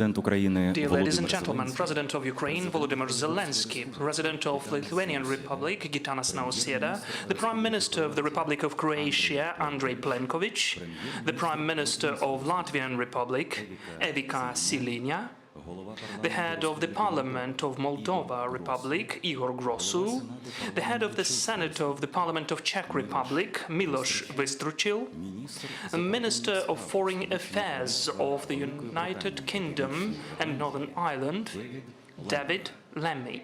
Dear ladies and gentlemen, President of Ukraine Volodymyr Zelenskyy, President of Lithuanian Republic Gitanas Nausėda, the Prime Minister of the Republic of Croatia Andrej Plenković, the Prime Minister of Latvian Republic Evika Siliņa, the head of the Parliament of Moldova Republic, Igor Grosu, the head of the Senate of the Parliament of Czech Republic, Miloš Vystručil, the Minister of Foreign Affairs of the United Kingdom and Northern Ireland, David Lammy.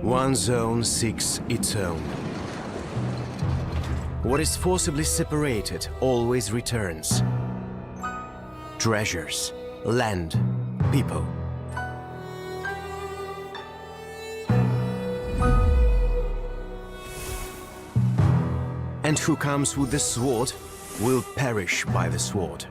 One zone seeks its own. What is forcibly separated always returns. Treasures, land, people. And who comes with the sword will perish by the sword.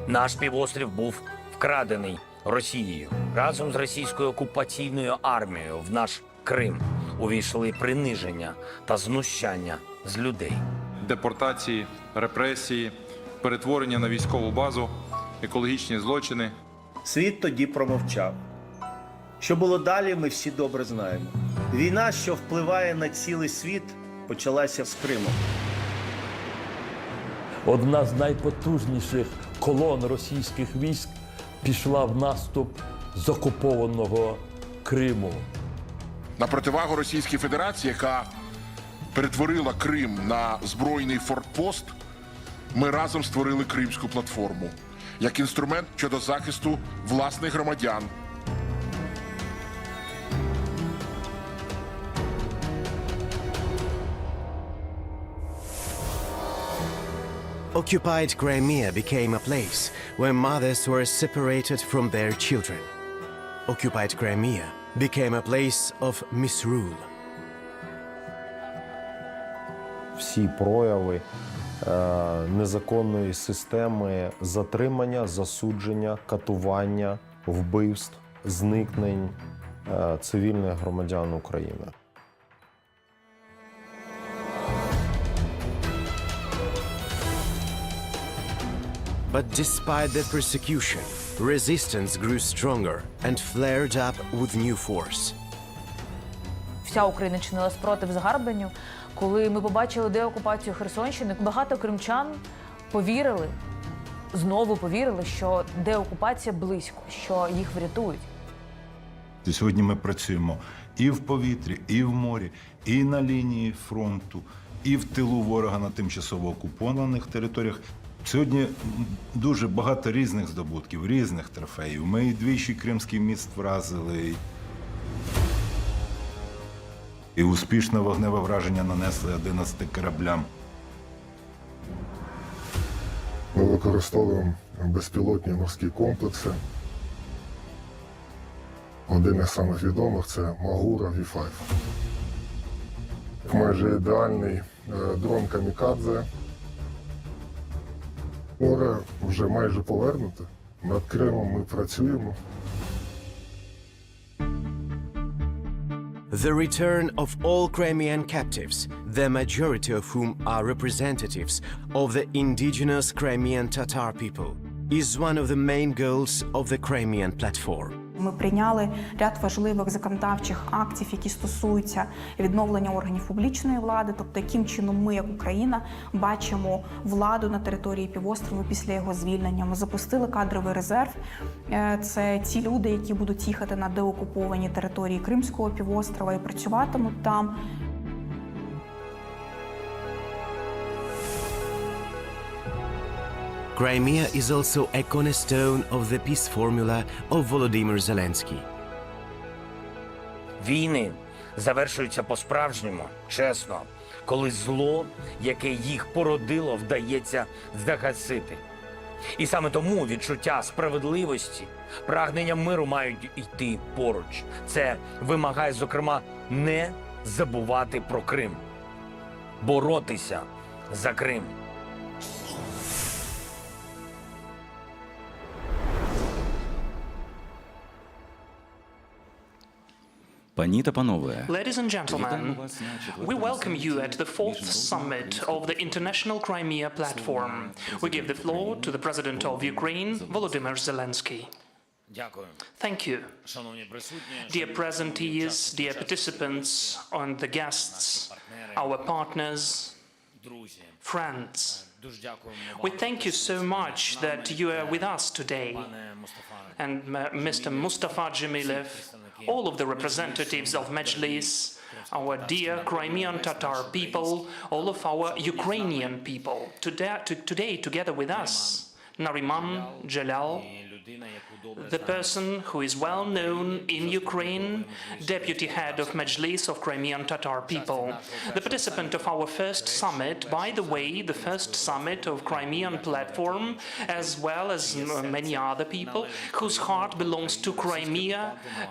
Наш півострів був вкрадений Росією. Разом з російською окупаційною армією в наш Крим увійшли приниження та знущання з людей. Депортації, репресії, перетворення на військову базу, екологічні злочини. Світ тоді промовчав. Що було далі, ми всі добре знаємо. Війна, що впливає на цілий світ, почалася з Криму. Одна з найпотужніших колон російських військ пішла в наступ з окупованого Криму. На противагу Російській Федерації, яка перетворила Крим на збройний фортпост, ми разом створили Кримську платформу як інструмент щодо захисту власних громадян. Occupied Crimea became a place where mothers were separated from their children. Occupied Crimea became a place of misrule. Всі прояви незаконної системи затримання, засудження, катування, вбивств, зникнень цивільних громадян України. But despite the persecution, resistance grew stronger and flared up with new force. Вся Україна чинила спротив загарбанню. Коли ми побачили деокупацію Херсонщини, багато кримчан повірили, знову повірили, що деокупація близько, що їх врятують. Сьогодні ми працюємо і в повітрі, і в морі, і на лінії фронту, і в тилу ворога на тимчасово окупованих територіях. Сьогодні дуже багато різних здобутків, різних трофеїв. Ми і двічі Кримський міст вразили. І успішне вогневе враження нанесли 11 кораблям. Ми використовуємо безпілотні морські комплекси. Один із самих відомих – це Магура V5. Майже ідеальний дрон камікадзе. Море вже майже повернуте. Над Кримом ми працюємо. The return of all Crimean captives, the majority of whom are representatives of the indigenous Crimean Tatar people, is one of the main goals of the Crimean Platform. Ми прийняли ряд важливих законодавчих актів, які стосуються відновлення органів публічної влади, тобто яким чином ми, як Україна, бачимо владу на території півострову після його звільнення. Ми запустили кадровий резерв. Це ті люди, які будуть їхати на деокуповані території Кримського півострова і працюватимуть там. Crimea is also a cornerstone of the peace formula of Volodymyr Zelenskyy. Війни завершуються по-справжньому, чесно, коли зло, яке їх породило, вдається загасити. І саме тому відчуття справедливості, прагнення миру мають йти поруч. Це вимагає, зокрема, не забувати про Крим. боротися за Крим. Ladies and gentlemen, we welcome you at the 4th summit of the International Crimea Platform. We give the floor to the President of Ukraine, Volodymyr Zelenskyy. Дякую. Thank you. Шановні присутні, Dear presentees, dear participants, and the guests, our partners, друзі, friends, дуже дякуємо we вам. thank you so much that you are with us today. Пане Мустафа, And Mr. Mustafa Dzhemilev, all of the representatives of Majlis, our dear Crimean Tatar people, all of our Ukrainian people, today together with us, Nariman Jalal, людина, яку добре the person who is well known in Ukraine, deputy head of Majlis of Crimean Tatar people, the participant of our first summit, by the way, the first summit of Crimean Platform, as well as many other people whose heart belongs to Crimea,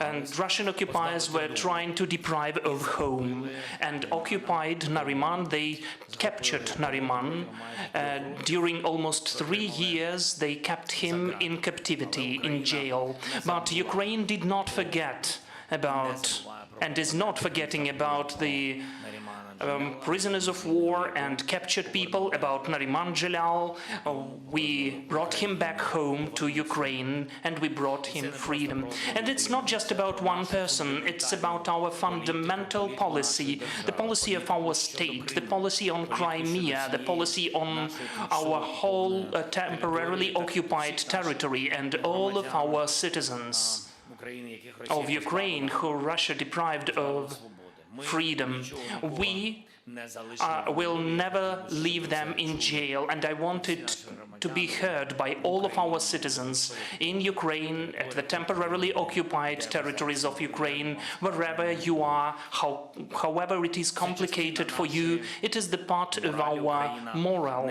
and Russian occupiers were trying to deprive of home and occupied Nariman. They captured Nariman. During almost 3 years, they kept him in captivity, in jail. But Ukraine did not forget about, and is not forgetting about, the prisoners of war and captured people, about Nariman Jalal. We brought him back home to Ukraine and we brought him freedom. And it's not just about one person, it's about our fundamental policy, the policy of our state, the policy on Crimea, the policy on our whole temporarily occupied territory and all of our citizens of Ukraine who Russia deprived of freedom. We will never leave them in jail, and I want it to be heard by all of our citizens in Ukraine, at the temporarily occupied territories of Ukraine, wherever you are, however it is complicated for you, it is the part of our moral.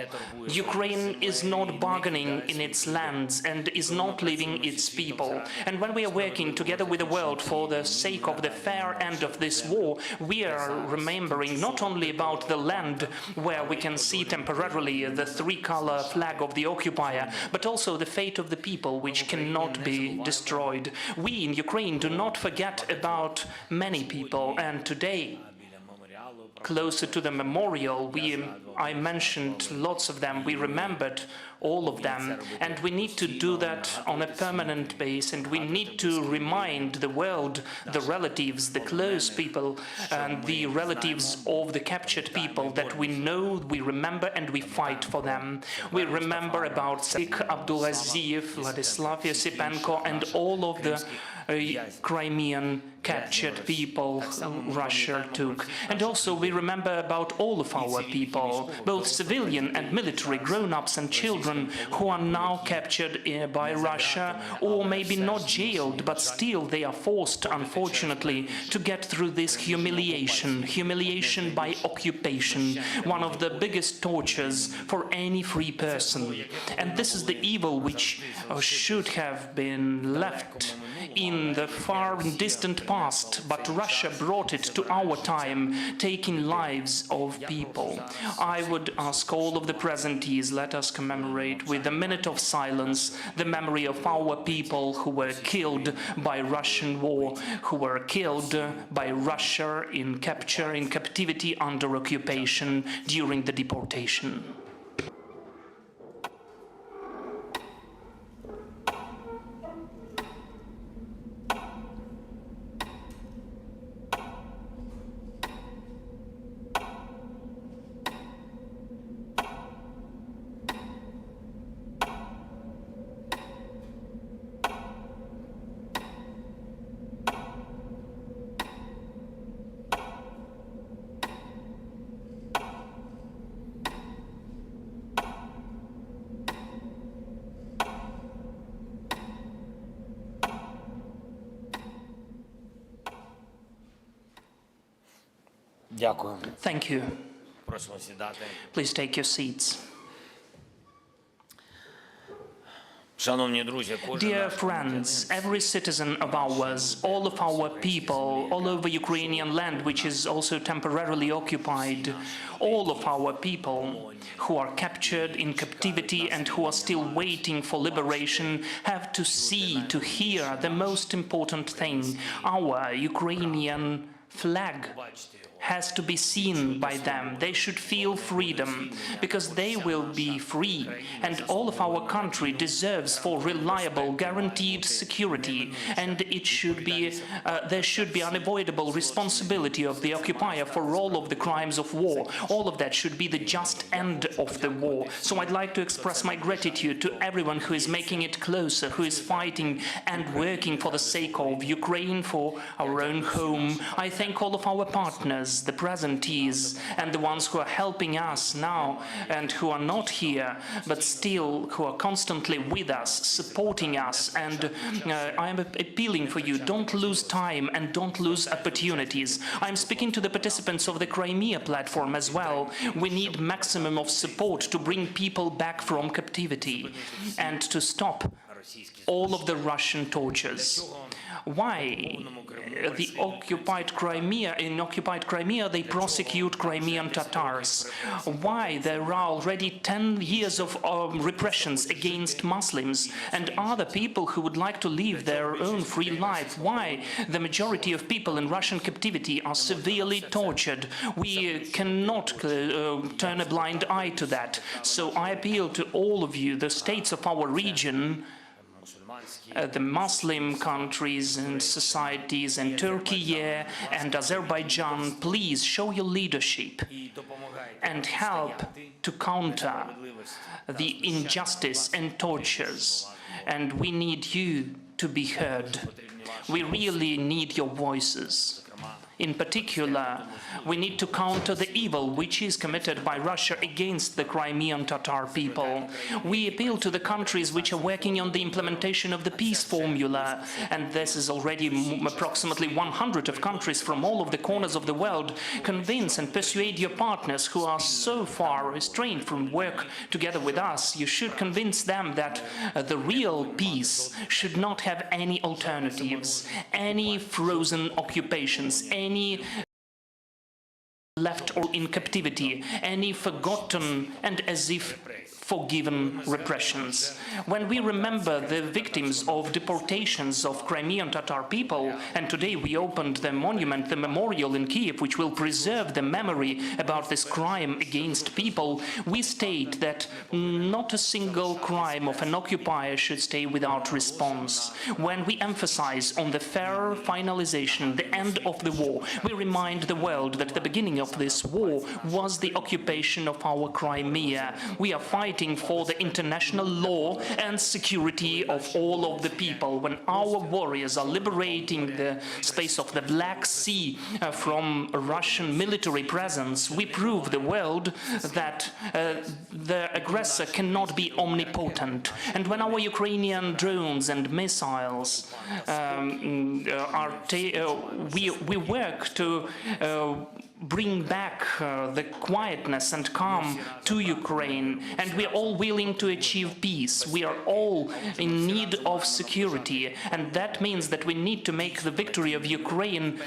Ukraine is not bargaining in its lands and is not leaving its people. And when we are working together with the world for the sake of the fair end of this war, we are remembering not only about the land where we can see temporarily the three-color flag of the occupier, but also the fate of the people which cannot be destroyed. We in Ukraine do not forget about many people, and today, closer to the memorial, I mentioned lots of them, we remembered all of them, and we need to do that on a permanent base, and we need to remind the world, the relatives, the close people, and the relatives of the captured people that we know, we remember, and we fight for them. We remember about Sik Abdulaziz, Vladislav Yosipenko, and all of the Crimean captured people Russia took. And also we remember about all of our people, both civilian and military, grown-ups and children, who are now captured by Russia, or maybe not jailed, but still they are forced, unfortunately, to get through this humiliation by occupation, one of the biggest tortures for any free person. And this is the evil which should have been left in the far and distant past, but Russia brought it to our time, taking lives of people. I would ask all of the presentees, let us commemorate with a minute of silence the memory of our people who were killed by Russian war, who were killed by Russia in capture, in captivity under occupation during the deportation. Дякую. Thank you. Просимо сідати. Please take your seats. Dear friends, every citizen of ours, all of our people, all over Ukrainian land, which is also temporarily occupied, all of our people who are captured in captivity and who are still waiting for liberation have to see, to hear the most important thing. Our Ukrainian flag has to be seen by them. They should feel freedom, because they will be free, and all of our country deserves for reliable, guaranteed security, and it should be there should be unavoidable responsibility of the occupier for all of the crimes of war. All of that should be the just end of the war. So I'd like to express my gratitude to everyone who is making it closer, who is fighting and working for the sake of Ukraine, for our own home. I thank all of our partners, the presentees, and the ones who are helping us now and who are not here, but still who are constantly with us, supporting us. And I am appealing for you, don't lose time and don't lose opportunities. I'm speaking to the participants of the Crimean Platform as well. We need maximum of support to bring people back from captivity and to stop all of the Russian tortures. Why the occupied Crimea, in occupied Crimea, they prosecute Crimean Tatars? Why there are already 10 years of repressions against Muslims and other people who would like to live their own free life? Why the majority of people in Russian captivity are severely tortured? We cannot turn a blind eye to that. So I appeal to all of you, the states of our region, the Muslim countries and societies, and Turkey and Azerbaijan, please show your leadership and help to counter the injustice and tortures. And we need you to be heard. We really need your voices. In particular, we need to counter the evil which is committed by Russia against the Crimean Tatar people. We appeal to the countries which are working on the implementation of the peace formula, and this is already approximately 100 of countries from all of the corners of the world. Convince and persuade your partners who are so far restrained from work together with us. You should convince them that the real peace should not have any alternatives, any frozen occupations, any left or in captivity, any forgotten and as if forgiven repressions. When we remember the victims of deportations of Crimean Tatar people, and today we opened the monument, the memorial in Kiev, which will preserve the memory about this crime against people, we state that not a single crime of an occupier should stay without response. When we emphasize on the fair finalization, the end of the war, we remind the world that the beginning of this war was the occupation of our Crimea. We are fighting for the international law and security of all of the people. When our warriors are liberating the space of the Black Sea from Russian military presence, we prove the world that the aggressor cannot be omnipotent. And when our Ukrainian drones and missiles we work to bring back the quietness and calm to Ukraine, and we are all willing to achieve peace. We are all in need of security, and that means that we need to make the victory of Ukraine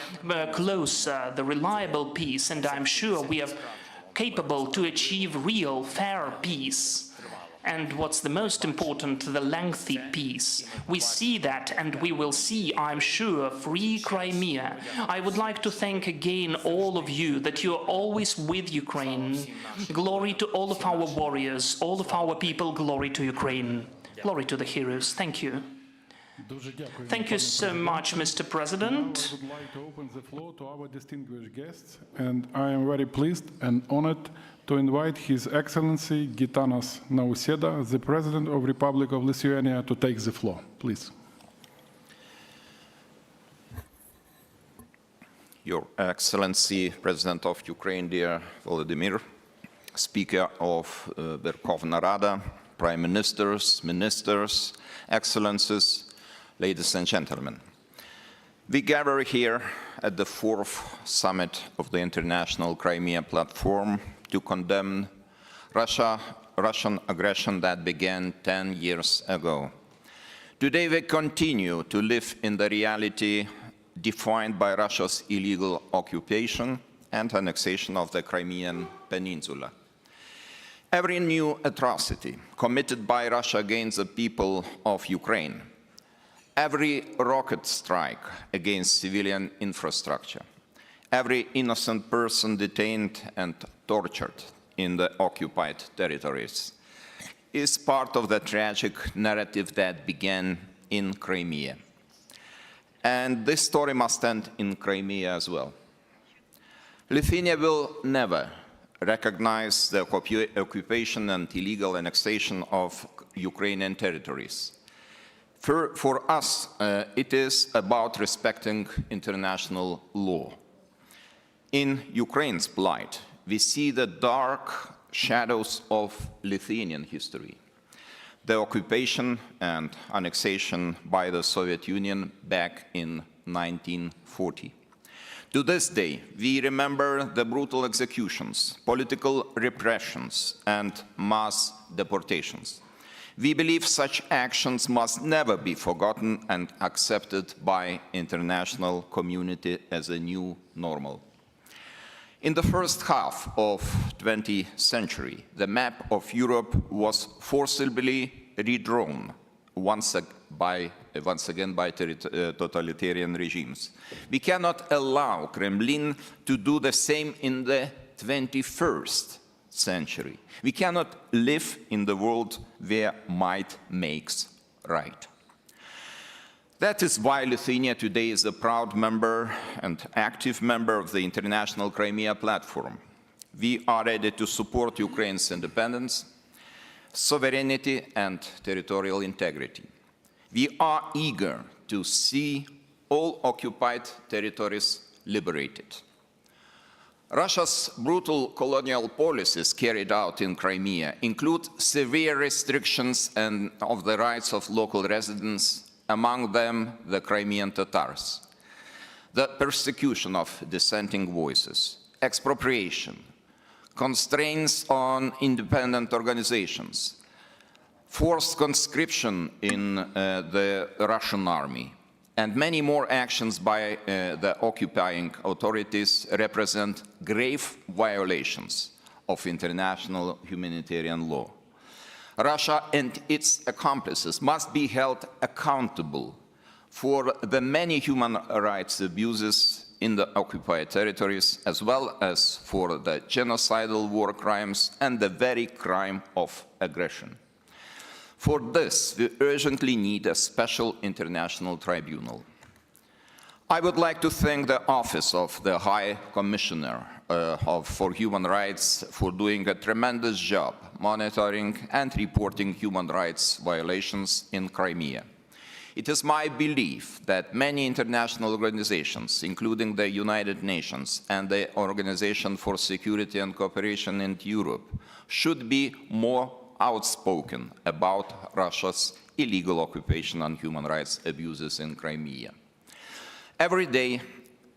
closer, the reliable peace, and I'm sure we are capable to achieve real, fair peace. And what's the most important, the lengthy peace. We see that, and we will see, I'm sure, free Crimea. I would like to thank again all of you that you are always with Ukraine. Glory to all of our warriors, all of our people, glory to Ukraine. Glory to the heroes. Thank you. Thank you so much, Mr. President. I would like to open the floor to our distinguished guests, and I am very pleased and honored to invite His Excellency Gitanas Nausėda, the President of the Republic of Lithuania, to take the floor. Please. Your Excellency, President of Ukraine, dear Volodymyr, Speaker of Verkhovna Rada, Prime Ministers, Ministers, Excellencies, ladies and gentlemen. We gather here at the 4th summit of the International Crimean Platform to condemn Russian aggression that began 10 years ago. Today we continue to live in the reality defined by Russia's illegal occupation and annexation of the Crimean Peninsula. Every new atrocity committed by Russia against the people of Ukraine, every rocket strike against civilian infrastructure, every innocent person detained and tortured in the occupied territories is part of the tragic narrative that began in Crimea. And this story must end in Crimea as well. Lithuania will never recognize the occupation and illegal annexation of Ukrainian territories. For us, it is about respecting international law. In Ukraine's plight, we see the dark shadows of Lithuanian history, the occupation and annexation by the Soviet Union back in 1940. To this day, we remember the brutal executions, political repressions, and mass deportations. We believe such actions must never be forgotten and accepted by international community as a new normal. In the first half of the 20th century, the map of Europe was forcibly redrawn once again by totalitarian regimes. We cannot allow Kremlin to do the same in the 21st century. We cannot live in the world where might makes right. That is why Lithuania today is a proud member and active member of the International Crimean Platform. We are ready to support Ukraine's independence, sovereignty, and territorial integrity. We are eager to see all occupied territories liberated. Russia's brutal colonial policies carried out in Crimea include severe restrictions of the rights of local residents, among them the Crimean Tatars, the persecution of dissenting voices, expropriation, constraints on independent organizations, forced conscription in the Russian army, and many more actions by the occupying authorities represent grave violations of international humanitarian law. Russia and its accomplices must be held accountable for the many human rights abuses in the occupied territories, as well as for the genocidal war crimes and the very crime of aggression. For this, we urgently need a special international tribunal. I would like to thank the Office of the High Commissioner for Human Rights for doing a tremendous job monitoring and reporting human rights violations in Crimea. It is my belief that many international organizations, including the United Nations and the Organization for Security and Cooperation in Europe, should be more outspoken about Russia's illegal occupation and human rights abuses in Crimea. Every day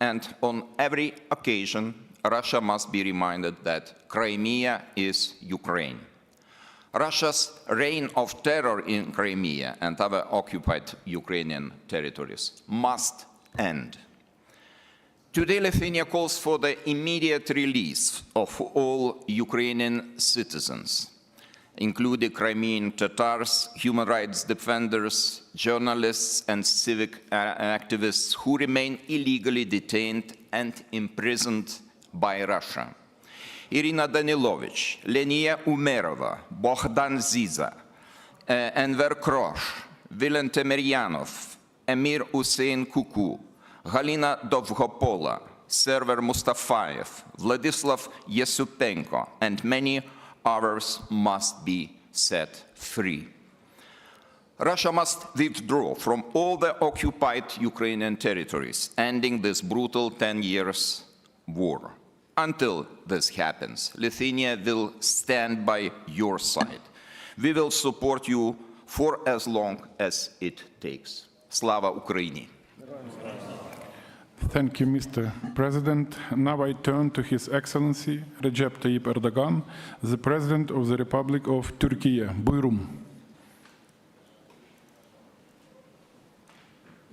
and on every occasion, Russia must be reminded that Crimea is Ukraine. Russia's reign of terror in Crimea and other occupied Ukrainian territories must end. Today, Lithuania calls for the immediate release of all Ukrainian citizens, including Crimean Tatars, human rights defenders, journalists, and civic activists who remain illegally detained and imprisoned by Russia. Irina Danilovich, Lenia Umerova, Bohdan Ziza, Enver Krosh, Vilen Temiryanov, Emir Hussein Kuku, Galina Dovgopola, Server Mustafayev, Vladislav Yesupenko, and many others must be set free. Russia must withdraw from all the occupied Ukrainian territories, ending this brutal 10 years war. Until this happens, Lithuania will stand by your side. We will support you for as long as it takes. Slava Ukraini! Thank you, Mr. President. Now I turn to His Excellency Recep Tayyip Erdogan, the President of the Republic of Turkey. Buyurun.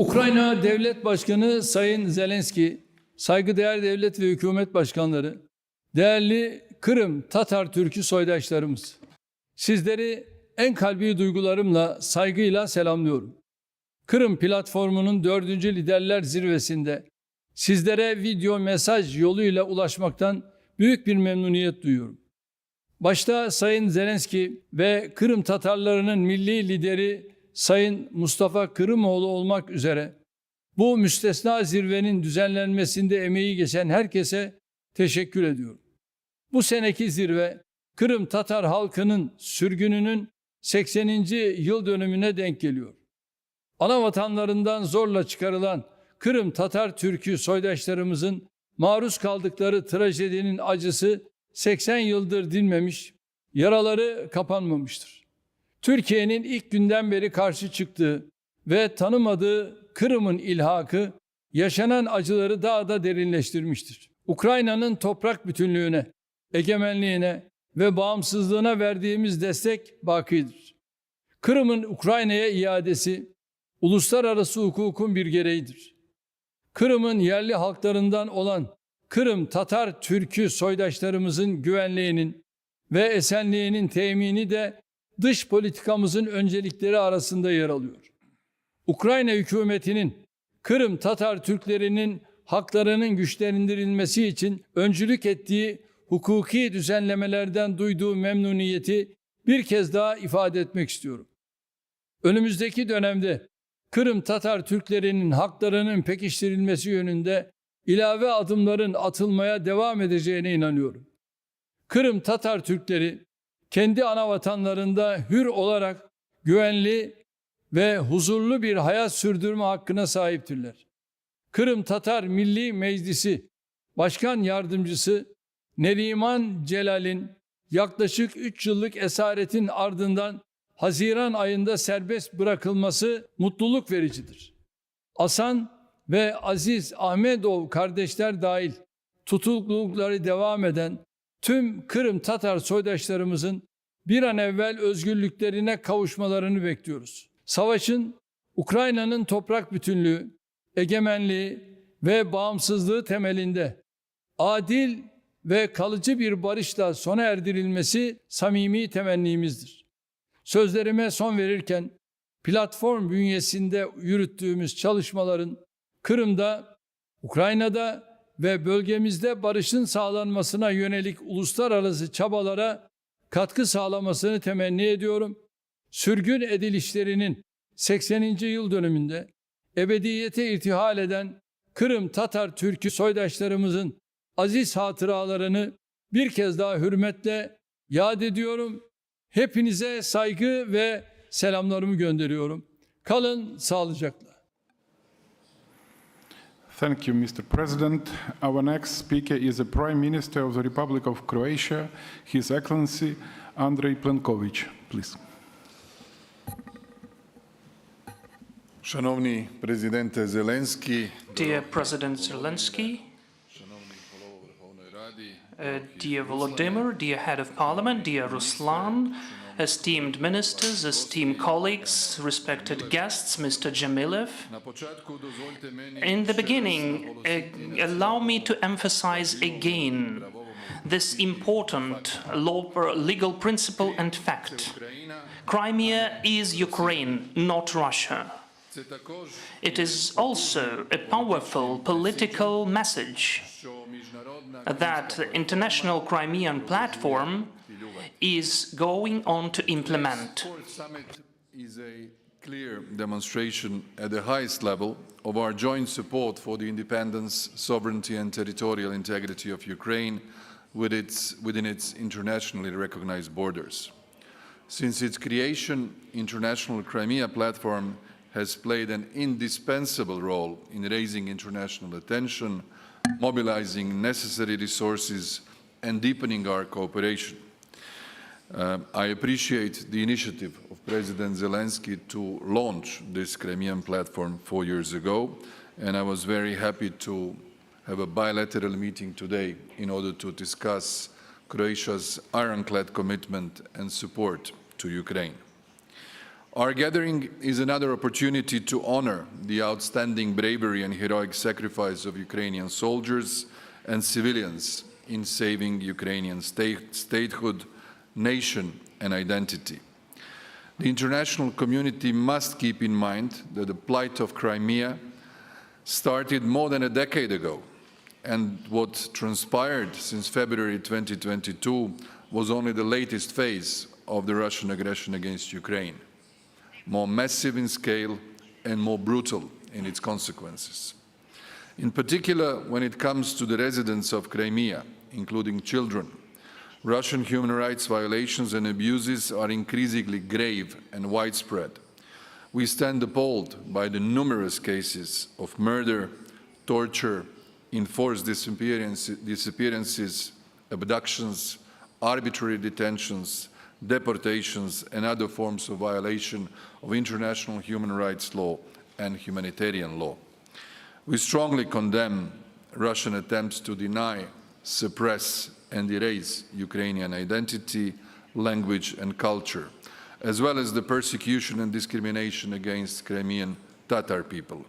Ukrayna Devlet Başkanı Sayın Zelenskyy, saygıdeğer devlet ve hükümet başkanları, değerli Kırım Tatar Türk'ü soydaşlarımız, sizleri en kalbi duygularımla, saygıyla selamlıyorum. Kırım Platformu'nun 4. Liderler Zirvesi'nde sizlere video mesaj yoluyla ulaşmaktan büyük bir memnuniyet duyuyorum. Başta Sayın Zelenskyy ve Kırım Tatarlarının milli lideri Sayın Mustafa Kırımoğlu olmak üzere bu müstesna zirvenin düzenlenmesinde emeği geçen herkese teşekkür ediyorum. Bu seneki zirve Kırım Tatar halkının sürgününün 80. yıl dönümüne denk geliyor. Ana vatanlarından zorla çıkarılan Kırım Tatar Türk'ü soydaşlarımızın maruz kaldıkları trajedinin acısı 80 yıldır dinmemiş, yaraları kapanmamıştır. Türkiye'nin ilk günden beri karşı çıktığı ve tanımadığı Kırım'ın ilhakı yaşanan acıları daha da derinleştirmiştir. Ukrayna'nın toprak bütünlüğüne, egemenliğine ve bağımsızlığına verdiğimiz destek bakidir. Kırım'ın Ukrayna'ya iadesi uluslararası hukukun bir gereğidir. Kırım'ın yerli halklarından olan Kırım Tatar Türk'ü soydaşlarımızın güvenliğinin ve esenliğinin temini de dış politikamızın öncelikleri arasında yer alıyor. Ukrayna hükümetinin Kırım Tatar Türklerinin haklarının güçlendirilmesi için öncülük ettiği hukuki düzenlemelerden duyduğu memnuniyeti bir kez daha ifade etmek istiyorum. Önümüzdeki dönemde Kırım Tatar Türklerinin haklarının pekiştirilmesi yönünde ilave adımların atılmaya devam edeceğine inanıyorum. Kırım Tatar Türkleri kendi ana vatanlarında hür olarak güvenli ve huzurlu bir hayat sürdürme hakkına sahiptirler. Kırım Tatar Milli Meclisi Başkan Yardımcısı Neriman Celal'in yaklaşık 3 yıllık esaretin ardından Haziran ayında serbest bırakılması mutluluk vericidir. Hasan ve Aziz Ahmedov kardeşler dahil tutuklulukları devam eden tüm Kırım Tatar soydaşlarımızın bir an evvel özgürlüklerine kavuşmalarını bekliyoruz. Savaşın Ukrayna'nın toprak bütünlüğü, egemenliği ve bağımsızlığı temelinde adil ve kalıcı bir barışla sona erdirilmesi samimi temennimizdir. Sözlerime son verirken platform bünyesinde yürüttüğümüz çalışmaların Kırım'da, Ukrayna'da ve bölgemizde barışın sağlanmasına yönelik uluslararası çabalara katkı sağlamasını temenni ediyorum. Sürgün edilişlerinin 80. yıl dönümünde ebediyete irtihal eden Kırım Tatar Türk'ü soydaşlarımızın aziz hatıralarını bir kez daha hürmetle yad ediyorum. Hepinize saygı ve selamlarımı gönderiyorum. Kalın sağlıcakla. Thank you, Mr. President. Our next speaker is the Prime Minister of the Republic of Croatia, His Excellency Andrej Plenković. Please. Шановний президенте Зеленський, Dear President Zelensky, dear Volodymyr, dear Head of Parliament, dear Ruslan, esteemed ministers, esteemed colleagues, respected guests, Mr. Jamilev. In the beginning, allow me to emphasize again this important legal principle and fact. Crimea is Ukraine, not Russia. It is also a powerful political message that the International Crimean Platform is going on to implement. The fourth summit is a clear demonstration at the highest level of our joint support for the independence, sovereignty and territorial integrity of Ukraine within its internationally recognized borders. Since its creation, International Crimea Platform has played an indispensable role in raising international attention, mobilizing necessary resources, and deepening our cooperation. I appreciate the initiative of President Zelensky to launch this Crimean platform 4 years ago, and I was very happy to have a bilateral meeting today in order to discuss Croatia's ironclad commitment and support to Ukraine. Our gathering is another opportunity to honor the outstanding bravery and heroic sacrifice of Ukrainian soldiers and civilians in saving Ukrainian statehood, nation, and identity. The international community must keep in mind that the plight of Crimea started more than a decade ago, and what transpired since February 2022 was only the latest phase of the Russian aggression against Ukraine, more massive in scale and more brutal in its consequences. In particular, when it comes to the residents of Crimea, including children, Russian human rights violations and abuses are increasingly grave and widespread. We stand appalled by the numerous cases of murder, torture, enforced disappearances, abductions, arbitrary detentions, deportations, and other forms of violation of international human rights law and humanitarian law. We strongly condemn Russian attempts to deny, suppress, and erase Ukrainian identity, language, and culture, as well as the persecution and discrimination against Crimean Tatar people.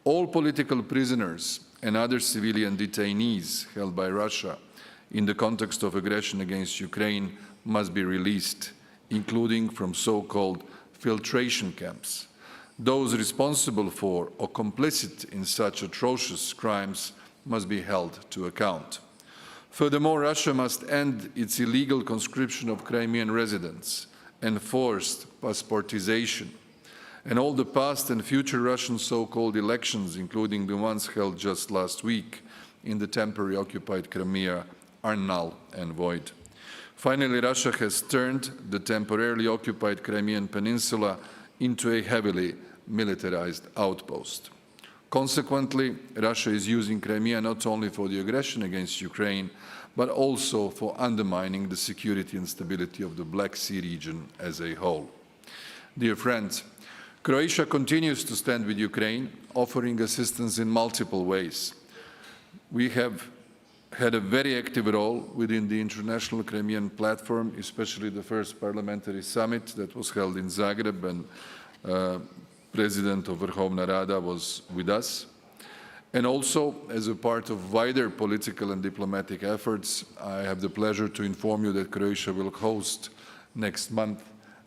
All political prisoners and other civilian detainees held by Russia in the context of aggression against Ukraine must be released, including from so-called filtration camps. Those responsible for or complicit in such atrocious crimes must be held to account. Furthermore, Russia must end its illegal conscription of Crimean residents and forced passportization. And all the past and future Russian so-called elections, including the ones held just last week in the temporarily occupied Crimea, are null and void. Finally, Russia has turned the temporarily occupied Crimean Peninsula into a heavily militarized outpost. Consequently, Russia is using Crimea not only for the aggression against Ukraine, but also for undermining the security and stability of the Black Sea region as a whole. Dear friends, Croatia continues to stand with Ukraine, offering assistance in multiple ways. We have had a very active role within the International Crimean Platform, especially the first Parliamentary summit that was held in Zagreb, and President of Verkhovna Rada was with us. And also, as a part of wider political and diplomatic efforts, I have the pleasure to inform you that Croatia will host next month,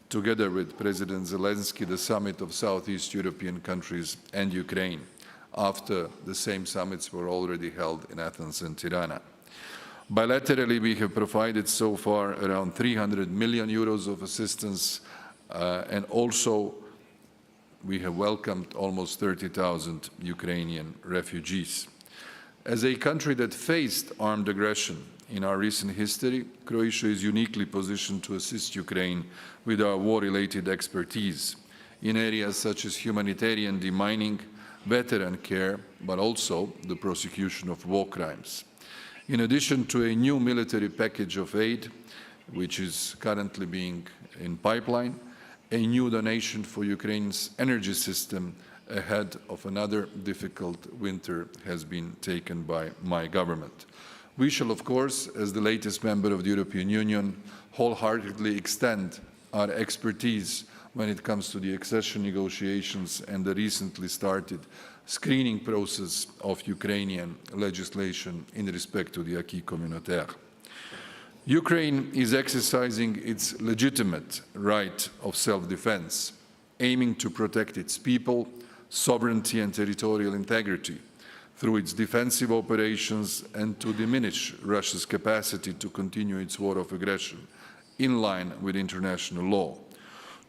together with President Zelenskyy, the summit of Southeast European countries and Ukraine, after the same summits were already held in Athens and Tirana. Bilaterally, we have provided so far around 300 million euros of assistance, and also we have welcomed almost 30,000 Ukrainian refugees. As a country that faced armed aggression in our recent history, Croatia is uniquely positioned to assist Ukraine with our war-related expertise in areas such as humanitarian demining, veteran care, but also the prosecution of war crimes. In addition to a new military package of aid, which is currently being in pipeline, a new donation for Ukraine's energy system ahead of another difficult winter has been taken by my government. We shall, of course, as the latest member of the European Union, wholeheartedly extend our expertise when it comes to the accession negotiations and the recently started screening process of Ukrainian legislation in respect to the acquis communautaire. Ukraine is exercising its legitimate right of self-defense, aiming to protect its people, sovereignty and territorial integrity through its defensive operations and to diminish Russia's capacity to continue its war of aggression in line with international law.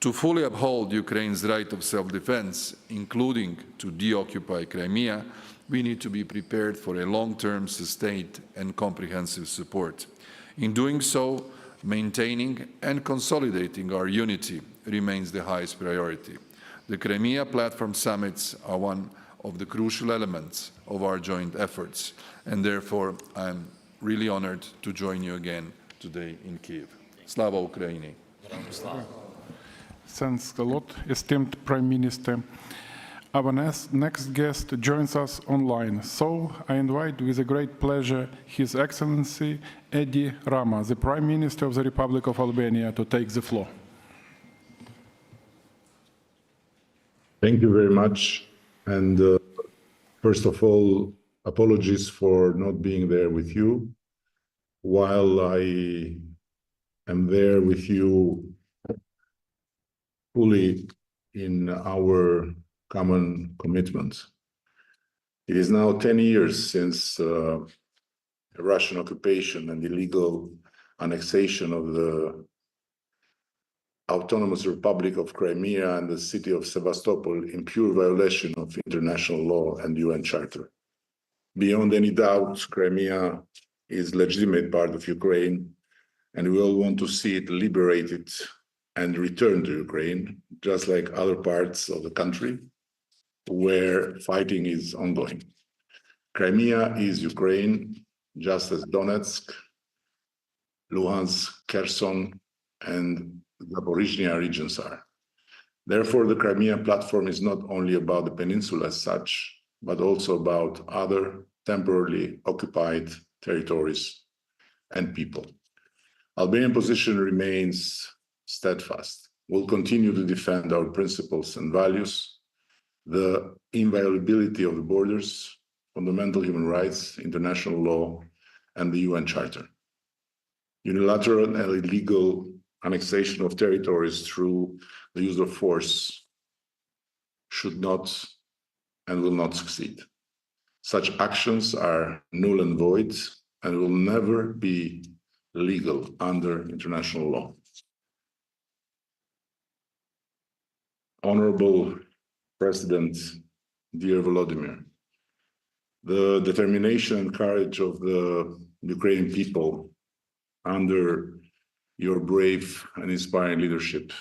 To fully uphold Ukraine's right of self-defense, including to deoccupy Crimea, we need to be prepared for a long-term, sustained and comprehensive support. In doing so, maintaining and consolidating our unity remains the highest priority. The Crimea Platform summits are one of the crucial elements of our joint efforts, and therefore I'm really honored to join you again today in Kyiv. Slava Ukraini! Thanks a lot, esteemed Prime Minister. Our next guest joins us online, so I invite with a great pleasure His Excellency Edi Rama, the Prime Minister of the Republic of Albania, to take the floor. Thank you very much. And first of all, apologies for not being there with you. While I am there with you fully in our common commitment. It is now 10 years since the Russian occupation and illegal annexation of the Autonomous Republic of Crimea and the city of Sevastopol in pure violation of international law and UN Charter. Beyond any doubt, Crimea is a legitimate part of Ukraine, and we all want to see it liberated and returned to Ukraine, just like other parts of the country where fighting is ongoing. Crimea is Ukraine, just as Donetsk, Luhansk, Kherson, and Zaporizhzhia regions are. Therefore, the Crimean Platform is not only about the peninsula as such, but also about other temporarily occupied territories and people. Albanian position remains steadfast. We'll continue to defend our principles and values, the inviolability of the borders, fundamental human rights, international law, and the UN Charter. Unilateral and illegal annexation of territories through the use of force should not and will not succeed. Such actions are null and void and will never be legal under international law. Honorable President, dear Volodymyr, the determination and courage of the Ukrainian people under your brave and inspiring leadership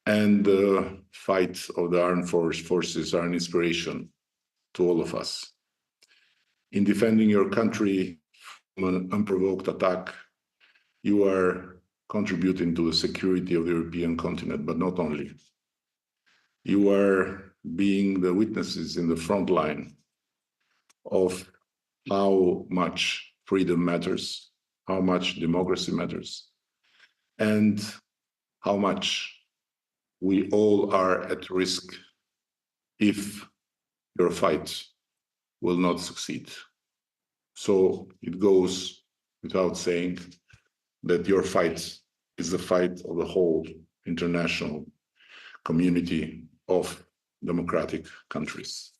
and the fight of the armed forces are an inspiration to all of us. In defending your country from an unprovoked attack, you are contributing to the security of the European continent, but not only. You are being the witnesses in the front line of how much freedom matters, how much democracy matters, and how much we all are at risk if your fight will not succeed. So it goes without saying that your fight is the fight of the whole international community of democratic countries.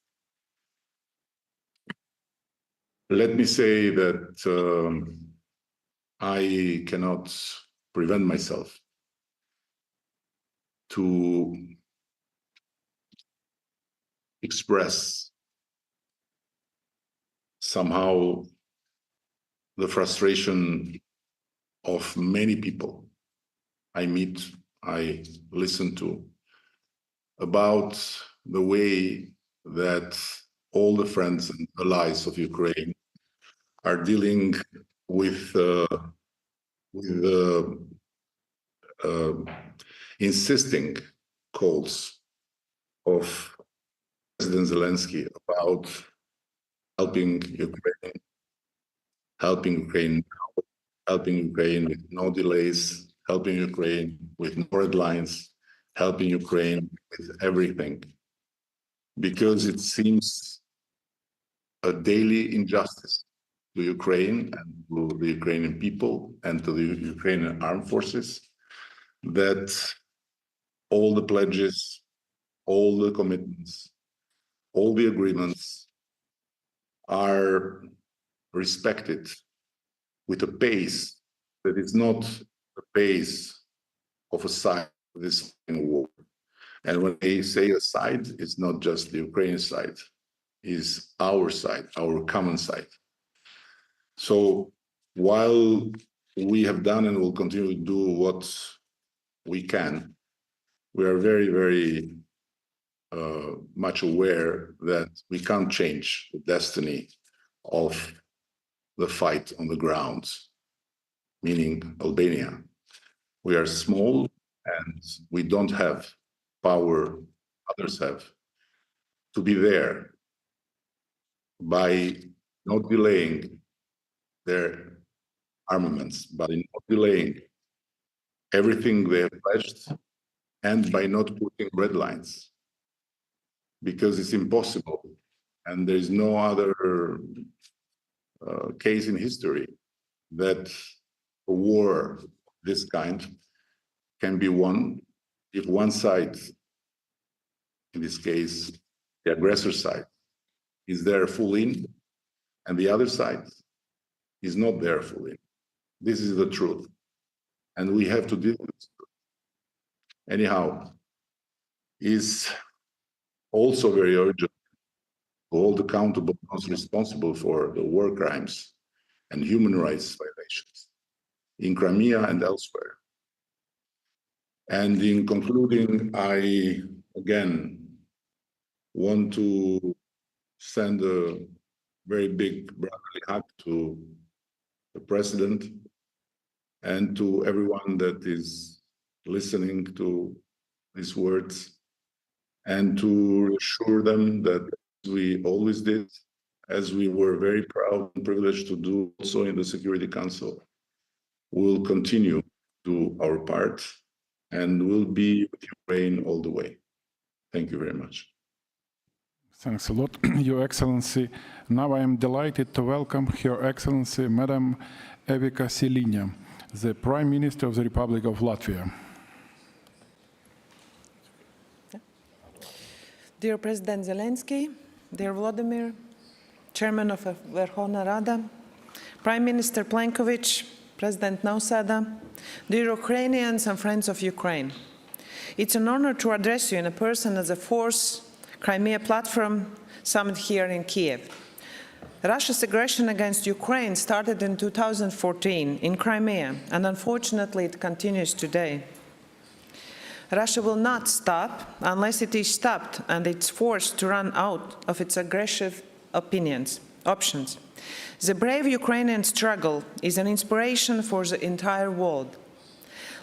Let me say that I cannot prevent myself to express somehow the frustration of many people I meet, I listen to, about the way that all the friends and allies of Ukraine are dealing with insisting calls of President Zelenskyy about helping Ukraine now, helping Ukraine with no delays, helping Ukraine with no red lines, helping Ukraine with everything, because it seems a daily injustice to Ukraine and to the Ukrainian people and to the Ukrainian armed forces that all the pledges, all the commitments, all the agreements are respected with a pace that is not the pace of a side of this war. And when they say a side, it's not just the Ukrainian side, it's our side, our common side. So while we have done and will continue to do what we can, we are very, very much aware that we can't change the destiny of the fight on the ground, meaning Albania. We are small and we don't have power others have to be there by not delaying their armaments, by not delaying everything they have pledged, and by not putting red lines. because it's impossible. And there is no other case in history that a war of this kind can be won if one side, in this case, the aggressor side, is there full in, and the other side is not there full in. This is the truth, and we have to deal with it. Anyhow, is also very urgent to hold accountable those responsible for the war crimes and human rights violations in Crimea and elsewhere. And in concluding, I again want to send a very big brotherly hug to the President and to everyone that is listening to these words, and to assure them that as we always did, as we were very proud and privileged to do also in the Security Council, we'll continue to do our part and we'll be with Ukraine all the way. Thank you very much. Thanks a lot, Your Excellency. Now I am delighted to welcome Her Excellency, Madam Evika Siliņa, the Prime Minister of the Republic of Latvia. Dear President Zelenskyy, dear Vladimir, Chairman of Verkhovna Rada, Prime Minister Plenković, President Nausėda, dear Ukrainians and friends of Ukraine. It's an honor to address you in a person as a fourth Crimean Platform summit here in Kiev. Russia's aggression against Ukraine started in 2014 in Crimea, and unfortunately it continues today. Russia will not stop unless it is stopped and it's forced to run out of its aggressive options. The brave Ukrainian struggle is an inspiration for the entire world.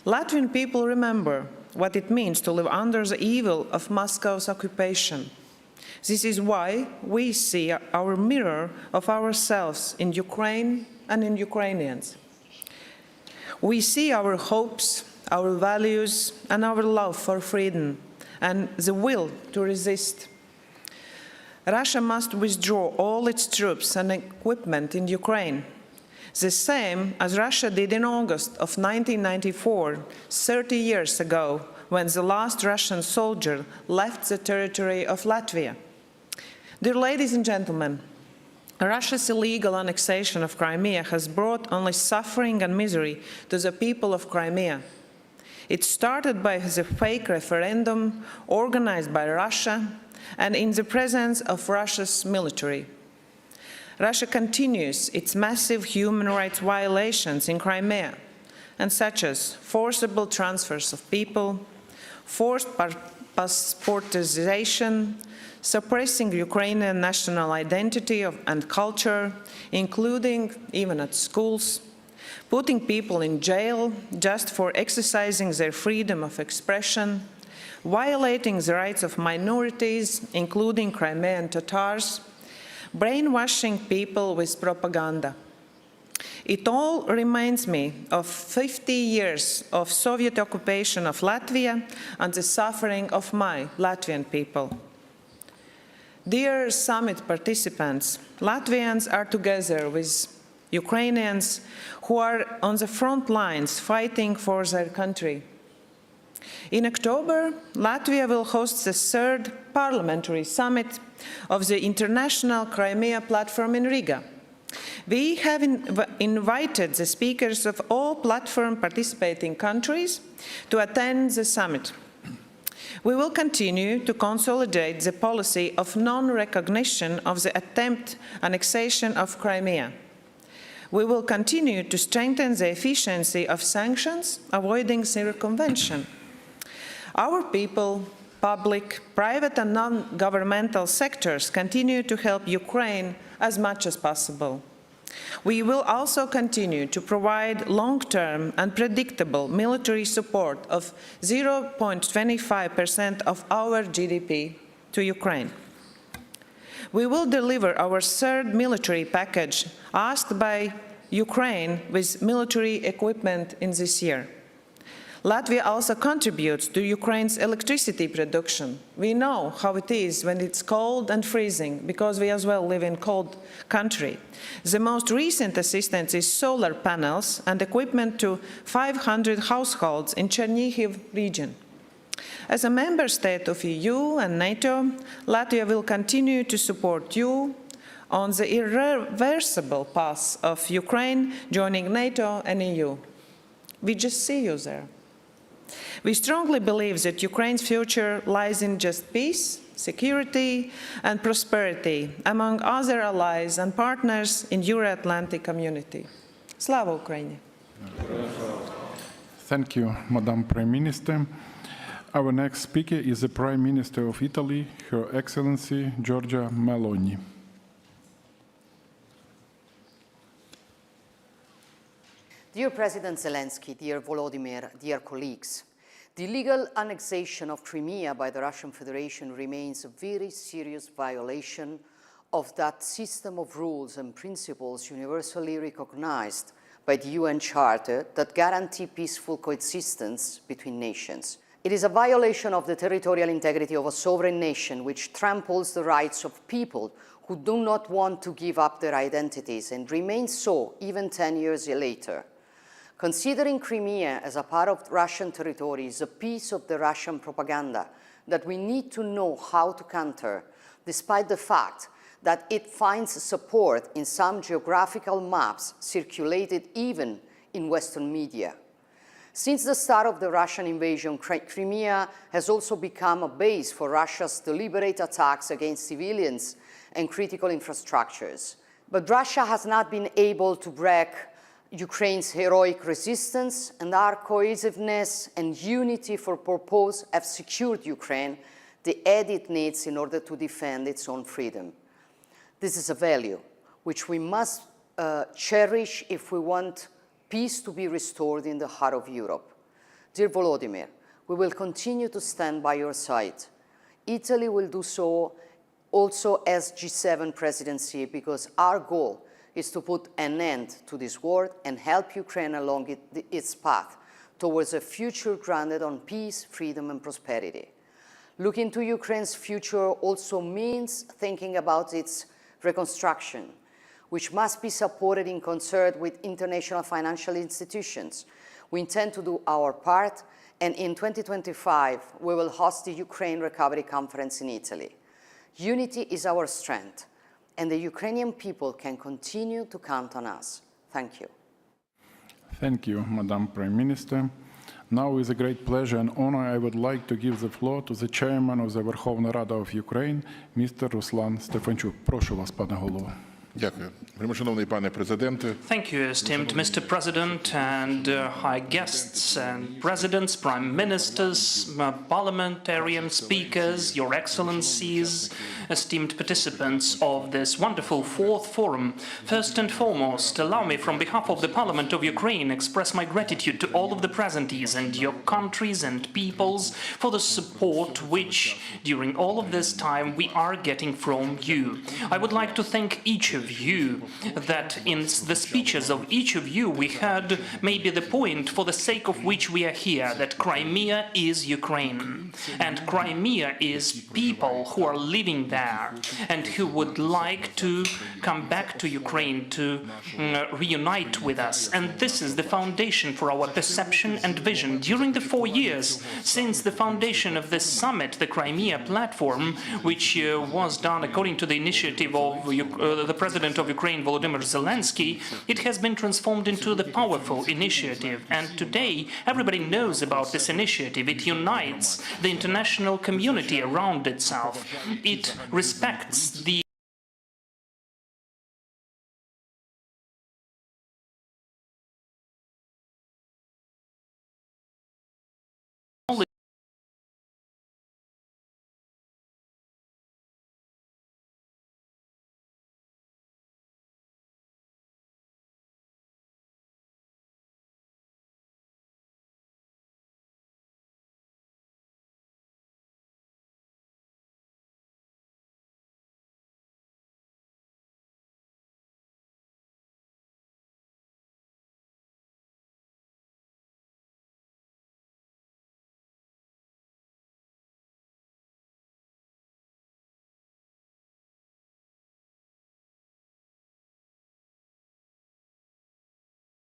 Latvian people remember what it means to live under the evil of Moscow's occupation. This is why we see our mirror of ourselves in Ukraine and in Ukrainians. We see our hopes, our values, and our love for freedom, and the will to resist. Russia must withdraw all its troops and equipment in Ukraine, the same as Russia did in August of 1994, 30 years ago, when the last Russian soldier left the territory of Latvia. Dear ladies and gentlemen, Russia's illegal annexation of Crimea has brought only suffering and misery to the people of Crimea. It started by the fake referendum organized by Russia and in the presence of Russia's military. Russia continues its massive human rights violations in Crimea, and such as forcible transfers of people, forced passportization, suppressing Ukrainian national identity and culture, including even at schools, putting people in jail just for exercising their freedom of expression, violating the rights of minorities, including Crimean Tatars, brainwashing people with propaganda. It all reminds me of 50 years of Soviet occupation of Latvia and the suffering of my Latvian people. Dear summit participants, Latvians are together with Ukrainians who are on the front lines fighting for their country. In October, Latvia will host the third Parliamentary Summit of the International Crimean Platform in Riga. We have invited the speakers of all platform participating countries to attend the summit. We will continue to consolidate the policy of non-recognition of the attempted annexation of Crimea. We will continue to strengthen the efficiency of sanctions, avoiding circumvention. Our people, public, private and non-governmental sectors continue to help Ukraine as much as possible. We will also continue to provide long-term and predictable military support of 0.25% of our GDP to Ukraine. We will deliver our third military package asked by Ukraine with military equipment in this year. Latvia also contributes to Ukraine's electricity production. We know how it is when it's cold and freezing, because we as well live in a cold country. The most recent assistance is solar panels and equipment to 500 households in Chernihiv region. As a member state of EU and NATO, Latvia will continue to support you on the irreversible path of Ukraine joining NATO and EU. We just see you there. We strongly believe that Ukraine's future lies in just peace, security, and prosperity among other allies and partners in Euro-Atlantic community. Slava Ukraini! Thank you, Madam Prime Minister. Our next speaker is the Prime Minister of Italy, Her Excellency Giorgia Meloni. Dear President Zelenskyy, dear Volodymyr, dear colleagues, the illegal annexation of Crimea by the Russian Federation remains a very serious violation of that system of rules and principles universally recognized by the UN Charter that guarantee peaceful coexistence between nations. It is a violation of the territorial integrity of a sovereign nation which tramples the rights of people who do not want to give up their identities and remain so even 10 years later. Considering Crimea as a part of Russian territory is a piece of the Russian propaganda that we need to know how to counter, despite the fact that it finds support in some geographical maps circulated even in Western media. Since the start of the Russian invasion, Crimea has also become a base for Russia's deliberate attacks against civilians and critical infrastructures. But Russia has not been able to break Ukraine's heroic resistance, and our cohesiveness and unity for purpose have secured Ukraine the aid it needs in order to defend its own freedom. This is a value which we must cherish if we want peace to be restored in the heart of Europe. Dear Volodymyr, we will continue to stand by your side. Italy will do so also as G7 presidency, because our goal is to put an end to this war and help Ukraine along its path towards a future grounded on peace, freedom, and prosperity. Looking to Ukraine's future also means thinking about its reconstruction, which must be supported in concert with international financial institutions. We intend to do our part, and in 2025, we will host the Ukraine Recovery Conference in Italy. Unity is our strength, and the Ukrainian people can continue to count on us. Thank you. Thank you, Madam Prime Minister. Now, with a great pleasure and honor, I would like to give the floor to the Chairman of the Верховна Рада of Ukraine, Mr. Ruslan Stefanchuk. Прошу вас, пане голово. Дякую. Вельмишановний пане президенте. Thank you, esteemed Mr. President and high guests and presidents, prime ministers, parliamentarian speakers, your excellencies, esteemed participants of this wonderful fourth forum. First and foremost, allow me from behalf of the Parliament of Ukraine express my gratitude to all of the presentees and your countries and peoples for the support which, during all of this time, we are getting from you. I would like to thank each of you that in the speeches of each of you we heard maybe the point for the sake of which we are here, that Crimea is Ukraine, and Crimea is people who are living there and who would like to come back to Ukraine to reunite with us. And this is the foundation for our perception and vision. During the 4 years since the foundation of this summit, the Crimean Platform, which was done according to the initiative of the President of Ukraine, Volodymyr Zelenskyy, it has been transformed into the powerful initiative. And today, everybody knows about this initiative. It unites the international community around itself. It respects the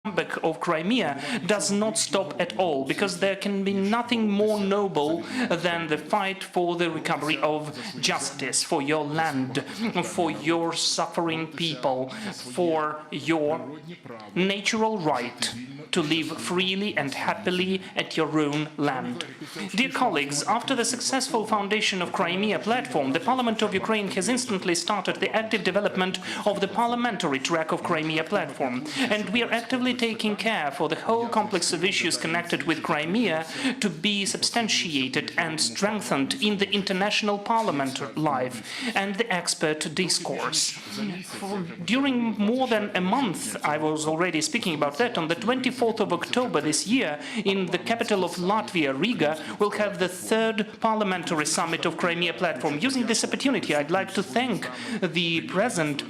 comeback of Crimea does not stop at all, because there can be nothing more noble than the fight for the recovery of justice, for your land, for your suffering people, for your natural right to live freely and happily at your own land. Dear colleagues, after the successful foundation of Crimean Platform, the Parliament of Ukraine has instantly started the active development of the parliamentary track of Crimean Platform, and we are actively taking care for the whole complex of issues connected with Crimea to be substantiated and strengthened in the international parliament life and the expert discourse. During more than a month, I was already speaking about that, on the 24th of October this year, in the capital of Latvia, Riga, we'll have the third parliamentary summit of Crimean Platform. Using this opportunity, I'd like to thank the present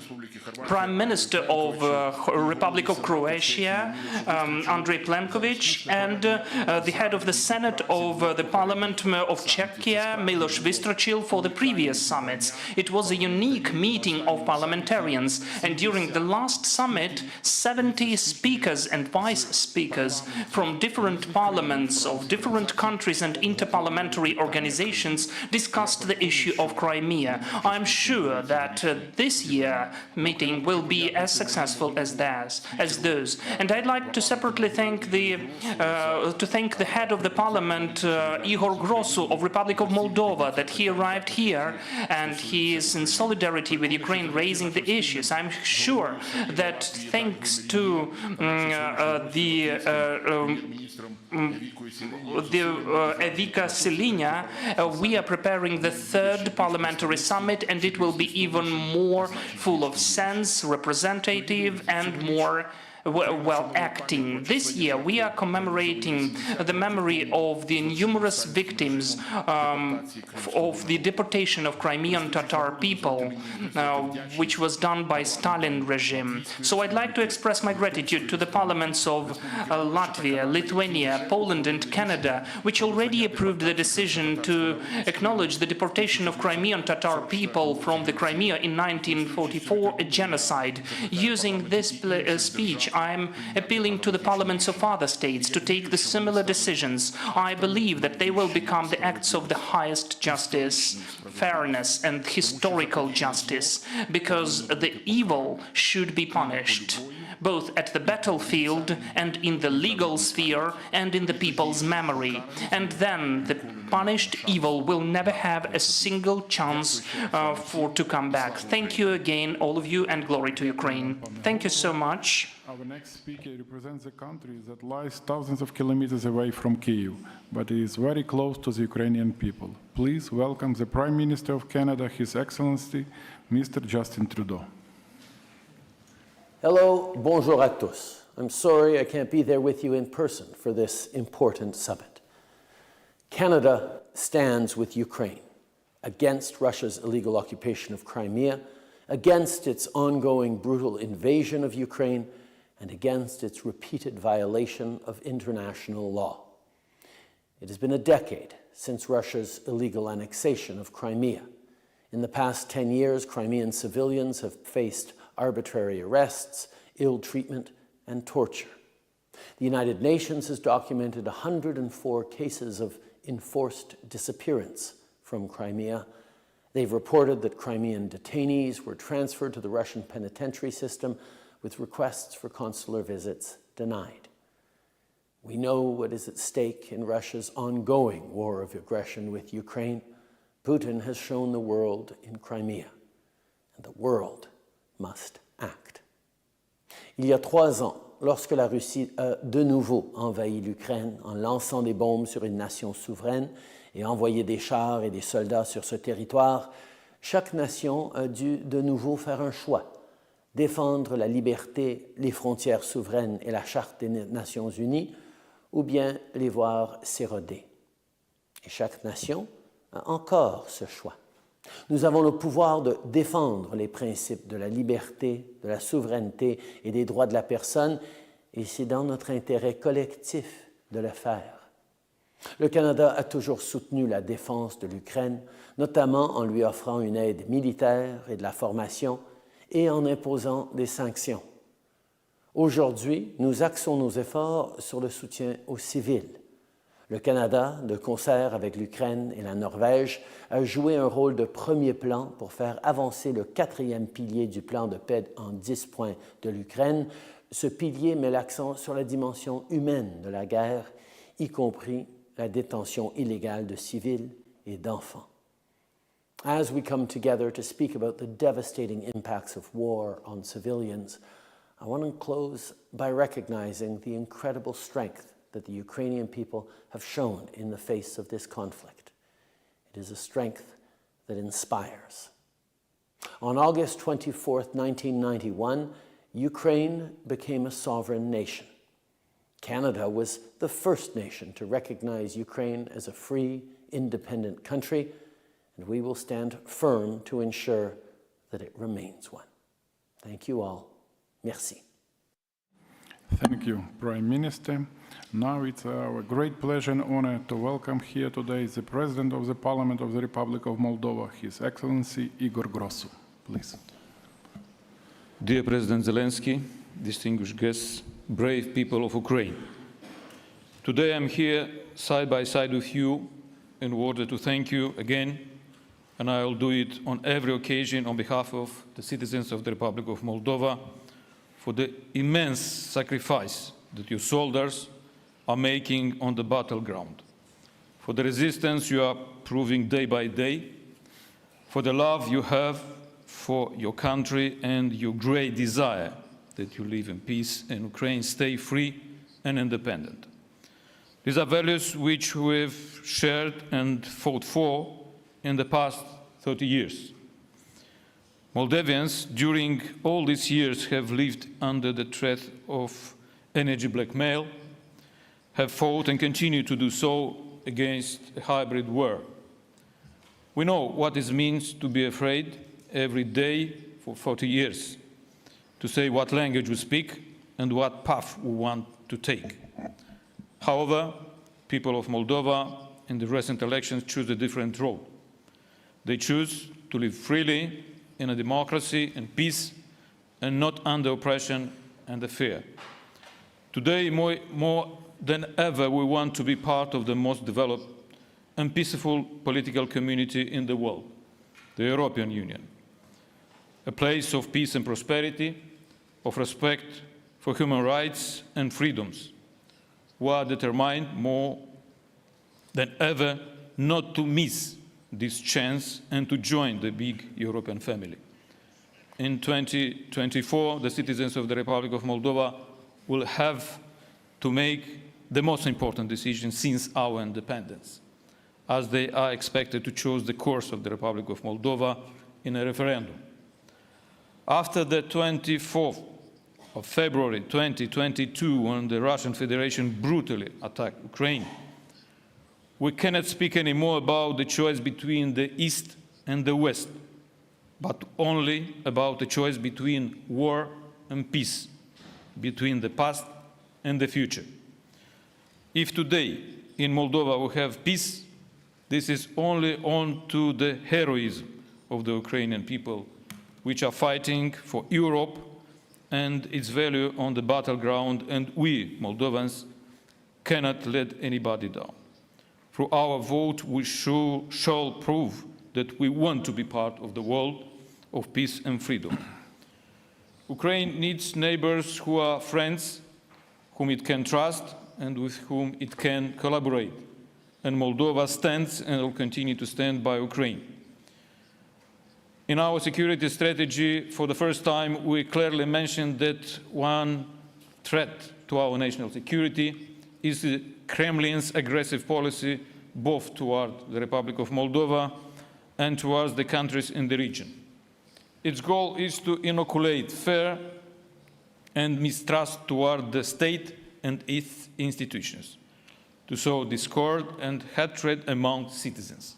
Prime Minister of Republic of Croatia, Andrej Plenković, and the head of the Senate of the Parliament of Czechia, Miloš Vystrčil, for the previous summits. It was a unique meeting of parliamentarians, and during the last summit, 70 speakers and vice speakers from different parliaments of different countries and interparliamentary organizations discussed the issue of Crimea. I'm sure that this year meeting will be as successful as those. And I'd like to separately thank the head of the parliament, Ihor Grosu of Republic of Moldova, that he arrived here and he is in solidarity with Ukraine raising the issues. I'm sure that thanks to Evika Silinya, we are preparing the third parliamentary summit, and it will be even more full of sense, representative, and more well-acting. This year we are commemorating the memory of the numerous victims of the deportation of Crimean Tatar people, which was done by Stalin regime. So I'd like to express my gratitude to the parliaments of Latvia, Lithuania, Poland and Canada, which already approved the decision to acknowledge the deportation of Crimean Tatar people from the Crimea in 1944, a genocide. Using this speech, I'm appealing to the parliaments of other states to take the similar decisions. I believe that they will become the acts of the highest justice, fairness and historical justice, because the evil should be punished, both at the battlefield and in the legal sphere and in the people's memory. And then the punished evil will never have a single chance to come back. Thank you again, all of you, and glory to Ukraine. Thank you so much. Our next speaker represents a country that lies thousands of kilometers away from Kyiv, but it is very close to the Ukrainian people. Please welcome the Prime Minister of Canada, His Excellency, Mr. Justin Trudeau. Hello, bonjour à tous. I'm sorry I can't be there with you in person for this important summit. Canada stands with Ukraine against Russia's illegal occupation of Crimea, against its ongoing brutal invasion of Ukraine, and against its repeated violation of international law. It has been a decade since Russia's illegal annexation of Crimea. In the past 10 years, Crimean civilians have faced arbitrary arrests, ill treatment, and torture. The United Nations has documented 104 cases of enforced disappearance from Crimea. They've reported that Crimean detainees were transferred to the Russian penitentiary system with requests for consular visits denied. We know what is at stake in Russia's ongoing war of aggression with Ukraine. Putin has shown the world in Crimea, and the world must act. Il y a 3 ans, lorsque la Russie a de nouveau envahi l'Ukraine en lançant des bombes sur une nation souveraine et envoyé des chars et des soldats sur ce territoire, chaque nation a dû de nouveau faire un choix: défendre la liberté, les frontières souveraines et la Charte des Nations Unies, ou bien les voir s'éroder. Et chaque nation a encore ce choix. Nous avons le pouvoir de défendre les principes de la liberté, de la souveraineté et des droits de la personne, et c'est dans notre intérêt collectif de le faire. Le Canada a toujours soutenu la défense de l'Ukraine, notamment en lui offrant une aide militaire et de la formation, et en imposant des sanctions. Aujourd'hui, nous axons nos efforts sur le soutien aux civils. Le Canada, de concert avec l'Ukraine et la Norvège, a joué un rôle de premier plan pour faire avancer le 4e pilier du plan de paix en 10 points de l'Ukraine. Ce pilier met l'accent sur la dimension humaine de la guerre, y compris la détention illégale de civils et d'enfants. As we come together to speak about the devastating impacts of war on civilians, I want to close by recognizing the incredible strength that the Ukrainian people have shown in the face of this conflict. It is a strength that inspires. On August 24th, 1991, Ukraine became a sovereign nation. Canada was the first nation to recognize Ukraine as a free, independent country, and we will stand firm to ensure that it remains one. Thank you all. Merci. Thank you, Prime Minister. Now it's our great pleasure and honor to welcome here today the President of the Parliament of the Republic of Moldova, His Excellency Igor Grosu. Please. Dear President Zelenskyy, distinguished guests, brave people of Ukraine. Today I'm here side by side with you in order to thank you again, and I'll do it on every occasion on behalf of the citizens of the Republic of Moldova for the immense sacrifice that your soldiers are making on the battleground, for the resistance you are proving day by day, for the love you have for your country and your great desire that you live in peace and Ukraine stay free and independent. These are values which we've shared and fought for in the past 30 years. Moldavians, during all these years, have lived under the threat of energy blackmail, have fought and continue to do so against a hybrid war. We know what it means to be afraid every day for 40 years, to say what language we speak and what path we want to take. However, people of Moldova in the recent elections choose a different road. They choose to live freely in a democracy and peace and not under oppression and fear. Today, more than ever, we want to be part of the most developed and peaceful political community in the world, the European Union, a place of peace and prosperity, of respect for human rights and freedoms. We are determined more than ever not to miss this chance and to join the big European family. In 2024, the citizens of the Republic of Moldova will have to make the most important decision since our independence, as they are expected to choose the course of the Republic of Moldova in a referendum. After the 24th of February 2022, when the Russian Federation brutally attacked Ukraine, we cannot speak anymore about the choice between the East and the West, but only about the choice between war and peace, between the past and the future. If today in Moldova we have peace, this is only on to the heroism of the Ukrainian people, which are fighting for Europe and its value on the battleground, and we, Moldovans, cannot let anybody down. Through our vote, we shall prove that we want to be part of the world of peace and freedom. Ukraine needs neighbors who are friends, whom it can trust, and with whom it can collaborate. And Moldova stands and will continue to stand by Ukraine. In our security strategy, for the first time, we clearly mentioned that one threat to our national security is the Kremlin's aggressive policy both toward the Republic of Moldova and towards the countries in the region. Its goal is to inoculate fear and mistrust toward the state and its institutions, to sow discord and hatred among citizens.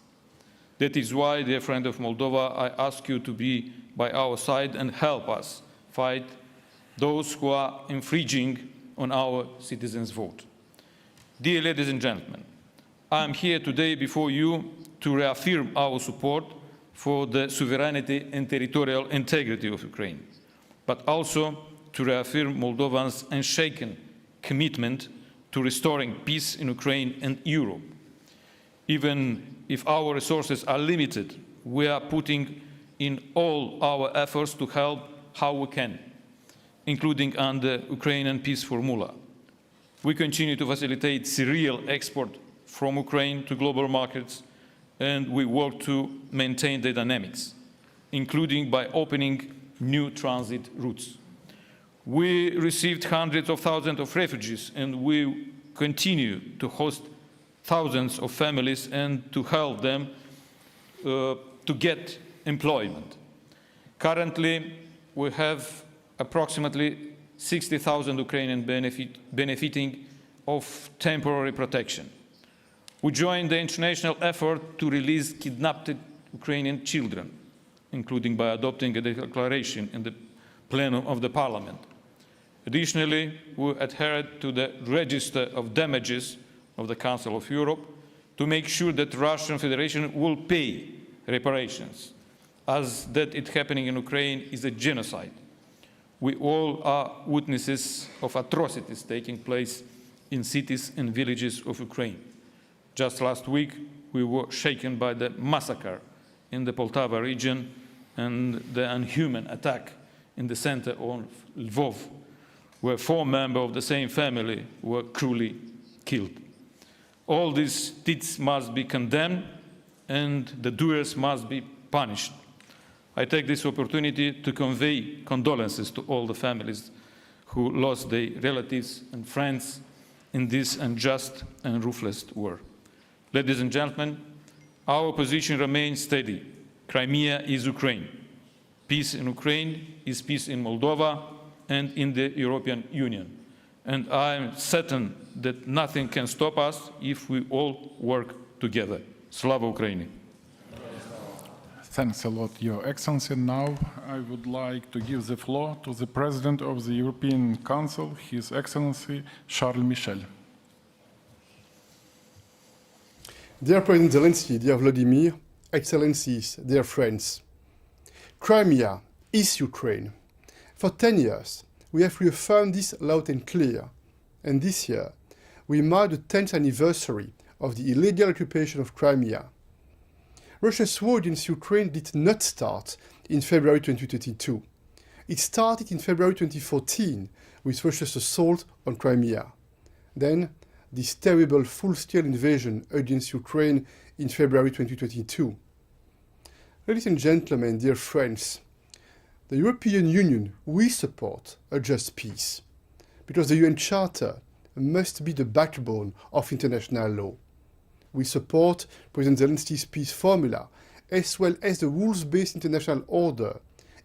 That is why, dear friend of Moldova, I ask you to be by our side and help us fight those who are infringing on our citizens' vote. Dear ladies and gentlemen, I am here today before you to reaffirm our support for the sovereignty and territorial integrity of Ukraine, but also to reaffirm Moldovan's unshaken commitment to restoring peace in Ukraine and Europe. Even if our resources are limited, we are putting in all our efforts to help how we can, including under Ukrainian peace formula. We continue to facilitate cereal export from Ukraine to global markets, and we work to maintain the dynamics, including by opening new transit routes. We received hundreds of thousands of refugees, and we continue to host thousands of families and to help them to get employment. Currently, we have approximately 60,000 Ukrainians benefiting of temporary protection. We joined the international effort to release kidnapped Ukrainian children, including by adopting a declaration in the plenum of the Parliament. Additionally, we adhered to the Register of Damages of the Council of Europe to make sure that the Russian Federation will pay reparations, as that it happening in Ukraine is a genocide. We all are witnesses of atrocities taking place in cities and villages of Ukraine. Just last week, we were shaken by the massacre in the Poltava region and the inhuman attack in the center of Lvov, where 4 members of the same family were cruelly killed. All these deeds must be condemned and the doers must be punished. I take this opportunity to convey condolences to all the families who lost their relatives and friends in this unjust and ruthless war. Ladies and gentlemen, our position remains steady. Crimea is Ukraine. Peace in Ukraine is peace in Moldova and in the European Union. And I am certain that nothing can stop us if we all work together. Slava Ukraini! Thanks a lot, Your Excellency. Now I would like to give the floor to the President of the European Council, His Excellency Charles Michel. Dear President Zelenskyy, dear Vladimir, Excellencies, dear friends, Crimea is Ukraine. For 10 years, we have reaffirmed this loud and clear, and this year, we mark the 10th anniversary of the illegal occupation of Crimea. Russia's war against Ukraine did not start in February 2022. It started in February 2014 with Russia's assault on Crimea. Then, this terrible full-scale invasion against Ukraine in February 2022. Ladies and gentlemen, dear friends, the European Union, we support a just peace, because the UN Charter must be the backbone of international law. We support President Zelenskyy's peace formula, as well as the rules-based international order,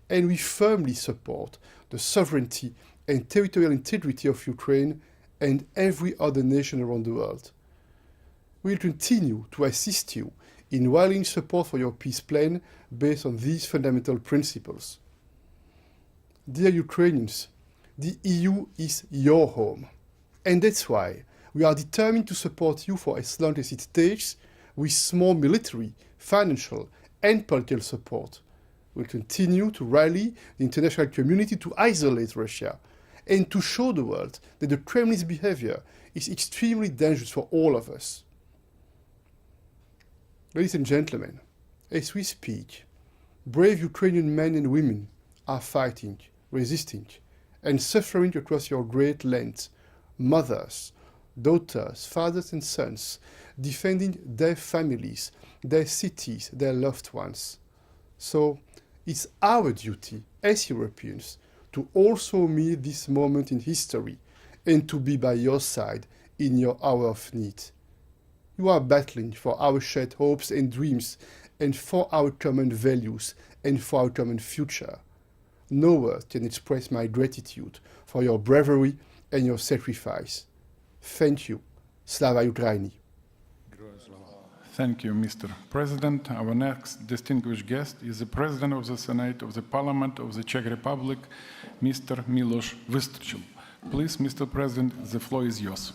and we firmly support the sovereignty and territorial integrity of Ukraine and every other nation around the world. We will continue to assist you in rallying support for your peace plan based on these fundamental principles. Dear Ukrainians, the EU is your home, and that's why we are determined to support you for as long as it takes with small military, financial, and political support. We'll continue to rally the international community to isolate Russia and to show the world that the Kremlin's behavior is extremely dangerous for all of us. Ladies and gentlemen, as we speak, brave Ukrainian men and women are fighting, resisting, and suffering across your great land, mothers, daughters, fathers and sons, defending their families, their cities, their loved ones. So it's our duty as Europeans to also meet this moment in history and to be by your side in your hour of need. You are battling for our shared hopes and dreams and for our common values and for our common future. No word can express my gratitude for your bravery and your sacrifice. Thank you. Slava Ukraini. Thank you, Mr. President. Our next distinguished guest is the President of the Senate of the Parliament of the Czech Republic, Mr. Miloš Vystrčil. Please, Mr. President, the floor is yours.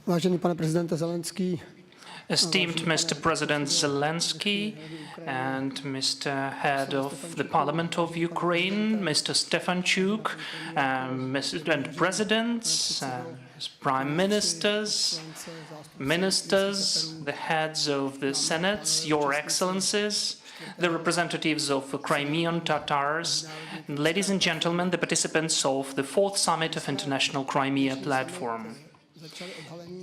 Vážený pane prezidente Zelenský, Esteemed Mr. President Zelenskyy and Mr. Head of the Parliament of Ukraine, Mr. Stefanchuk, and Presidents, Prime Ministers, Ministers, the heads of the Senates, Your Excellencies, the representatives of Crimean Tatars, ladies and gentlemen, the participants of the 4th Summit of International Crimea Platform.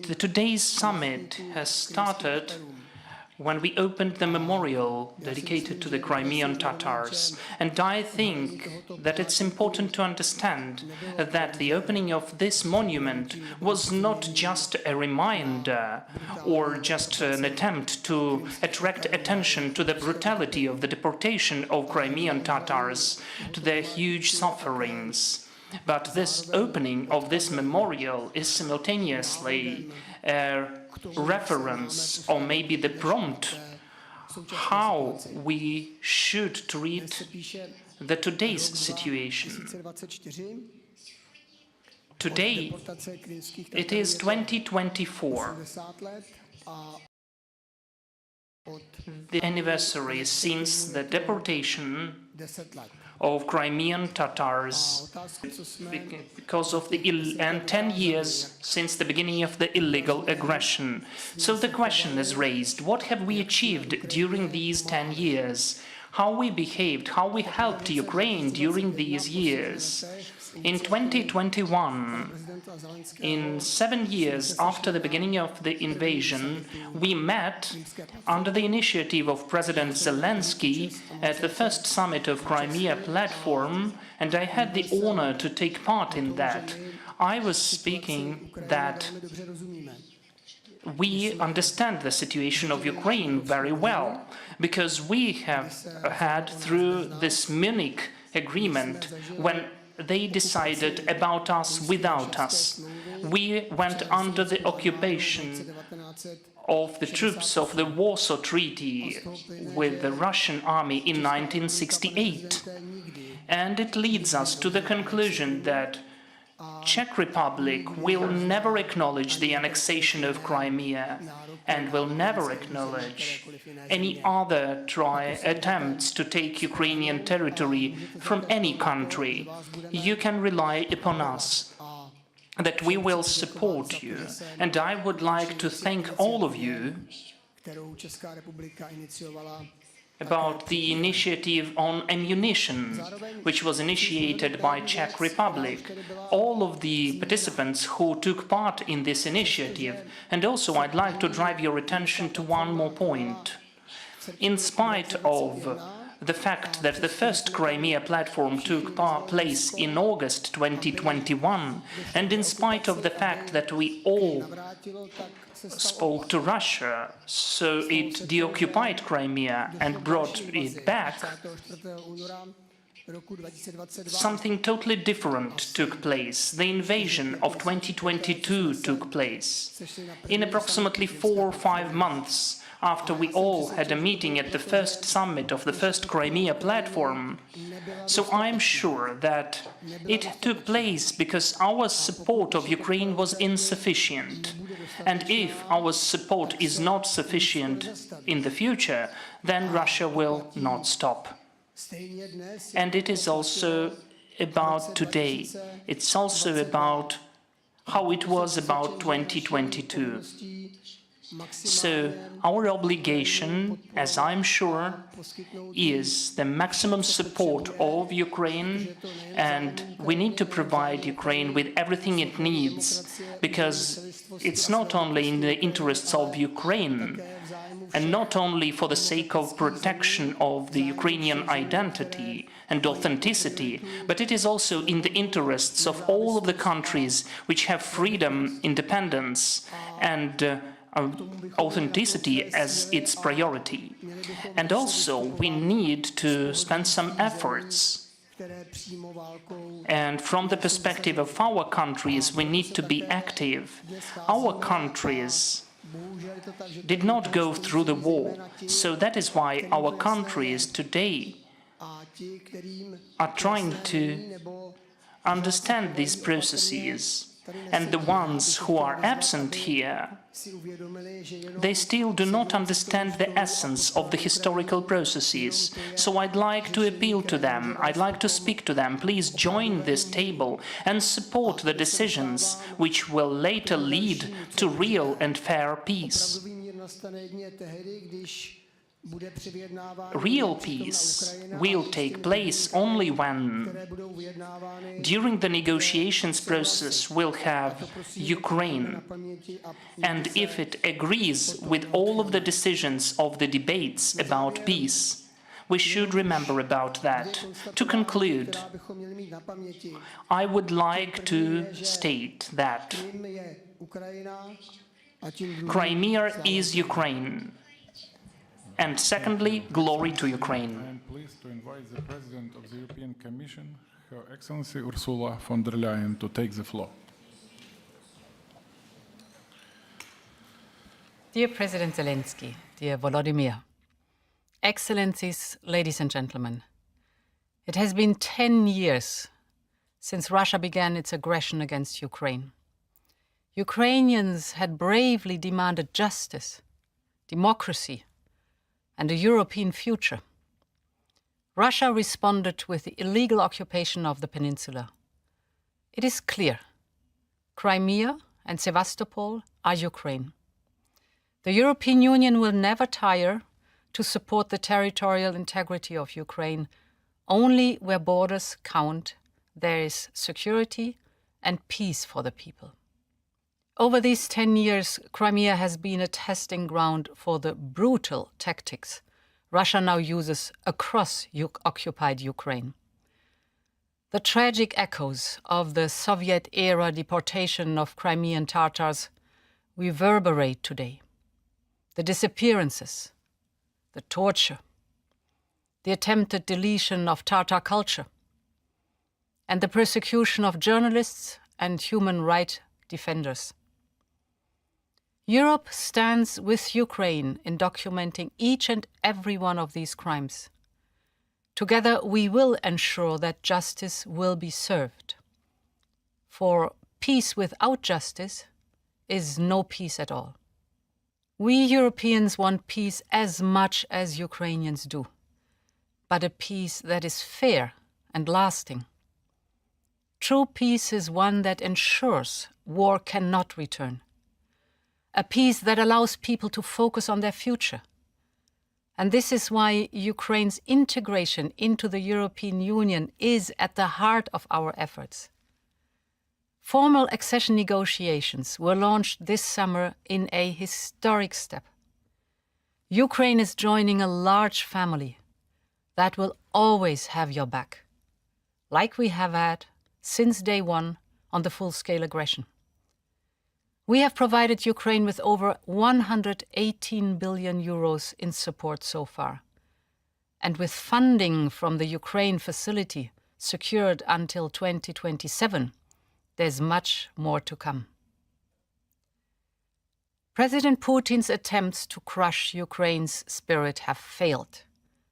Today's summit has started when we opened the memorial dedicated to the Crimean Tatars, and I think that it's important to understand that the opening of this monument was not just a reminder or just an attempt to attract attention to the brutality of the deportation of Crimean Tatars, to their huge sufferings. But this opening of this memorial is simultaneously a reference, or maybe the prompt, how we should treat the today's situation. Today, it is 2024. The anniversary since the deportation of Crimean Tatars, because of and 10 years since the beginning of the illegal aggression. So the question is raised, what have we achieved during these 10 years? How we behaved, how we helped Ukraine during these years? In 2021, in 7 years after the beginning of the invasion, we met under the initiative of President Zelenskyy at the 1st Summit of Crimea Platform, and I had the honor to take part in that. I was speaking that we understand the situation of Ukraine very well, because we have had through this Munich agreement, when they decided about us without us. We went under the occupation of the troops of the Warsaw Treaty with the Russian army in 1968. And it leads us to the conclusion that Czech Republic will never acknowledge the annexation of Crimea and will never acknowledge any other attempts to take Ukrainian territory from any country. You can rely upon us that we will support you, and I would like to thank all of you about the initiative on ammunition, which was initiated by Czech Republic, all of the participants who took part in this initiative. And also I'd like to drive your attention to one more point. In spite of the fact that the first Crimea Platform took place in August 2021, and in spite of the fact that we all spoke to Russia, so it deoccupied Crimea and brought it back, something totally different took place. The invasion of 2022 took place. In approximately 4 or 5 months, after we all had a meeting at the first summit of the first Crimea Platform. So I'm sure that it took place because our support of Ukraine was insufficient. And if our support is not sufficient in the future, then Russia will not stop. And it is also about today. It's also about how it was about 2022. So our obligation, as I'm sure, is the maximum support of Ukraine, and we need to provide Ukraine with everything it needs, because it's not only in the interests of Ukraine, and not only for the sake of protection of the Ukrainian identity and authenticity, but it is also in the interests of all of the countries which have freedom, independence, and authenticity as its priority. And also we need to spend some efforts. And from the perspective of our countries, we need to be active. Our countries did not go through the war, so that is why our countries today are trying to understand these processes And the ones who are absent here, they still do not understand the essence of the historical processes. So I'd like to appeal to them, I'd like to speak to them, please join this table and support the decisions which will later lead to real and fair peace. Real peace will take place only when, during the negotiations process, we'll have Ukraine, and if it agrees with all of the decisions of the debates about peace, we should remember about that. To conclude, I would like to state that Crimea is Ukraine. And secondly, glory to Ukraine. I am pleased to invite the President of the European Commission, Her Excellency Ursula von der Leyen, to take the floor. Dear President Zelenskyy, dear Volodymyr, Excellencies, ladies and gentlemen, it has been 10 years since Russia began its aggression against Ukraine. Ukrainians had bravely demanded justice, democracy, and a European future. Russia responded with the illegal occupation of the peninsula. It is clear, Crimea and Sevastopol are Ukraine. The European Union will never tire to support the territorial integrity of Ukraine. Only where borders count, there is security and peace for the people. Over these 10 years, Crimea has been a testing ground for the brutal tactics Russia now uses across occupied Ukraine. The tragic echoes of the Soviet-era deportation of Crimean Tatars reverberate today. The disappearances, the torture, the attempted deletion of Tatar culture, and the persecution of journalists and human rights defenders. Europe stands with Ukraine in documenting each and every one of these crimes. Together, we will ensure that justice will be served. For peace without justice is no peace at all. We Europeans want peace as much as Ukrainians do, but a peace that is fair and lasting. True peace is one that ensures war cannot return. A peace that allows people to focus on their future. And this is why Ukraine's integration into the European Union is at the heart of our efforts. Formal accession negotiations were launched this summer in a historic step. Ukraine is joining a large family that will always have your back, like we have had since day one on the full-scale aggression. We have provided Ukraine with over 118 billion euros in support so far. And with funding from the Ukraine facility secured until 2027, there's much more to come. President Putin's attempts to crush Ukraine's spirit have failed.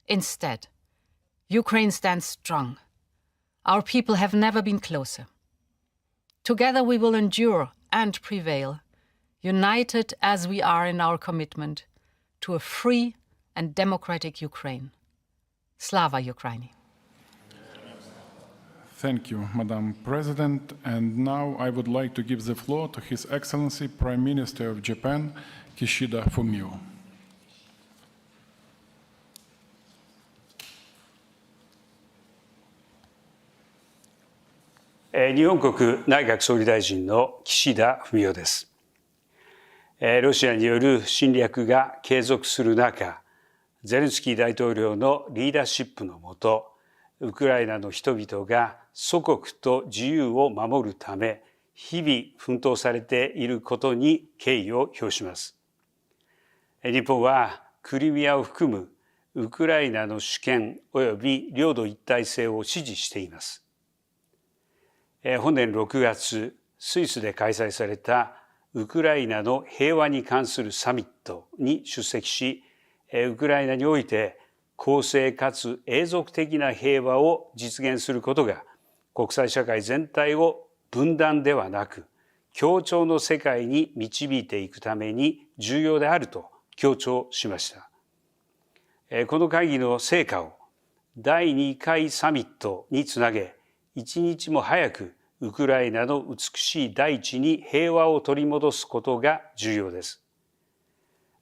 Instead, Ukraine stands strong. Our people have never been closer. Together we will endure and prevail, united as we are in our commitment to a free and democratic Ukraine. Slava Ukraini. Thank you, Madam President. And now I would like to give the floor to His Excellency Prime Minister of Japan, Kishida Fumio. 日本国内閣総理大臣の岸田文雄です。ロシアによる侵略が継続する中、ゼレンスキー大統領のリーダーシップのもと、ウクライナの人々が祖国と自由を守るため、日々奮闘されていることに敬意を表します。日本はクリミアを含むウクライナの主権及び領土一体性を支持しています。本年6月、スイスで開催されたウクライナの平和に関するサミットに出席し、ウクライナにおいて公正かつ永続的な平和を実現することが国際社会全体を分断ではなく協調の世界に導いていくために重要であると強調しました。この会議の成果を第2回サミットにつなげ、一日も早くウクライナの美しい大地に平和を取り戻すことが重要です。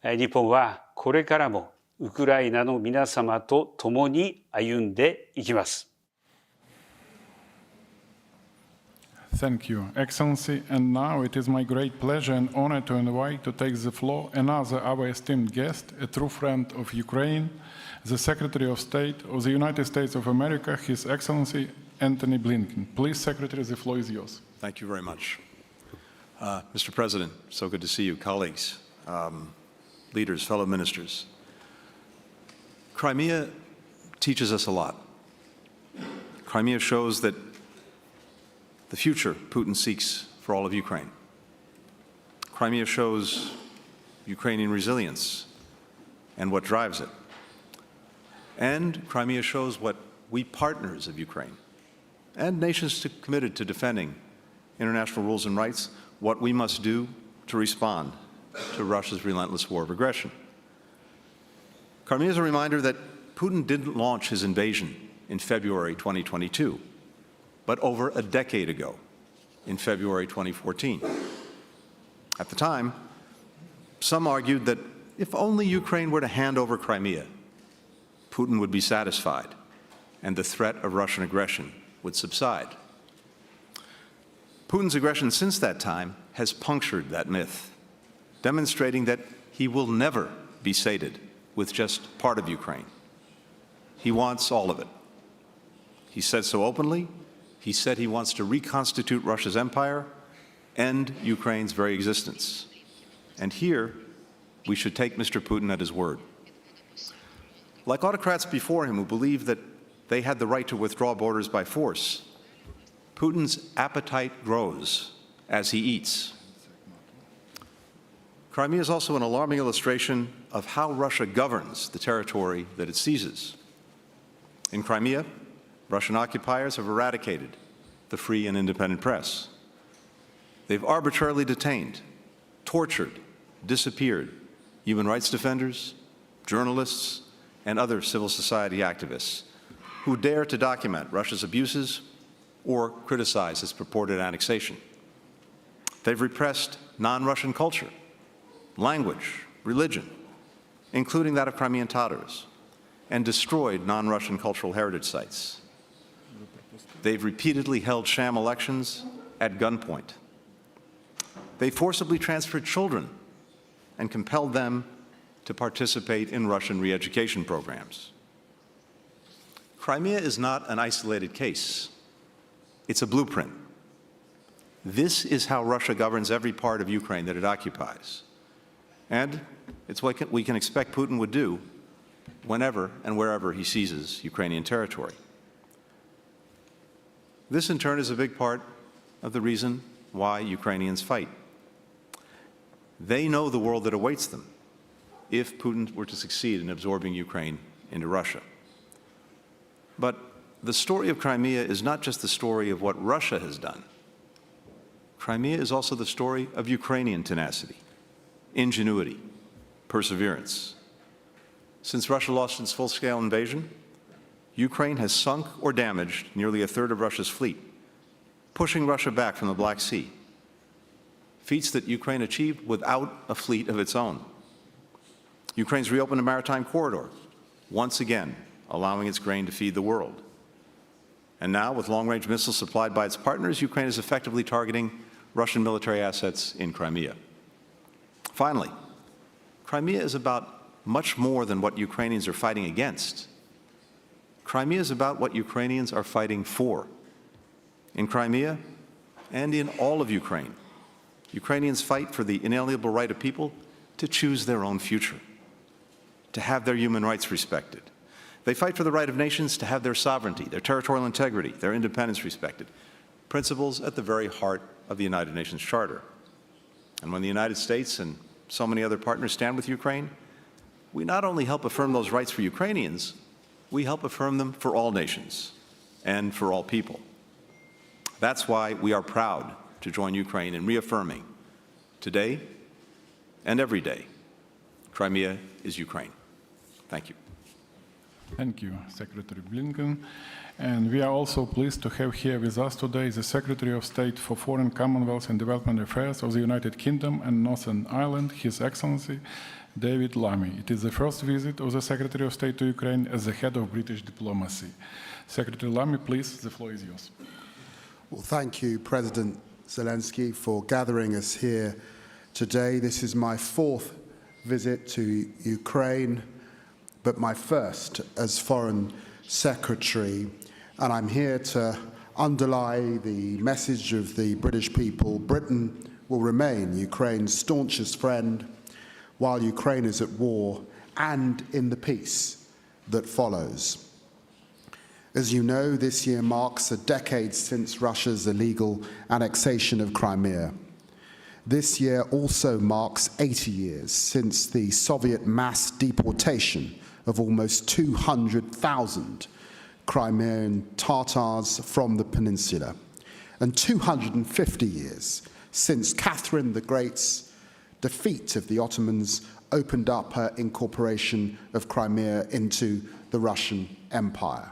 日本はこれからもウクライナの皆様と共に歩んでいきます。Thank you, Excellency. And now it is my great pleasure and honor to invite to take the floor another our esteemed guest, a true friend of Ukraine, the Secretary of State of the United States of America, His Excellency Antony Blinken. Please, Secretary, the floor is yours. Thank you very much. Mr. President, so good to see you, colleagues, leaders, fellow ministers. Crimea teaches us a lot. Crimea shows that the future Putin seeks for all of Ukraine. Crimea shows Ukrainian resilience and what drives it. And Crimea shows what we partners of Ukraine and nations committed to defending international rules and rights, what we must do to respond to Russia's relentless war of aggression. Crimea is a reminder that Putin didn't launch his invasion in February 2022, but over a decade ago, in February 2014. At the time, some argued that if only Ukraine were to hand over Crimea, Putin would be satisfied and the threat of Russian aggression would subside. Putin's aggression since that time has punctured that myth, demonstrating that he will never be sated with just part of Ukraine. He wants all of it. He said so openly. He said he wants to reconstitute Russia's empire, end Ukraine's very existence. And here, we should take Mr. Putin at his word. Like autocrats before him who believed that they had the right to withdraw borders by force, Putin's appetite grows as he eats. Crimea is also an alarming illustration of how Russia governs the territory that it seizes. In Crimea, Russian occupiers have eradicated the free and independent press. They've arbitrarily detained, tortured, disappeared human rights defenders, journalists, and other civil society activists who dare to document Russia's abuses or criticize its purported annexation. They've repressed non-Russian culture, language, religion, including that of Crimean Tatars, and destroyed non-Russian cultural heritage sites. They've repeatedly held sham elections at gunpoint. They forcibly transferred children and compelled them to participate in Russian re-education programs. Crimea is not an isolated case. It's a blueprint. This is how Russia governs every part of Ukraine that it occupies. And it's what we can expect Putin would do whenever and wherever he seizes Ukrainian territory. This, in turn, is a big part of the reason why Ukrainians fight. They know the world that awaits them if Putin were to succeed in absorbing Ukraine into Russia. But the story of Crimea is not just the story of what Russia has done. Crimea is also the story of Ukrainian tenacity, ingenuity, perseverance. Since Russia launched its full-scale invasion, Ukraine has sunk or damaged nearly a third of Russia's fleet, pushing Russia back from the Black Sea, feats that Ukraine achieved without a fleet of its own. Ukraine's reopened a maritime corridor, once again allowing its grain to feed the world. And now, with long-range missiles supplied by its partners, Ukraine is effectively targeting Russian military assets in Crimea. Finally, Crimea is about much more than what Ukrainians are fighting against. Crimea is about what Ukrainians are fighting for. In Crimea and in all of Ukraine, Ukrainians fight for the inalienable right of people to choose their own future, to have their human rights respected. They fight for the right of nations to have their sovereignty, their territorial integrity, their independence respected, principles at the very heart of the United Nations Charter. And when the United States and so many other partners stand with Ukraine, we not only help affirm those rights for Ukrainians, we help affirm them for all nations and for all people. That's why we are proud to join Ukraine in reaffirming today and every day, Crimea is Ukraine. Thank you. Thank you, Secretary Blinken. And we are also pleased to have here with us today the Secretary of State for Foreign, Commonwealth and Development Affairs of the United Kingdom and Northern Ireland, His Excellency David Lammy. It is the first visit of the Secretary of State to Ukraine as the head of British diplomacy. Secretary Lammy, please, the floor is yours. Well, thank you, President Zelenskyy, for gathering us here today. This is my fourth visit to Ukraine, but my first as Foreign Secretary, and I'm here to underlie the message of the British people. Britain will remain Ukraine's staunchest friend while Ukraine is at war and in the peace that follows. As you know, this year marks a decade since Russia's illegal annexation of Crimea. This year also marks 80 years since the Soviet mass deportation of almost 200,000 Crimean Tatars from the peninsula, and 250 years since Catherine the Great's defeat of the Ottomans opened up her incorporation of Crimea into the Russian Empire.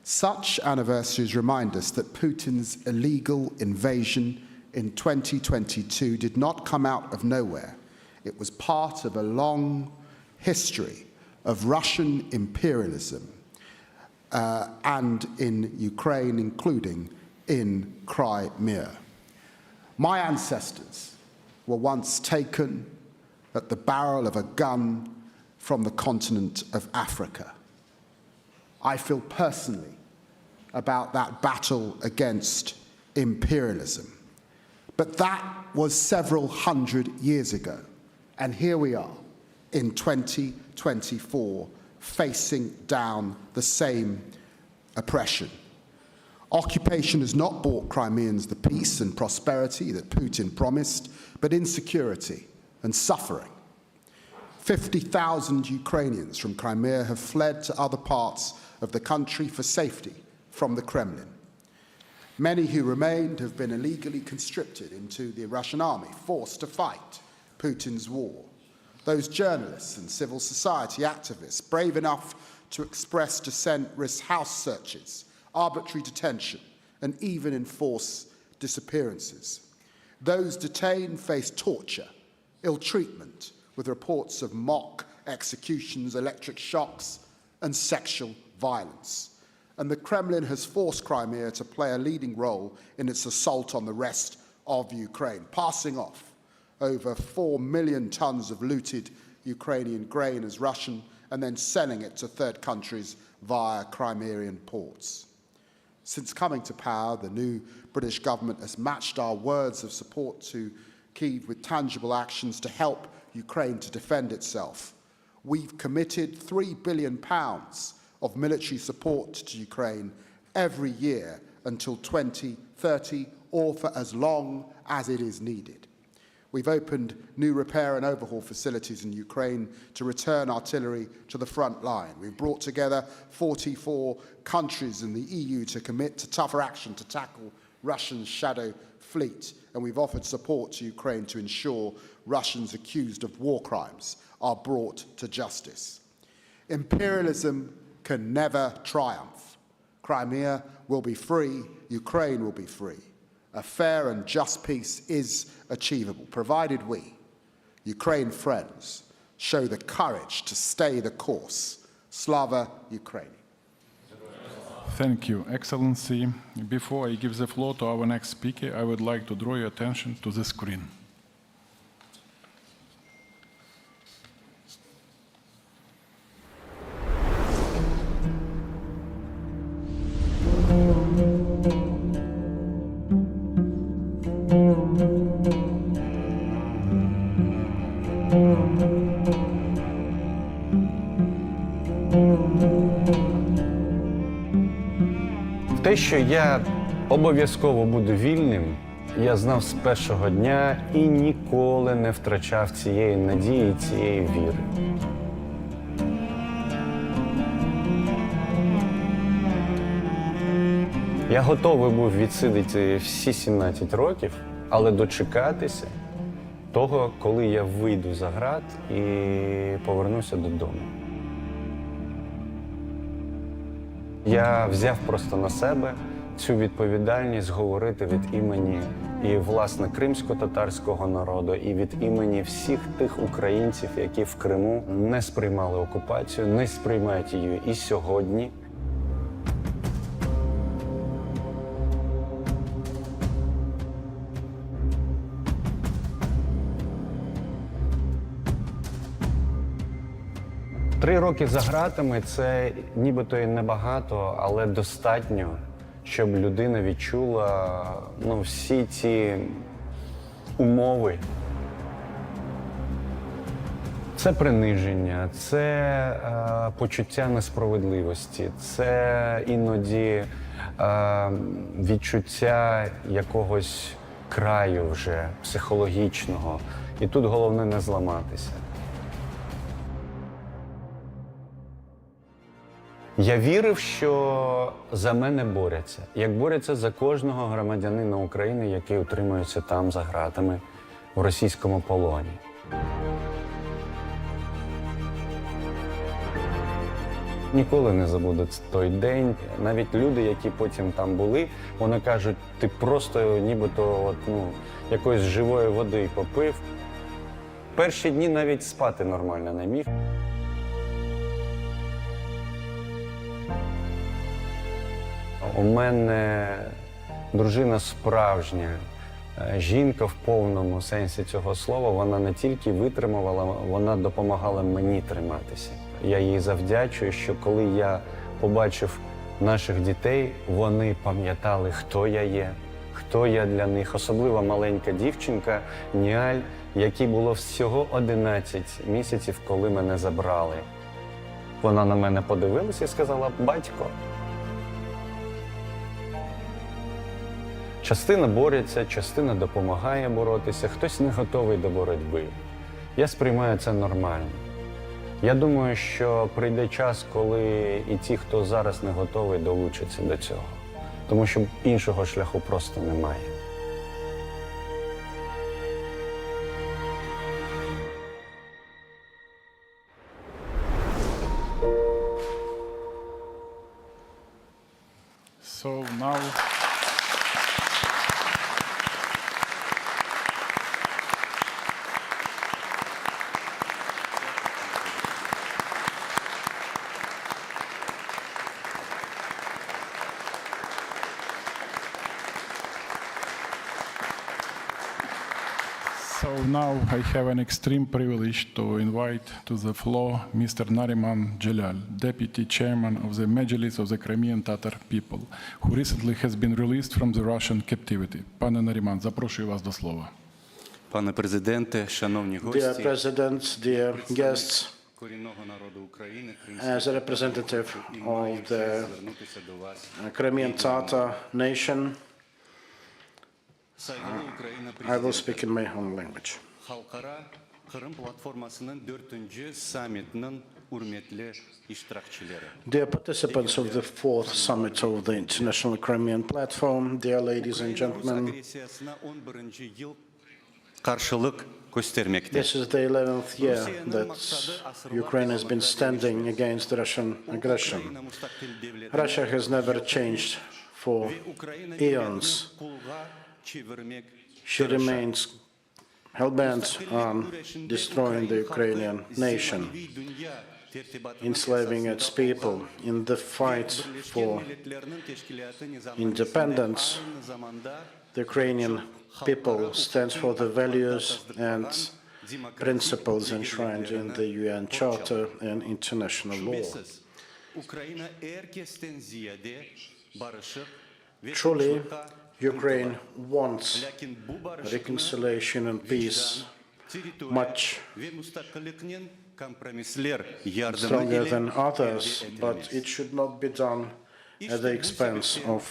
Such anniversaries remind us that Putin's illegal invasion in 2022 did not come out of nowhere. It was part of a long history of Russian imperialism and in Ukraine, including in Crimea. My ancestors were once taken at the barrel of a gun from the continent of Africa. I feel personally about that battle against imperialism. But that was several hundred years ago, and here we are in 2024 facing down the same oppression. Occupation has not brought Crimeans the peace and prosperity that Putin promised, but insecurity and suffering. 50,000 Ukrainians from Crimea have fled to other parts of the country for safety from the Kremlin. Many who remained have been illegally conscripted into the Russian army, forced to fight Putin's war. Those journalists and civil society activists brave enough to express dissent risk house searches, arbitrary detention, and even enforce disappearances. Those detained face torture, ill-treatment, with reports of mock executions, electric shocks, and sexual violence. And the Kremlin has forced Crimea to play a leading role in its assault on the rest of Ukraine, passing off over 4 million tons of looted Ukrainian grain as Russian and then selling it to third countries via Crimean ports. Since coming to power, the new British government has matched our words of support to Kyiv with tangible actions to help Ukraine to defend itself. We've committed £3 billion of military support to Ukraine every year until 2030, or for as long as it is needed. We've opened new repair and overhaul facilities in Ukraine to return artillery to the front line. We've brought together 44 countries in the EU to commit to tougher action to tackle Russia's shadow fleet, and we've offered support to Ukraine to ensure Russians accused of war crimes are brought to justice. Imperialism can never triumph. Crimea will be free, Ukraine will be free. A fair and just peace is achievable, provided we, Ukraine friends, show the courage to stay the course. Slava Ukraini. Thank you, Excellency. Before I give the floor to our next speaker, I would like to draw your attention to the screen. Те, що я обов'язково буду вільним, я знав з першого дня і ніколи не втрачав цієї надії, цієї віри. Я готовий був відсидіти всі 17 років, але дочекатися того, коли я вийду за ґрат і повернуся додому. Я взяв просто на себе цю відповідальність говорити від імені і, власне, кримсько-татарського народу, і від імені всіх тих українців, які в Криму не сприймали окупацію, не сприймають її і сьогодні. Три роки за ґратами – це нібито і небагато, але достатньо, щоб людина відчула всі ці умови. Це приниження, це почуття несправедливості, це іноді відчуття якогось краю вже психологічного. І тут головне не зламатися. Я вірив, що за мене борються, як борються за кожного громадянина України, який утримується там за ґратами в російському полоні. Ніколи не забуду той день. Навіть люди, які потім там були, вони кажуть, ти просто нібито якоїсь живої води попив. Перші дні навіть спати нормально не міг. У мене дружина справжня, жінка в повному сенсі цього слова. Вона не тільки витримувала, вона допомагала мені триматися. Я їй завдячую, що коли я побачив наших дітей, вони пам'ятали, хто я є, хто я для них. Особливо маленька дівчинка Ніаль, якій було всього 11 місяців, коли мене забрали. Вона на мене подивилася і сказала: «Батько». Частина бореться, частина допомагає боротися, хтось не готовий до боротьби. Я сприймаю це нормально. Я думаю, що прийде час, коли і ті, хто зараз не готовий, долучаться до цього. Тому що іншого шляху просто немає. So now I have an extreme privilege to invite to the floor Mr. Nariman Celal, Deputy Chairman of the Majlis of the Crimean Tatar people, who recently has been released from the Russian captivity. Pане Наріман, запрошую вас до слова. Пане президенте, шановні гості. Dear President, dear guests, as a representative of the Crimean Tatar nation, I will speak in my home language. Dear participants of the 4th Summit of the International Crimean Platform, dear ladies and gentlemen, this is the 11th year that Ukraine has been standing against Russian aggression. Russia has never changed for eons. She remains hell-bent on destroying the Ukrainian nation, enslaving its people. In the fight for independence, the Ukrainian people stands for the values and principles enshrined in the UN Charter and international law. Truly, Ukraine wants reconciliation and peace much stronger than others, but it should not be done at the expense of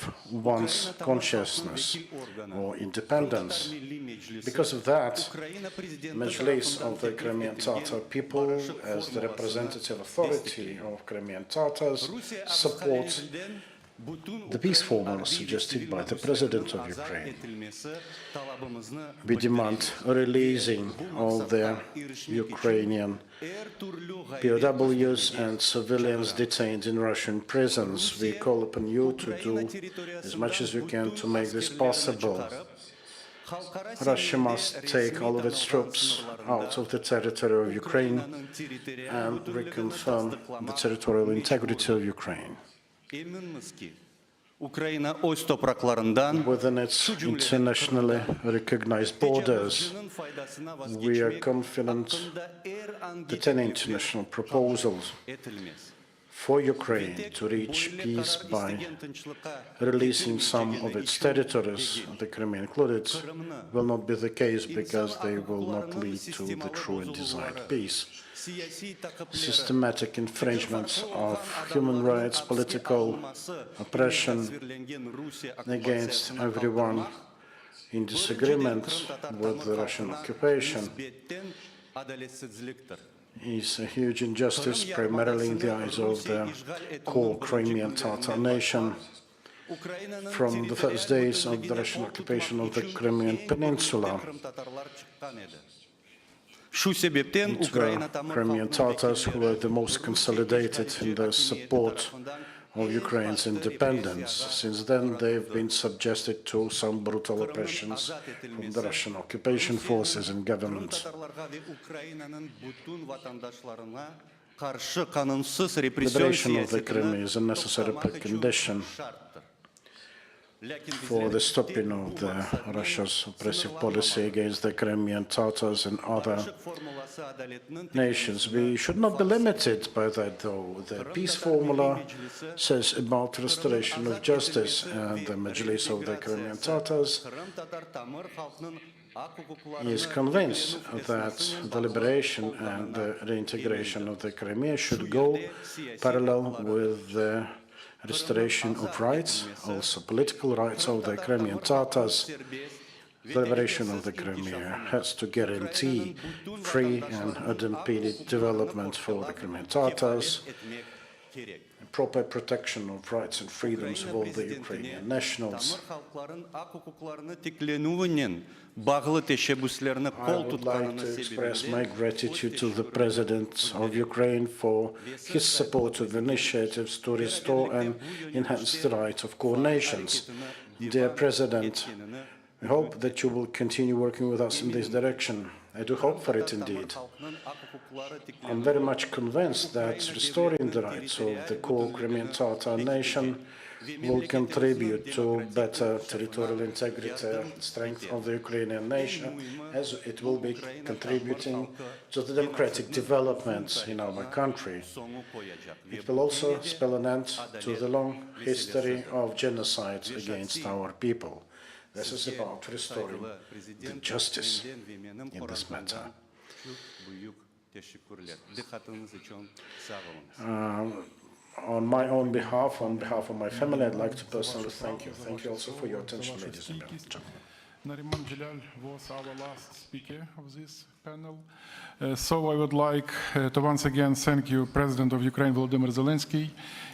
one's consciousness or independence. Because of that, Majlis of the Crimean Tatar people, as the representative authority of Crimean Tatars, supports The peace formula suggested by the President of Ukraine. We demand releasing all the Ukrainian POWs and civilians detained in Russian prisons. We call upon you to do as much as you can to make this possible. Russia must take all of its troops out of the territory of Ukraine and reconfirm the territorial integrity of Ukraine. Within its internationally recognized borders, we are confident that any international proposals for Ukraine to reach peace by releasing some of its territories, the Crimea included, will not be the case because they will not lead to the true and desired peace. Systematic infringements of human rights, political oppression against everyone in disagreement with the Russian occupation is a huge injustice, primarily in the eyes of the core Crimean Tatar nation. From the first days of the Russian occupation of the Crimean Peninsula, it were Crimean Tatars who were the most consolidated in their support of Ukraine's independence. Since then, they've been subjected to some brutal oppressions from the Russian occupation forces and government. Liberation of the Crimea is a necessary precondition for the stopping of Russia's oppressive policy against the Crimean Tatars and other nations. We should not be limited by that, though. The peace formula says about restoration of justice, and the Majlis of the Crimean Tatars is convinced that the liberation and the reintegration of the Crimea should go parallel with the restoration of rights, also political rights of the Crimean Tatars. The liberation of the Crimea has to guarantee free and unimpeded development for the Crimean Tatars, proper protection of rights and freedoms of all the Ukrainian nationals. I would like to express my gratitude to the President of Ukraine for his support of initiatives to restore and enhance the rights of core nations. Dear President, we hope that you will continue working with us in this direction. I do hope for it indeed. I'm very much convinced that restoring the rights of the core Crimean Tatar nation will contribute to better territorial integrity and strength of the Ukrainian nation, as it will be contributing to the democratic developments in our country. It will also spell an end to the long history of genocide against our people. This is about restoring the justice in this matter. On my own behalf, on behalf of my family, I'd like to personally thank you. Thank you also for your attention, ladies and gentlemen. Nariman Jalal was our last speaker of this panel. So I would like to once again thank you, President of Ukraine Volodymyr Zelenskyy,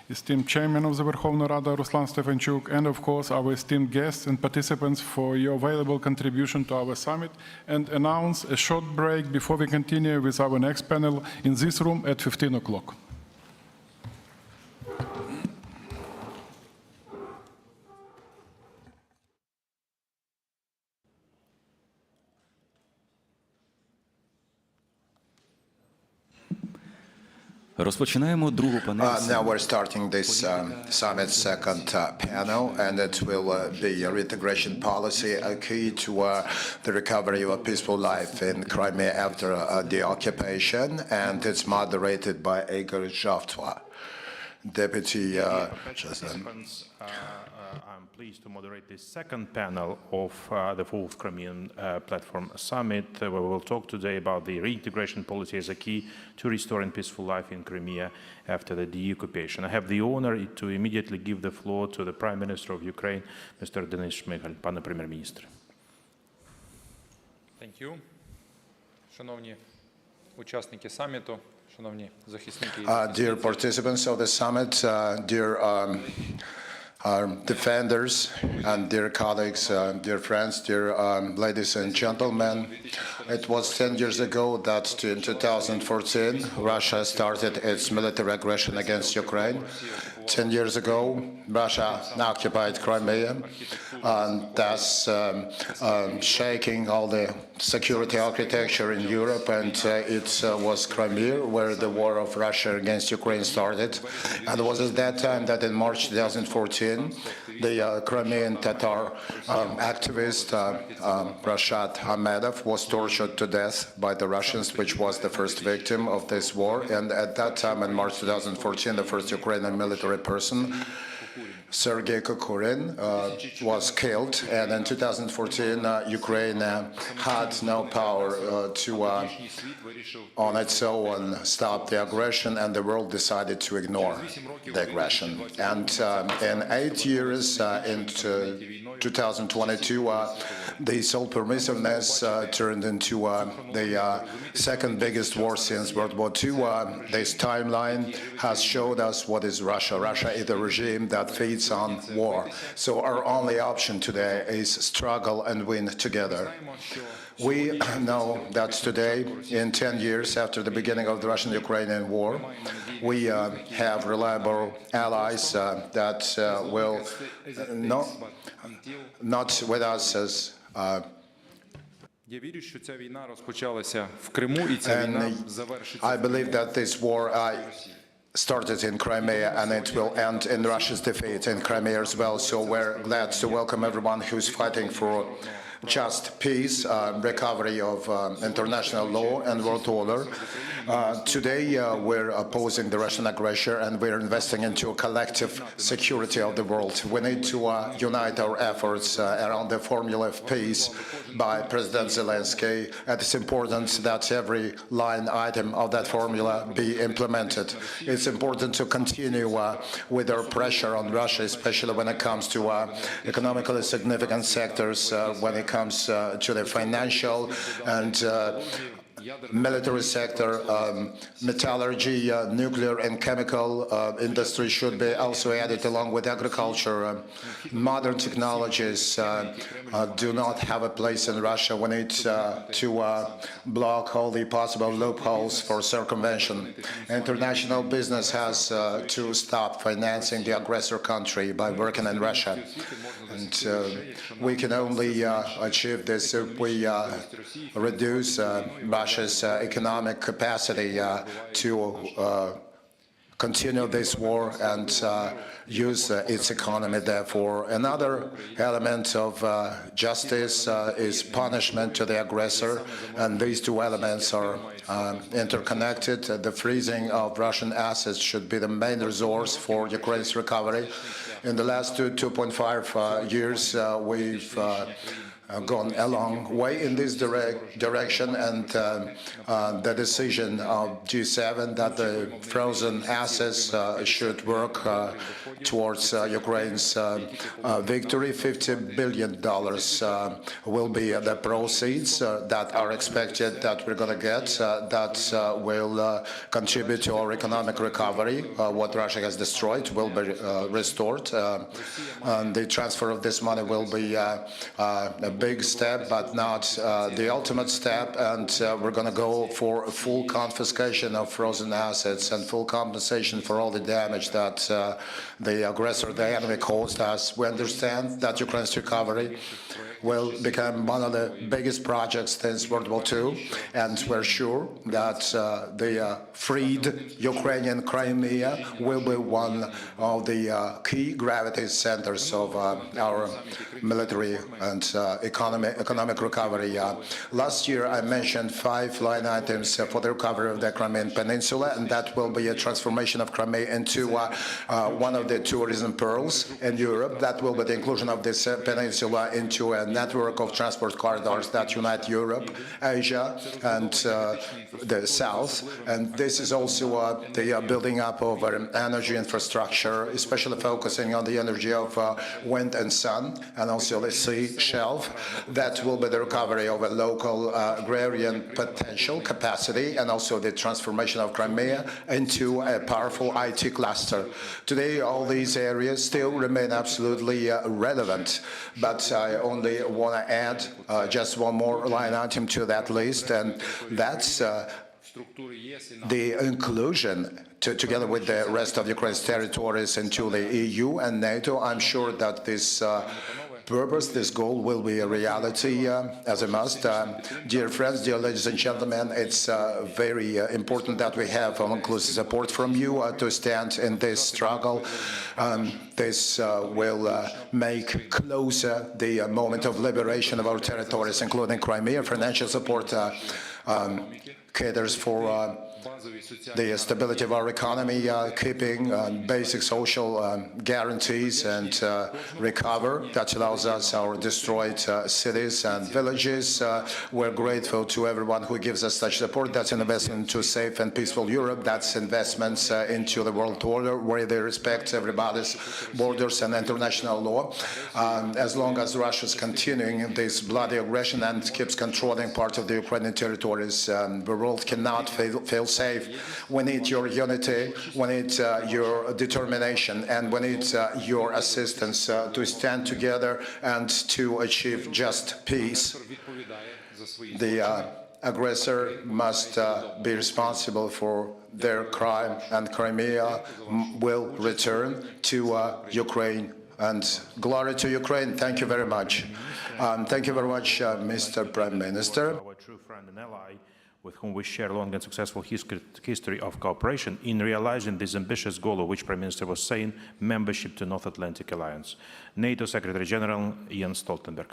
esteemed Chairman of the Verkhovna Rada Ruslan Stefanchuk, and of course our esteemed guests and participants for your valuable contribution to our summit, and announce a short break before we continue with our next panel in this room at 15 o'clock. Now we're starting this summit's second panel, and it will be reintegration policy, a key to the recovery of a peaceful life in Crimea after the occupation, and it's moderated by Igor Zhavtva, Deputy President. I'm pleased to moderate this second panel of the fourth Crimean Platform Summit, where we will talk today about the reintegration policy as a key to restoring peaceful life in Crimea after the deoccupation. I have the honor to immediately give the floor to the Prime Minister of Ukraine, Mr. Denis Shmyhal. Pане Прем'єр-міністр. Thank you. Шановні учасники саміту, шановні захисники. Dear participants of the summit, dear defenders and dear colleagues, dear friends, dear ladies and gentlemen. It was 10 years ago that in 2014 Russia started its military aggression against Ukraine. 10 years ago, Russia occupied Crimea, and thus shaking all the security architecture in Europe, and it was Crimea where the war of Russia against Ukraine started. And it was at that time that in March 2014, the Crimean Tatar activist Rashad Ahmedov was tortured to death by the Russians, which was the first victim of this war. And at that time, in March 2014, the first Ukrainian military person, Sergei Kokorin, was killed, and in 2014 Ukraine had no power to on its own stop the aggression, and the world decided to ignore the aggression. And in 8 years, in 2022, the sole permissiveness turned into the second biggest war since World War II. This timeline has showed us what is Russia. Russia is a regime that feeds on war. So our only option today is struggle and win together. We know that today, in 10 years after the beginning of the Russian-Ukrainian war, we have reliable allies that will not with us as I believe that this war started in Crimea, and it will end in Russia's defeat in Crimea as well. So we're glad to welcome everyone who's fighting for just peace, recovery of international law and world order. Today, we're opposing the Russian aggression, and we're investing into a collective security of the world. We need to unite our efforts around the formula of peace by President Zelenskyy, and it's important that every line item of that formula be implemented. It's important to continue with our pressure on Russia, especially when it comes to economically significant sectors, when it comes to the financial and military sector, metallurgy, nuclear and chemical industry should be also added along with agriculture. Modern technologies do not have a place in Russia. We need to block all the possible loopholes for circumvention. International business has to stop financing the aggressor country by working in Russia. And we can only achieve this if we reduce Russia's economic capacity to continue this war and use its economy. Therefore, another element of justice is punishment to the aggressor, and these two elements are interconnected. The freezing of Russian assets should be the main resource for Ukraine's recovery. In the last 2.5 years, we've gone a long way in this direction, and the decision of G7 that the frozen assets should work towards Ukraine's victory. $50 billion will be the proceeds that are expected that we're going to get, that will contribute to our economic recovery. What Russia has destroyed will be restored. And the transfer of this money will be a big step, but not the ultimate step, and we're going to go for a full confiscation of frozen assets and full compensation for all the damage that the aggressor, the enemy, caused us. We understand that Ukraine's recovery will become one of the biggest projects since World War II, and we're sure that the freed Ukrainian Crimea will be one of the key gravity centers of our military and economic recovery. Last year, I mentioned 5 line items for the recovery of the Crimean Peninsula, and that will be a transformation of Crimea into one of the tourism pearls in Europe. That will be the inclusion of this peninsula into a network of transport corridors that unite Europe, Asia, and the South. And this is also the building up of energy infrastructure, especially focusing on the energy of wind and sun, and also the sea shelf. That will be the recovery of a local agrarian potential capacity, and also the transformation of Crimea into a powerful IT cluster. Today, all these areas still remain absolutely relevant, but I only want to add just one more line item to that list, and that's the inclusion, together with the rest of Ukraine's territories, into the EU and NATO. I'm sure that this purpose, this goal will be a reality as a must. Dear friends, dear ladies and gentlemen, it's very important that we have inclusive support from you to stand in this struggle. This will make closer the moment of liberation of our territories, including Crimea. Financial support caters for the stability of our economy, keeping basic social guarantees and recover. That allows us our destroyed cities and villages. We're grateful to everyone who gives us such support. That's an investment into safe and peaceful Europe. That's investments into the world order, where they respect everybody's borders and international law. As long as Russia is continuing this bloody aggression and keeps controlling part of the Ukrainian territories, the world cannot feel safe. We need your unity, we need your determination, and we need your assistance to stand together and to achieve just peace. The aggressor must be responsible for their crime, and Crimea will return to Ukraine. And glory to Ukraine. Thank you very much. Thank you very much, Mr. Prime Minister. Our true friend and ally, with whom we share long and successful history of cooperation in realizing this ambitious goal, of which Prime Minister was saying, membership to North Atlantic Alliance. NATO Secretary General Jens Stoltenberg.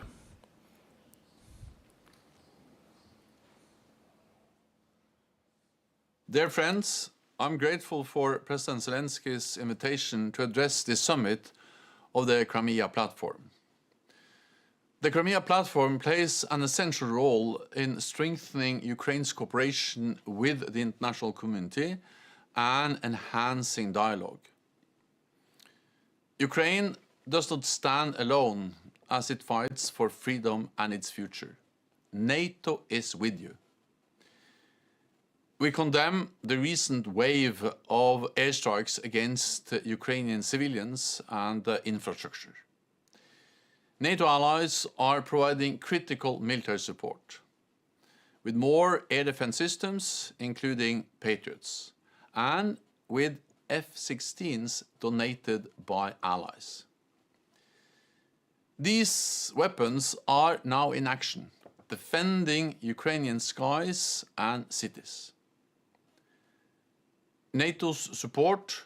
Dear friends, I'm grateful for President Zelenskyy's invitation to address the summit of the Crimea Platform. The Crimea Platform plays an essential role in strengthening Ukraine's cooperation with the international community and enhancing dialogue. Ukraine does not stand alone as it fights for freedom and its future. NATO is with you. We condemn the recent wave of airstrikes against Ukrainian civilians and infrastructure. NATO allies are providing critical military support, with more air defense systems, including Patriots, and with F-16s donated by allies. These weapons are now in action, defending Ukrainian skies and cities. NATO's support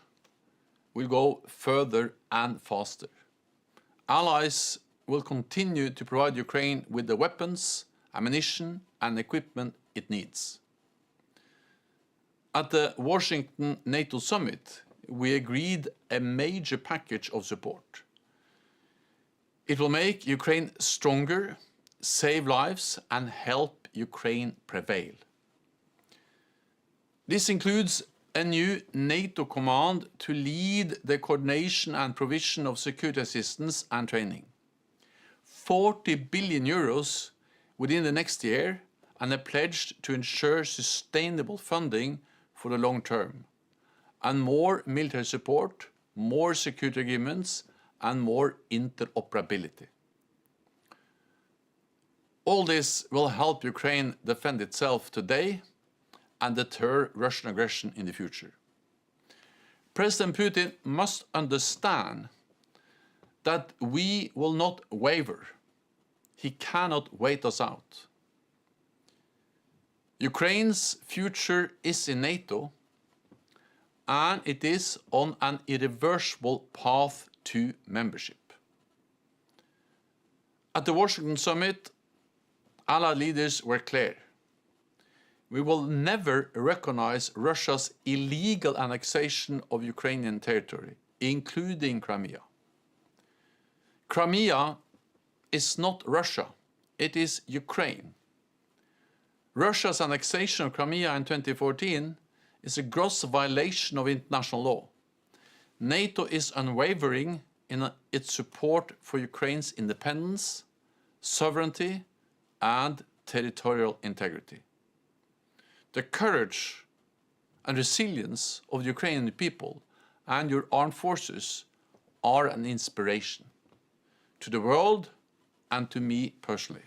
will go further and faster. Allies will continue to provide Ukraine with the weapons, ammunition, and equipment it needs. At the Washington NATO summit, we agreed a major package of support. It will make Ukraine stronger, save lives, and help Ukraine prevail. This includes a new NATO command to lead the coordination and provision of security assistance and training. 40 billion euros within the next year, and a pledge to ensure sustainable funding for the long term, and more military support, more security agreements, and more interoperability. All this will help Ukraine defend itself today and deter Russian aggression in the future. President Putin must understand that we will not waver. He cannot wait us out. Ukraine's future is in NATO, and it is on an irreversible path to membership. At the Washington summit, Allied leaders were clear. We will never recognize Russia's illegal annexation of Ukrainian territory, including Crimea. Crimea is not Russia, it is Ukraine. Russia's annexation of Crimea in 2014 is a gross violation of international law. NATO is unwavering in its support for Ukraine's independence, sovereignty, and territorial integrity. The courage and resilience of the Ukrainian people and your armed forces are an inspiration to the world and to me personally.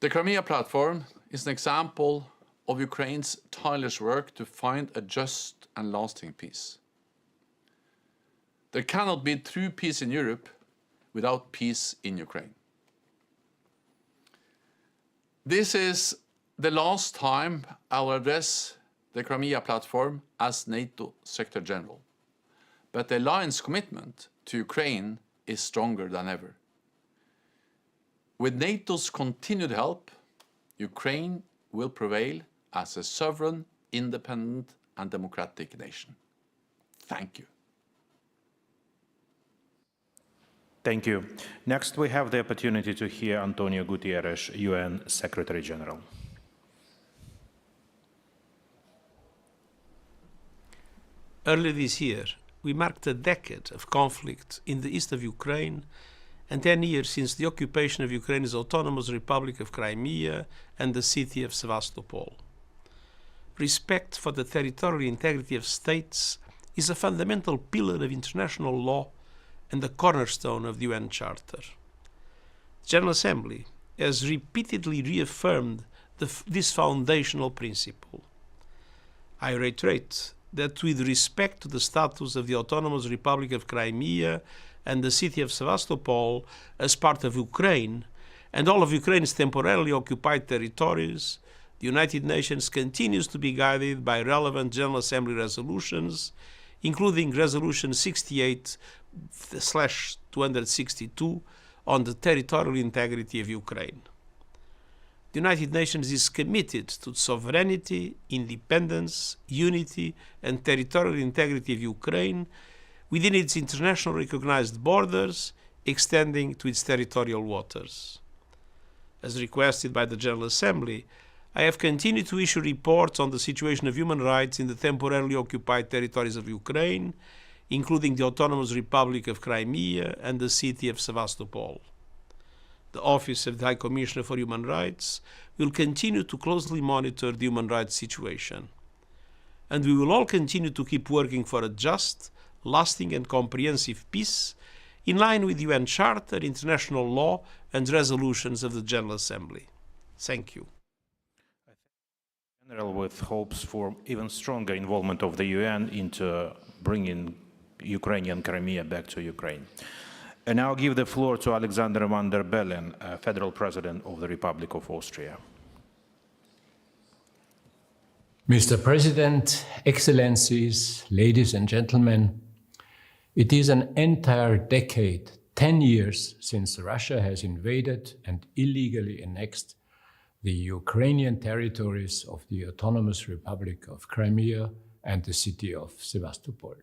The Crimean Platform is an example of Ukraine's tireless work to find a just and lasting peace. There cannot be true peace in Europe without peace in Ukraine. This is the last time I will address the Crimean Platform as NATO Secretary General, but the Alliance commitment to Ukraine is stronger than ever. With NATO's continued help, Ukraine will prevail as a sovereign, independent, and democratic nation. Thank you. Thank you. Next, we have the opportunity to hear Antonio Guterres, UN Secretary General. Early this year, we marked a decade of conflict in the east of Ukraine and 10 years since the occupation of Ukraine's autonomous Republic of Crimea and the city of Sevastopol. Respect for the territorial integrity of states is a fundamental pillar of international law and the cornerstone of the UN Charter. The General Assembly has repeatedly reaffirmed this foundational principle. I reiterate that with respect to the status of the Autonomous Republic of Crimea and the city of Sevastopol as part of Ukraine, and all of Ukraine's temporarily occupied territories, the United Nations continues to be guided by relevant General Assembly resolutions, including Resolution 68/262 on the territorial integrity of Ukraine. The United Nations is committed to sovereignty, independence, unity, and territorial integrity of Ukraine within its internationally recognized borders, extending to its territorial waters. As requested by the General Assembly, I have continued to issue reports on the situation of human rights in the temporarily occupied territories of Ukraine, including the Autonomous Republic of Crimea and the city of Sevastopol. The Office of the High Commissioner for Human Rights will continue to closely monitor the human rights situation. And we will all continue to keep working for a just, lasting and comprehensive peace in line with UN Charter, international law and resolutions of the General Assembly. Thank you. General, with hopes for even stronger involvement of the UN into bringing Ukrainian Crimea back to Ukraine. And now I'll give the floor to Alexander van der Bellen, Federal President of the Republic of Austria. Mr. President, Excellencies, ladies and gentlemen, it is an entire decade, 10 years, since Russia has invaded and illegally annexed the Ukrainian territories of the Autonomous Republic of Crimea and the city of Sevastopol.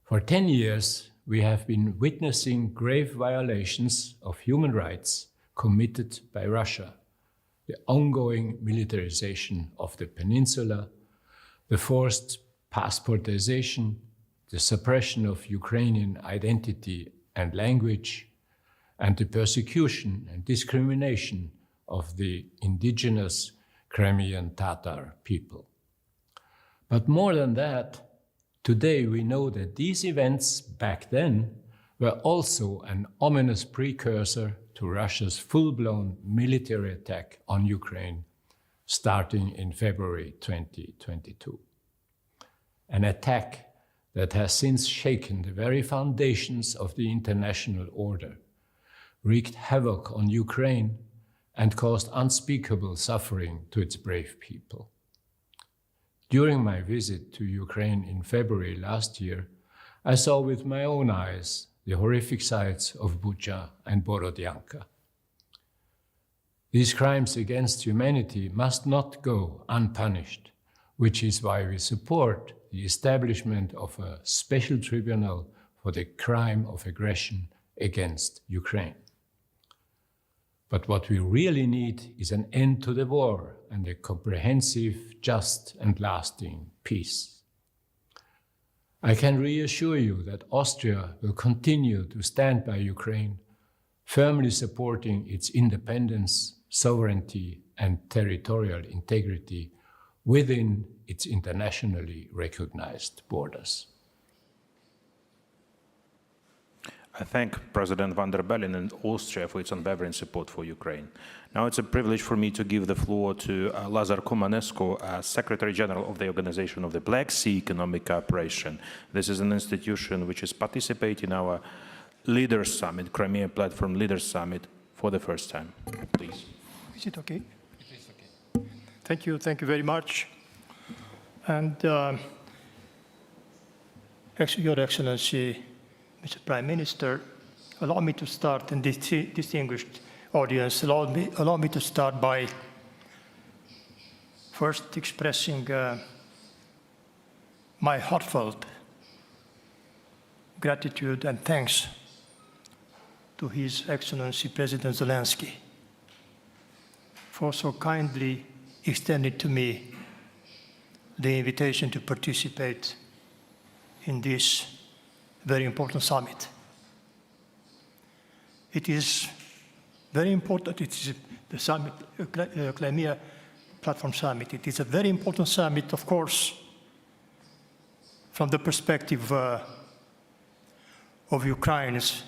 For 10 years, we have been witnessing grave violations of human rights committed by Russia, the ongoing militarization of the peninsula, the forced passportization, the suppression of Ukrainian identity and language, and the persecution and discrimination of the indigenous Crimean Tatar people. But more than that, today we know that these events back then were also an ominous precursor to Russia's full-blown military attack on Ukraine, starting in February 2022. An attack that has since shaken the very foundations of the international order, wreaked havoc on Ukraine, and caused unspeakable suffering to its brave people. During my visit to Ukraine in February last year, I saw with my own eyes the horrific sights of Bucha and Borodyanka. These crimes against humanity must not go unpunished, which is why we support the establishment of a special tribunal for the crime of aggression against Ukraine. But what we really need is an end to the war and a comprehensive, just and lasting peace. I can reassure you that Austria will continue to stand by Ukraine, firmly supporting its independence, sovereignty, and territorial integrity within its internationally recognized borders. I thank President van der Bellen and Austria for its unwavering support for Ukraine. Now it's a privilege for me to give the floor to Lazar Kumanescu, Secretary General of the Organization of the Black Sea Economic Cooperation. This is an institution which is participating in our Leaders Summit, Crimean Platform Leaders Summit, for the first time. Please. Is it okay? It is okay. Thank you very much. And actually, Your Excellency, Mr. Prime Minister, allow me to start, and this distinguished audience, allow me to start by first expressing my heartfelt gratitude and thanks to His Excellency President Zelenskyy for so kindly extending to me the invitation to participate in this very important summit. It is very important. It is the summit, Crimean Platform Summit. It is a very important summit, of course, from the perspective of Ukraine's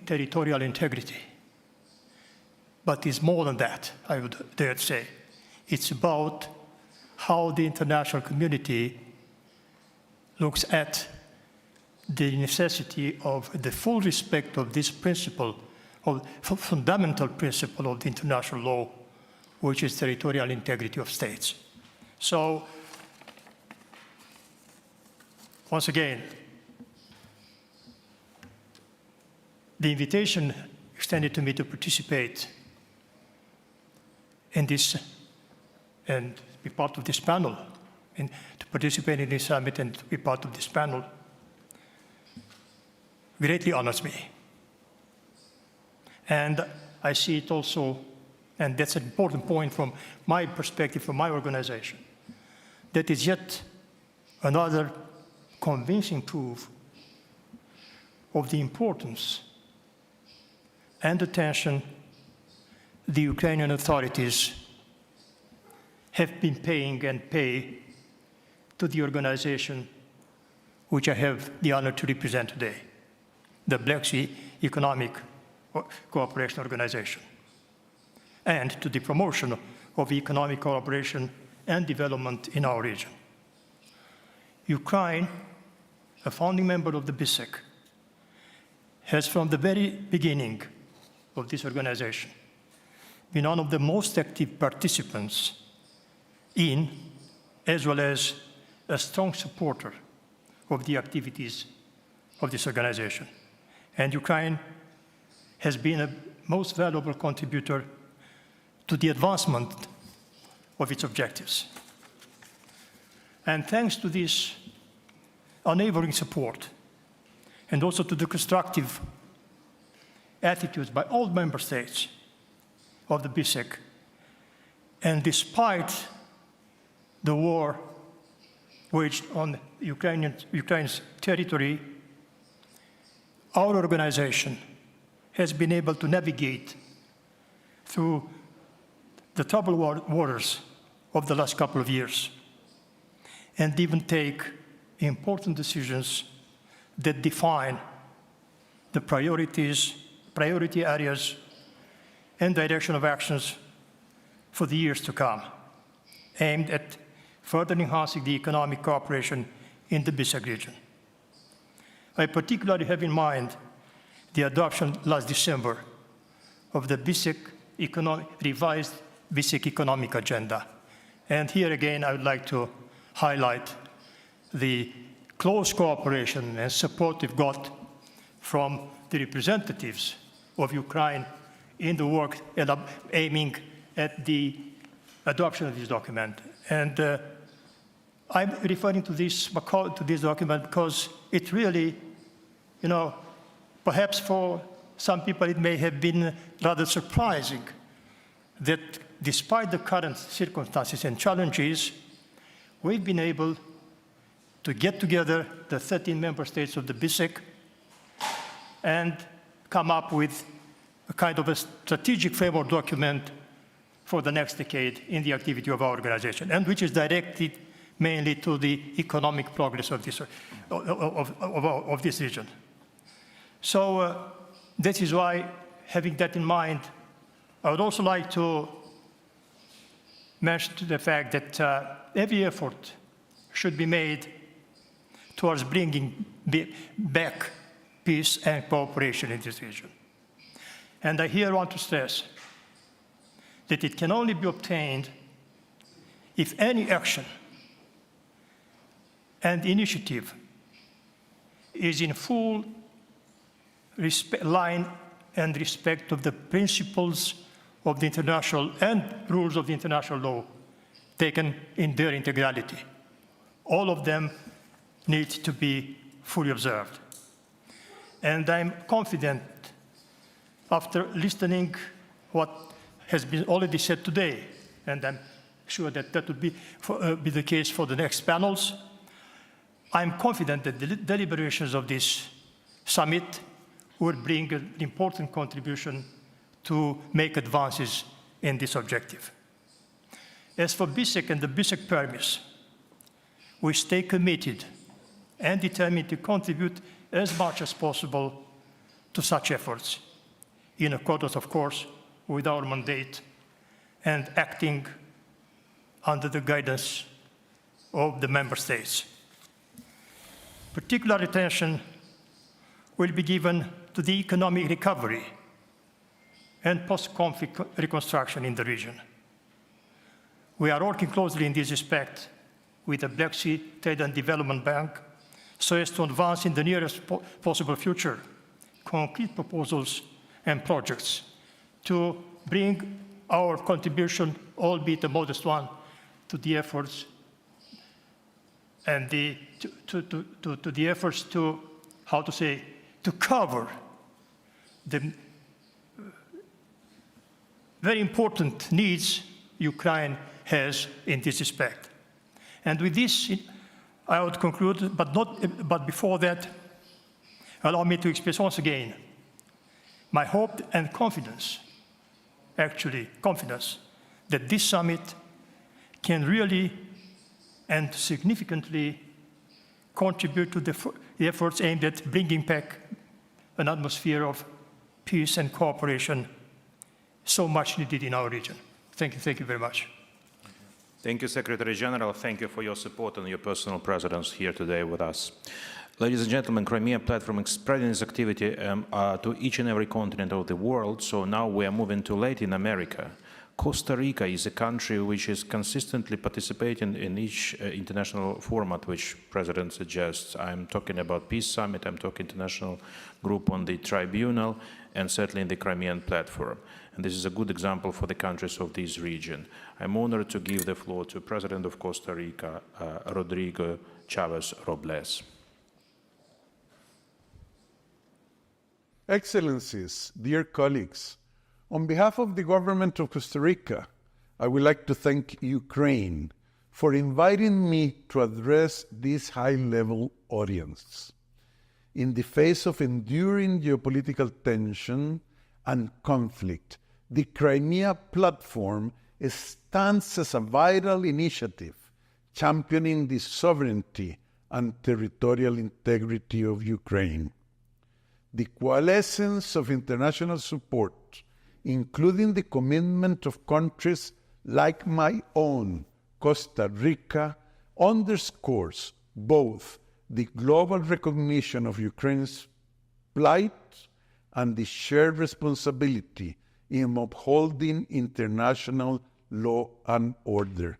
territorial integrity. But it's more than that, I would dare to say. It's about how the international community looks at the necessity of the full respect of this principle, of fundamental principle of the international law, which is territorial integrity of states. So, once again, the invitation extended to me to participate in this and be part of this panel, and to participate in this summit and to be part of this panel, greatly honors me. And I see it also, and that's an important point from my perspective, from my organization, that is yet another convincing proof of the importance and attention the Ukrainian authorities have been paying and pay to the organization which I have the honor to represent today, the Black Sea Economic Cooperation Organization, and to the promotion of economic cooperation and development in our region. Ukraine, a founding member of the BISEC, has from the very beginning of this organization been one of the most active participants in, as well as a strong supporter of the activities of this organization. And Ukraine has been a most valuable contributor to the advancement of its objectives. And thanks to this unwavering support, and also to the constructive attitudes by all member states of the BISEC, and despite the war waged on Ukraine's territory, our organization has been able to navigate through the troubled waters of the last couple of years, and even take important decisions that define the priority areas and direction of actions for the years to come, aimed at further enhancing the economic cooperation in the BISEC region. I particularly have in mind the adoption last December of the revised BISEC economic agenda. And here again, I would like to highlight the close cooperation and support we've got from the representatives of Ukraine in the work aiming at the adoption of this document. And I'm referring to this document because it really, Perhaps for some people it may have been rather surprising that despite the current circumstances and challenges, we've been able to get together the 13 member states of the BISEC and come up with a kind of a strategic framework document for the next decade in the activity of our organization, and which is directed mainly to the economic progress of this region. So that is why, having that in mind, I would also like to mention the fact that every effort should be made towards bringing back peace and cooperation in this region. And I here want to stress that it can only be obtained if any action and initiative is in full line and respect of the principles of the international and rules of the international law taken in their integrality. All of them need to be fully observed. And I'm confident, after listening what has been already said today, and I'm sure that that would be the case for the next panels, I'm confident that the deliberations of this summit will bring an important contribution to make advances in this objective. As for BISEC and the BISEC permits, we stay committed and determined to contribute as much as possible to such efforts, in accordance, of course, with our mandate and acting under the guidance of the member states. Particular attention will be given to the economic recovery and post-conflict reconstruction in the region. We are working closely in this respect with the Black Sea Trade and Development Bank so as to advance in the nearest possible future concrete proposals and projects to bring our contribution, albeit a modest one, to the efforts and the efforts to, how to say, to cover the very important needs Ukraine has in this respect. And with this, I would conclude, but before that, allow me to express once again my hope and confidence, actually confidence, that this summit can really and significantly contribute to the efforts aimed at bringing back an atmosphere of peace and cooperation so much needed in our region. Thank you very much. Thank you, Secretary General. Thank you for your support and your personal presence here today with us. Ladies and gentlemen, Crimean Platform is spreading its activity to each and every continent of the world, so now we are moving to Latin America. Costa Rica is a country which is consistently participating in each international format which President suggests. I'm talking about Peace Summit, I'm talking International Group on the Tribunal, and certainly in the Crimean Platform. And this is a good example for the countries of this region. I'm honored to give the floor to President of Costa Rica, Rodrigo Chavez Robles. Excellencies, dear colleagues, on behalf of the government of Costa Rica, I would like to thank Ukraine for inviting me to address this high-level audience. In the face of enduring geopolitical tension and conflict, the Crimea Platform stands as a vital initiative championing the sovereignty and territorial integrity of Ukraine. The coalescence of international support, including the commitment of countries like my own, Costa Rica, underscores both the global recognition of Ukraine's plight and the shared responsibility in upholding international law and order.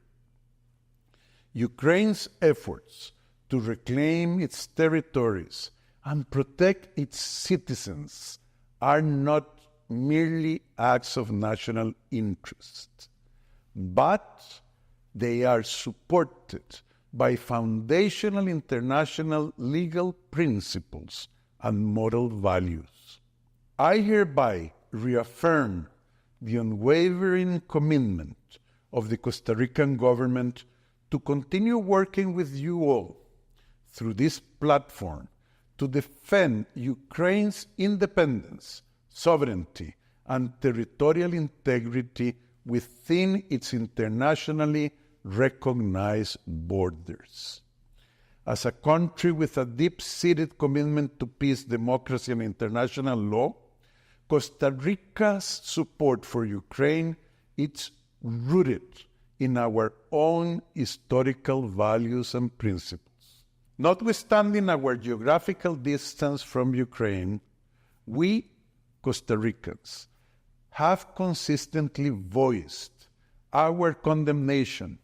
Ukraine's efforts to reclaim its territories and protect its citizens are not merely acts of national interest, but they are supported by foundational international legal principles and moral values. I hereby reaffirm the unwavering commitment of the Costa Rican government to continue working with you all through this platform to defend Ukraine's independence, sovereignty, and territorial integrity within its internationally recognized borders. As a country with a deep-seated commitment to peace, democracy, and international law, Costa Rica's support for Ukraine is rooted in our own historical values and principles. Notwithstanding our geographical distance from Ukraine, we, Costa Ricans, have consistently voiced our condemnation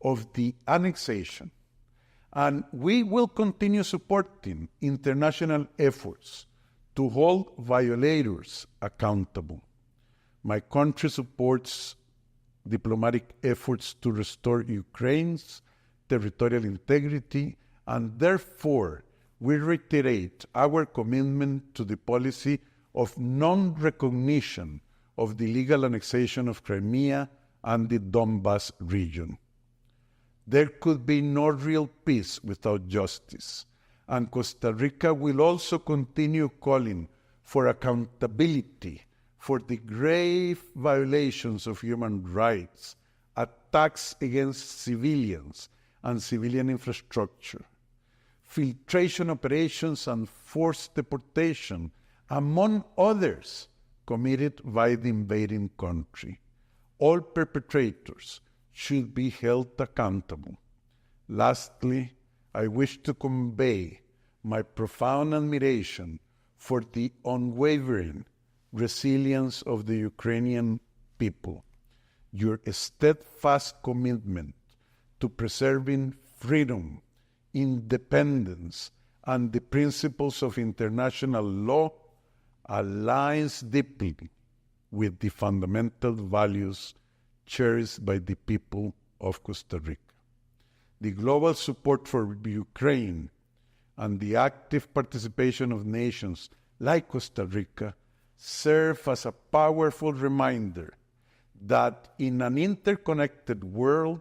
of the annexation, and we will continue supporting international efforts to hold violators accountable. My country supports diplomatic efforts to restore Ukraine's territorial integrity, and therefore we reiterate our commitment to the policy of non-recognition of the illegal annexation of Crimea and the Donbas region. There could be no real peace without justice, and Costa Rica will also continue calling for accountability for the grave violations of human rights, attacks against civilians and civilian infrastructure, filtration operations and forced deportation, among others, committed by the invading country. All perpetrators should be held accountable. Lastly, I wish to convey my profound admiration for the unwavering resilience of the Ukrainian people. Your steadfast commitment to preserving freedom, independence, and the principles of international law aligns deeply with the fundamental values cherished by the people of Costa Rica. The global support for Ukraine and the active participation of nations like Costa Rica serve as a powerful reminder that in an interconnected world,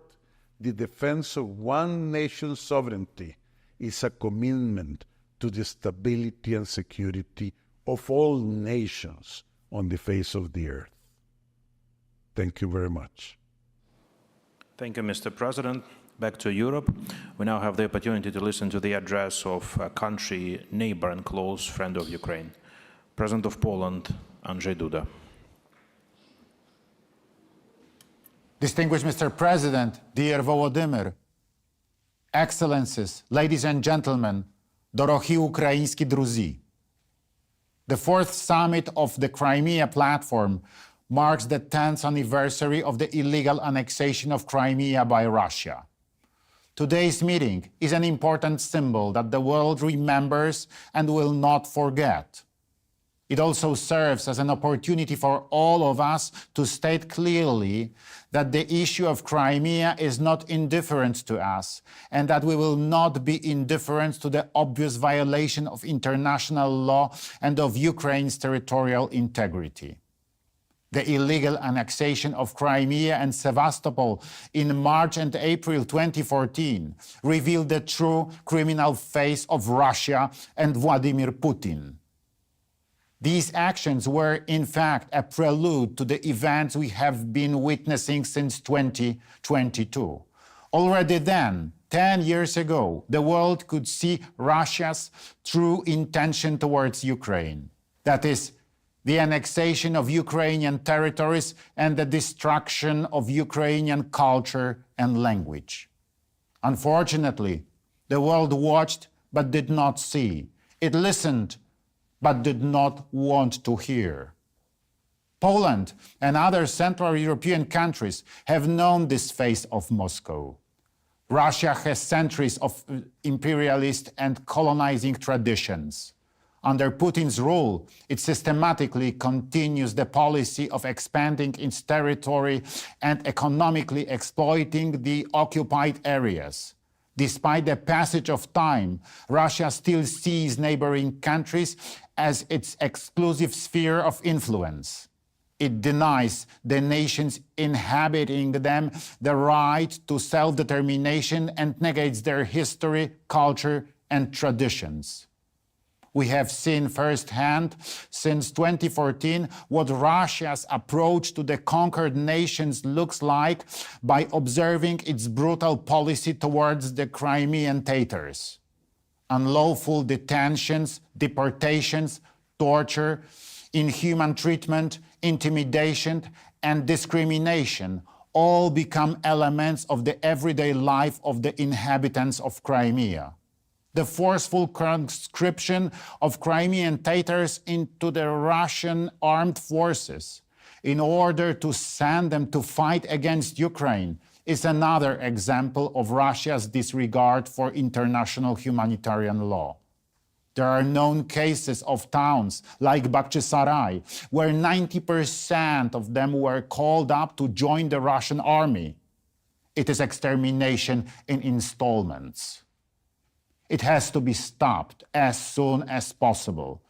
the defense of one nation's sovereignty is a commitment to the stability and security of all nations on the face of the earth. Thank you very much. Thank you, Mr. President. Back to Europe. We now have the opportunity to listen to the address of a country, neighbor and close friend of Ukraine, President of Poland, Andrzej Duda. Distinguished Mr. President, dear Volodymyr, Excellencies, ladies and gentlemen, doroгі українські друзі. The fourth summit of the Crimea Platform marks the 10th anniversary of the illegal annexation of Crimea by Russia. Today's meeting is an important symbol that the world remembers and will not forget. It also serves as an opportunity for all of us to state clearly that the issue of Crimea is not indifferent to us, and that we will not be indifferent to the obvious violation of international law and of Ukraine's territorial integrity. The illegal annexation of Crimea and Sevastopol in March and April 2014 revealed the true criminal face of Russia and Vladimir Putin. These actions were, in fact, a prelude to the events we have been witnessing since 2022. Already then, 10 years ago, the world could see Russia's true intention towards Ukraine. That is, the annexation of Ukrainian territories and the destruction of Ukrainian culture and language. Unfortunately, the world watched but did not see. It listened but did not want to hear. Poland and other Central European countries have known this face of Moscow. Russia has centuries of imperialist and colonizing traditions. Under Putin's rule, it systematically continues the policy of expanding its territory and economically exploiting the occupied areas. Despite the passage of time, Russia still sees neighboring countries as its exclusive sphere of influence. It denies the nations inhabiting them the right to self-determination and negates their history, culture, and traditions. We have seen firsthand since 2014 what Russia's approach to the conquered nations looks like by observing its brutal policy towards the Crimean Tatars. Unlawful detentions, deportations, torture, inhuman treatment, intimidation, and discrimination all become elements of the everyday life of the inhabitants of Crimea. The forceful conscription of Crimean Tatars into the Russian armed forces in order to send them to fight against Ukraine is another example of Russia's disregard for international humanitarian law. There are known cases of towns like Bakhchisarai, where 90% of them were called up to join the Russian army. It is extermination in installments. It has to be stopped as soon as possible.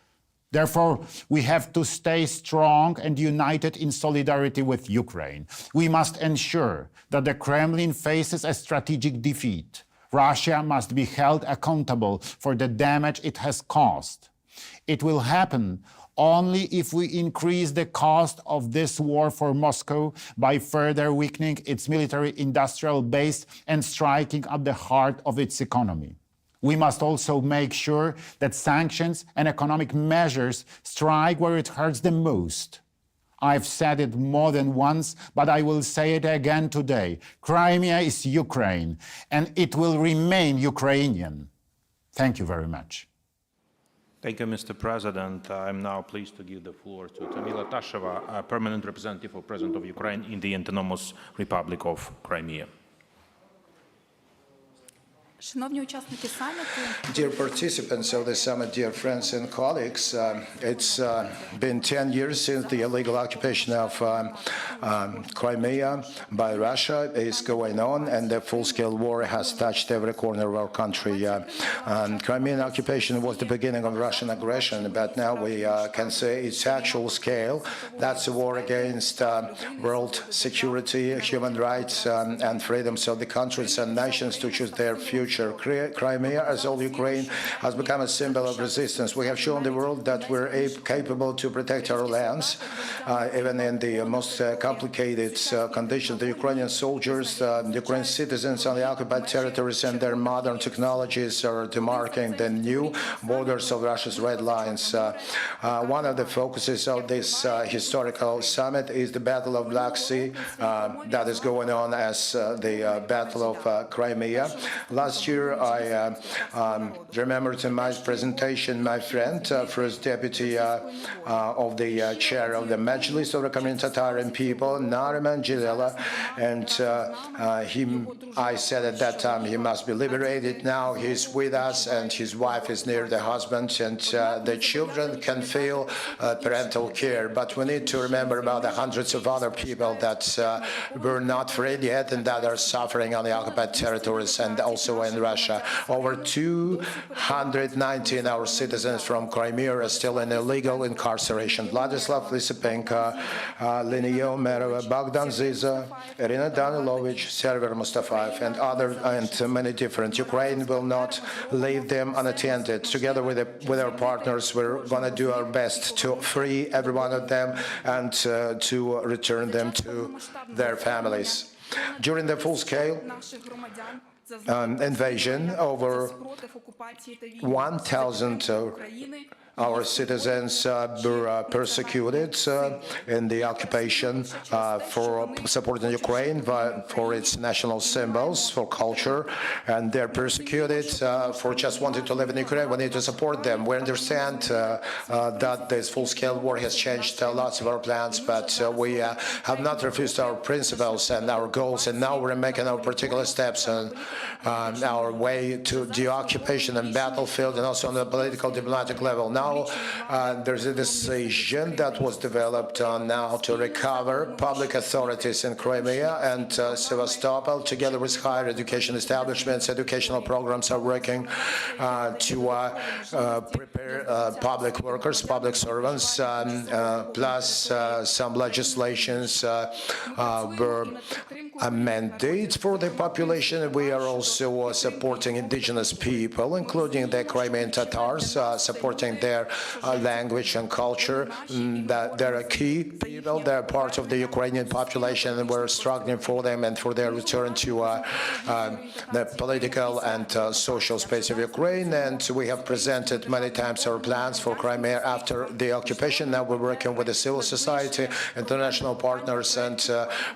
Therefore, we have to stay strong and united in solidarity with Ukraine. We must ensure that the Kremlin faces a strategic defeat. Russia must be held accountable for the damage it has caused. It will happen only if we increase the cost of this war for Moscow by further weakening its military-industrial base and striking at the heart of its economy. We must also make sure that sanctions and economic measures strike where it hurts the most. I've said it more than once, but I will say it again today. Crimea is Ukraine, and it will remain Ukrainian. Thank you very much. Thank you, Mr. President. I'm now pleased to give the floor to Tamila Tasheva, a permanent representative of President of Ukraine in the Autonomous Republic of Crimea. Dear participants of the summit, dear friends and colleagues, it's been 10 years since the illegal occupation of Crimea by Russia is going on, and the full-scale war has touched every corner of our country. Crimean occupation was the beginning of Russian aggression, but now we can say its actual scale. That's a war against world security, human rights, and freedoms of the countries and nations to choose their future. Crimea, as all Ukraine, has become a symbol of resistance. We have shown the world that we're capable to protect our lands, even in the most complicated conditions. The Ukrainian soldiers, the Ukrainian citizens on the occupied territories and their modern technologies are demarking the new borders of Russia's red lines. One of the focuses of this historical summit is the Battle of Black Sea that is going on as the Battle of Crimea. Last year, I remembered in my presentation my friend, First Deputy of the Chair of the Majlis of the Crimean Tatarian people, Nariman Jilela, and I said at that time he must be liberated. Now he's with us, and his wife is near the husband, and the children can feel parental care. But we need to remember about the hundreds of other people that were not freed yet and that are suffering on the occupied territories and also in Russia. Over 219 of our citizens from Crimea are still in illegal incarceration. Vladislav Lysipenko, Linio Merova, Bogdan Ziza, Irina Danilovich, Server Mustafayev, and many different. Ukraine will not leave them unattended. Together with our partners, we're going to do our best to free every one of them and to return them to their families. During the full-scale invasion, over 1,000 our citizens were persecuted in the occupation for supporting Ukraine, for its national symbols, for culture, and they're persecuted for just wanting to live in Ukraine. We need to support them. We understand that this full-scale war has changed lots of our plans, but we have not refused our principles and our goals, and now we're making our particular steps. And our way to the occupation and battlefield, and also on the political diplomatic level. Now there's a decision that was developed now to recover public authorities in Crimea and Sevastopol, together with higher education establishments. Educational programs are working to prepare public workers, public servants, plus some legislations were mandates for the population. We are also supporting indigenous people, including the Crimean Tatars, supporting their language and culture. That they're a key people. They're part of the Ukrainian population, and we're struggling for them and for their return to the political and social space of Ukraine. And we have presented many times our plans for Crimea after the occupation. Now we're working with the civil society, international partners, and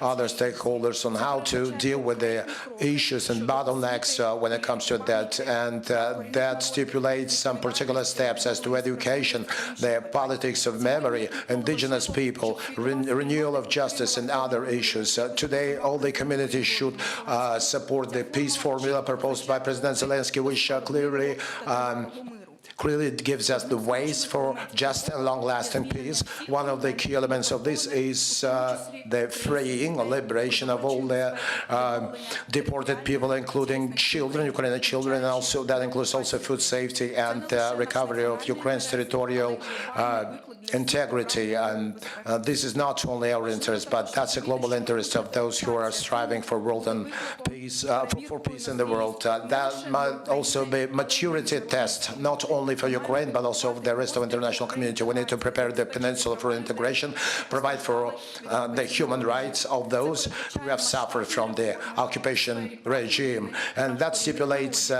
other stakeholders on how to deal with the issues and bottlenecks when it comes to that. And that stipulates some particular steps as to education, the politics of memory, indigenous people, renewal of justice, and other issues. Today, all the communities should support the peace formula proposed by President Zelenskyy, which clearly it gives us the ways for just and long-lasting peace. One of the key elements of this is the freeing or liberation of all the deported people, including children, Ukrainian children, and also that includes also food safety and recovery of Ukraine's territorial integrity. And this is not only our interest, but that's a global interest of those who are striving for world and peace, for peace in the world. That might also be maturity test, not only for Ukraine, but also for the rest of the international community. We need to prepare the peninsula for integration, provide for the human rights of those who have suffered from the occupation regime. And that stipulates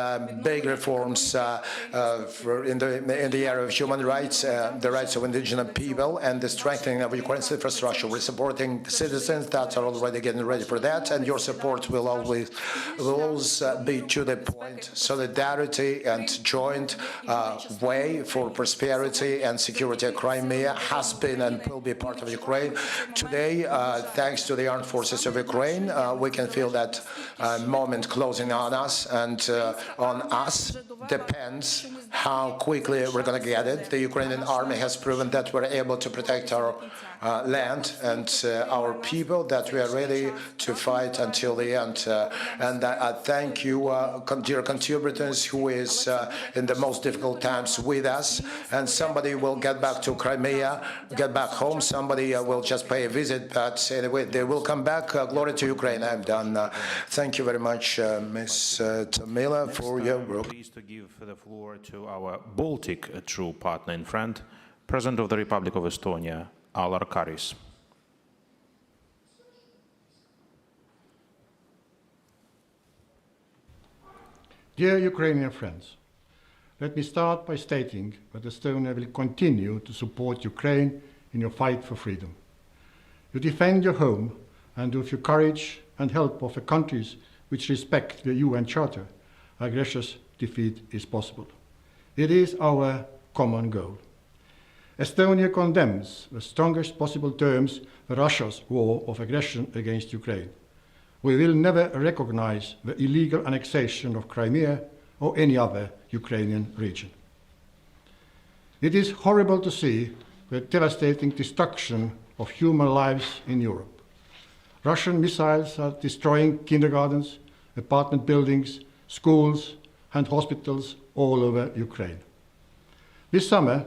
big reforms in the area of human rights, the rights of indigenous people, and the strengthening of Ukraine's infrastructure. We're supporting the citizens that are already getting ready for that, and your support will always be to the point. Solidarity and joint way for prosperity and security of Crimea has been and will be part of Ukraine. Today, thanks to the armed forces of Ukraine, we can feel that moment closing on us, and on us depends how quickly we're going to get it. The Ukrainian army has proven that we're able to protect our land and our people, that we are ready to fight until the end. And I thank you, dear contributors, who is in the most difficult times with us. And somebody will get back to Crimea, get back home. Somebody will just pay a visit, but anyway, they will come back. Glory to Ukraine. I'm done. Thank you very much, Ms. Tamila, for your work. Pleased to give the floor to our Baltic true partner and friend, President of the Republic of Estonia, Alar Karis. Dear Ukrainian friends, let me start by stating that Estonia will continue to support Ukraine in your fight for freedom. You defend your home, and with your courage and help of the countries which respect the UN Charter, aggressor's defeat is possible. It is our common goal. Estonia condemns the strongest possible terms Russia's war of aggression against Ukraine. We will never recognize the illegal annexation of Crimea or any other Ukrainian region. It is horrible to see the devastating destruction of human lives in Europe. Russian missiles are destroying kindergartens, apartment buildings, schools, and hospitals all over Ukraine. This summer,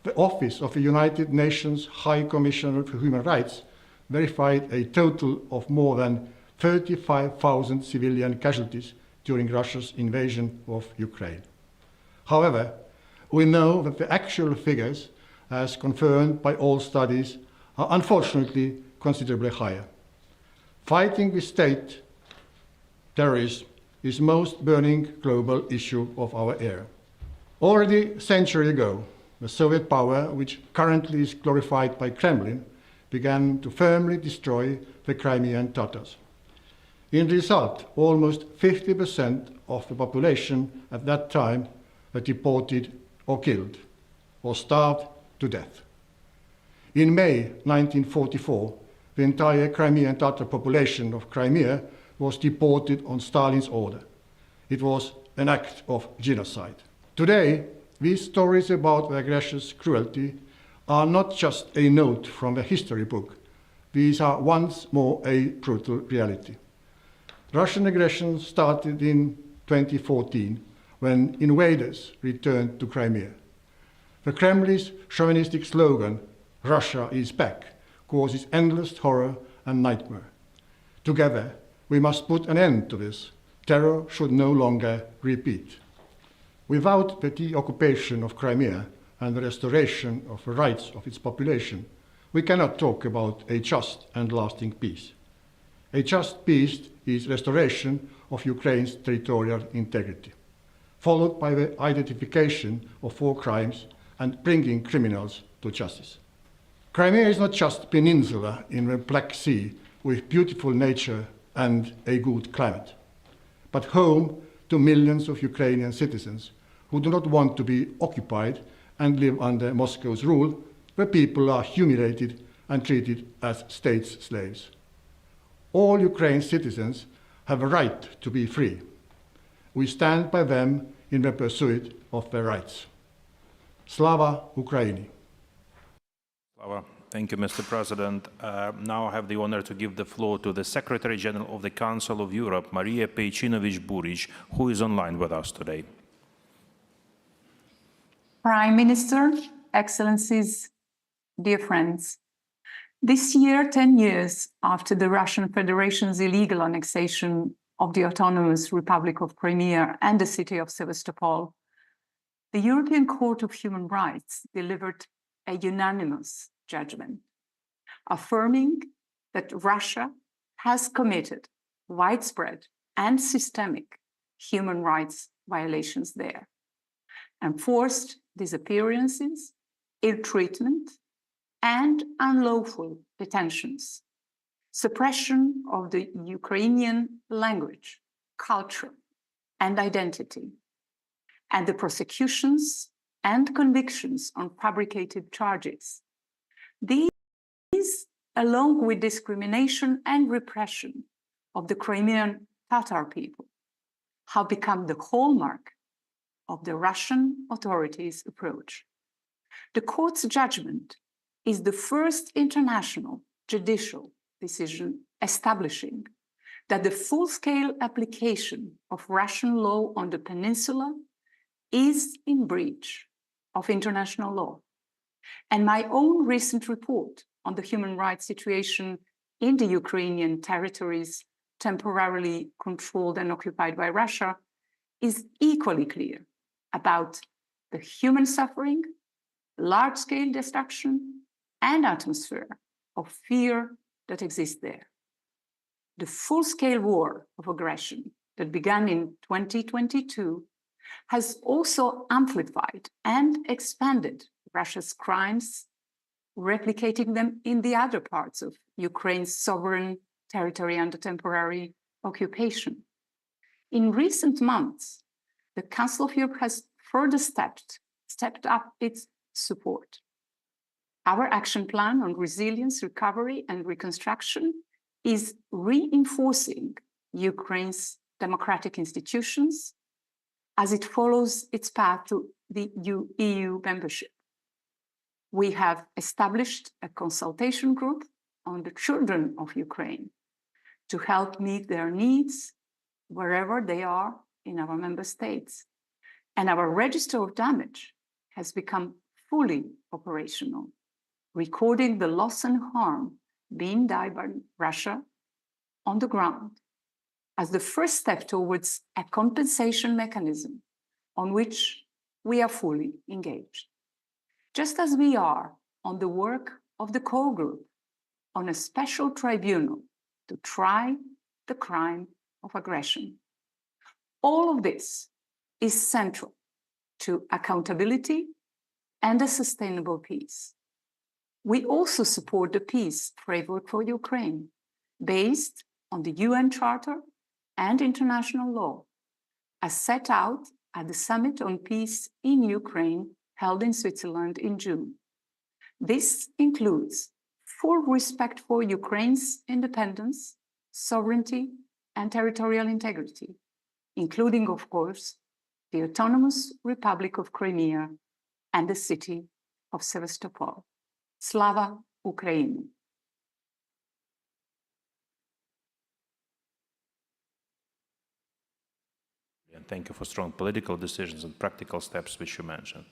the Office of the United Nations High Commissioner for Human Rights verified a total of more than 35,000 civilian casualties during Russia's invasion of Ukraine. However, we know that the actual figures, as confirmed by all studies, are unfortunately considerably higher. Fighting with state terrorism is the most burning global issue of our era. Already a century ago, the Soviet power, which currently is glorified by Kremlin, began to firmly destroy the Crimean Tatars. In result, almost 50% of the population at that time were deported or killed, or starved to death. In May 1944, the entire Crimean Tatar population of Crimea was deported on Stalin's order. It was an act of genocide. Today, these stories about the aggressor's cruelty are not just a note from the history book. These are once more a brutal reality. Russian aggression started in 2014 when invaders returned to Crimea. The Kremlin's chauvinistic slogan, "Russia is back," causes endless horror and nightmare. Together, we must put an end to this. Terror should no longer repeat. Without the deoccupation of Crimea and the restoration of the rights of its population, we cannot talk about a just and lasting peace. A just peace is restoration of Ukraine's territorial integrity, followed by the identification of war crimes and bringing criminals to justice. Crimea is not just a peninsula in the Black Sea with beautiful nature and a good climate, but home to millions of Ukrainian citizens who do not want to be occupied and live under Moscow's rule, where people are humiliated and treated as state slaves. All Ukraine's citizens have a right to be free. We stand by them in the pursuit of their rights. Slava Ukraini. Slava. Thank you, Mr. President. Now I have the honor to give the floor to the Secretary General of the Council of Europe, Maria Pejčinović-Burić, who is online with us today. Prime Minister, Excellencies, dear friends, this year, 10 years after the Russian Federation's illegal annexation of the Autonomous Republic of Crimea and the city of Sevastopol, the European Court of Human Rights delivered a unanimous judgment, affirming that Russia has committed widespread and systemic human rights violations there, enforced disappearances, ill treatment, and unlawful detentions, suppression of the Ukrainian language, culture, and identity, and the prosecutions and convictions on fabricated charges. These, along with discrimination and repression of the Crimean Tatar people, have become the hallmark of the Russian authorities' approach. The court's judgment is the first international judicial decision establishing that the full-scale application of Russian law on the peninsula is in breach of international law. And my own recent report on the human rights situation in the Ukrainian territories temporarily controlled and occupied by Russia is equally clear about the human suffering, large-scale destruction, and atmosphere of fear that exists there. The full-scale war of aggression that began in 2022 has also amplified and expanded Russia's crimes, replicating them in the other parts of Ukraine's sovereign territory under temporary occupation. In recent months, the Council of Europe has further stepped up its support. Our action plan on resilience, recovery, and reconstruction is reinforcing Ukraine's democratic institutions as it follows its path to the EU membership. We have established a consultation group on the children of Ukraine to help meet their needs wherever they are in our member states. And our register of damage has become fully operational, recording the loss and harm being done by Russia on the ground as the first step towards a compensation mechanism on which we are fully engaged. Just as we are on the work of the core group on a special tribunal to try the crime of aggression. All of this is central to accountability and a sustainable peace. We also support the peace framework for Ukraine, based on the UN Charter and international law, as set out at the Summit on Peace in Ukraine held in Switzerland in June. This includes full respect for Ukraine's independence, sovereignty, and territorial integrity, including, of course, the Autonomous Republic of Crimea and the city of Sevastopol. Slava Ukraini! And thank you for strong political decisions and practical steps which you mentioned.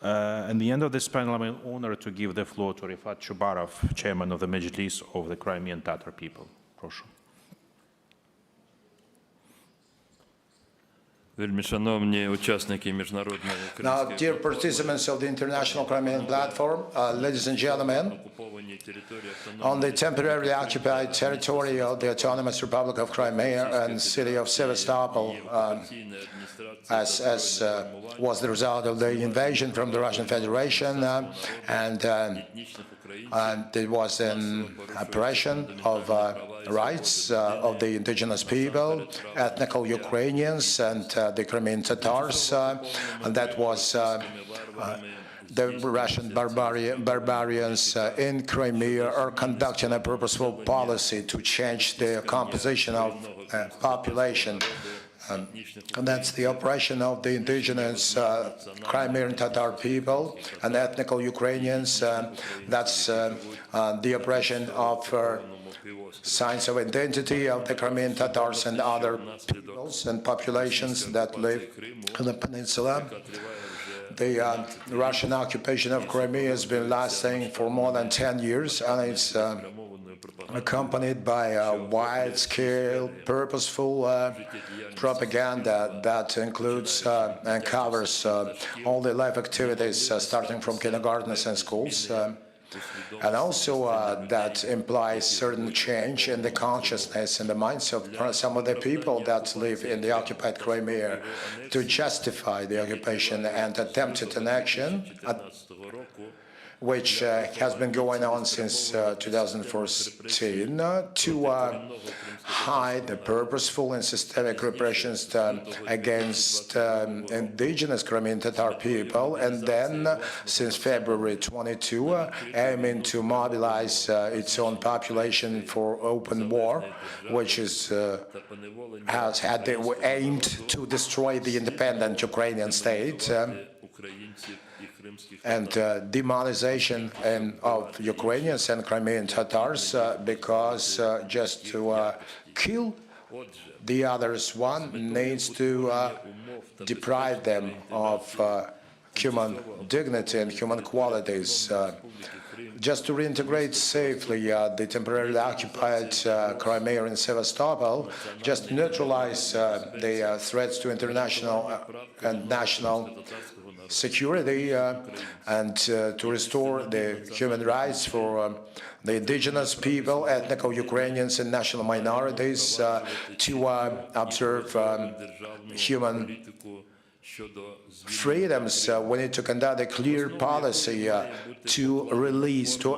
At the end of this panel, I'm honored to give the floor to Rifat Chubarov, chairman of the Majlis of the Crimean Tatar people. Proszę. Now, dear participants of the International Crimean Platform, ladies and gentlemen, on the temporarily occupied territory of the Autonomous Republic of Crimea and city of Sevastopol, as was the result of the invasion from the Russian Federation, and it was an oppression of rights of the indigenous people, ethnical Ukrainians and the Crimean Tatars, and that was the Russian barbarians in Crimea are conducting a purposeful policy to change the composition of population. And that's the oppression of the indigenous Crimean Tatar people and ethnical Ukrainians. That's the oppression of signs of identity of the Crimean Tatars and other peoples and populations that live in the peninsula. The Russian occupation of Crimea has been lasting for more than 10 years, and it's accompanied by wide-scale, purposeful propaganda that includes and covers all the life activities starting from kindergartens and schools. And also that implies certain change in the consciousness and the minds of some of the people that live in the occupied Crimea to justify the occupation and attempted inaction, which has been going on since 2014, to hide the purposeful and systemic repressions against indigenous Crimean Tatar people, and then since February 22, aiming to mobilize its own population for open war, which is aimed to destroy the independent Ukrainian state. And demonization of Ukrainians and Crimean Tatars because just to kill the others, one needs to deprive them of human dignity and human qualities. Just to reintegrate safely the temporarily occupied Crimea and Sevastopol, just neutralize the threats to international and national security and to restore the human rights for the indigenous people, ethnic Ukrainians and national minorities, to observe human freedoms. We need to conduct a clear policy to release, to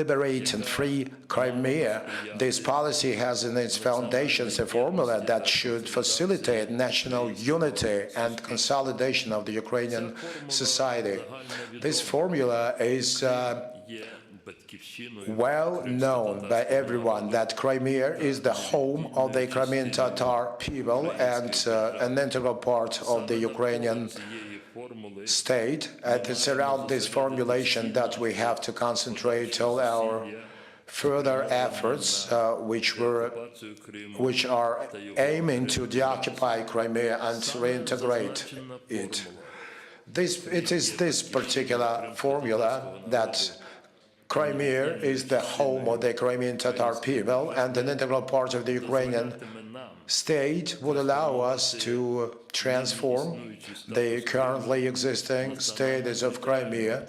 liberate and free Crimea. This policy has in its foundations a formula that should facilitate national unity and consolidation of the Ukrainian society. This formula is well known by everyone that Crimea is the home of the Crimean Tatar people and an integral part of the Ukrainian state. And it's around this formulation that we have to concentrate all our further efforts, which are aiming to deoccupy Crimea and reintegrate it. It is this particular formula that Crimea is the home of the Crimean Tatar people, and an integral part of the Ukrainian state would allow us to transform the currently existing status of Crimea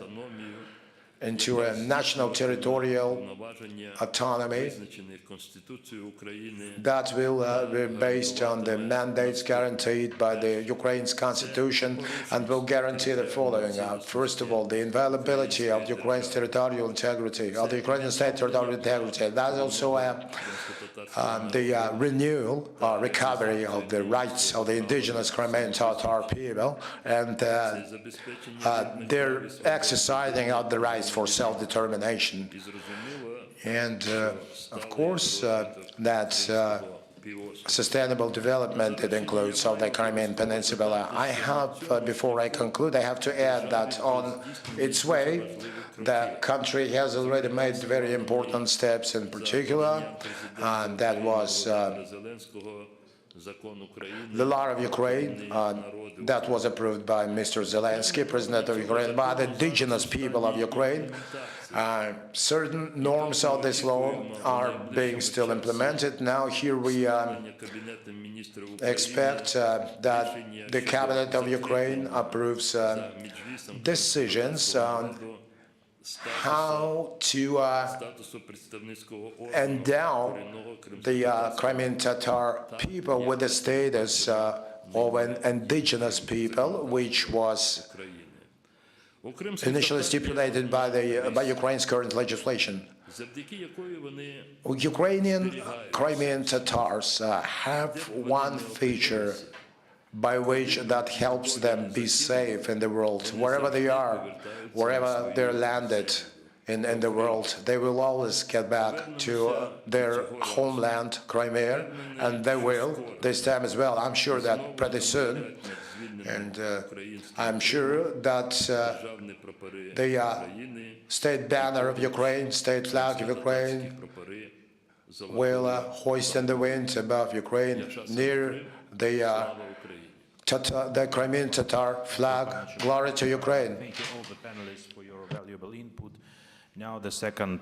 into a national territorial autonomy that will be based on the mandates guaranteed by the Ukraine's constitution and will guarantee the following. First of all, the inviolability of Ukraine's territorial integrity, of the Ukrainian state territorial integrity. That's also the renewal or recovery of the rights of the indigenous Crimean Tatar people and their exercising of the rights for self-determination. And of course that sustainable development. It includes all the Crimean Peninsula. I have, before I conclude, I have to add that on its way, the country has already made very important steps in particular, and that was the law of Ukraine that was approved by Mr. Zelenskyy, President of Ukraine, by the indigenous people of Ukraine. Certain norms of this law are being still implemented. Now here we expect that the cabinet of Ukraine approves decisions on how to endow the Crimean Tatar people with the status of an indigenous people, which was initially stipulated by Ukraine's current legislation. Ukrainian Crimean Tatars have one feature by which that helps them be safe in the world. Wherever they are, wherever they're landed in the world, they will always get back to their homeland, Crimea, and they will, this time as well. I'm sure that pretty soon. And I'm sure that the state banner of Ukraine, state flag of Ukraine, will hoist in the wind above Ukraine near the Crimean Tatar flag. Glory to Ukraine. Thank you all the panelists for your valuable input. Now the second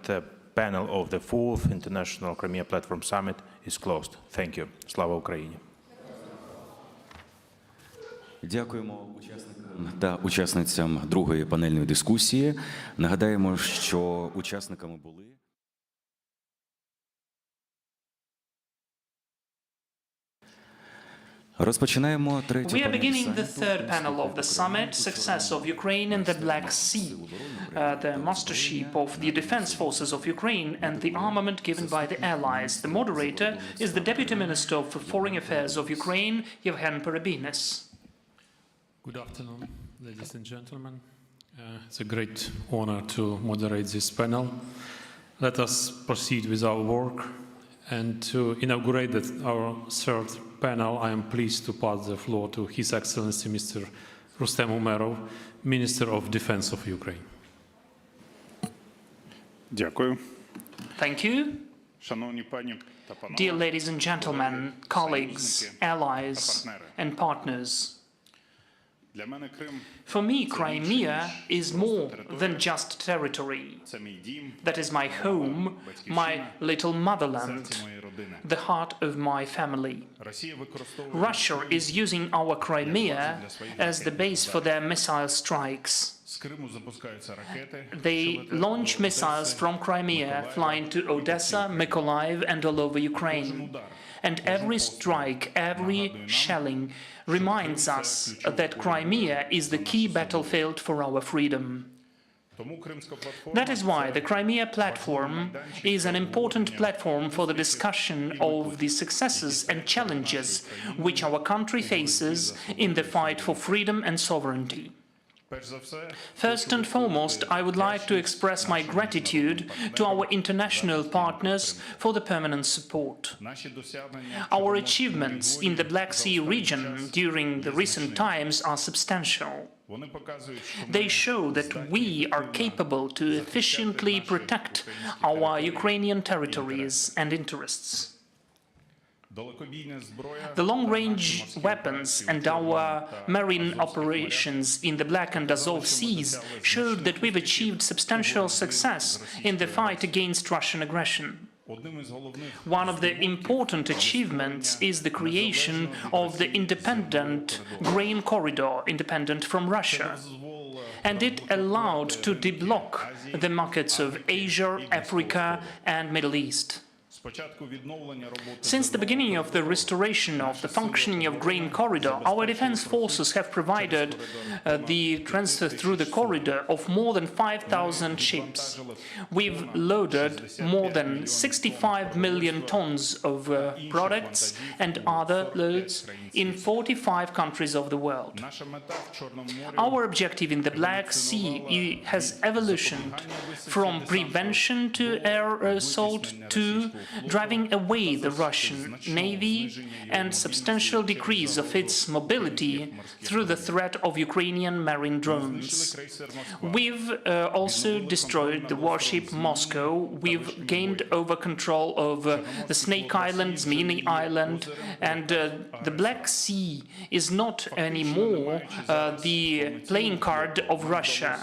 panel of the 4th International Crimea Platform Summit is closed. Thank you. Slava Ukraini. Дякуємо учасникам та учасницям другої панельної дискусії. Нагадаємо, що учасниками були We are beginning the third panel of the summit, Success of Ukraine in the Black Sea, the mastership of the defense forces of Ukraine and the armament given by the allies. The moderator is the Deputy Minister for Foreign Affairs of Ukraine, Yevhen Perebines. Good afternoon, ladies and gentlemen. It's a great honor to moderate this panel. Let us proceed with our work. And to inaugurate our third panel, I am pleased to pass the floor to His Excellency Mr. Rustem Umerov, Minister of Defense of Ukraine. Дякую. Thank you. Шановні пані та панове. Dear ladies and gentlemen, colleagues, allies and partners. For me, Crimea is more than just territory. That is my home, my little motherland, the heart of my family. Russia is using our Crimea as the base for their missile strikes. They launch missiles from Crimea, flying to Odessa, Mykolaiv, and all over Ukraine. And every strike, every shelling reminds us that Crimea is the key battlefield for our freedom. That is why the Crimea Platform is an important platform for the discussion of the successes and challenges which our country faces in the fight for freedom and sovereignty. First and foremost, I would like to express my gratitude to our international partners for the permanent support. Our achievements in the Black Sea region during the recent times are substantial. They show that we are capable to efficiently protect our Ukrainian territories and interests. The long-range weapons and our marine operations in the Black and Azov Seas showed that we've achieved substantial success in the fight against Russian aggression. One of the important achievements is the creation of the independent grain corridor, independent from Russia. And it allowed to deblock the markets of Asia, Africa, and Middle East. Since the beginning of the restoration of the functioning of grain corridor, our defense forces have provided the transfer through the corridor of more than 5,000 ships. We've loaded more than 65 million tons of products and other loads in 45 countries of the world. Our objective in the Black Sea has evolutioned from prevention to air assault to driving away the Russian Navy and substantial decrease of its mobility through the threat of Ukrainian marine drones. We've also destroyed the warship Moscow. We've gained over control of the Snake Island, Zmyny Island, and the Black Sea is not anymore the playing card of Russia.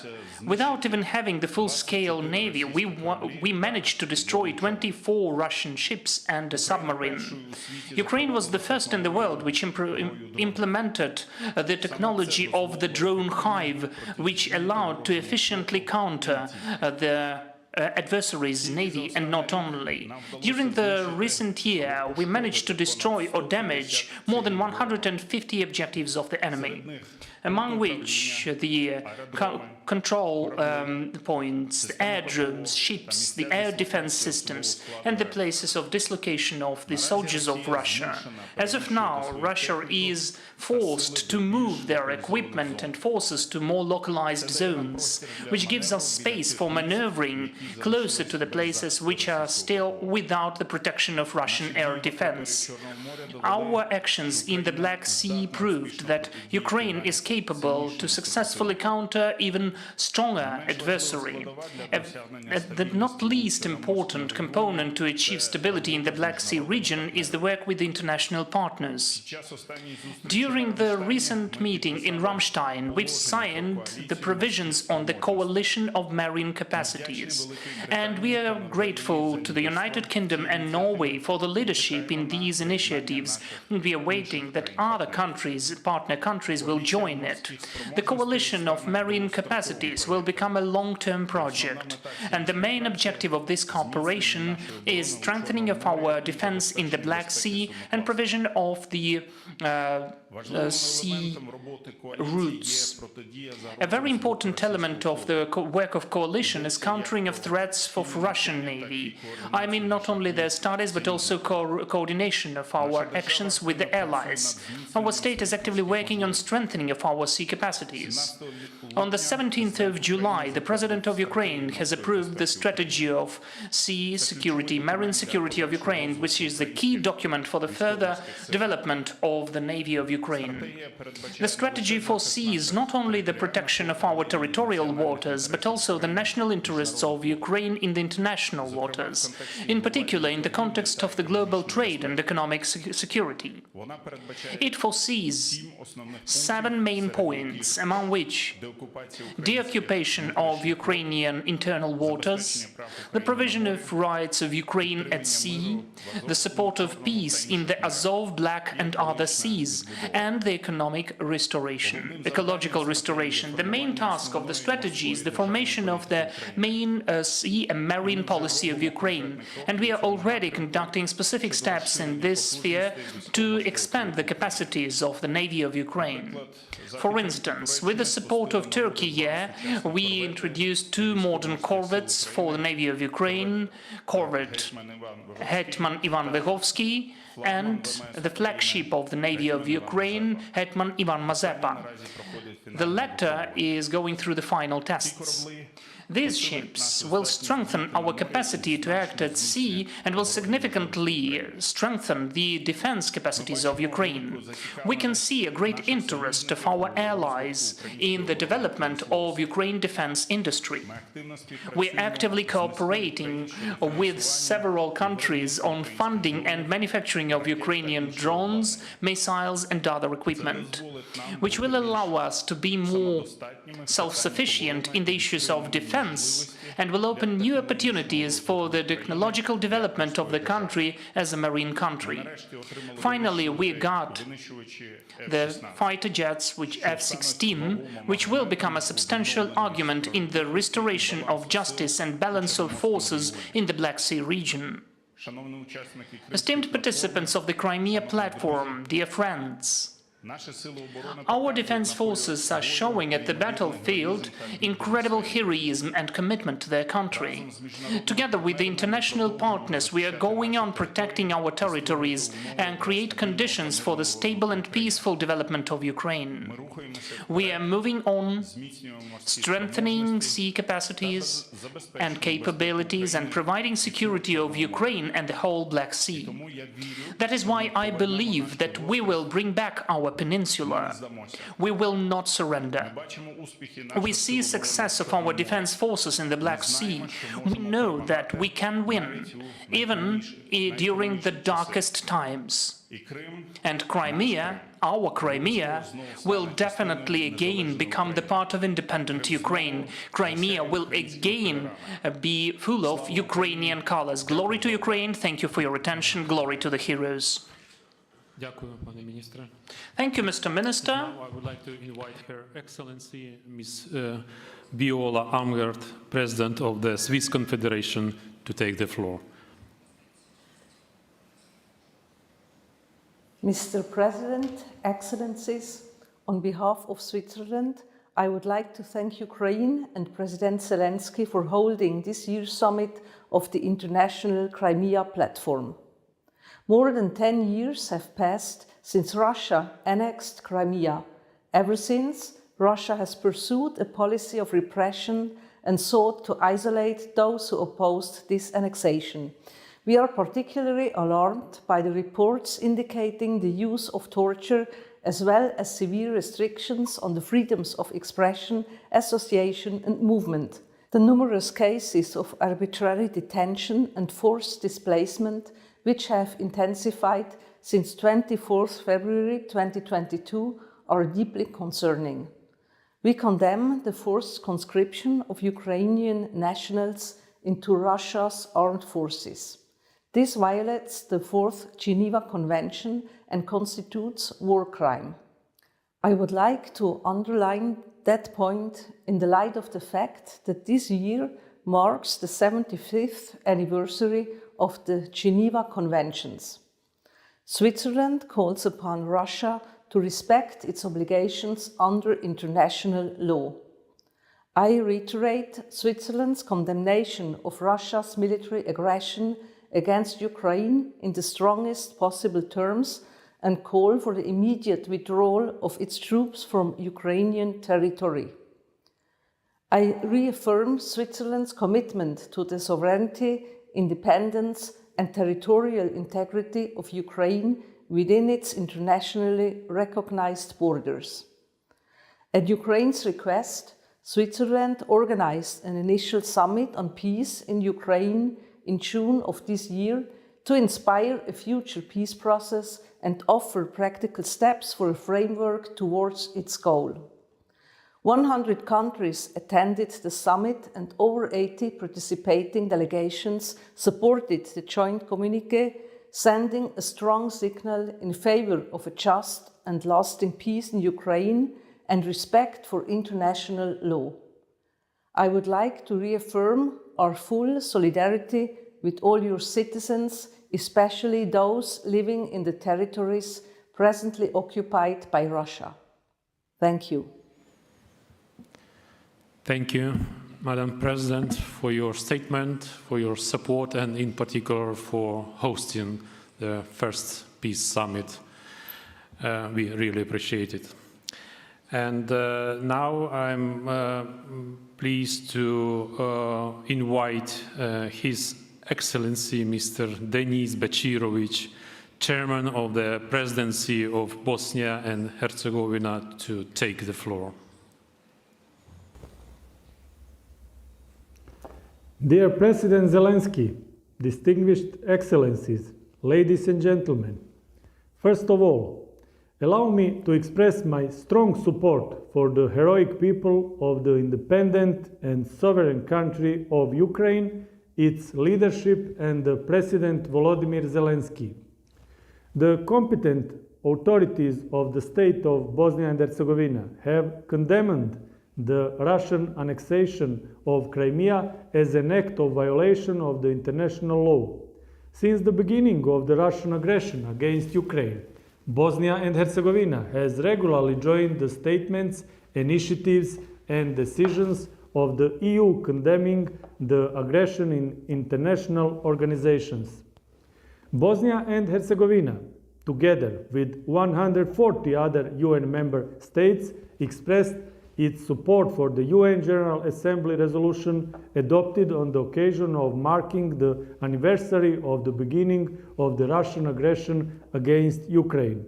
Without even having the full-scale navy, we managed to destroy 24 Russian ships and a submarine. Ukraine was the first in the world which implemented the technology of the drone hive, which allowed to efficiently counter the adversary's navy, and not only. During the recent year, we managed to destroy or damage more than 150 objectives of the enemy, among which the control points, the airdromes, ships, the air defense systems, and the places of dislocation of the soldiers of Russia. As of now, Russia is forced to move their equipment and forces to more localized zones, which gives us space for maneuvering closer to the places which are still without the protection of Russian air defense. Our actions in the Black Sea proved that Ukraine is capable to successfully counter even stronger adversary. The not least important component to achieve stability in the Black Sea region is the work with international partners. During the recent meeting in Ramstein, we've signed the provisions on the coalition of marine capacities, and we are grateful to the United Kingdom and Norway for the leadership in these initiatives. We are waiting that other countries, partner countries, will join it. The coalition of marine capacities will become a long-term project, and the main objective of this cooperation is strengthening of our defense in the Black Sea and provision of the sea routes. A very important element of the work of coalition is countering of threats of Russian Navy. I mean not only their studies but also coordination of our actions with the allies. Our state is actively working on strengthening of our sea capacities. On the 17th of July, the President of Ukraine has approved the strategy of sea security, marine security of Ukraine, which is the key document for the further development of the Navy of Ukraine. The strategy foresees not only the protection of our territorial waters, but also the national interests of Ukraine in the international waters, in particular in the context of the global trade and economic security. It foresees 7 main points, among which the occupation of Ukrainian internal waters, the provision of rights of Ukraine at sea, the support of peace in the Azov, Black and other seas, and the economic restoration, ecological restoration. The main task of the strategy is the formation of the main sea and marine policy of Ukraine, and we are already conducting specific steps in this sphere to expand the capacities of the Navy of Ukraine. For instance, with the support of Turkey, we introduced 2 modern corvettes for the Navy of Ukraine, corvette Hetman Ivan Vyhovsky, and the flagship of the Navy of Ukraine, Hetman Ivan Mazepa. The latter is going through the final tests. These ships will strengthen our capacity to act at sea and will significantly strengthen the defense capacities of Ukraine. We can see a great interest of our allies in the development of Ukraine defense industry. We're actively cooperating with several countries on funding and manufacturing of Ukrainian drones, missiles and other equipment, which will allow us to be more self-sufficient in the issues of defense and will open new opportunities for the technological development of the country as a marine country. Finally, we got the fighter jets, which F-16, which will become a substantial argument in the restoration of justice and balance of forces in the Black Sea region. Esteemed participants of the Crimea Platform, dear friends, Our defense forces are showing at the battlefield incredible heroism and commitment to their country. Together with the international partners, we are going on protecting our territories and create conditions for the stable and peaceful development of Ukraine. We are moving on, strengthening sea capacities and capabilities and providing security of Ukraine and the whole Black Sea. That is why I believe that we will bring back our peninsula. We will not surrender. We see success of our defense forces in the Black Sea. We know that we can win, even during the darkest times. And Crimea, our Crimea, will definitely again become the part of independent Ukraine. Crimea will again be full of Ukrainian colors. Glory to Ukraine. Thank you for your attention. Glory to the heroes. Thank you, Mr. Minister. Now I would like to invite Her Excellency Ms. Viola Amgert, President of the Swiss Confederation, to take the floor. Mr. President, Excellencies, on behalf of Switzerland, I would like to thank Ukraine and President Zelenskyy for holding this year's summit of the International Crimea Platform. More than 10 years have passed since Russia annexed Crimea. Ever since, Russia has pursued a policy of repression and sought to isolate those who opposed this annexation. We are particularly alarmed by the reports indicating the use of torture as well as severe restrictions on the freedoms of expression, association and movement. The numerous cases of arbitrary detention and forced displacement which have intensified since 24 February 2022 are deeply concerning. We condemn the forced conscription of Ukrainian nationals into Russia's armed forces. This violates the 4th Geneva Convention and constitutes war crime. I would like to underline that point in the light of the fact that this year marks the 75th anniversary of the Geneva Conventions. Switzerland calls upon Russia to respect its obligations under international law. I reiterate Switzerland's condemnation of Russia's military aggression against Ukraine in the strongest possible terms and call for the immediate withdrawal of its troops from Ukrainian territory. I reaffirm Switzerland's commitment to the sovereignty, independence and territorial integrity of Ukraine within its internationally recognized borders. At Ukraine's request, Switzerland organized an initial summit on peace in Ukraine in June of this year to inspire a future peace process and offer practical steps for a framework towards its goal. 100 countries attended the summit and over 80 participating delegations supported the joint communiqué, sending a strong signal in favor of a just and lasting peace in Ukraine and respect for international law. I would like to reaffirm our full solidarity with all your citizens, especially those living in the territories presently occupied by Russia. Thank you. Thank you, Madam President, for your statement, for your support, and in particular for hosting the first Peace Summit. We really appreciate it. And now I'm pleased to invite His Excellency Mr. Denis Bechirovich, Chairman of the Presidency of Bosnia and Herzegovina, to take the floor. Dear President Zelenskyy, distinguished Excellencies, ladies and gentlemen, first of all, allow me to express my strong support for the heroic people of the independent and sovereign country of Ukraine, its leadership and the President Volodymyr Zelenskyy. The competent authorities of the state of Bosnia and Herzegovina have condemned the Russian annexation of Crimea as an act of violation of the international law. Since the beginning of the Russian aggression against Ukraine, Bosnia and Herzegovina has regularly joined the statements, initiatives, and decisions of the EU condemning the aggression in international organizations. Bosnia and Herzegovina, together with 140 other UN member states, expressed its support for the UN General Assembly resolution adopted on the occasion of marking the anniversary of the beginning of the Russian aggression against Ukraine.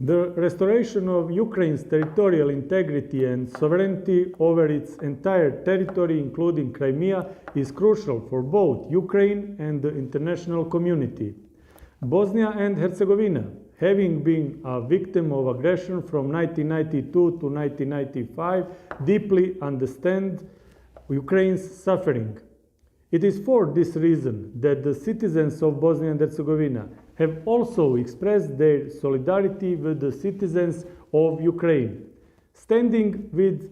The restoration of Ukraine's territorial integrity and sovereignty over its entire territory, including Crimea, is crucial for both Ukraine and the international community. Bosnia and Herzegovina, having been a victim of aggression from 1992 to 1995, deeply understand Ukraine's suffering. It is for this reason that the citizens of Bosnia and Herzegovina have also expressed their solidarity with the citizens of Ukraine. Standing with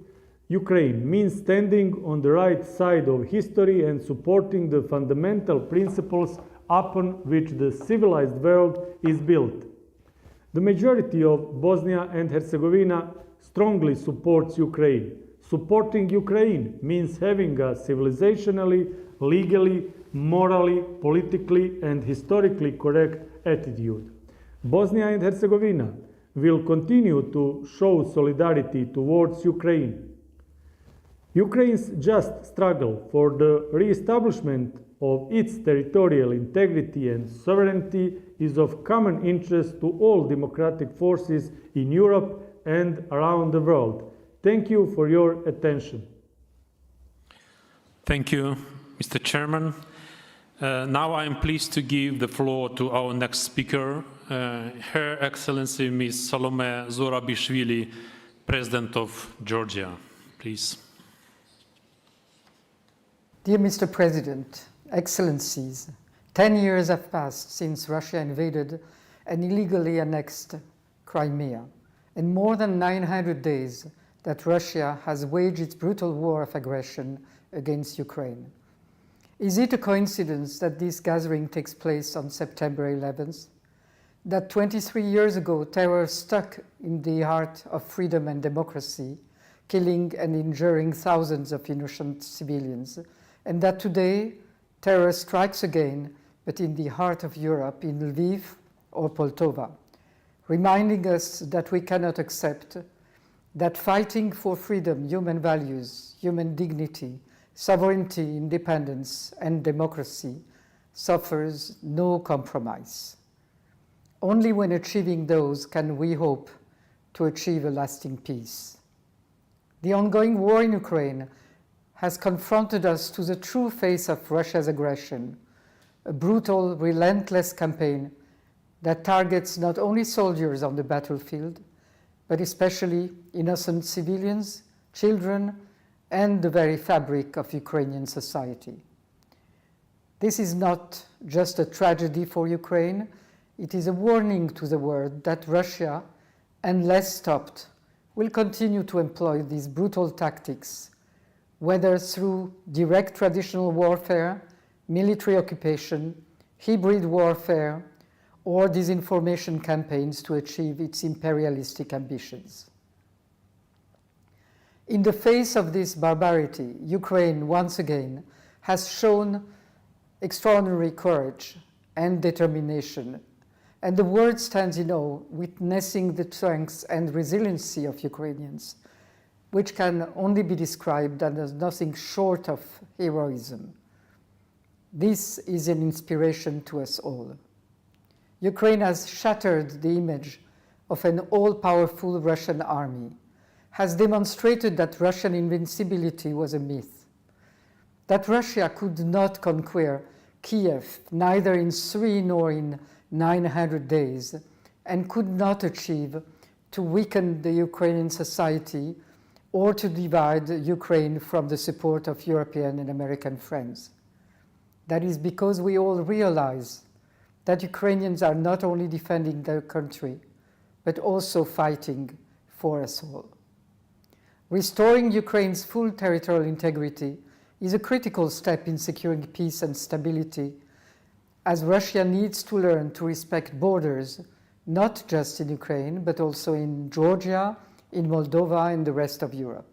Ukraine means standing on the right side of history and supporting the fundamental principles upon which the civilized world is built. The majority of Bosnia and Herzegovina strongly supports Ukraine. Supporting Ukraine means having a civilizationally, legally, morally, politically, and historically correct attitude. Bosnia and Herzegovina will continue to show solidarity towards Ukraine. Ukraine's just struggle for the re-establishment of its territorial integrity and sovereignty is of common interest to all democratic forces in Europe and around the world. Thank you for your attention. Thank you, Mr. Chairman. Now I am pleased to give the floor to our next speaker, Her Excellency Ms. Salome Zurabishvili, President of Georgia. Please. Dear Mr. President, Excellencies, 10 years have passed since Russia invaded and illegally annexed Crimea, and more than 900 days that Russia has waged its brutal war of aggression against Ukraine. Is it a coincidence that this gathering takes place on September 11th? That 23 years ago, terror struck in the heart of freedom and democracy, killing and injuring thousands of innocent civilians, and that today, terror strikes again, but in the heart of Europe, in Lviv or Poltava, reminding us that we cannot accept that fighting for freedom, human values, human dignity, sovereignty, independence, and democracy suffers no compromise. Only when achieving those can we hope to achieve a lasting peace. The ongoing war in Ukraine has confronted us to the true face of Russia's aggression, a brutal, relentless campaign that targets not only soldiers on the battlefield, but especially innocent civilians, children, and the very fabric of Ukrainian society. This is not just a tragedy for Ukraine, it is a warning to the world that Russia, unless stopped, will continue to employ these brutal tactics, whether through direct traditional warfare, military occupation, hybrid warfare, or disinformation campaigns to achieve its imperialistic ambitions. In the face of this barbarity, Ukraine once again has shown extraordinary courage and determination, and the world stands in awe, witnessing the strength and resiliency of Ukrainians, which can only be described as nothing short of heroism. This is an inspiration to us all. Ukraine has shattered the image of an all-powerful Russian army, has demonstrated that Russian invincibility was a myth, that Russia could not conquer Kiev neither in 3 nor in 900 days, and could not achieve to weaken the Ukrainian society or to divide Ukraine from the support of European and American friends. That is because we all realize that Ukrainians are not only defending their country, but also fighting for us all. Restoring Ukraine's full territorial integrity is a critical step in securing peace and stability, as Russia needs to learn to respect borders not just in Ukraine, but also in Georgia, in Moldova, and the rest of Europe.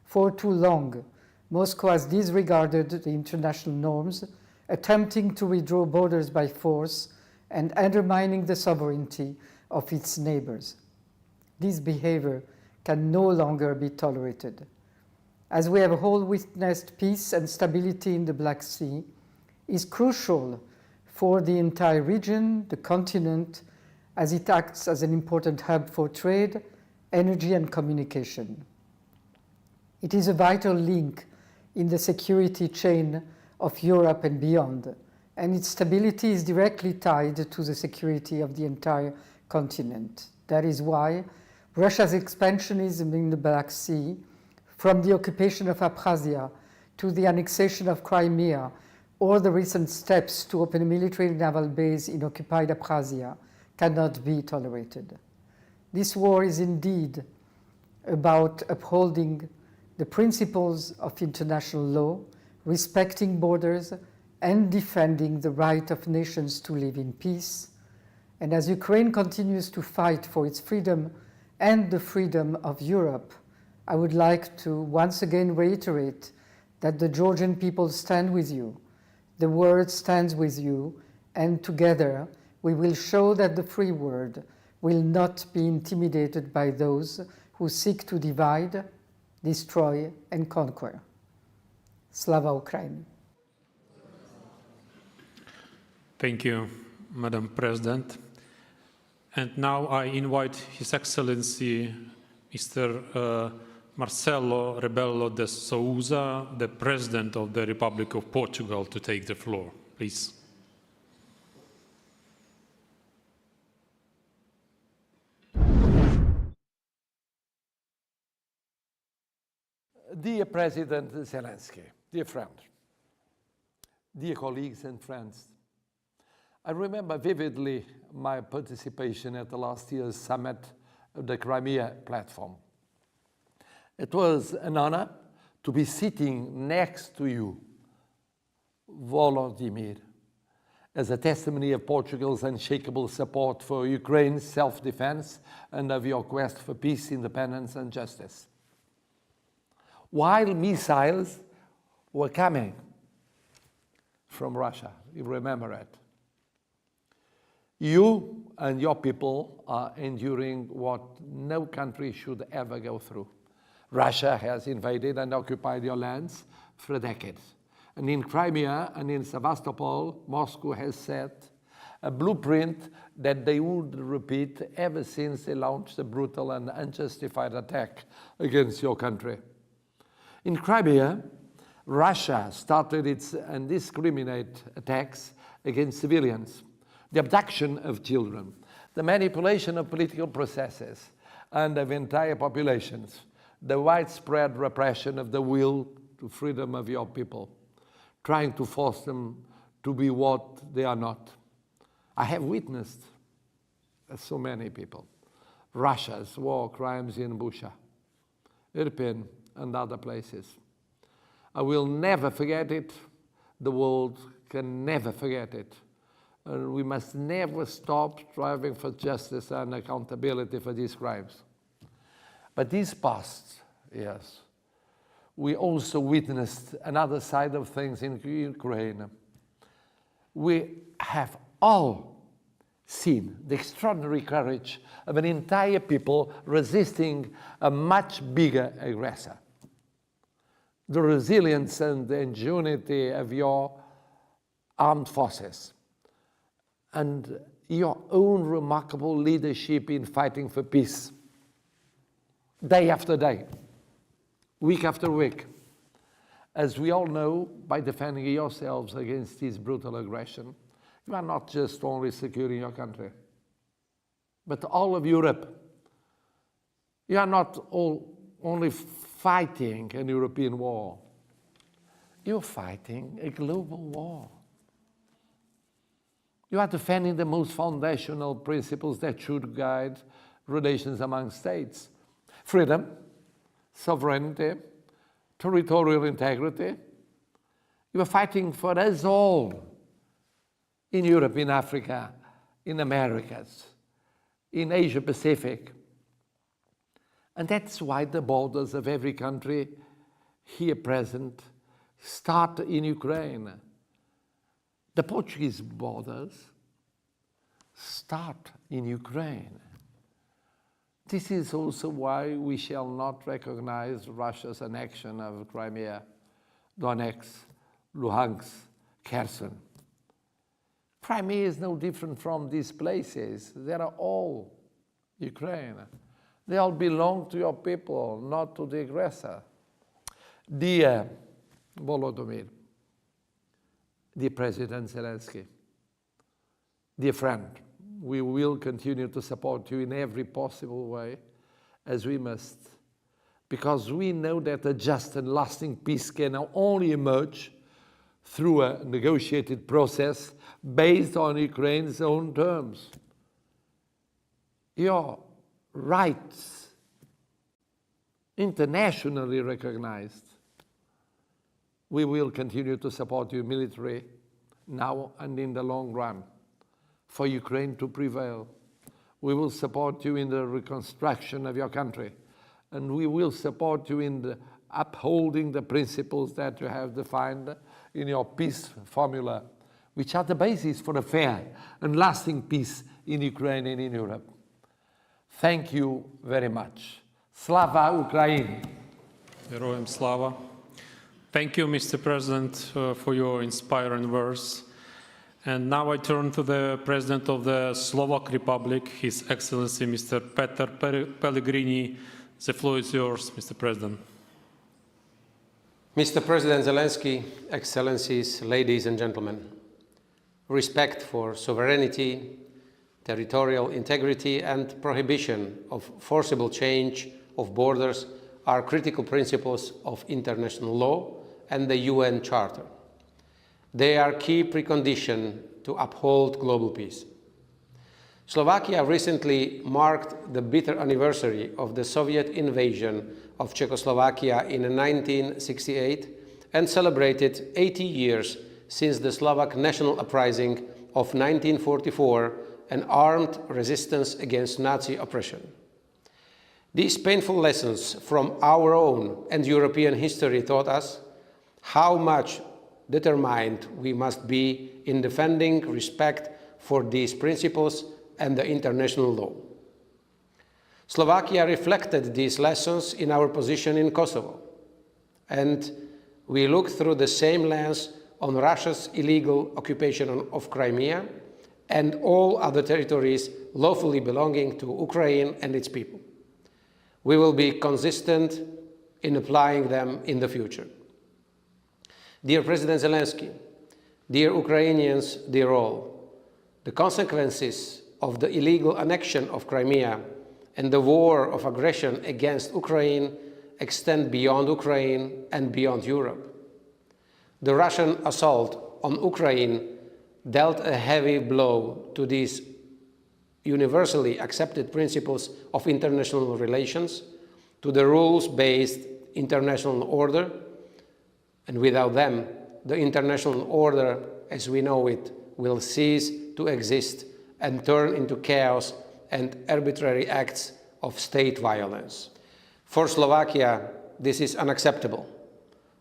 For too long, Moscow has disregarded the international norms, attempting to withdraw borders by force and undermining the sovereignty of its neighbors. This behavior can no longer be tolerated. As we have all witnessed, peace and stability in the Black Sea is crucial for the entire region, the continent, as it acts as an important hub for trade, energy, and communication. It is a vital link in the security chain of Europe and beyond, and its stability is directly tied to the security of the entire continent. That is why Russia's expansionism in the Black Sea, from the occupation of Abkhazia to the annexation of Crimea, or the recent steps to open a military naval base in occupied Abkhazia, cannot be tolerated. This war is indeed about upholding the principles of international law, respecting borders, and defending the right of nations to live in peace. And as Ukraine continues to fight for its freedom and the freedom of Europe, I would like to once again reiterate that the Georgian people stand with you, the world stands with you, and together we will show that the free world will not be intimidated by those who seek to divide, destroy, and conquer. Slava Ukraini. Thank you, Madam President. And now I invite His Excellency Mr. Marcelo Rebelo de Sousa, the President of the Republic of Portugal, to take the floor. Please. Dear President Zelenskyy, dear friend, dear colleagues and friends, I remember vividly my participation at the last year's summit of the Crimean Platform. It was an honor to be sitting next to you, Volodymyr, as a testimony of Portugal's unshakable support for Ukraine's self-defense and of your quest for peace, independence, and justice. While missiles were coming from Russia, you remember it. You and your people are enduring what no country should ever go through. Russia has invaded and occupied your lands for decades. And in Crimea and in Sevastopol, Moscow has set a blueprint that they would repeat ever since they launched a brutal and unjustified attack against your country. In Crimea, Russia started its indiscriminate attacks against civilians, the abduction of children, the manipulation of political processes and of entire populations, the widespread repression of the will to freedom of your people, trying to force them to be what they are not. I have witnessed, as so many people, Russia's war crimes in Bucha, Irpin, and other places. I will never forget it. The world can never forget it. And we must never stop striving for justice and accountability for these crimes. But these past years, we also witnessed another side of things in Ukraine. We have all seen the extraordinary courage of an entire people resisting a much bigger aggressor. The resilience and the ingenuity of your armed forces and your own remarkable leadership in fighting for peace, day after day, week after week, as we all know, by defending yourselves against this brutal aggression, you are not just only securing your country, but all of Europe. You are not only fighting a European war, you're fighting a global war. You are defending the most foundational principles that should guide relations among states: freedom, sovereignty, territorial integrity. You are fighting for us all in Europe, in Africa, in Americas, in Asia Pacific. And that's why the borders of every country here present start in Ukraine. The Portuguese borders start in Ukraine. This is also why we shall not recognize Russia's annexion of Crimea, Donetsk, Luhansk, Kherson. Crimea is no different from these places. They are all Ukraine. They all belong to your people, not to the aggressor. Dear Volodymyr, dear President Zelenskyy, dear friend, we will continue to support you in every possible way, as we must, because we know that a just and lasting peace can only emerge through a negotiated process based on Ukraine's own terms. Your rights, internationally recognized. We will continue to support you militarily now and in the long run for Ukraine to prevail. We will support you in the reconstruction of your country, and we will support you in the upholding the principles that you have defined in your peace formula, which are the basis for a fair and lasting peace in Ukraine and in Europe. Thank you very much. Slava Ukraini! Heroям слава! Thank you, Mr. President, for your inspiring words. And now I turn to the President of the Slovak Republic, His Excellency Mr. Peter Pellegrini. The floor is yours, Mr. President. Mr. President Zelenskyy, Excellencies, ladies and gentlemen, respect for sovereignty, territorial integrity and prohibition of forcible change of borders are critical principles of international law and the UN Charter. They are key precondition to uphold global peace. Slovakia recently marked the bitter anniversary of the Soviet invasion of Czechoslovakia in 1968 and celebrated 80 years since the Slovak national uprising of 1944, an armed resistance against Nazi oppression. These painful lessons from our own and European history taught us how much determined we must be in defending respect for these principles and the international law. Slovakia reflected these lessons in our position in Kosovo, and we look through the same lens on Russia's illegal occupation of Crimea and all other territories lawfully belonging to Ukraine and its people. We will be consistent in applying them in the future. Dear President Zelenskyy, dear Ukrainians, dear all, the consequences of the illegal annexion of Crimea and the war of aggression against Ukraine extend beyond Ukraine and beyond Europe. The Russian assault on Ukraine dealt a heavy blow to these universally accepted principles of international relations, to the rules-based international order, and without them, the international order as we know it will cease to exist and turn into chaos and arbitrary acts of state violence. For Slovakia, this is unacceptable.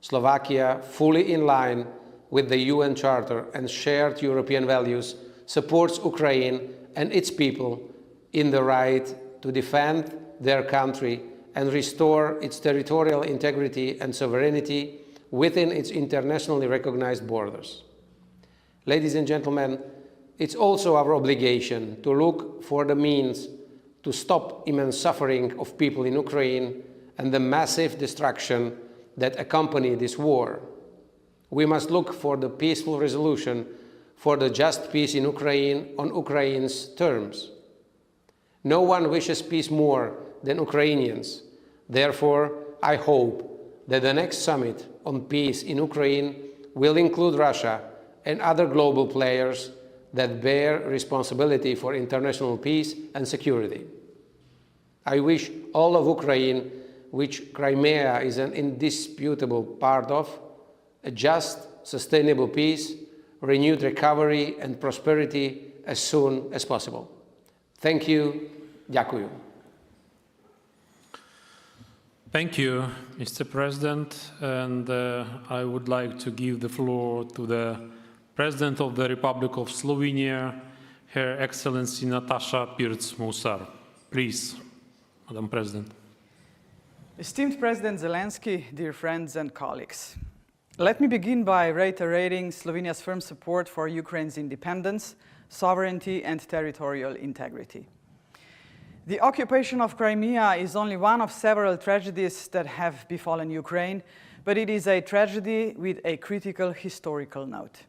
Slovakia, fully in line with the UN Charter and shared European values, supports Ukraine and its people in the right to defend their country and restore its territorial integrity and sovereignty within its internationally recognized borders. Ladies and gentlemen, it's also our obligation to look for the means to stop immense suffering of people in Ukraine and the massive destruction that accompany this war. We must look for the peaceful resolution for the just peace in Ukraine on Ukraine's terms. No one wishes peace more than Ukrainians. Therefore, I hope that the next summit on peace in Ukraine will include Russia and other global players that bear responsibility for international peace and security. I wish all of Ukraine, which Crimea is an indisputable part of, a just, sustainable peace, renewed recovery and prosperity as soon as possible. Thank you Дякую. Thank you, Mr. President, and I would like to give the floor to the President of the Republic of Slovenia, Her Excellency Nataša Pirc-Musar. Please, Madam President. Esteemed President Zelenskyy, dear friends and colleagues, let me begin by reiterating Slovenia's firm support for Ukraine's independence, sovereignty, and territorial integrity. The occupation of Crimea is only one of several tragedies that have befallen Ukraine, but it is a tragedy with a critical historical note.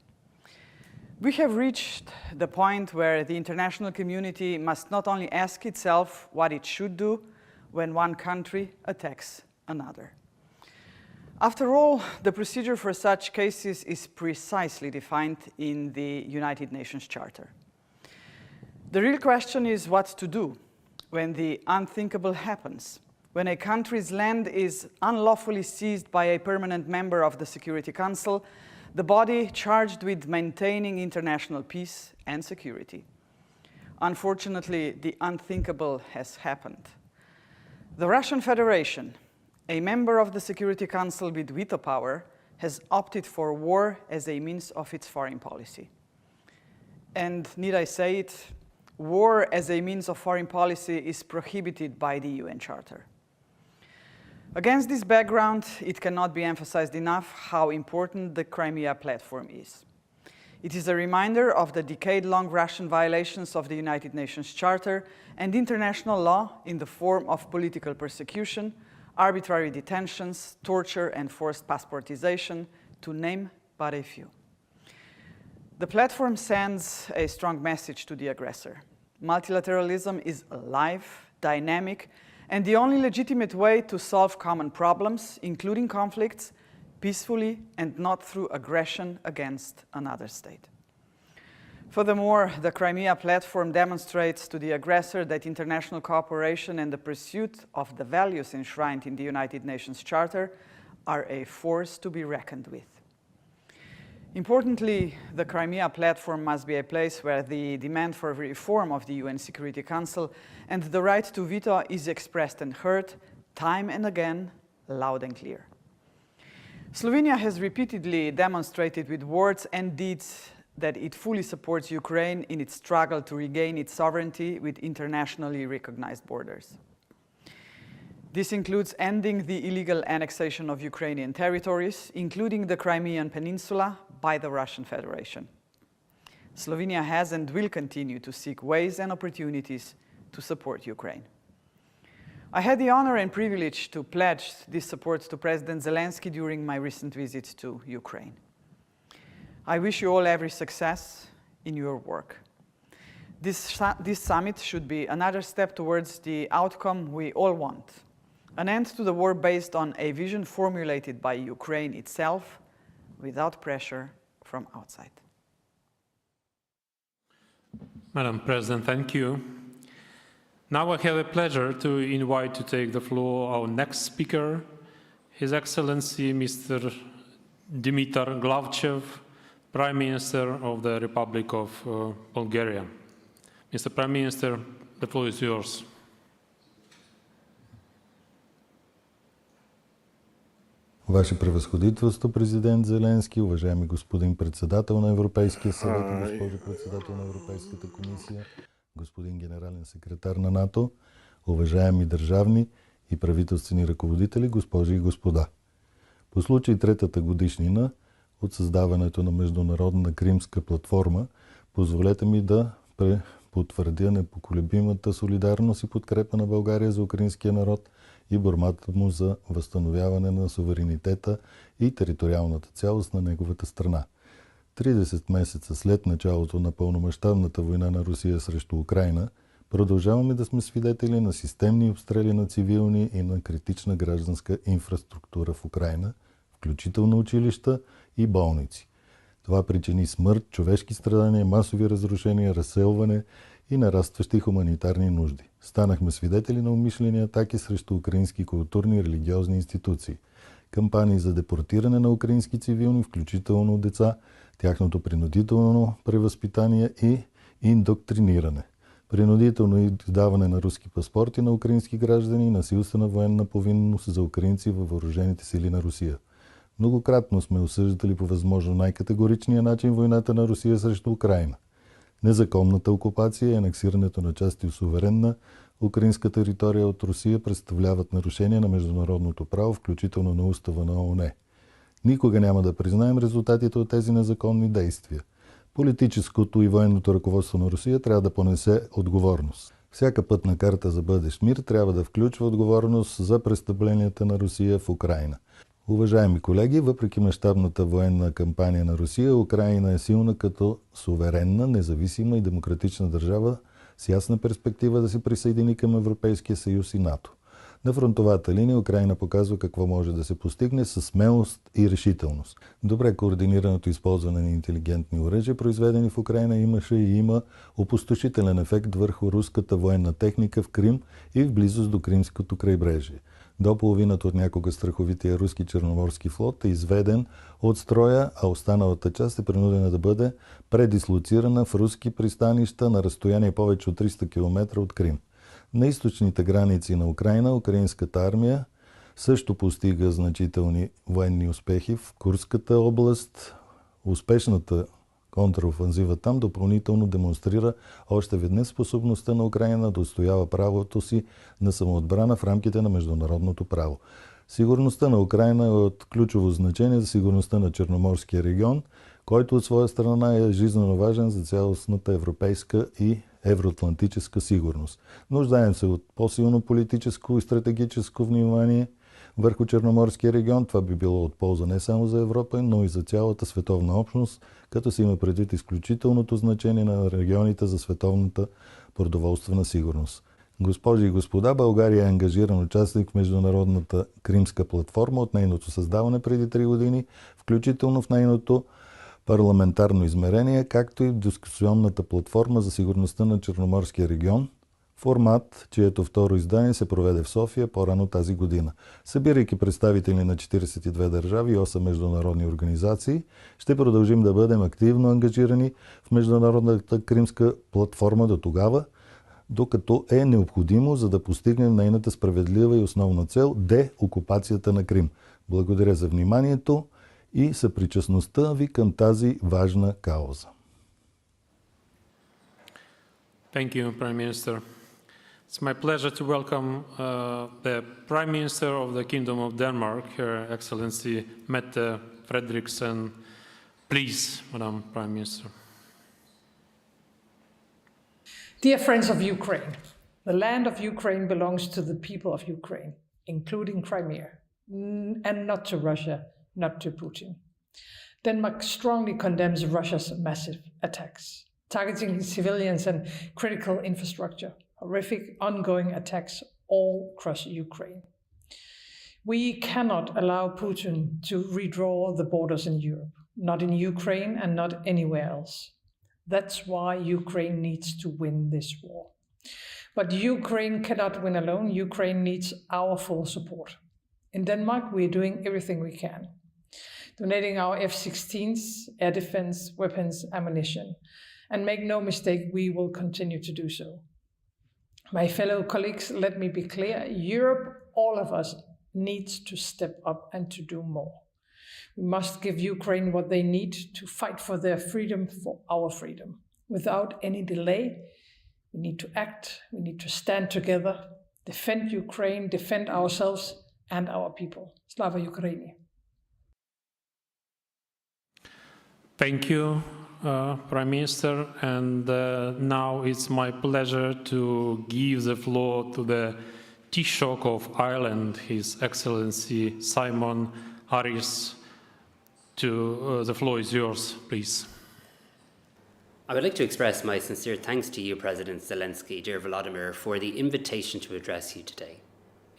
We have reached the point where the international community must not only ask itself what it should do when one country attacks another. After all, the procedure for such cases is precisely defined in the United Nations Charter. The real question is what to do when the unthinkable happens, when a country's land is unlawfully seized by a permanent member of the Security Council, the body charged with maintaining international peace and security. Unfortunately, the unthinkable has happened. The Russian Federation, a member of the Security Council with veto power, has opted for war as a means of its foreign policy. And need I say it, war as a means of foreign policy is prohibited by the UN Charter. Against this background, it cannot be emphasized enough how important the Crimea Platform is. It is a reminder of the decade-long Russian violations of the United Nations Charter and international law in the form of political persecution, arbitrary detentions, torture, and forced passportization, to name but a few. The platform sends a strong message to the aggressor. Multilateralism is alive, dynamic, and the only legitimate way to solve common problems, including conflicts, peacefully and not through aggression against another state. Furthermore, the Crimea Platform demonstrates to the aggressor that international cooperation and the pursuit of the values enshrined in the United Nations Charter are a force to be reckoned with. Importantly, the Crimea Platform must be a place where the demand for reform of the UN Security Council and the right to veto is expressed and heard time and again, loud and clear. Slovenia has repeatedly demonstrated with words and deeds that it fully supports Ukraine in its struggle to regain its sovereignty with internationally recognized borders. This includes ending the illegal annexation of Ukrainian territories, including the Crimean Peninsula, by the Russian Federation. Slovenia has and will continue to seek ways and opportunities to support Ukraine. I had the honor and privilege to pledge this support to President Zelenskyy during my recent visit to Ukraine. I wish you all every success in your work. This summit should be another step towards the outcome we all want, an end to the war based on a vision formulated by Ukraine itself, without pressure from outside. Madam President, thank you. Now I have a pleasure to invite to take the floor our next speaker, His Excellency Mr. Dimitar Glavchev, Prime Minister of the Republic of Bulgaria. Mr. Prime Minister, the floor is yours. Ваше превъзходителство, президент Зеленски, уважаеми господин председател на Европейския съвет, госпожо председател на Европейската комисия, господин генерален секретар на НАТО, уважаеми държавни и правителствени ръководители, госпожи и господа. По случай третата годишнина от създаването на Международна Кримска платформа, позволете ми да потвърдя непоколебимата солидарност и подкрепа на България за украинския народ и борбата му за възстановяване на суверенитета и териториалната цялост на неговата страна. 30 месеца след началото на пълномащабната война на Русия срещу Украйна, продължаваме да сме свидетели на системни обстрели на цивилни и на критична гражданска инфраструктура в Украйна, включително училища и болници. Това причини смърт, човешки страдания, масови разрушения, разселване и нарастващи хуманитарни нужди. Станахме свидетели на умишлени атаки срещу украински културни и религиозни институции, кампании за депортиране на украински цивилни, включително деца, тяхното принудително превъзпитание и индоктриниране. принудително издаване на руски паспорти на украински граждани и насилствена военна повинност за украинци във въоръжените сили на Русия. Многократно сме осъждали по възможно най-категоричния начин войната на Русия срещу Украина. Незаконната окупация и анексирането на части от суверенна украинска територия от Русия представляват нарушение на международното право, включително на устава на ООН. Никога няма да признаем резултатите от тези незаконни действия. Политическото и военното ръководство на Русия трябва да понесе отговорност. Всяка пътна карта за бъдещ мир трябва да включва отговорност за престъпленията на Русия в Украина. Уважаеми колеги, въпреки мащабната военна кампания на Русия, Украина е силна като суверенна, независима и демократична държава с ясна перспектива да се присъедини към Европейския съюз и НАТО. На фронтовата линия Украина показва какво може да се постигне със смелост и решителност. Добре координираното използване на интелигентни оръжия, произведени в Украина, имаше и има опустошителен ефект върху руската военна техника в Крим и в близост до Кримското крайбрежие. До половината от някога страховития руски черноморски флот е изведен от строя, а останалата част е принудена да бъде предислоцирана в руски пристанища на разстояние повече от 300 км от Крим. На източните граници на Украина, украинската армия също постига значителни военни успехи в Курската област. Успешната контраофанзива там допълнително демонстрира още веднъж способността на Украина да отстоява правото си на самоотбрана в рамките на международното право. Сигурността на Украина е от ключово значение за сигурността на Черноморския регион, който от своя страна е жизненно важен за цялостната европейска и евроатлантическа сигурност. Нуждаем се от по-силно политическо и стратегическо внимание върху Черноморския регион. Това би било от полза не само за Европа, но и за цялата световна общност, като се има предвид изключителното значение на регионите за световната продоволствена сигурност. Госпожи и господа, България е ангажиран участник в Международната Кримска платформа от нейното създаване преди 3 години, включително в нейното парламентарно измерение, както и в дискусионната платформа за сигурността на Черноморския регион, формат, чието второ издание се проведе в София по-рано тази година. Събирайки представители на 42 държави и 8 международни организации, ще продължим да бъдем активно ангажирани в Международната Кримска платформа до тогава, докато е необходимо, за да постигнем нейната справедлива и основна цел – деокупацията на Крим. Благодаря за вниманието и съпричастността ви към тази важна кауза. Thank you, Prime Minister. It's my pleasure to welcome the Prime Minister of the Kingdom of Denmark, Her Excellency Mette Frederiksen. Please, Madam Prime Minister. Dear friends of Ukraine, the land of Ukraine belongs to the people of Ukraine, including Crimea, and not to Russia, not to Putin. Denmark strongly condemns Russia's massive attacks, targeting civilians and critical infrastructure, horrific ongoing attacks all across Ukraine. We cannot allow Putin to redraw the borders in Europe, not in Ukraine and not anywhere else. That's why Ukraine needs to win this war. But Ukraine cannot win alone. Ukraine needs our full support. In Denmark, we are doing everything we can, donating our F-16s, air defense, weapons, ammunition. And make no mistake, we will continue to do so. My fellow colleagues, let me be clear. Europe, all of us, needs to step up and to do more. We must give Ukraine what they need to fight for their freedom, for our freedom. Without any delay, we need to act, we need to stand together, defend Ukraine, defend ourselves and our people. Slava Ukraini. Thank you, Prime Minister. And now it's my pleasure to give the floor to the Taoiseach of Ireland, His Excellency Simon Harris. The floor is yours, please. I would like to express my sincere thanks to you, President Zelenskyy, dear Volodymyr, for the invitation to address you today.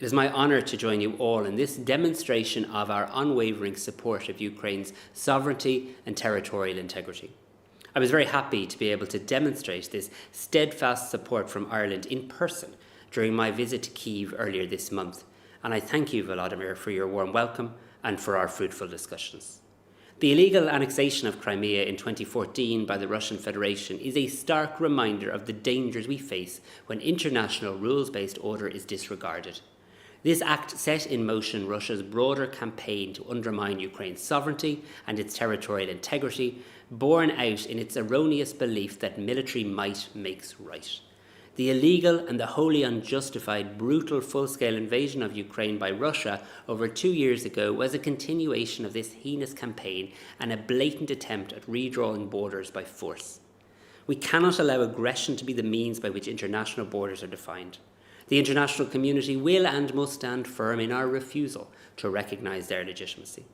It is my honour to join you all in this demonstration of our unwavering support of Ukraine's sovereignty and territorial integrity. I was very happy to be able to demonstrate this steadfast support from Ireland in person during my visit to Kyiv earlier this month, and I thank you, Volodymyr, for your warm welcome and for our fruitful discussions. The illegal annexation of Crimea in 2014 by the Russian Federation is a stark reminder of the dangers we face when international rules-based order is disregarded. This act set in motion Russia's broader campaign to undermine Ukraine's sovereignty and its territorial integrity, borne out in its erroneous belief that military might makes right. The illegal and the wholly unjustified brutal full-scale invasion of Ukraine by Russia over 2 years ago was a continuation of this heinous campaign and a blatant attempt at redrawing borders by force. We cannot allow aggression to be the means by which international borders are defined. The international community will and must stand firm in our refusal to recognise their legitimacy.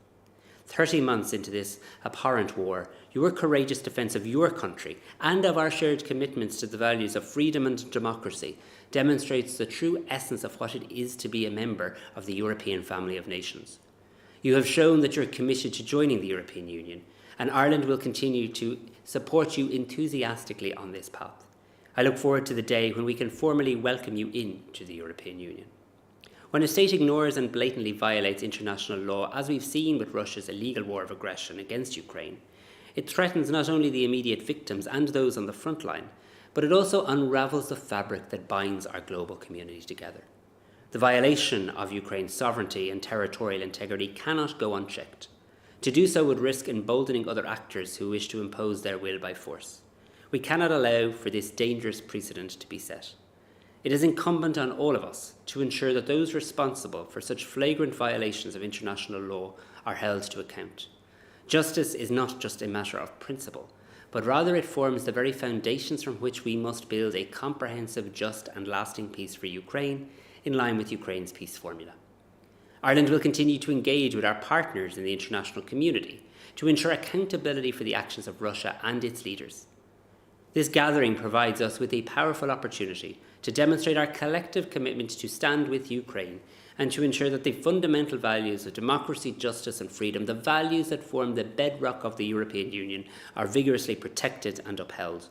30 months into this abhorrent war, your courageous defence of your country and of our shared commitments to the values of freedom and democracy demonstrates the true essence of what it is to be a member of the European family of nations. You have shown that you're committed to joining the European Union, and Ireland will continue to support you enthusiastically on this path. I look forward to the day when we can formally welcome you into the European Union. When a state ignores and blatantly violates international law, as we've seen with Russia's illegal war of aggression against Ukraine, it threatens not only the immediate victims and those on the front line, but it also unravels the fabric that binds our global community together. The violation of Ukraine's sovereignty and territorial integrity cannot go unchecked. To do so would risk emboldening other actors who wish to impose their will by force. We cannot allow for this dangerous precedent to be set. It is incumbent on all of us to ensure that those responsible for such flagrant violations of international law are held to account. Justice is not just a matter of principle, but rather it forms the very foundations from which we must build a comprehensive, just and lasting peace for Ukraine, in line with Ukraine's peace formula. Ireland will continue to engage with our partners in the international community to ensure accountability for the actions of Russia and its leaders. This gathering provides us with a powerful opportunity to demonstrate our collective commitment to stand with Ukraine and to ensure that the fundamental values of democracy, justice and freedom, the values that form the bedrock of the European Union, are vigorously protected and upheld.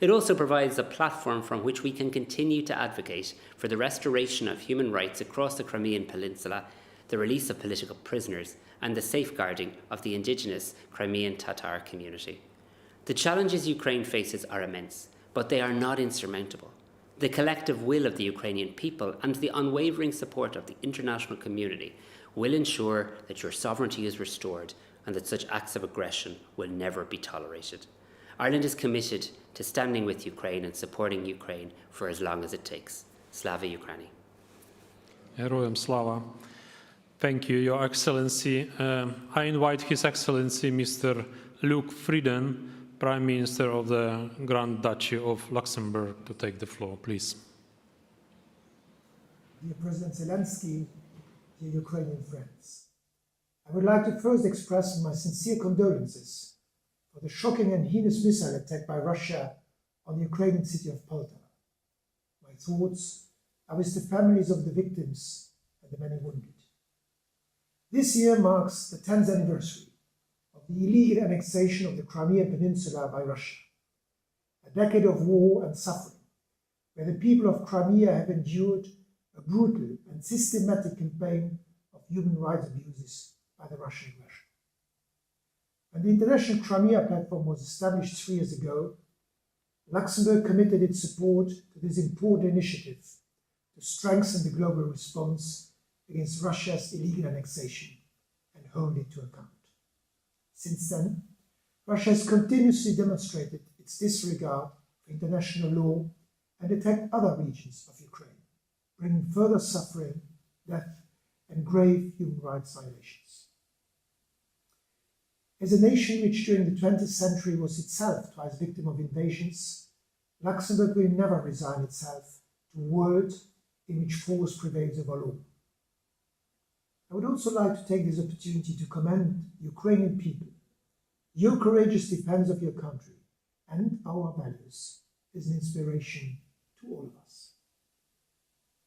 It also provides a platform from which we can continue to advocate for the restoration of human rights across the Crimean Peninsula, the release of political prisoners, and the safeguarding of the indigenous Crimean Tatar community. The challenges Ukraine faces are immense, but they are not insurmountable. The collective will of the Ukrainian people and the unwavering support of the international community will ensure that your sovereignty is restored and that such acts of aggression will never be tolerated. Ireland is committed to standing with Ukraine and supporting Ukraine for as long as it takes. Slava Ukraini. Heroyam Slava. Thank you, Your Excellency. I invite His Excellency Mr. Luke Frieden, Prime Minister of the Grand Duchy of Luxembourg, to take the floor, please. Dear President Zelenskyy, dear Ukrainian friends, I would like to first express my sincere condolences for the shocking and heinous missile attack by Russia on the Ukrainian city of Poltava. My thoughts are with the families of the victims and the many wounded. This year marks the 10th anniversary of the illegal annexation of the Crimean Peninsula by Russia, a decade of war and suffering, where the people of Crimea have endured a brutal and systematic campaign of human rights abuses by the Russian aggression. When the International Crimean Platform was established 3 years ago, Luxembourg committed its support to this important initiative to strengthen the global response against Russia's illegal annexation and hold it to account. Since then, Russia has continuously demonstrated its disregard for international law and attacked other regions of Ukraine, bringing further suffering, death, and grave human rights violations. As a nation which during the 20th century was itself twice victim of invasions, Luxembourg will never resign itself to a world in which force prevails over law. I would also like to take this opportunity to commend Ukrainian people. Your courageous defense of your country and our values is an inspiration to all of us.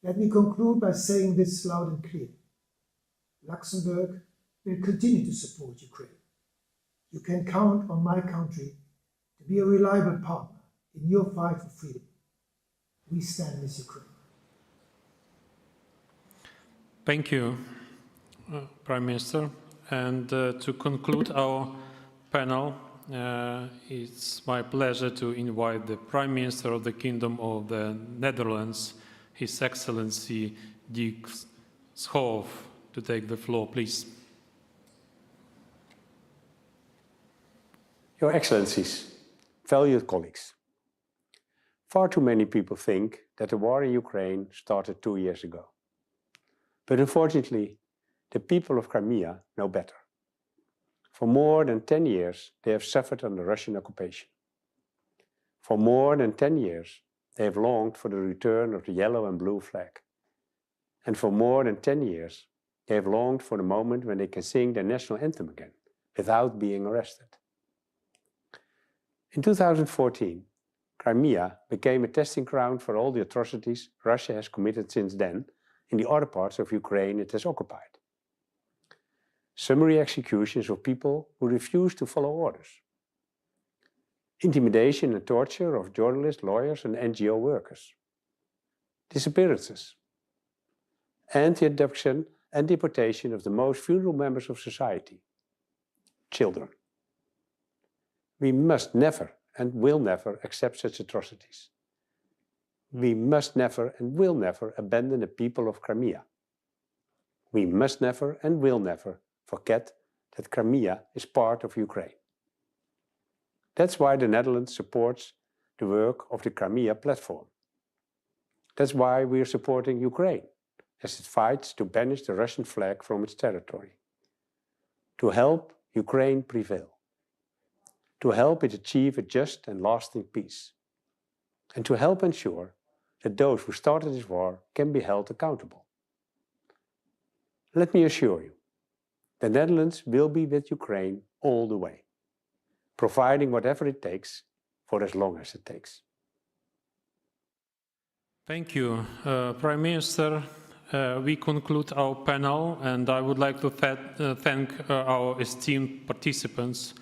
Let me conclude by saying this loud and clear. Luxembourg will continue to support Ukraine. You can count on my country to be a reliable partner in your fight for freedom. We stand with Ukraine. Thank you, Prime Minister. And to conclude our panel, it's my pleasure to invite the Prime Minister of the Kingdom of the Netherlands, His Excellency Dick Schoof, to take the floor, please. Your Excellencies, valued colleagues, far too many people think that the war in Ukraine started 2 years ago. But unfortunately, the people of Crimea know better. For more than 10 years, they have suffered under Russian occupation. For more than 10 years, they have longed for the return of the yellow and blue flag. And for more than 10 years, they have longed for the moment when they can sing their national anthem again, without being arrested. In 2014, Crimea became a testing ground for all the atrocities Russia has committed since then in the other parts of Ukraine it has occupied. Summary executions of people who refused to follow orders. Intimidation and torture of journalists, lawyers and NGO workers. Disappearances. And the abduction and deportation of the most vulnerable members of society. Children. We must never and will never accept such atrocities. We must never and will never abandon the people of Crimea. We must never and will never forget that Crimea is part of Ukraine. That's why the Netherlands supports the work of the Crimean Platform. That's why we are supporting Ukraine as it fights to banish the Russian flag from its territory. To help Ukraine prevail. To help it achieve a just and lasting peace. And to help ensure that those who started this war can be held accountable. Let me assure you, the Netherlands will be with Ukraine all the way, providing whatever it takes for as long as it takes. Thank you, Prime Minister. We conclude our panel, and I would like to thank our esteemed participants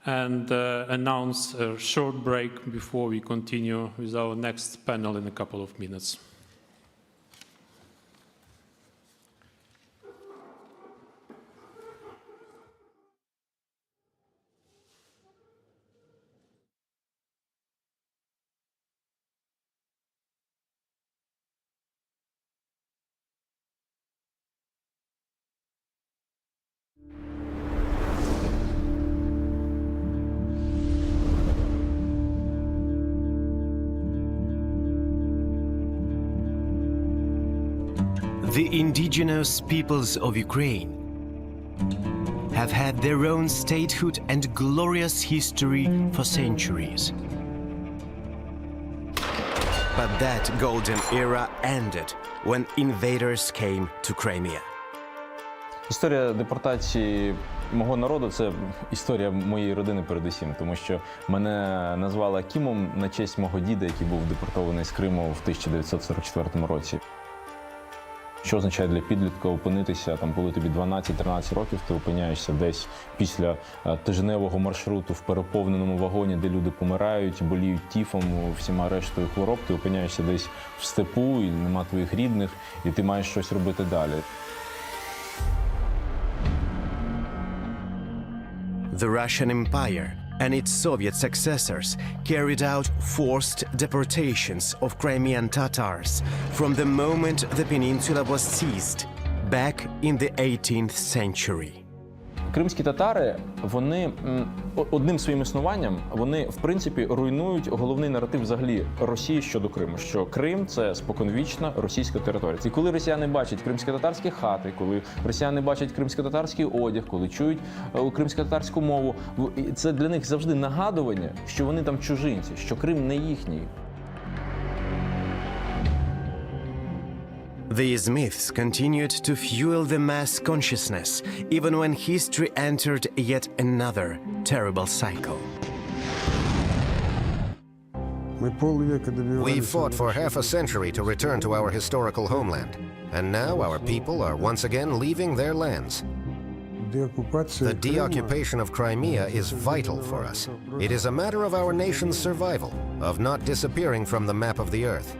and announce a short break before we continue with our next panel in a couple of minutes. The indigenous peoples of Ukraine have had their own statehood and glorious history for centuries. But that golden era ended when invaders came to Crimea. Історія депортації мого народу – це історія моєї родини передусім, тому що мене назвали Акімом на честь мого діда, який був депортований з Криму в 1944 році. Що означає для підлітка опинитися, там, коли тобі 12-13 років, ти опиняєшся десь після тижневого маршруту в переповненому вагоні, де люди помирають, боліють тіфом, всіма рештою хвороб, ти опиняєшся десь в степу, і нема твоїх рідних, і ти маєш щось робити далі. The Russian Empire and its Soviet successors carried out forced deportations of Crimean Tatars from the moment the peninsula was seized back in the 18th century. Кримські татари, вони одним своїм існуванням, вони, в принципі, руйнують головний наратив взагалі Росії щодо Криму, що Крим – це споконвічна російська територія. І коли росіяни бачать кримсько-татарські хати, коли росіяни бачать кримсько-татарський одяг, коли чують кримсько-татарську мову, це для них завжди нагадування, що вони там чужинці, що Крим не їхній. These myths continued to fuel the mass consciousness, even when history entered yet another terrible cycle. We fought for half a century to return to our historical homeland, and now our people are once again leaving their lands. The deoccupation of Crimea is vital for us. It is a matter of our nation's survival, of not disappearing from the map of the earth.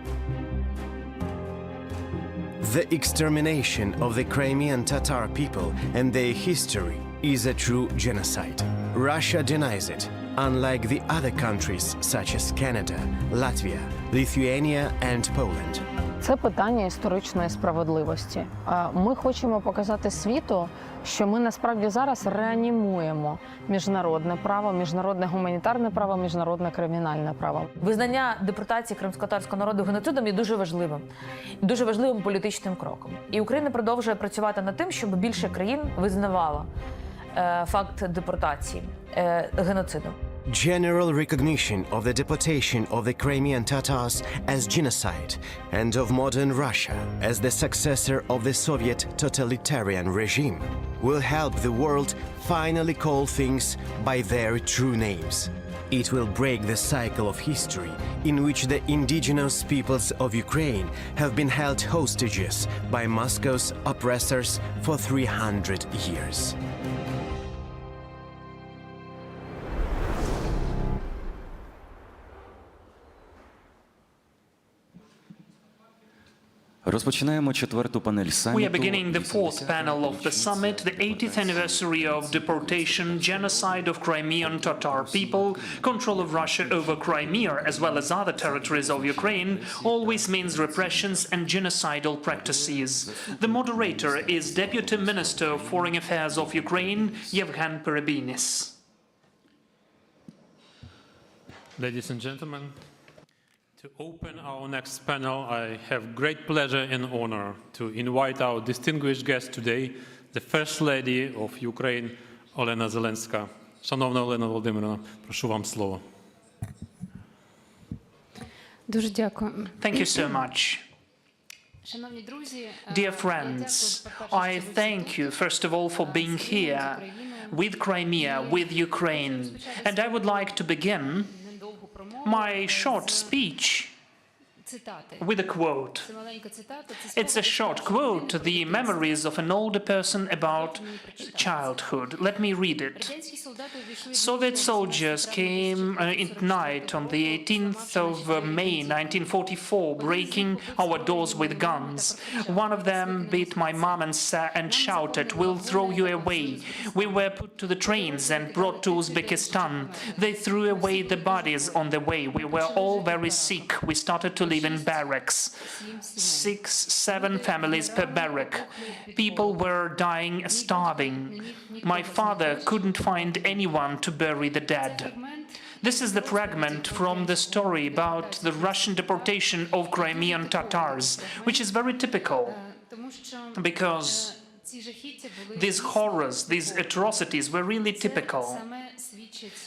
The extermination of the Crimean Tatar people and their history is a true genocide. Russia denies it, unlike the other countries such as Canada, Latvia, Lithuania and Poland. Це питання історичної справедливості. Ми хочемо показати світу, що ми насправді зараз реанімуємо міжнародне право, міжнародне гуманітарне право, міжнародне кримінальне право. Визнання депортації кримськотатарського народу геноцидом є дуже важливим політичним кроком. І Україна продовжує працювати над тим, щоб більше країн визнавало факт депортації геноцидом. General recognition of the deportation of the Crimean Tatars as genocide and of modern Russia as the successor of the Soviet totalitarian regime will help the world finally call things by their true names. It will break the cycle of history in which the indigenous peoples of Ukraine have been held hostages by Moscow's oppressors for 300 years. Розпочинаємо четверту панель саміту. We are beginning the fourth panel of the summit, the 80th anniversary of deportation, genocide of Crimean Tatar people, control of Russia over Crimea, as well as other territories of Ukraine, always means repressions and genocidal practices. The moderator is Deputy Minister of Foreign Affairs of Ukraine, Yevhen Perebinis. Ladies and gentlemen, to open our next panel, I have great pleasure and honor to invite our distinguished guest today, the First Lady of Ukraine, Olena Zelenska. Шановна Олена Володимирівна, прошу вам слово. Дуже дякую. Thank you so much. Dear friends, I thank you, first of all, for being here with Crimea, with Ukraine. And I would like to begin my short speech with a quote. It's a short quote, the memories of an older person about childhood. Let me read it. Soviet soldiers came at night on the 18th of May 1944, breaking our doors with guns. One of them beat my mom and shouted, "We'll throw you away." We were put to the trains and brought to Uzbekistan. They threw away the bodies on the way. We were all very sick. We started to live in barracks. 6-7 families per barrack. People were dying, starving. My father couldn't find anyone to bury the dead. This is the fragment from the story about the Russian deportation of Crimean Tatars, which is very typical, because these horrors, these atrocities were really typical.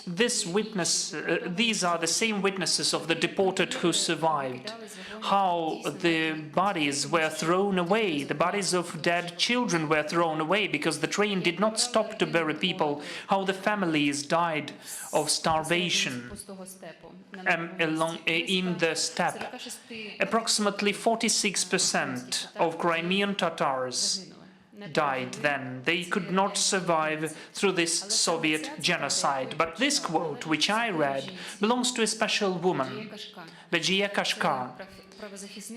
These are the same witnesses of the deported who survived. How the bodies were thrown away, the bodies of dead children were thrown away because the train did not stop to bury people, how the families died of starvation in the steppe. Approximately 46% of Crimean Tatars died then. They could not survive through this Soviet genocide. But this quote, which I read, belongs to a special woman, Vegia Kashkar,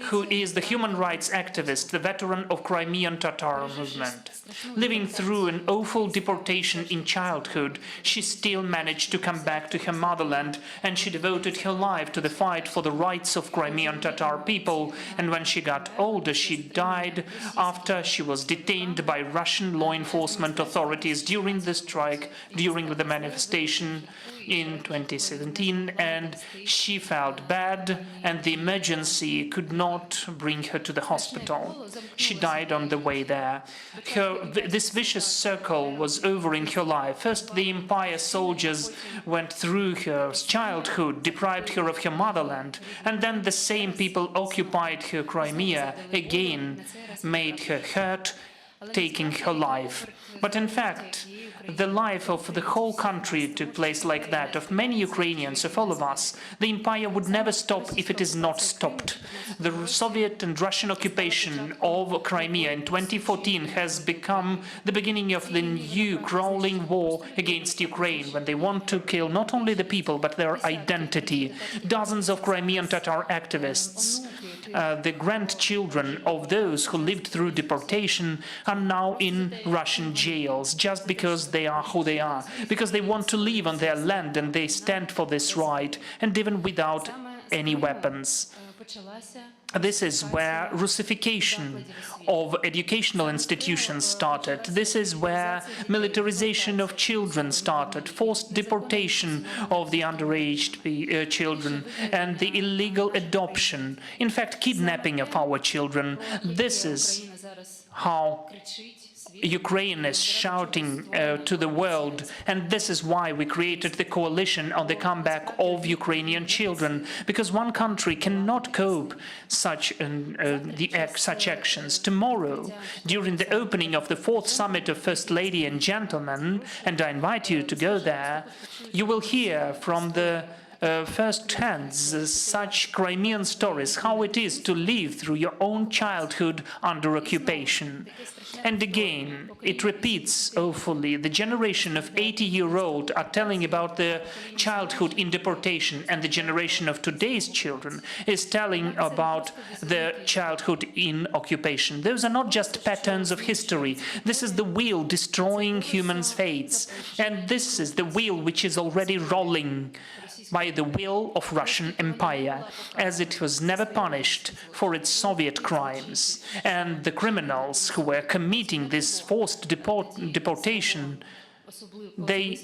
who is the human rights activist, the veteran of Crimean Tatar movement. Living through an awful deportation in childhood, she still managed to come back to her motherland, and she devoted her life to the fight for the rights of Crimean Tatar people. And when she got older, she died after she was detained by Russian law enforcement authorities during the strike, during the manifestation in 2017, and she felt bad, and the emergency could not bring her to the hospital. She died on the way there. This vicious circle was over in her life. First, the Empire soldiers went through her childhood, deprived her of her motherland, and then the same people occupied her Crimea, again made her hurt, taking her life. But in fact, the life of the whole country took place like that, of many Ukrainians, of all of us. The empire would never stop if it is not stopped. The Soviet and Russian occupation of Crimea in 2014 has become the beginning of the new crawling war against Ukraine, when they want to kill not only the people but their identity. Dozens of Crimean Tatar activists the grandchildren of those who lived through deportation are now in Russian jails just because they are who they are, because they want to live on their land and they stand for this right, and even without any weapons. This is where Russification of educational institutions started. This is where militarization of children started, forced deportation of the underage children, and the illegal adoption, in fact, kidnapping of our children. This is how Ukraine is shouting to the world, and this is why we created the coalition on the comeback of Ukrainian children, because one country cannot cope such actions. Tomorrow, during the opening of the 4th summit of First Lady and Gentlemen, and I invite you to go there, you will hear from the first hands such Crimean stories, how it is to live through your own childhood under occupation. And again, it repeats awfully. The generation of 80-year-old are telling about their childhood in deportation, and the generation of today's children is telling about their childhood in occupation. Those are not just patterns of history. This is the wheel destroying humans' fates, and this is the wheel which is already rolling by the will of Russian Empire, as it was never punished for its Soviet crimes. And the criminals who were committing this forced deportation, they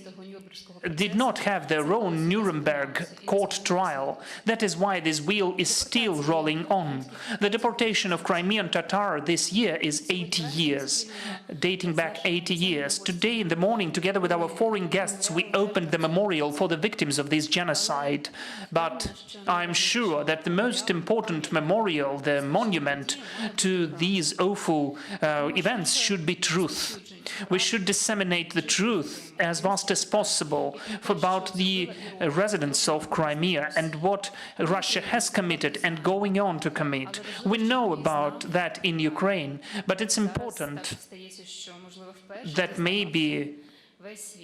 did not have their own Nuremberg court trial. That is why this wheel is still rolling on. The deportation of Crimean Tatar this year is 80 years, dating back 80 years. Today in the morning, together with our foreign guests, we opened the memorial for the victims of this genocide. But I'm sure that the most important memorial, the monument to these awful events, should be truth. We should disseminate the truth as fast as possible about the residents of Crimea and what Russia has committed and going on to commit. We know about that in Ukraine, but it's important that maybe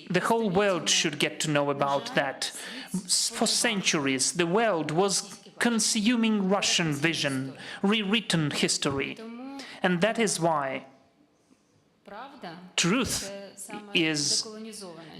the whole world should get to know about that. For centuries, the world was consuming Russian vision, rewritten history, and that is why truth is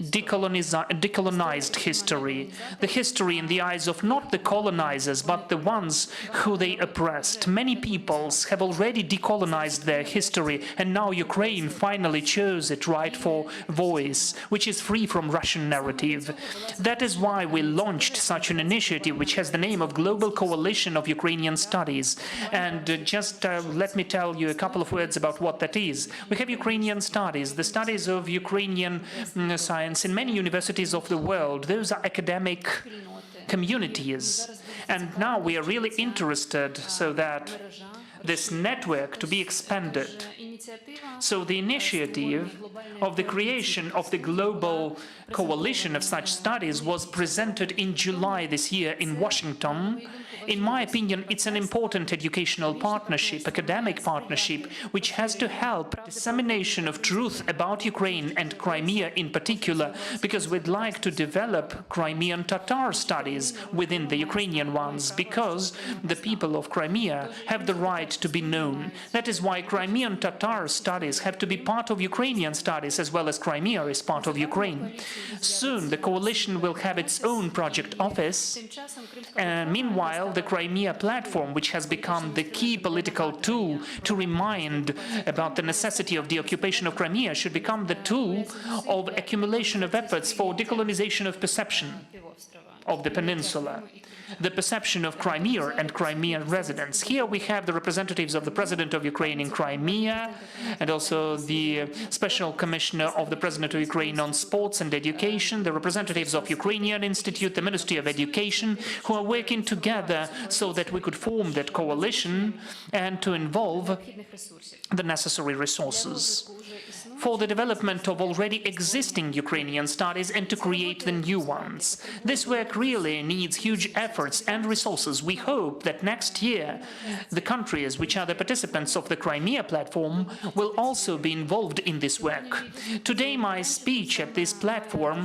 decolonized history, the history in the eyes of not the colonizers, but the ones who they oppressed. Many peoples have already decolonized their history, and now Ukraine finally chose its rightful voice, which is free from Russian narrative. That is why we launched such an initiative, which has the name of Global Coalition of Ukrainian Studies. And just let me tell you a couple of words about what that is. We have Ukrainian studies, the studies of Ukrainian science in many universities of the world. Those are academic communities. And now we are really interested so that this network to be expanded. So the initiative of the creation of the global coalition of such studies was presented in July this year in Washington. In my opinion, it's an important educational partnership, academic partnership, which has to help dissemination of truth about Ukraine and Crimea in particular, because we'd like to develop Crimean Tatar studies within the Ukrainian ones, because the people of Crimea have the right to be known. That is why Crimean Tatar studies have to be part of Ukrainian studies, as well as Crimea is part of Ukraine. Soon the coalition will have its own project office, and meanwhile the Crimean Platform, which has become the key political tool to remind about the necessity of the occupation of Crimea, should become the tool of accumulation of efforts for decolonization of perception of the peninsula, the perception of Crimea and Crimean residents. Here we have the representatives of the President of Ukraine in Crimea, and also the Special Commissioner of the President of Ukraine on Sports and Education, the representatives of Ukrainian Institute, the Ministry of Education, who are working together so that we could form that coalition and to involve the necessary resources. for the development of already existing Ukrainian studies and to create the new ones. This work really needs huge efforts and resources. We hope that next year the countries which are the participants of the Crimea Platform will also be involved in this work. Today my speech at this platform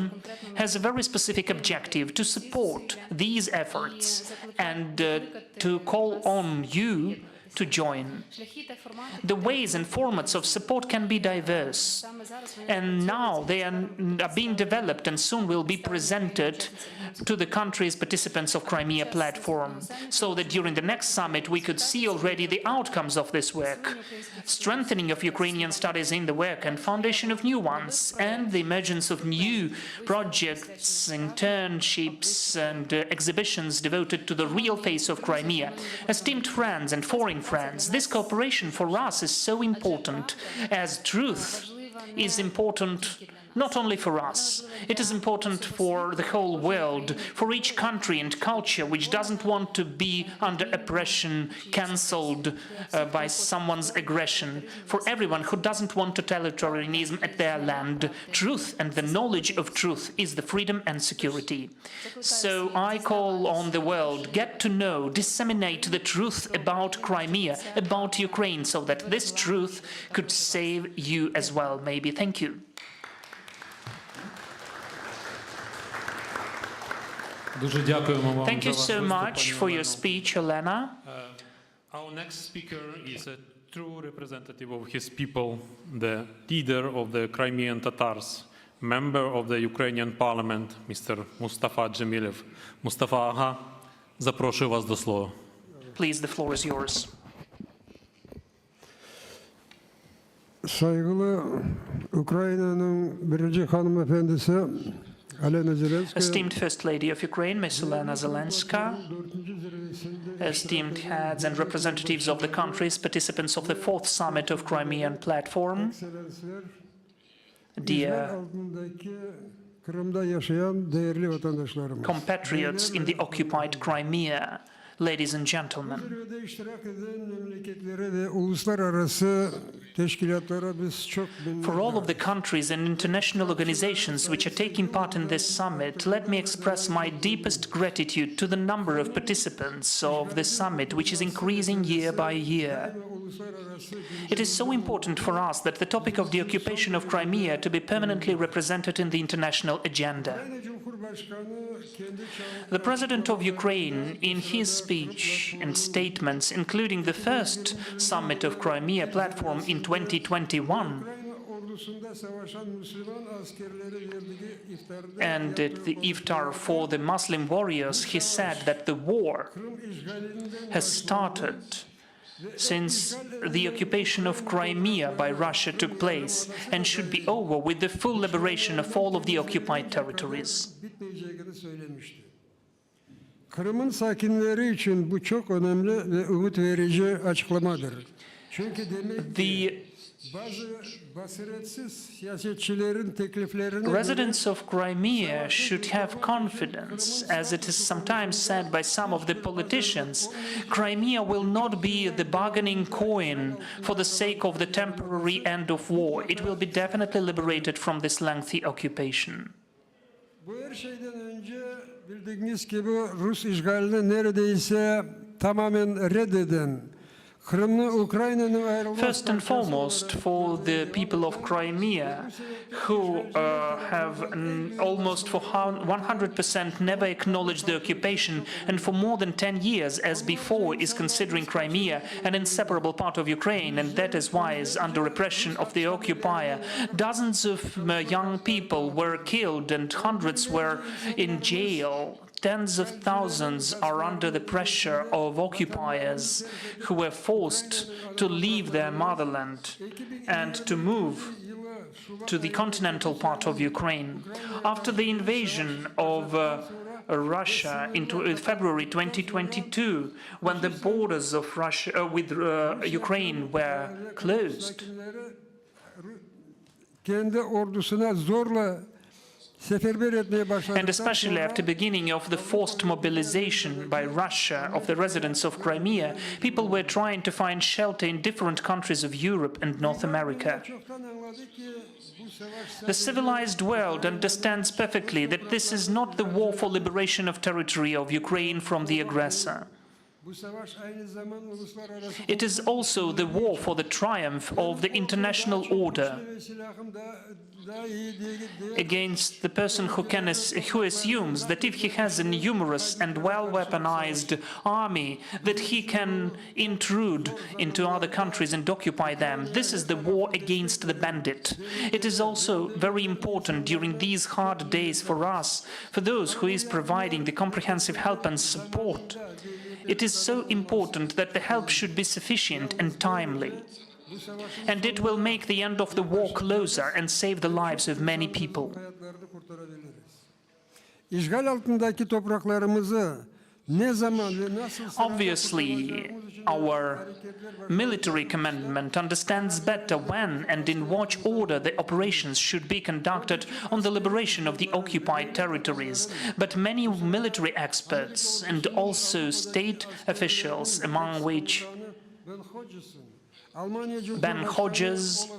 has a very specific objective: to support these efforts and to call on you to join. The ways and formats of support can be diverse, and now they are being developed and soon will be presented to the countries participants of Crimea Platform, so that during the next summit we could see already the outcomes of this work, strengthening of Ukrainian studies in the work and foundation of new ones, and the emergence of new projects, internships and exhibitions devoted to the real face of Crimea. Esteemed friends and foreign friends, this cooperation for us is so important, as truth is important not only for us, it is important for the whole world, for each country and culture which doesn't want to be under oppression, cancelled by someone's aggression, for everyone who doesn't want totalitarianism at their land. Truth and the knowledge of truth is the freedom and security. So I call on the world, get to know, disseminate the truth about Crimea, about Ukraine, so that this truth could save you as well, maybe. Thank you. Thank you so much for your speech, Elena. Our next speaker is a true representative of his people, the leader of the Crimean Tatars, member of the Ukrainian Parliament, Mr. Mustafa Dzhemilev. Mustafa Aga, запрошую вас до слова. Please, the floor is yours. Saygılı Ukrayna'nın birinci hanımefendisi Esteemed First Lady of Ukraine, Ms. Elena Zelenska, esteemed heads and representatives of the countries, participants of the 4th Summit of Crimean Platform, dear compatriots in the occupied Crimea, ladies and gentlemen. For all of the countries and international organizations which are taking part in this summit, let me express my deepest gratitude to the number of participants of this summit, which is increasing year by year. It is so important for us that the topic of the occupation of Crimea to be permanently represented in the international agenda. The President of Ukraine, in his speech and statements, including the first summit of Crimea Platform in 2021, and at the iftar for the Muslim warriors, he said that the war has started since the occupation of Crimea by Russia took place and should be over with the full liberation of all of the occupied territories. Kırım'ın sakinleri için bu çok önemli ve umut verici açıklamadır. Çünkü demek ki residents of Crimea should have confidence, as it is sometimes said by some of the politicians. Crimea will not be the bargaining coin for the sake of the temporary end of war. It will be definitely liberated from this lengthy occupation. Bu her şeyden önce bildiğiniz gibi Rus işgalini neredeyse tamamen reddeden First and foremost, for the people of Crimea, who have almost for 100% never acknowledged the occupation, and for more than 10 years, as before, is considering Crimea an inseparable part of Ukraine, and that is why is under repression of the occupier. Dozens of young people were killed and hundreds were in jail. Tens of thousands are under the pressure of occupiers who were forced to leave their motherland and to move to the continental part of Ukraine. After the invasion of Russia in February 2022, when the borders of Russia with Ukraine were closed, And especially after beginning of the forced mobilization by Russia of the residents of Crimea, people were trying to find shelter in different countries of Europe and North America. The civilized world understands perfectly that this is not the war for liberation of territory of Ukraine from the aggressor. It is also the war for the triumph of the international order against the person who assumes that if he has a numerous and well-weaponized army, that he can intrude into other countries and occupy them. This is the war against the bandit. It is also very important during these hard days for us, for those who is providing the comprehensive help and support. It is so important that the help should be sufficient and timely. And it will make the end of the war closer and save the lives of many people. Obviously, our military commandment understands better when and in what order the operations should be conducted on the liberation of the occupied territories. But many military experts and also state officials, among which Ben Hodges,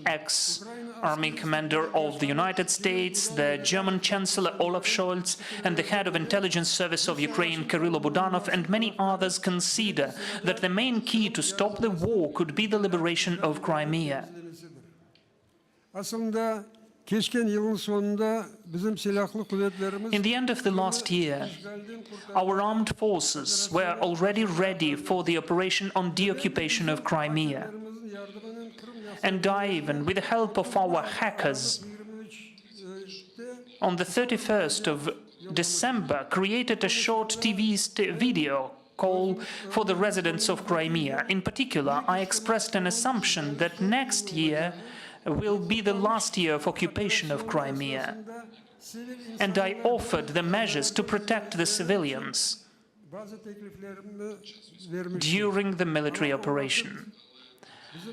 ex-army commander of the United States, the German Chancellor Olaf Scholz, and the head of intelligence service of Ukraine, Kyrylo Budanov, and many others consider that the main key to stop the war could be the liberation of Crimea. In the end of the last year, our armed forces were already ready for the operation on deoccupation of Crimea. And I even, with the help of our hackers, on the 31st of December, created a short TV video call for the residents of Crimea. In particular, I expressed an assumption that next year will be the last year of occupation of Crimea, and I offered the measures to protect the civilians during the military operation.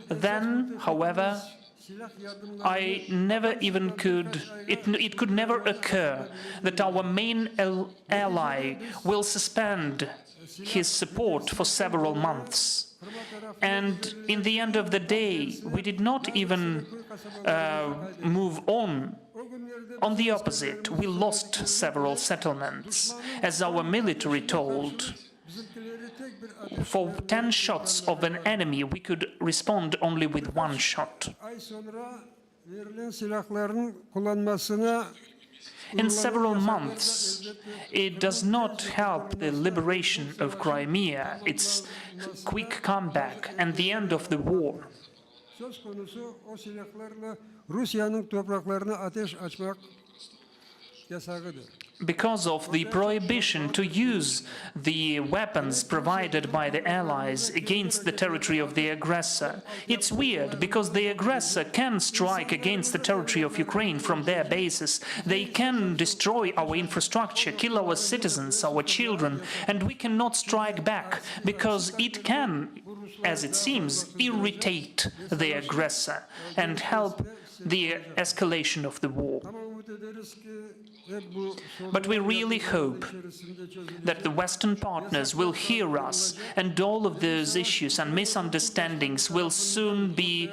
Then, however, it could never occur that our main ally will suspend his support for several months. And in the end of the day, we did not even move on. On the opposite, we lost several settlements. As our military told, for 10 shots of an enemy, we could respond only with 1 shot. In several months, it does not help the liberation of Crimea, its quick comeback and the end of the war. Because of the prohibition to use the weapons provided by the Allies against the territory of the aggressor. It's weird, because the aggressor can strike against the territory of Ukraine from their bases. They can destroy our infrastructure, kill our citizens, our children, and we cannot strike back, because it can, as it seems, irritate the aggressor and help the escalation of the war. But we really hope that the Western partners will hear us, and all of those issues and misunderstandings will soon be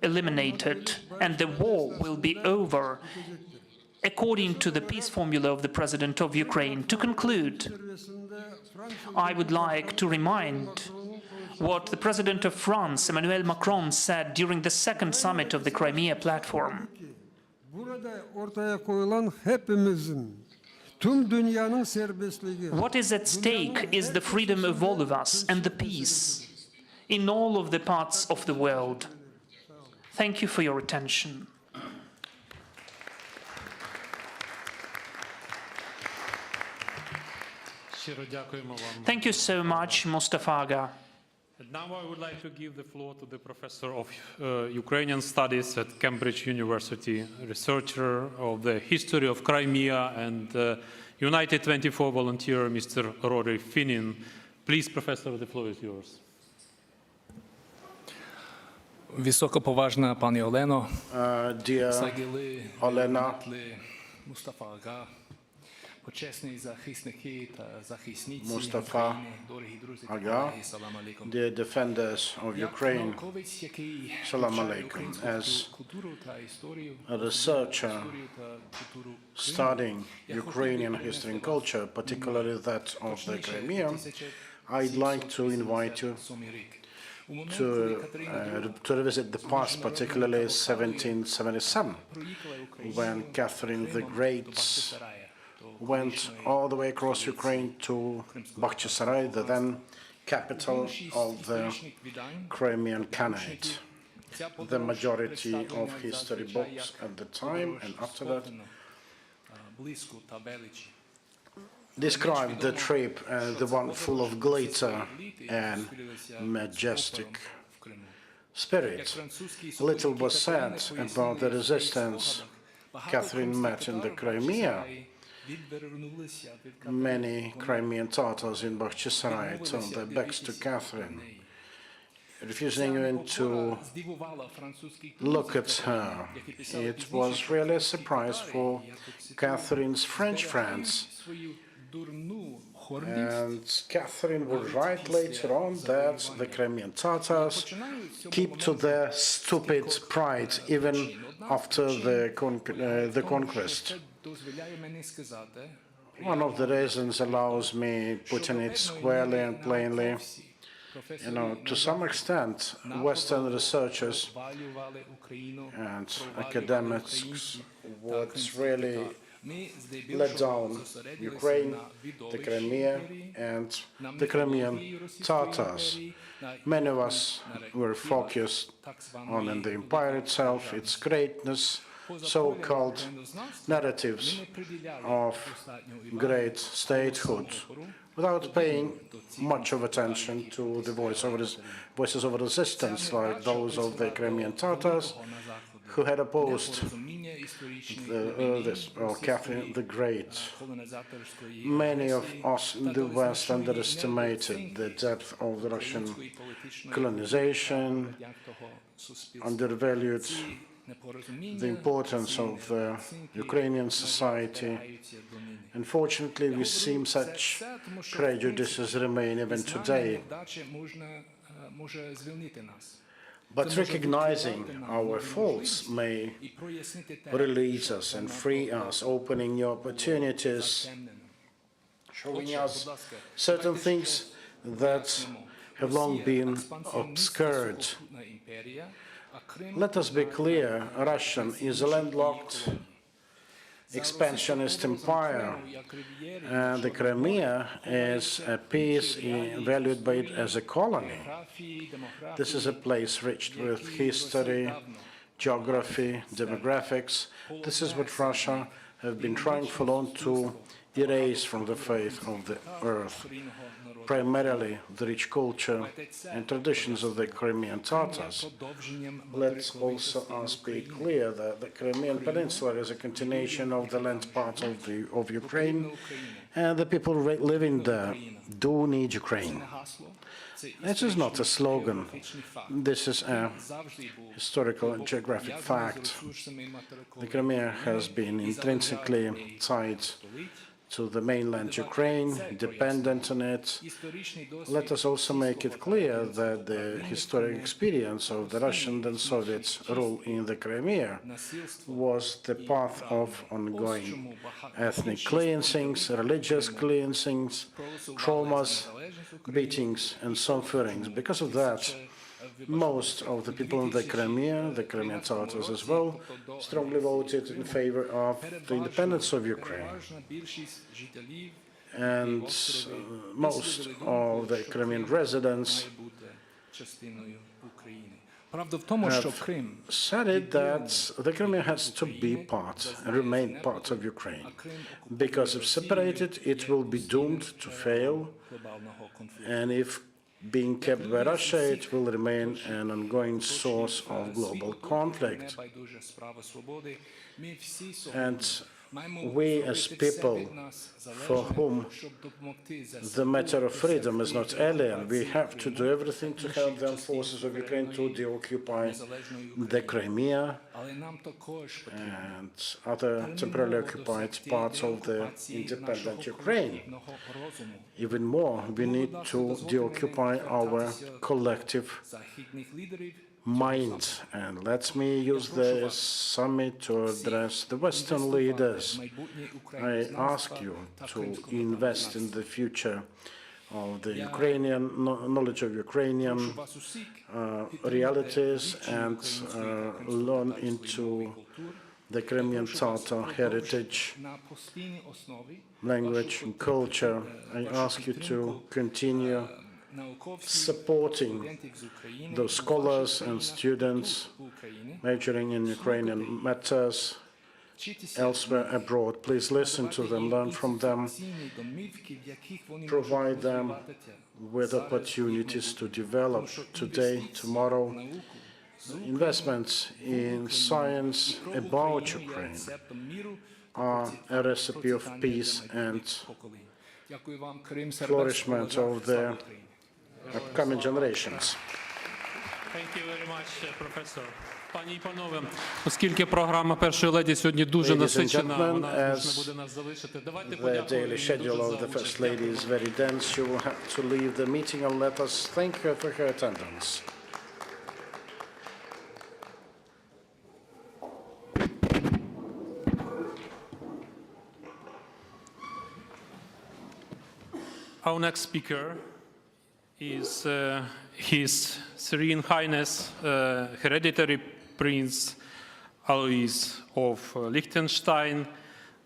eliminated, and the war will be over, according to the peace formula of the President of Ukraine. To conclude, I would like to remind what the President of France, Emmanuel Macron, said during the second summit of the Crimean Platform. What is at stake is the freedom of all of us and the peace in all of the parts of the world. Thank you for your attention. Thank you so much, Mustafa Aga. And now I would like to give the floor to the professor of Ukrainian Studies at Cambridge University, researcher of the history of Crimea and United 24 volunteer, Mr. Rory Finnin. Please, Professor, the floor is yours. Високоповажна пані Олено, dear Sagili, Olena, Mustafa Aga, the defenders of Ukraine, Salam Alaikum. As a researcher studying Ukrainian history and culture, particularly that of the Crimea, I'd like to invite you to revisit the past, particularly 1777, when Catherine the Great went all the way across Ukraine to Bakhchisarai, the then capital of the Crimean Khanate. The majority of history books at the time and after that described the trip as the one full of glitter and majestic spirit. Little was said about the resistance Catherine met in the Crimea. Many Crimean Tatars in Bakhchisarai turned their backs to Catherine, refusing even to look at her. It was really a surprise for Catherine's French friends. And Catherine would write later on that the Crimean Tatars keep to their stupid pride even after the conquest. One of the reasons allows me putting it squarely and plainly, to some extent, Western researchers and academics would really let down Ukraine, the Crimea, and the Crimean Tatars. Many of us were focused on the empire itself, its greatness, so-called narratives of great statehood, without paying much of attention to the voices of resistance, like those of the Crimean Tatars, who had opposed Catherine the Great. Many of us in the West underestimated the depth of the Russian colonization, undervalued the importance of the Ukrainian society. Unfortunately, we see such prejudices remain even today. But recognizing our faults may release us and free us, opening new opportunities, showing us certain things that have long been obscured. Let us be clear, Russia is a landlocked expansionist empire, and the Crimea is a piece valued by it as a colony. This is a place rich with history, geography, demographics. This is what Russia have been trying for long to erase from the face of the earth. Primarily the rich culture and traditions of the Crimean Tatars. Let's also be clear that the Crimean Peninsula is a continuation of the land part of Ukraine, and the people living there do need Ukraine. This is not a slogan. This is a historical and geographic fact. The Crimea has been intrinsically tied to the mainland Ukraine, dependent on it. Let us also make it clear that the historic experience of the Russian and Soviet rule in the Crimea was the path of ongoing ethnic cleansings, religious cleansings, traumas, beatings, and sufferings. Because of that, most of the people in the Crimea, the Crimean Tatars as well, strongly voted in favor of the independence of Ukraine. And most of the Crimean residents have said it that the Crimea has to be part and remain part of Ukraine, because if separated, it will be doomed to fail, and if being kept by Russia, it will remain an ongoing source of global conflict. And we as people for whom the matter of freedom is not alien, we have to do everything to help the armed forces of Ukraine to deoccupy the Crimea and other temporarily occupied parts of the independent Ukraine. Even more, we need to deoccupy our collective mind. And let me use this summit to address the Western leaders. I ask you to invest in the future of the Ukrainian knowledge of Ukrainian realities and learn into the Crimean Tatar heritage, language and culture. I ask you to continue supporting those scholars and students majoring in Ukrainian matters elsewhere abroad. Please listen to them, learn from them, provide them with opportunities to develop today, tomorrow. Investments in science about Ukraine are a recipe of peace and flourishment of the upcoming generations. Thank you very much, Professor. Пані і панове, оскільки програма першої леді сьогодні дуже насичена, вона не буде нас залишити. Давайте подякуємо. The daily schedule of the First Lady is very dense. She will have to leave the meeting, and let us thank her for her attendance. Our next speaker is His Serene Highness Hereditary Prince Alois of Liechtenstein.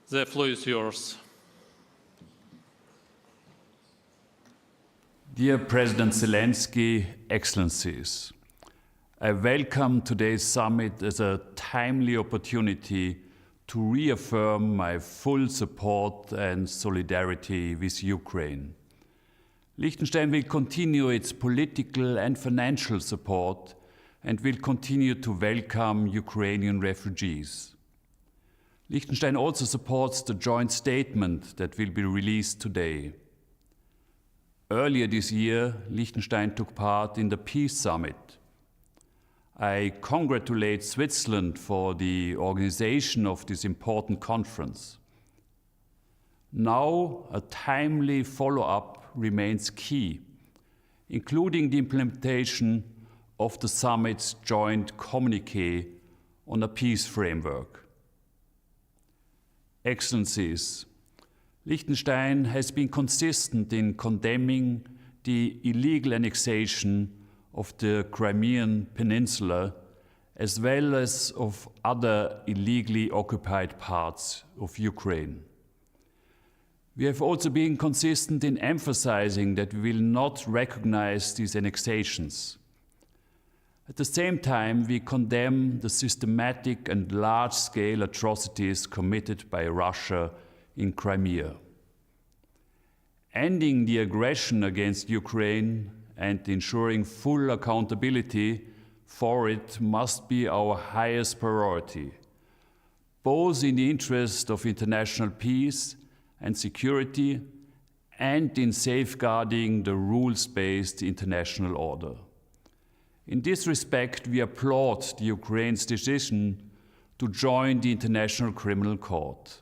The floor is yours. Dear President Zelenskyy, Excellencies, I welcome today's summit as a timely opportunity to reaffirm my full support and solidarity with Ukraine. Liechtenstein will continue its political and financial support and will continue to welcome Ukrainian refugees. Liechtenstein also supports the joint statement that will be released today. Earlier this year, Liechtenstein took part in the Peace Summit. I congratulate Switzerland for the organization of this important conference. Now, a timely follow-up remains key, including the implementation of the summit's joint communiqué on a peace framework. Excellencies, Liechtenstein has been consistent in condemning the illegal annexation of the Crimean Peninsula, as well as of other illegally occupied parts of Ukraine. We have also been consistent in emphasizing that we will not recognize these annexations. At the same time, we condemn the systematic and large-scale atrocities committed by Russia in Crimea. Ending the aggression against Ukraine and ensuring full accountability for it must be our highest priority, both in the interest of international peace and security and in safeguarding the rules-based international order. In this respect, we applaud the Ukraine's decision to join the International Criminal Court.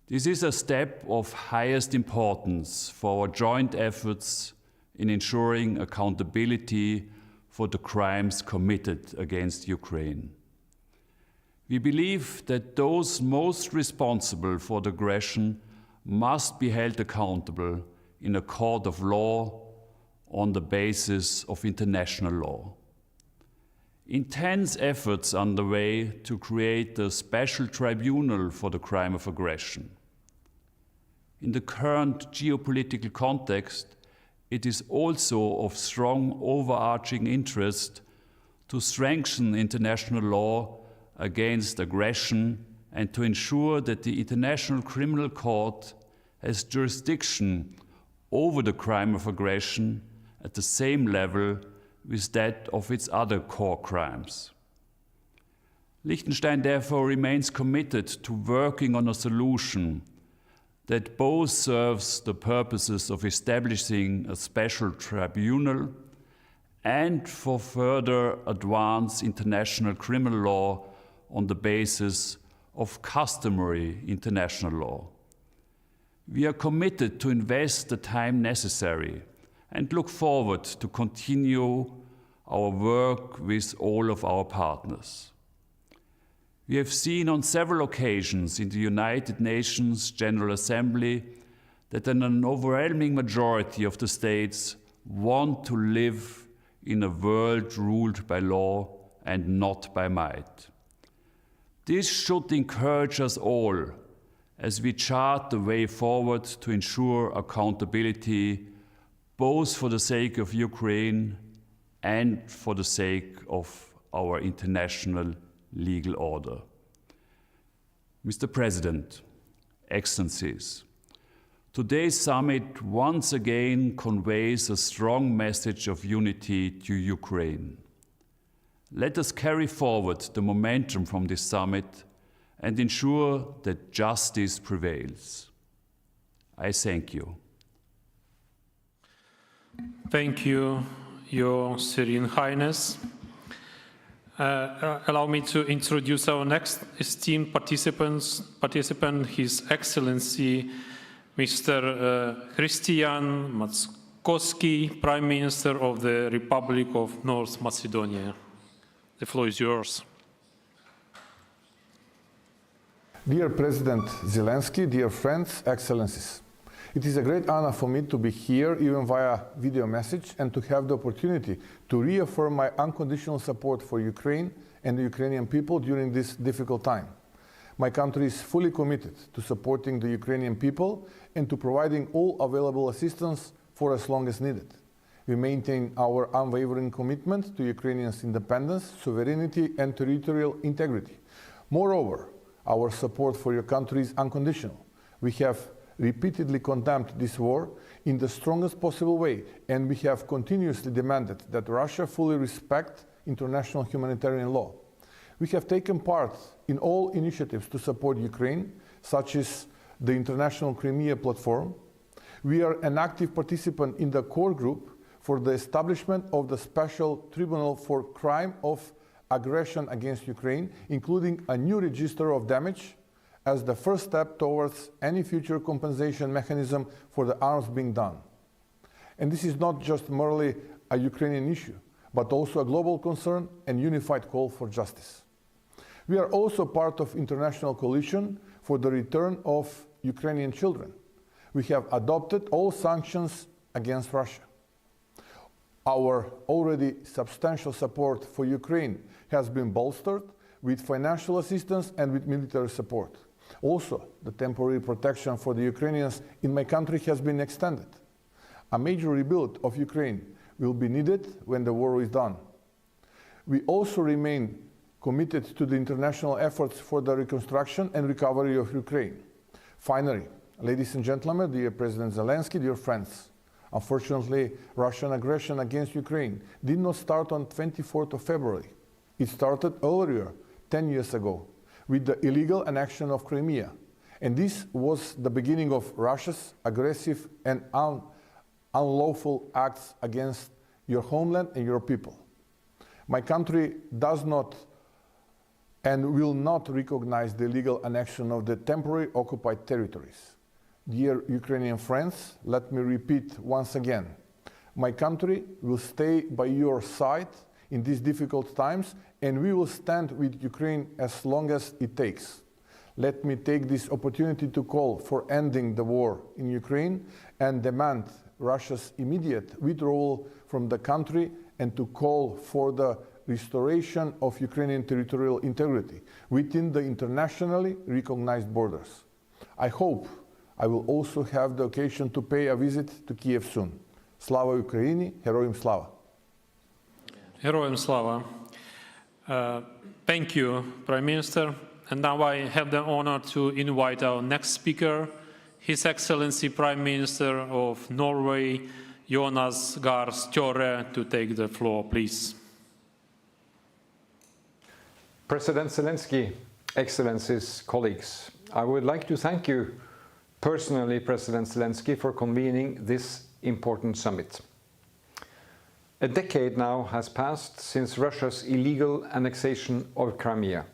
This is a step of highest importance for our joint efforts in ensuring accountability for the crimes committed against Ukraine. We believe that those most responsible for the aggression must be held accountable in a court of law on the basis of international law. Intense efforts are underway to create a special tribunal for the crime of aggression. In the current geopolitical context, it is also of strong overarching interest to strengthen international law against aggression and to ensure that the International Criminal Court has jurisdiction over the crime of aggression at the same level with that of its other core crimes. Liechtenstein therefore remains committed to working on a solution that both serves the purposes of establishing a special tribunal and for further advance international criminal law on the basis of customary international law. We are committed to invest the time necessary and look forward to continue our work with all of our partners. We have seen on several occasions in the United Nations General Assembly that an overwhelming majority of the states want to live in a world ruled by law and not by might. This should encourage us all as we chart the way forward to ensure accountability, both for the sake of Ukraine and for the sake of our international legal order. Mr. President, Excellencies, today's summit once again conveys a strong message of unity to Ukraine. Let us carry forward the momentum from this summit and ensure that justice prevails. I thank you. Thank you, Your Serene Highness. Allow me to introduce our next esteemed participant, His Excellency Mr. Christian Mackoski, Prime Minister of the Republic of North Macedonia. The floor is yours. Dear President Zelenskyy, dear friends, Excellencies, it is a great honor for me to be here, even via video message, and to have the opportunity to reaffirm my unconditional support for Ukraine and the Ukrainian people during this difficult time. My country is fully committed to supporting the Ukrainian people and to providing all available assistance for as long as needed. We maintain our unwavering commitment to Ukrainians' independence, sovereignty, and territorial integrity. Moreover, our support for your country is unconditional. We have repeatedly condemned this war in the strongest possible way, and we have continuously demanded that Russia fully respect international humanitarian law. We have taken part in all initiatives to support Ukraine, such as the International Crimean Platform. We are an active participant in the core group for the establishment of the Special Tribunal for Crime of Aggression against Ukraine, including a new register of damage as the first step towards any future compensation mechanism for the harms being done. And this is not just merely a Ukrainian issue, but also a global concern and unified call for justice. We are also part of international coalition for the return of Ukrainian children. We have adopted all sanctions against Russia. Our already substantial support for Ukraine has been bolstered with financial assistance and with military support. Also, the temporary protection for the Ukrainians in my country has been extended. A major rebuild of Ukraine will be needed when the war is done. We also remain committed to the international efforts for the reconstruction and recovery of Ukraine. Finally, ladies and gentlemen, dear President Zelenskyy, dear friends, unfortunately, Russian aggression against Ukraine did not start on 24th of February. It started earlier, 10 years ago, with the illegal annexion of Crimea. And this was the beginning of Russia's aggressive and unlawful acts against your homeland and your people. My country does not and will not recognize the illegal annexion of the temporary occupied territories. Dear Ukrainian friends, let me repeat once again, my country will stay by your side in these difficult times, and we will stand with Ukraine as long as it takes. Let me take this opportunity to call for ending the war in Ukraine and demand Russia's immediate withdrawal from the country and to call for the restoration of Ukrainian territorial integrity within the internationally recognized borders. I hope I will also have the occasion to pay a visit to Kiev soon. Slava Ukraini, Heroям Slava. Heroям Slava. Thank you, Prime Minister. And now I have the honor to invite our next speaker, His Excellency Prime Minister of Norway, Jonas Gahr Støre, to take the floor, please. President Zelenskyy, Excellencies, colleagues, I would like to thank you personally, President Zelenskyy, for convening this important summit. A decade now has passed since Russia's illegal annexation of Crimea.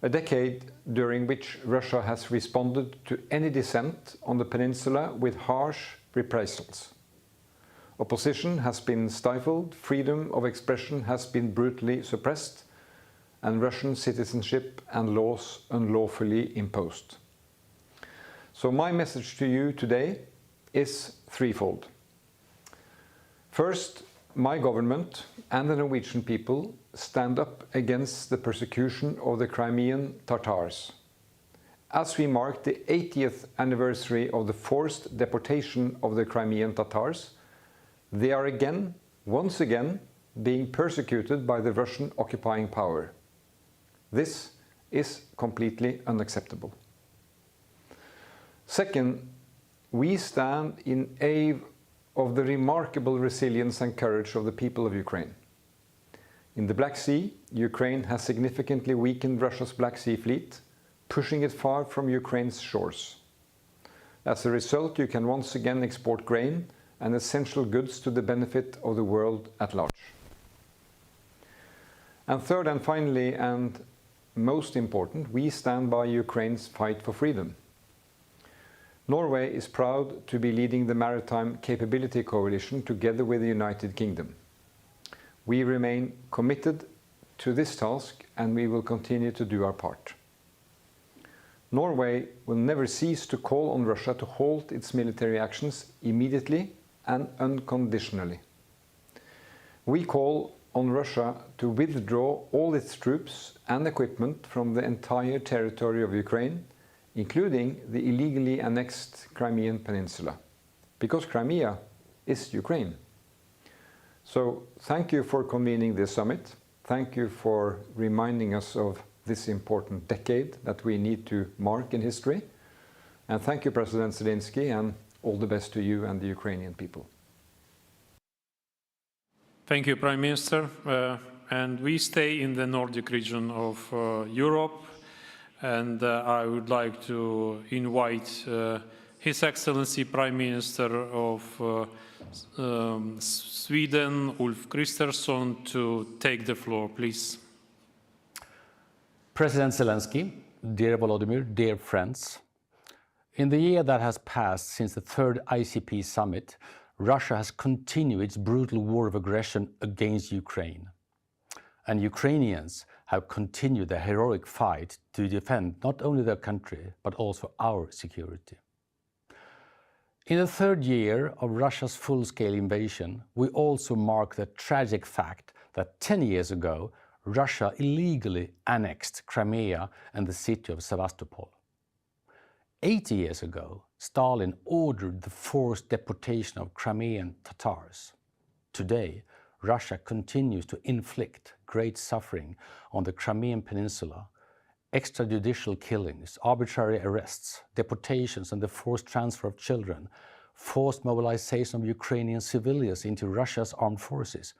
A decade during which Russia has responded to any dissent on the peninsula with harsh reprisals. Opposition has been stifled, freedom of expression has been brutally suppressed, and Russian citizenship and laws unlawfully imposed. So my message to you today is threefold. First, my government and the Norwegian people stand up against the persecution of the Crimean Tatars. As we mark the 80th anniversary of the forced deportation of the Crimean Tatars, they are once again, being persecuted by the Russian occupying power. This is completely unacceptable. Second, we stand in awe of the remarkable resilience and courage of the people of Ukraine. In the Black Sea, Ukraine has significantly weakened Russia's Black Sea fleet, pushing it far from Ukraine's shores. As a result, you can once again export grain and essential goods to the benefit of the world at large. And third and finally, and most important, we stand by Ukraine's fight for freedom. Norway is proud to be leading the Maritime Capability Coalition together with the United Kingdom. We remain committed to this task and we will continue to do our part. Norway will never cease to call on Russia to halt its military actions immediately and unconditionally. We call on Russia to withdraw all its troops and equipment from the entire territory of Ukraine, including the illegally annexed Crimean Peninsula, because Crimea is Ukraine. So thank you for convening this summit. Thank you for reminding us of this important decade that we need to mark in history. And thank you, President Zelenskyy, and all the best to you and the Ukrainian people. Thank you, Prime Minister. And we stay in the Nordic region of Europe. And I would like to invite His Excellency Prime Minister of Sweden, Ulf Kristersson, to take the floor, please. President Zelenskyy, dear Volodymyr, dear friends, in the year that has passed since the third ICP summit, Russia has continued its brutal war of aggression against Ukraine. And Ukrainians have continued their heroic fight to defend not only their country, but also our security. In the third year of Russia's full-scale invasion, we also mark the tragic fact that 10 years ago, Russia illegally annexed Crimea and the city of Sevastopol. 80 years ago, Stalin ordered the forced deportation of Crimean Tatars. Today, Russia continues to inflict great suffering on the Crimean Peninsula. Extrajudicial killings, arbitrary arrests, deportations and the forced transfer of children, forced mobilization of Ukrainian civilians into Russia's armed forces,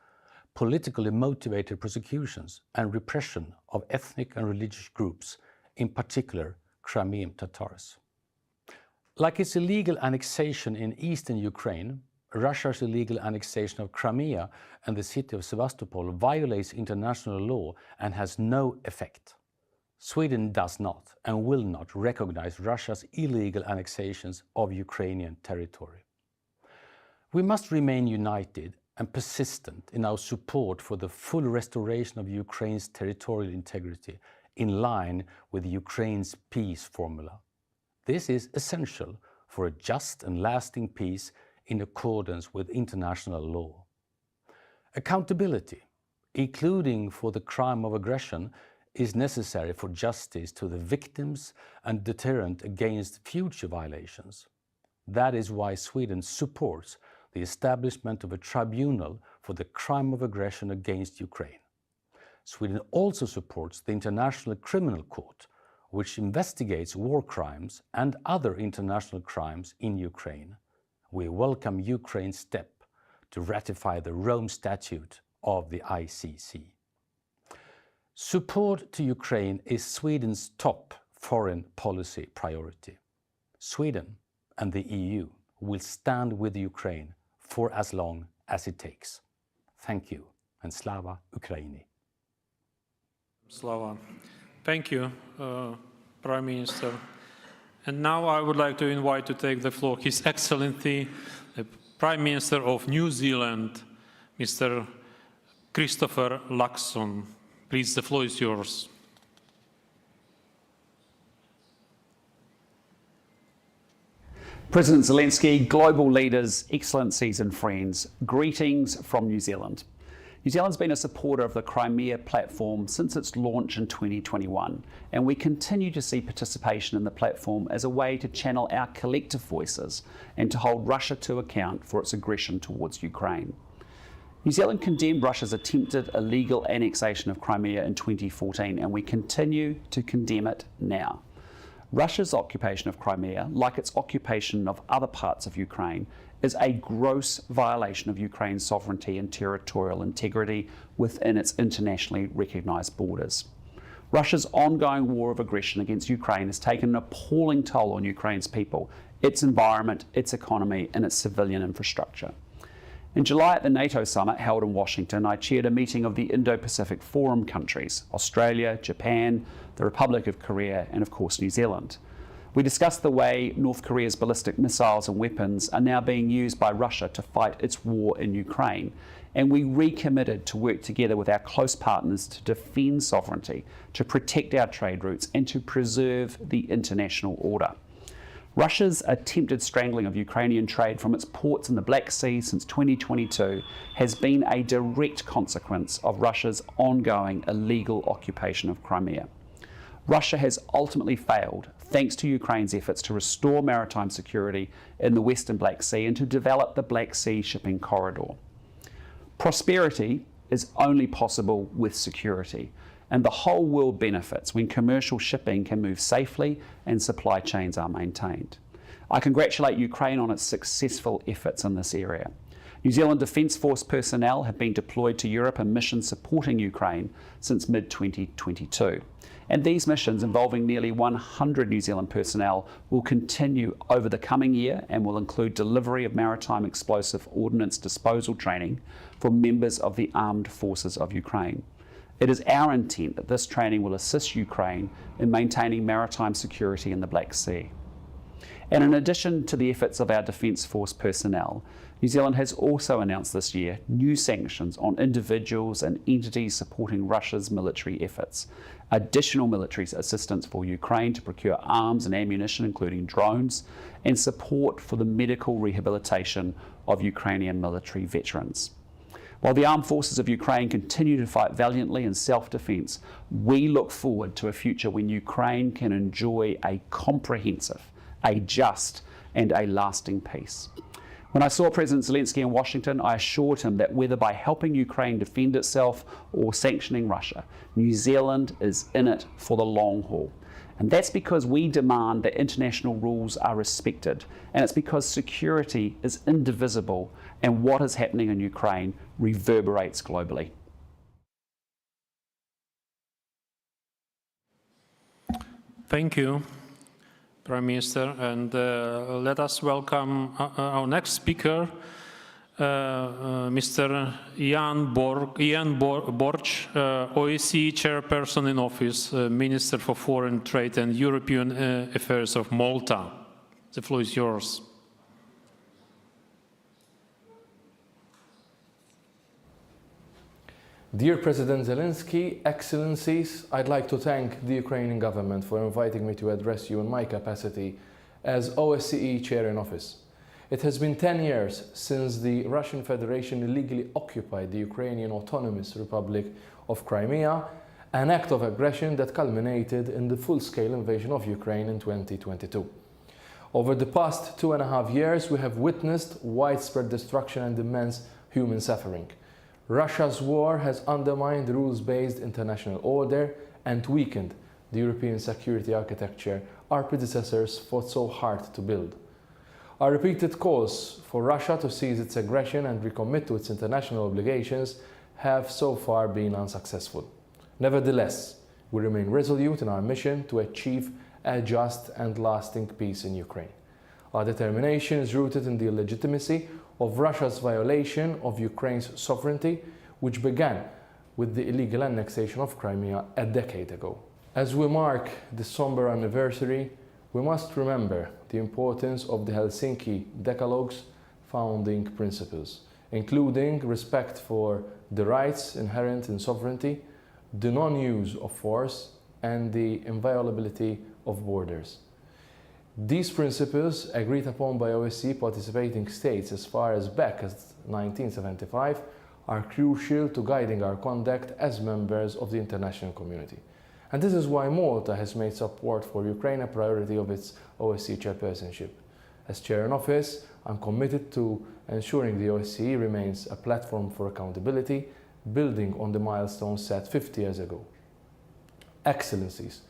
politically motivated persecutions and repression of ethnic and religious groups, in particular Crimean Tatars. Like its illegal annexation in eastern Ukraine, Russia's illegal annexation of Crimea and the city of Sevastopol violates international law and has no effect. Sweden does not and will not recognize Russia's illegal annexations of Ukrainian territory. We must remain united and persistent in our support for the full restoration of Ukraine's territorial integrity in line with Ukraine's peace formula. This is essential for a just and lasting peace in accordance with international law. Accountability, including for the crime of aggression, is necessary for justice to the victims and deterrent against future violations. That is why Sweden supports the establishment of a tribunal for the crime of aggression against Ukraine. Sweden also supports the International Criminal Court, which investigates war crimes and other international crimes in Ukraine. We welcome Ukraine's step to ratify the Rome Statute of the ICC. Support to Ukraine is Sweden's top foreign policy priority. Sweden and the EU will stand with Ukraine for as long as it takes. Thank you, and Slava Ukraini. Slava. Thank you, Prime Minister. And now I would like to invite to take the floor His Excellency, the Prime Minister of New Zealand, Mr. Christopher Luxon. Please, the floor is yours. President Zelenskyy, global leaders, excellencies and friends, greetings from New Zealand. New Zealand's been a supporter of the Crimean Platform since its launch in 2021, and we continue to see participation in the platform as a way to channel our collective voices and to hold Russia to account for its aggression towards Ukraine. New Zealand condemned Russia's attempted illegal annexation of Crimea in 2014, and we continue to condemn it now. Russia's occupation of Crimea, like its occupation of other parts of Ukraine, is a gross violation of Ukraine's sovereignty and territorial integrity within its internationally recognised borders. Russia's ongoing war of aggression against Ukraine has taken an appalling toll on Ukraine's people, its environment, its economy and its civilian infrastructure. In July at the NATO summit held in Washington, I chaired a meeting of the Indo-Pacific Forum countries, Australia, Japan, the Republic of Korea and of course New Zealand. We discussed the way North Korea's ballistic missiles and weapons are now being used by Russia to fight its war in Ukraine, and we recommitted to work together with our close partners to defend sovereignty, to protect our trade routes and to preserve the international order. Russia's attempted strangling of Ukrainian trade from its ports in the Black Sea since 2022 has been a direct consequence of Russia's ongoing illegal occupation of Crimea. Russia has ultimately failed, thanks to Ukraine's efforts to restore maritime security in the Western Black Sea and to develop the Black Sea shipping corridor. Prosperity is only possible with security, and the whole world benefits when commercial shipping can move safely and supply chains are maintained. I congratulate Ukraine on its successful efforts in this area. New Zealand Defence Force personnel have been deployed to Europe in missions supporting Ukraine since mid-2022. And these missions, involving nearly 100 New Zealand personnel, will continue over the coming year and will include delivery of maritime explosive ordnance disposal training for members of the armed forces of Ukraine. It is our intent that this training will assist Ukraine in maintaining maritime security in the Black Sea. And in addition to the efforts of our Defence Force personnel, New Zealand has also announced this year new sanctions on individuals and entities supporting Russia's military efforts, additional military assistance for Ukraine to procure arms and ammunition, including drones, and support for the medical rehabilitation of Ukrainian military veterans. While the armed forces of Ukraine continue to fight valiantly in self-defence, we look forward to a future when Ukraine can enjoy a comprehensive, a just and a lasting peace. When I saw President Zelenskyy in Washington, I assured him that whether by helping Ukraine defend itself or sanctioning Russia, New Zealand is in it for the long haul. And that's because we demand that international rules are respected, and it's because security is indivisible and what is happening in Ukraine reverberates globally. Thank you, Prime Minister, and let us welcome our next speaker, Mr. Jan Borch, OSCE Chairperson in Office, Minister for Foreign Trade and European Affairs of Malta. The floor is yours. Dear President Zelenskyy, Excellencies, I'd like to thank the Ukrainian government for inviting me to address you in my capacity as OSCE Chair in Office. It has been 10 years since the Russian Federation illegally occupied the Ukrainian Autonomous Republic of Crimea, an act of aggression that culminated in the full-scale invasion of Ukraine in 2022. Over the past 2.5 years, we have witnessed widespread destruction and immense human suffering. Russia's war has undermined rules-based international order and weakened the European security architecture our predecessors fought so hard to build. Our repeated calls for Russia to cease its aggression and recommit to its international obligations have so far been unsuccessful. Nevertheless, we remain resolute in our mission to achieve a just and lasting peace in Ukraine. Our determination is rooted in the illegitimacy of Russia's violation of Ukraine's sovereignty, which began with the illegal annexation of Crimea a decade ago. As we mark this somber anniversary, we must remember the importance of the Helsinki Decalogue's founding principles, including respect for the rights inherent in sovereignty, the non-use of force, and the inviolability of borders. These principles, agreed upon by OSCE participating states as far as back as 1975, are crucial to guiding our conduct as members of the international community. And this is why Malta has made support for Ukraine a priority of its OSCE chairpersonship. As chair in office, I'm committed to ensuring the OSCE remains a platform for accountability, building on the milestones set 50 years ago. Excellencies,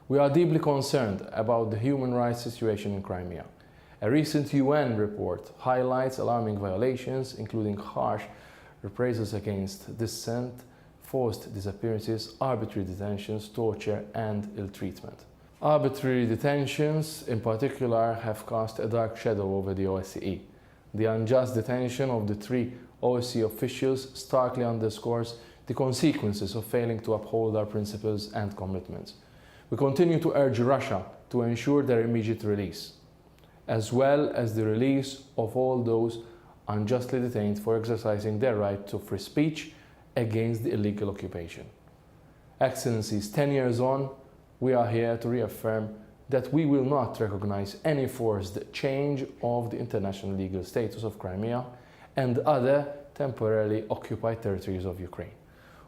we are deeply concerned about the human rights situation in Crimea. A recent UN report highlights alarming violations, including harsh reprisals against dissent, forced disappearances, arbitrary detentions, torture, and ill-treatment. Arbitrary detentions, in particular, have cast a dark shadow over the OSCE. The unjust detention of the 3 OSCE officials starkly underscores the consequences of failing to uphold our principles and commitments. We continue to urge Russia to ensure their immediate release, as well as the release of all those unjustly detained for exercising their right to free speech against the illegal occupation. Excellencies, 10 years on, we are here to reaffirm that we will not recognize any forced change of the international legal status of Crimea and other temporarily occupied territories of Ukraine.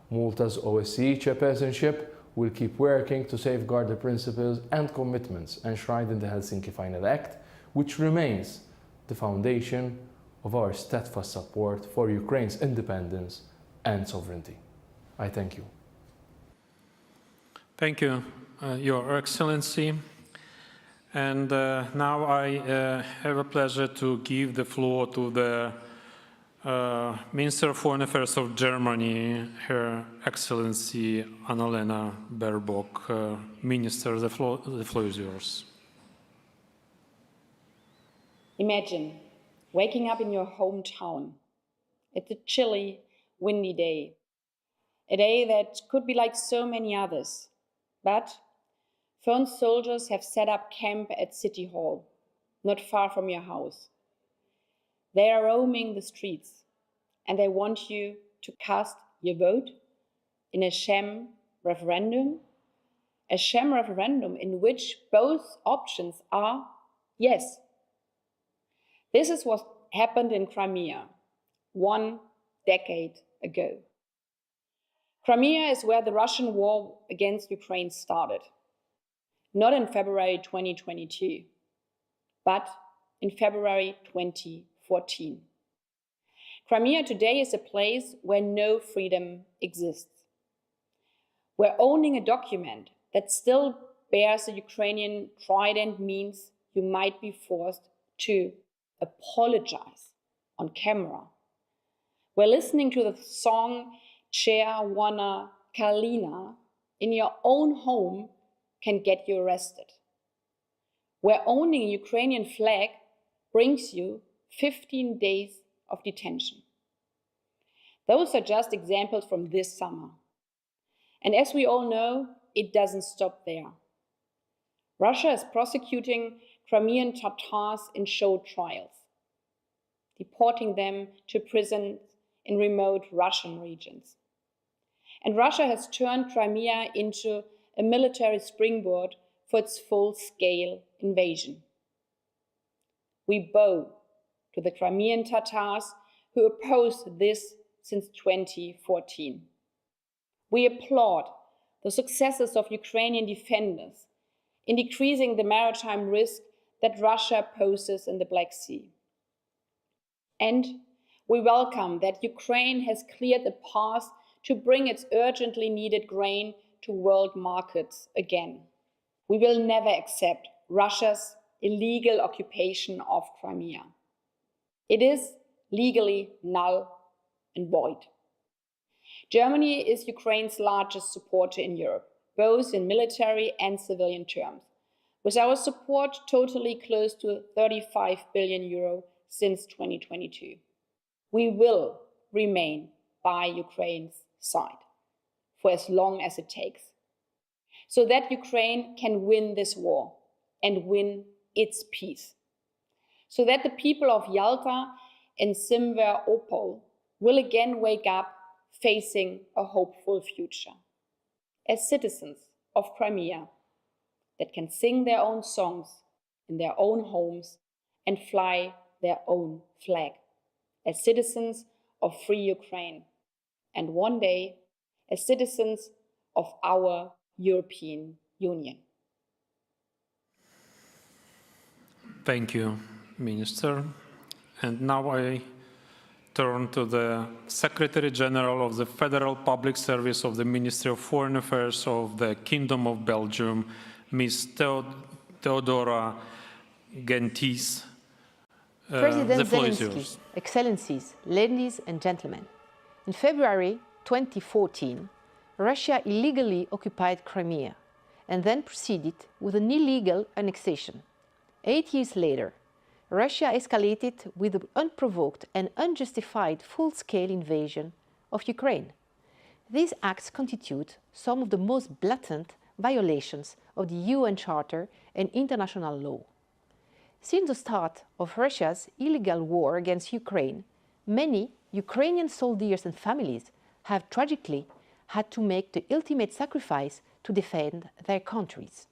Malta's OSCE chairpersonship will keep working to safeguard the principles and commitments enshrined in the Helsinki Final Act, which remains the foundation of our steadfast support for Ukraine's independence and sovereignty. I thank you. Thank you, Your Excellency. And now I have a pleasure to give the floor to the Minister of Foreign Affairs of Germany, Her Excellency Annalena Baerbock. Minister, the floor is yours. Imagine waking up in your hometown. It's a chilly, windy day. A day that could be like so many others. But foreign soldiers have set up camp at City Hall, not far from your house. They are roaming the streets, and they want you to cast your vote in a sham referendum in which both options are yes. This is what happened in Crimea 1 decade ago. Crimea is where the Russian war against Ukraine started, not in February 2022, but in February 2014. Crimea today is a place where no freedom exists, where owning a document that still bears a Ukrainian trident means you might be forced to apologize on camera, where listening to the song Chervona Kalina in your own home can get you arrested, where owning a Ukrainian flag brings you 15 days of detention. Those are just examples from this summer. And as we all know, it doesn't stop there. Russia is prosecuting Crimean Tatars in show trials, deporting them to prisons in remote Russian regions. And Russia has turned Crimea into a military springboard for its full-scale invasion. We bow to the Crimean Tatars who opposed this since 2014. We applaud the successes of Ukrainian defenders in decreasing the maritime risk that Russia poses in the Black Sea. And we welcome that Ukraine has cleared the path to bring its urgently needed grain to world markets again. We will never accept Russia's illegal occupation of Crimea. It is legally null and void. Germany is Ukraine's largest supporter in Europe, both in military and civilian terms, with our support totally close to 35 billion euro since 2022. We will remain by Ukraine's side for as long as it takes. so that Ukraine can win this war and win its peace. So that the people of Yalta and Simferopol will again wake up facing a hopeful future. As citizens of Crimea that can sing their own songs in their own homes and fly their own flag. As citizens of free Ukraine, and one day as citizens of our European Union. Thank you, Minister. And now I turn to the Secretary General of the Federal Public Service of the Ministry of Foreign Affairs of the Kingdom of Belgium, Ms. Theodora Gentis. President Zelenskyy, Excellencies, ladies and gentlemen, in February 2014, Russia illegally occupied Crimea and then proceeded with an illegal annexation. 8 years later, Russia escalated with the unprovoked and unjustified full-scale invasion of Ukraine. These acts constitute some of the most blatant violations of the UN Charter and international law. Since the start of Russia's illegal war against Ukraine, many Ukrainian soldiers and families have tragically had to make the ultimate sacrifice to defend their countries.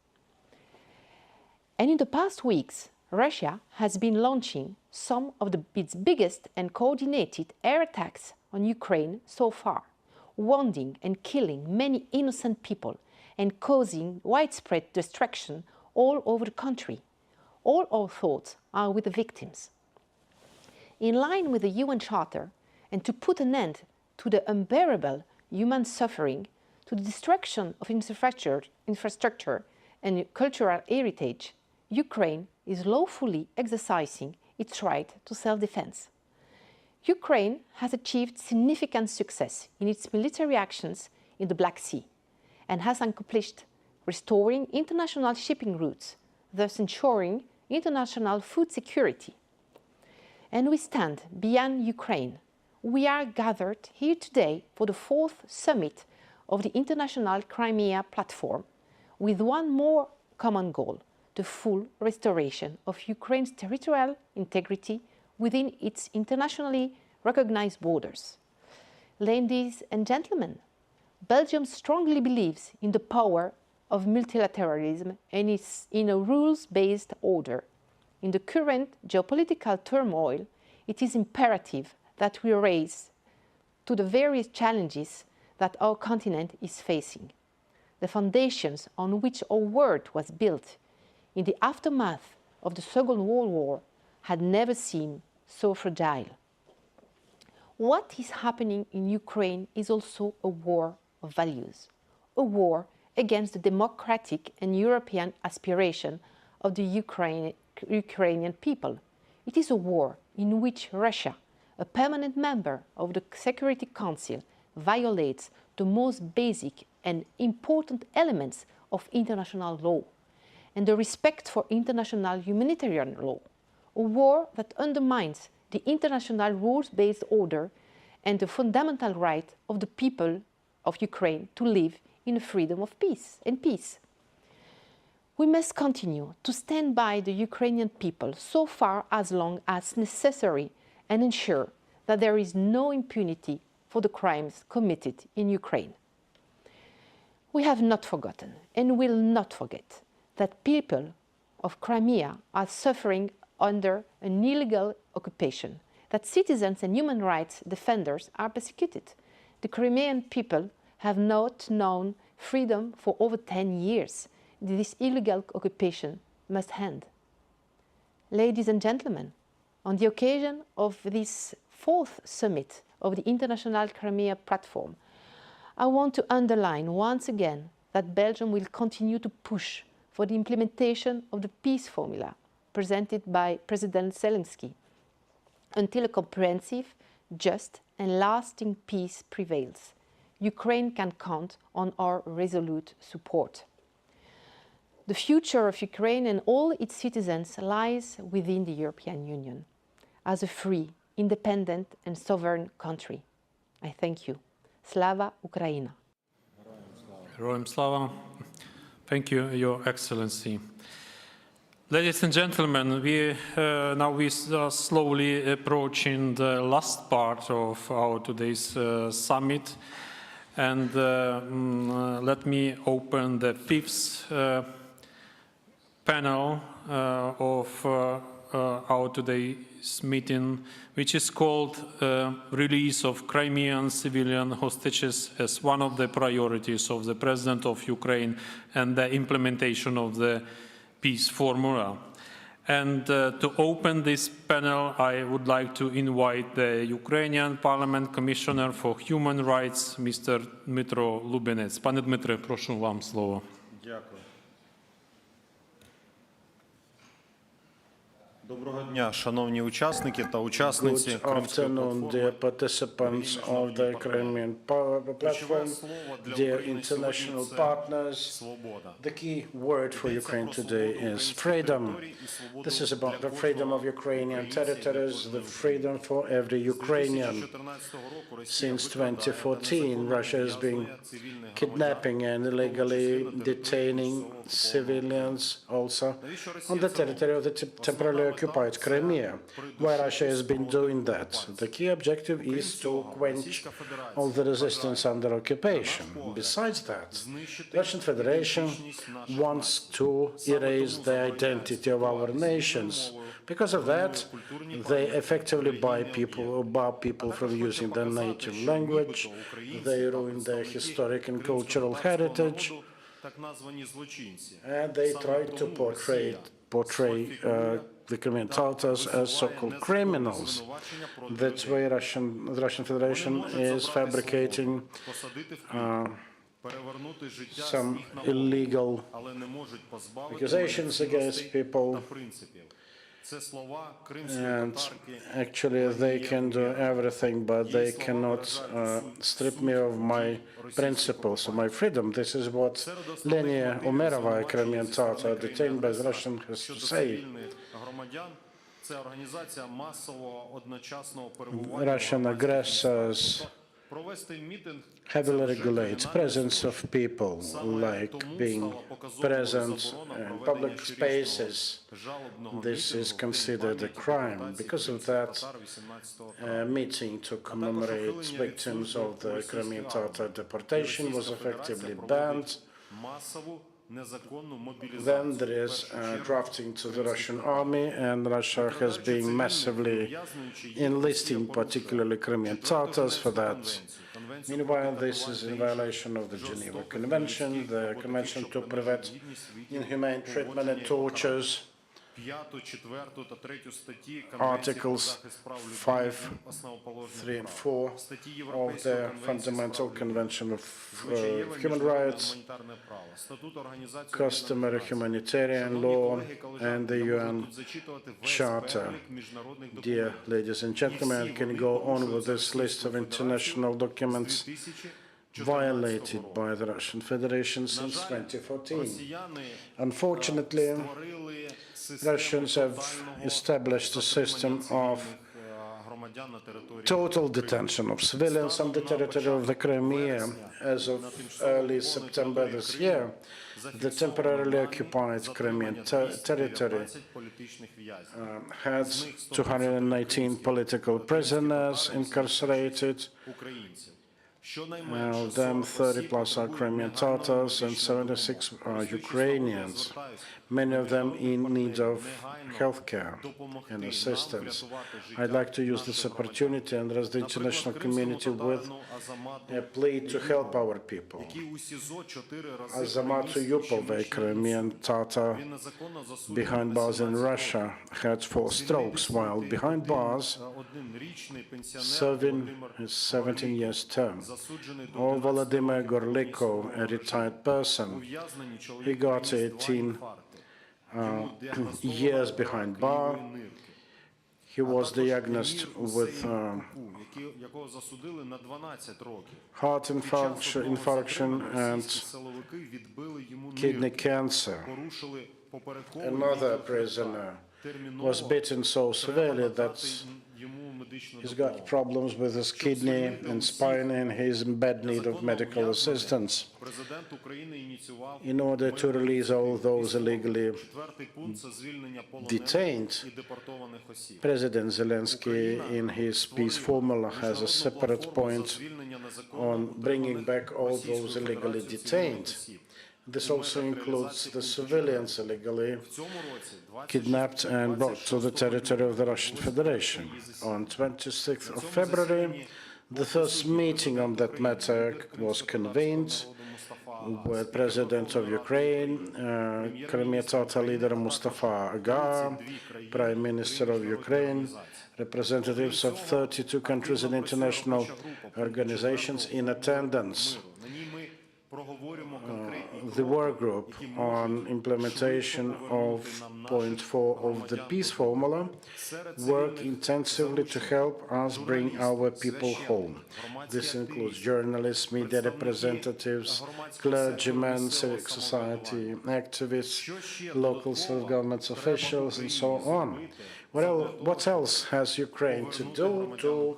And in the past weeks, Russia has been launching some of its biggest and coordinated air attacks on Ukraine so far, wounding and killing many innocent people and causing widespread destruction all over the country. All our thoughts are with the victims. In line with the UN Charter, and to put an end to the unbearable human suffering, to the destruction of infrastructure and cultural heritage, Ukraine is lawfully exercising its right to self-defense. Ukraine has achieved significant success in its military actions in the Black Sea and has accomplished restoring international shipping routes, thus ensuring international food security. And we stand behind Ukraine. We are gathered here today for the 4th summit of the International Crimean Platform with one more common goal: the full restoration of Ukraine's territorial integrity within its internationally recognized borders. Ladies and gentlemen, Belgium strongly believes in the power of multilateralism and is in a rules-based order. In the current geopolitical turmoil, it is imperative that we raise to the various challenges that our continent is facing. The foundations on which our world was built in the aftermath of the Second World War had never seemed so fragile. What is happening in Ukraine is also a war of values, a war against the democratic and European aspiration of the Ukrainian people. It is a war in which Russia, a permanent member of the Security Council, violates the most basic and important elements of international law and the respect for international humanitarian law, a war that undermines the international rules-based order and the fundamental right of the people of Ukraine to live in freedom of peace. We must continue to stand by the Ukrainian people so far as long as necessary and ensure that there is no impunity for the crimes committed in Ukraine. We have not forgotten and will not forget that people of Crimea are suffering under an illegal occupation, that citizens and human rights defenders are persecuted. The Crimean people have not known freedom for over 10 years. This illegal occupation must end. Ladies and gentlemen, on the occasion of this 4th summit of the International Crimean Platform, I want to underline once again that Belgium will continue to push for the implementation of the peace formula presented by President Zelenskyy until a comprehensive, just and lasting peace prevails. Ukraine can count on our resolute support. The future of Ukraine and all its citizens lies within the European Union as a free, independent and sovereign country. I thank you. Slava Ukraina. Героям слава. Thank you, Your Excellency. Ladies and gentlemen, we are slowly approaching the last part of our today's summit, and let me open the fifth panel of our today's meeting, which is called Release of Crimean Civilian Hostages as one of the priorities of the President of Ukraine and the implementation of the peace formula. And to open this panel, I would like to invite the Ukrainian Parliament Commissioner for Human Rights, Mr. Dmytro Lubinets. Пане Дмитре, прошу вам слово. Дякую. Доброго дня, шановні учасники та учасниці Кримської платформи. Dear participants of the Crimean Platform, dear international partners, the key word for Ukraine today is freedom. This is about the freedom of Ukrainian territories, the freedom for every Ukrainian. Since 2014, Russia has been kidnapping and illegally detaining civilians also on the territory of the temporarily occupied Crimea. Why Russia has been doing that? The key objective is to quench all the resistance under occupation. Besides that, the Russian Federation wants to erase the identity of our nations. Because of that, they effectively bar people from using their native language, they ruin their historic and cultural heritage, and they try to portray the Crimean Tatars as so-called criminals. That's why the Russian Federation is fabricating some illegal accusations against people. And actually they can do everything, but they cannot strip me of my principles, of my freedom. This is what Lenia Umerova, a Crimean Tatar detained by the Russian, has to say. Russian aggressors heavily regulates presence of people, like being present in public spaces. This is considered a crime. Because of that, a meeting to commemorate victims of the Crimean Tatar deportation was effectively banned. Then there is drafting to the Russian army, and Russia has been massively enlisting particularly Crimean Tatars for that. Meanwhile, this is in violation of the Geneva Convention, the Convention to prevent inhumane treatment and tortures. Articles 5, 3 and 4 of the Fundamental Convention of Human Rights, customary humanitarian law, and the UN Charter. Dear ladies and gentlemen, I can go on with this list of international documents violated by the Russian Federation since 2014. Unfortunately, Russians have established a system of total detention of civilians on the territory of the Crimea. As of early September this year, the temporarily occupied Crimean territory had 219 political prisoners incarcerated. Of them, 30 plus are Crimean Tatars and 76 are Ukrainians, many of them in need of health care and assistance. I'd like to use this opportunity and address the international community with a plea to help our people. Azamat Yupov, a Crimean Tatar behind bars in Russia, had 4 strokes while behind bars, serving his 17 years term. Or Volodymyr Gorlikov, a retired person, he got 18 years behind bar. He was diagnosed with heart infarction and kidney cancer. Another prisoner was bitten so severely that he's got problems with his kidney and spine, and he's in bad need of medical assistance. In order to release all those illegally detained, President Zelenskyy, in his peace formula, has a separate point on bringing back all those illegally detained. This also includes the civilians illegally kidnapped and brought to the territory of the Russian Federation. On 26th of February, the first meeting on that matter was convened with President of Ukraine, Crimea Tatar leader Mustafa Agar, Prime Minister of Ukraine, representatives of 32 countries and international organizations in attendance. The work group on implementation of point 4 of the peace formula worked intensively to help us bring our people home. This includes journalists, media representatives, clergymen, civic society activists, local self-government officials, and so on. What else has Ukraine to do to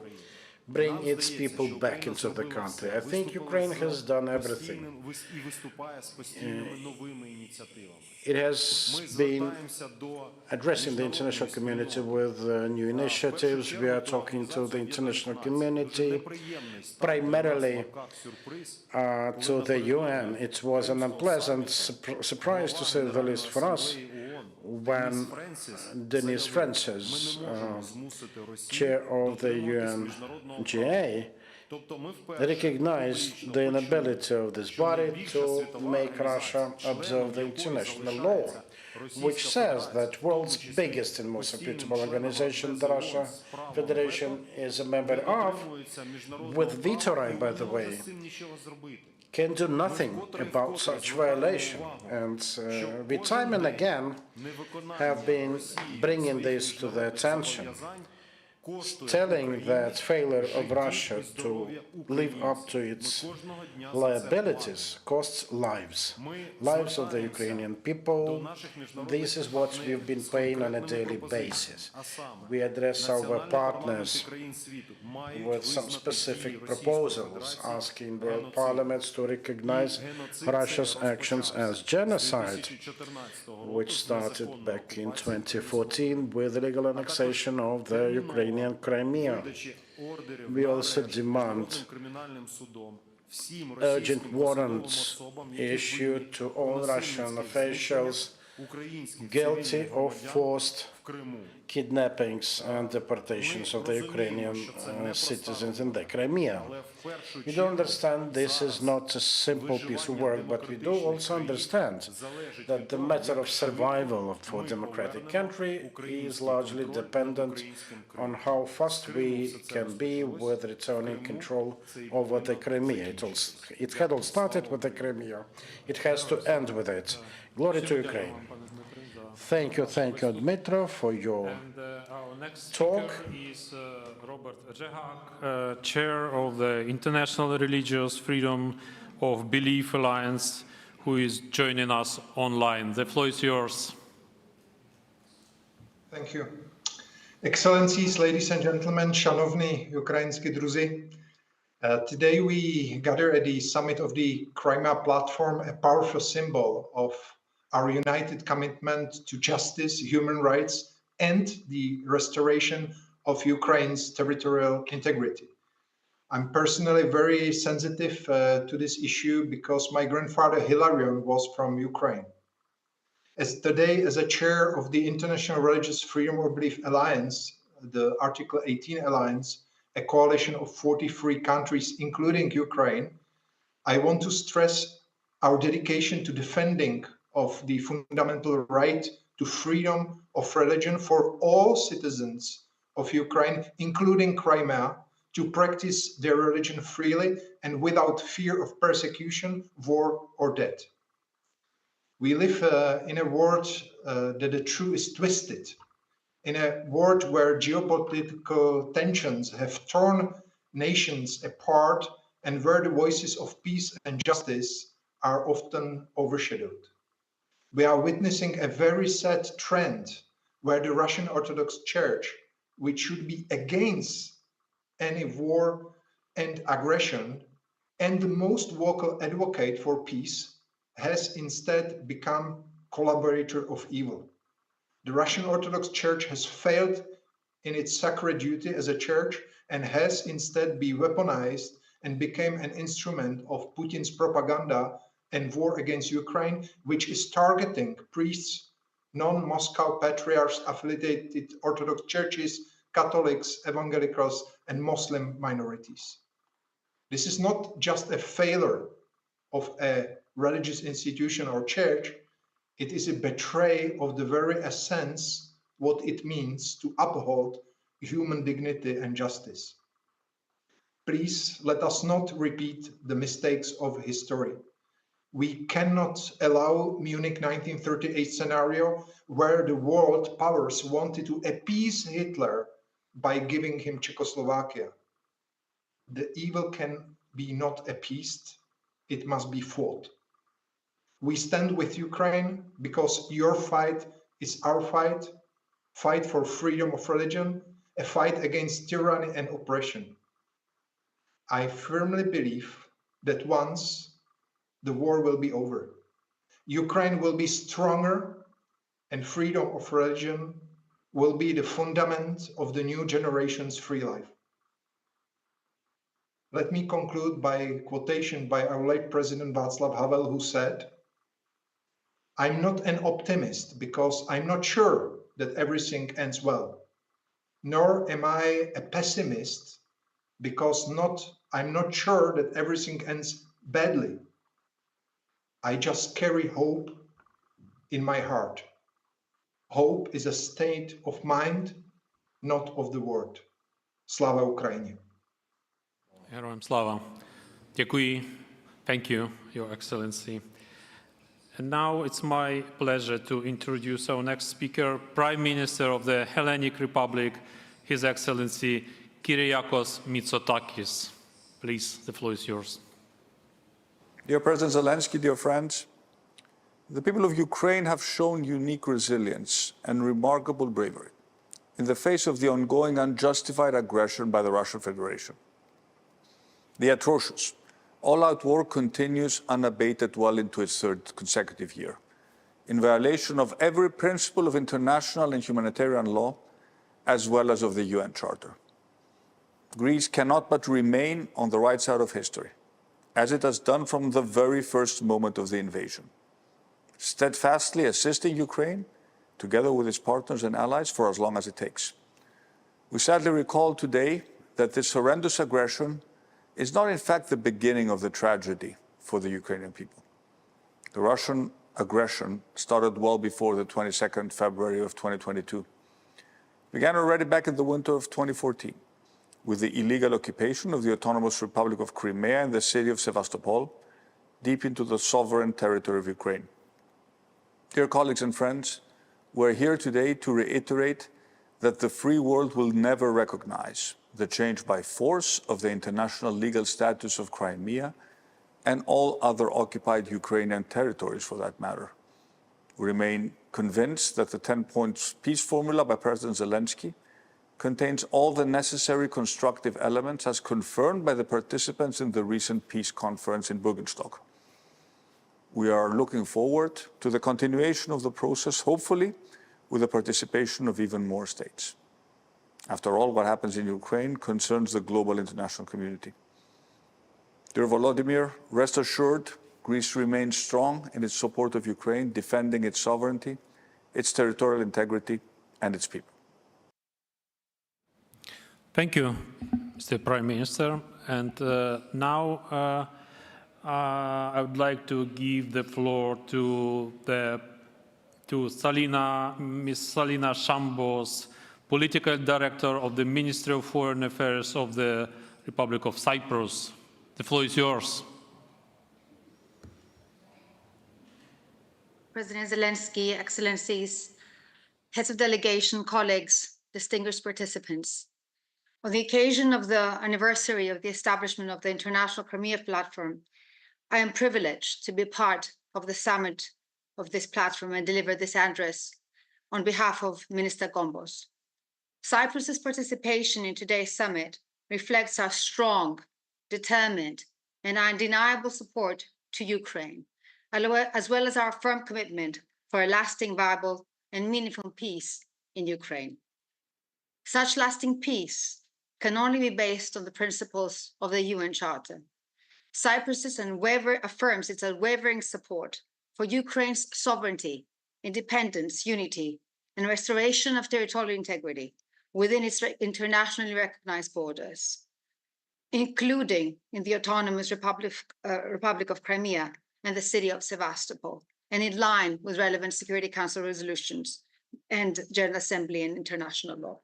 bring its people back into the country? I think Ukraine has done everything. It has been addressing the international community with new initiatives. We are talking to the international community, primarily to the UN. It was an unpleasant surprise, to say the least, for us, when Denis Francis, chair of the UNGA, recognized the inability of this body to make Russia observe the international law, which says that world's biggest and most reputable organization, the Russian Federation, is a member of, with veto right, by the way, can do nothing about such violation. And we time and again have been bringing this to their attention, telling that failure of Russia to live up to its liabilities costs lives, lives of the Ukrainian people. This is what we've been paying on a daily basis. We address our partners with some specific proposals, asking world parliaments to recognize Russia's actions as genocide, which started back in 2014 with the legal annexation of the Ukrainian Crimea. We also demand urgent warrants issued to all Russian officials guilty of forced kidnappings and deportations of the Ukrainian citizens in the Crimea. We do understand this is not a simple piece of work, but we do also understand that the matter of survival for a democratic country is largely dependent on how fast we can be with returning control over the Crimea. It had all started with the Crimea. It has to end with it. Glory to Ukraine. Thank you, Dmytro, for your talk. Is Robert Řehák, chair of the International Religious Freedom of Belief Alliance, who is joining us online. The floor is yours. Thank you. Excellencies, ladies and gentlemen, šanovní ukrajinski druzi. Today we gather at the summit of the Crimean Platform, a powerful symbol of our united commitment to justice, human rights, and the restoration of Ukraine's territorial integrity. I'm personally very sensitive to this issue because my grandfather Hilarion was from Ukraine. Today, as a chair of the International Religious Freedom of Belief Alliance, the Article 18 Alliance, a coalition of 43 countries, including Ukraine, I want to stress our dedication to defending of the fundamental right to freedom of religion for all citizens of Ukraine, including Crimea, to practice their religion freely and without fear of persecution, war, or death. We live in a world that the truth is twisted, in a world where geopolitical tensions have torn nations apart and where the voices of peace and justice are often overshadowed. We are witnessing a very sad trend where the Russian Orthodox Church, which should be against any war and aggression, and the most vocal advocate for peace, has instead become collaborator of evil. The Russian Orthodox Church has failed in its sacred duty as a church and has instead been weaponized and became an instrument of Putin's propaganda and war against Ukraine, which is targeting priests, non-Moscow patriarchs, affiliated Orthodox churches, Catholics, evangelicals, and Muslim minorities. This is not just a failure of a religious institution or church, it is a betray of the very essence what it means to uphold human dignity and justice. Please let us not repeat the mistakes of history. We cannot allow Munich 1938 scenario where the world powers wanted to appease Hitler by giving him Czechoslovakia. The evil can be not appeased, it must be fought. We stand with Ukraine because your fight is our fight, fight for freedom of religion, a fight against tyranny and oppression. I firmly believe that once the war will be over, Ukraine will be stronger and freedom of religion will be the fundament of the new generation's free life. Let me conclude by a quotation by our late President Václav Havel, who said, "I'm not an optimist because I'm not sure that everything ends well, nor am I a pessimist because I'm not sure that everything ends badly. I just carry hope in my heart. Hope is a state of mind, not of the word. Slava Ukraini." Herojem slava. Děkuji. Thank you, Your Excellency. And now it's my pleasure to introduce our next speaker, Prime Minister of the Hellenic Republic, His Excellency Kyriakos Mitsotakis. Please, the floor is yours. Dear President Zelenskyy, dear friends, the people of Ukraine have shown unique resilience and remarkable bravery in the face of the ongoing unjustified aggression by the Russian Federation. The atrocious, all-out war continues unabated well into its third consecutive year, in violation of every principle of international and humanitarian law, as well as of the UN Charter. Greece cannot but remain on the right side of history, as it has done from the very first moment of the invasion, steadfastly assisting Ukraine, together with its partners and allies, for as long as it takes. We sadly recall today that this horrendous aggression is not in fact the beginning of the tragedy for the Ukrainian people. The Russian aggression started well before the 22nd February of 2022. It began already back in the winter of 2014 with the illegal occupation of the Autonomous Republic of Crimea and the city of Sevastopol, deep into the sovereign territory of Ukraine. Dear colleagues and friends, we're here today to reiterate that the free world will never recognize the change by force of the international legal status of Crimea and all other occupied Ukrainian territories for that matter. We remain convinced that the 10-point peace formula by President Zelenskyy contains all the necessary constructive elements as confirmed by the participants in the recent peace conference in Bürgenstock. We are looking forward to the continuation of the process, hopefully with the participation of even more states. After all, what happens in Ukraine concerns the global international community. Dear Volodymyr, rest assured, Greece remains strong in its support of Ukraine, defending its sovereignty, its territorial integrity, and its people. Thank you, Mr. Prime Minister. And now I would like to give the floor to Ms. Salina Shambos, Political Director of the Ministry of Foreign Affairs of the Republic of Cyprus. The floor is yours. President Zelenskyy, Excellencies, heads of delegation, colleagues, distinguished participants. On the occasion of the anniversary of the establishment of the International Crimean Platform, I am privileged to be part of the summit of this platform and deliver this address on behalf of Minister Gombos. Cyprus's participation in today's summit reflects our strong, determined, and undeniable support to Ukraine, as well as our firm commitment for a lasting, viable, and meaningful peace in Ukraine. Such lasting peace can only be based on the principles of the UN Charter. Cyprus affirms its unwavering support for Ukraine's sovereignty, independence, unity, and restoration of territorial integrity within its internationally recognized borders, including in the autonomous Republic of Crimea and the city of Sevastopol, and in line with relevant Security Council resolutions and General Assembly and international law.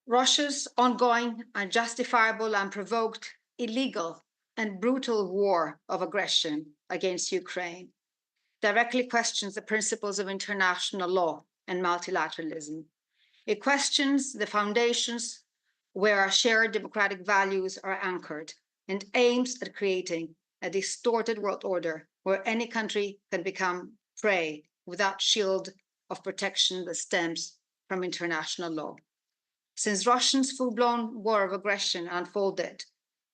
Russia's ongoing, unjustifiable, unprovoked, illegal, and brutal war of aggression against Ukraine directly questions the principles of international law and multilateralism. It questions the foundations where our shared democratic values are anchored and aims at creating a distorted world order where any country can become prey without shield of protection that stems from international law. Since Russia's full-blown war of aggression unfolded,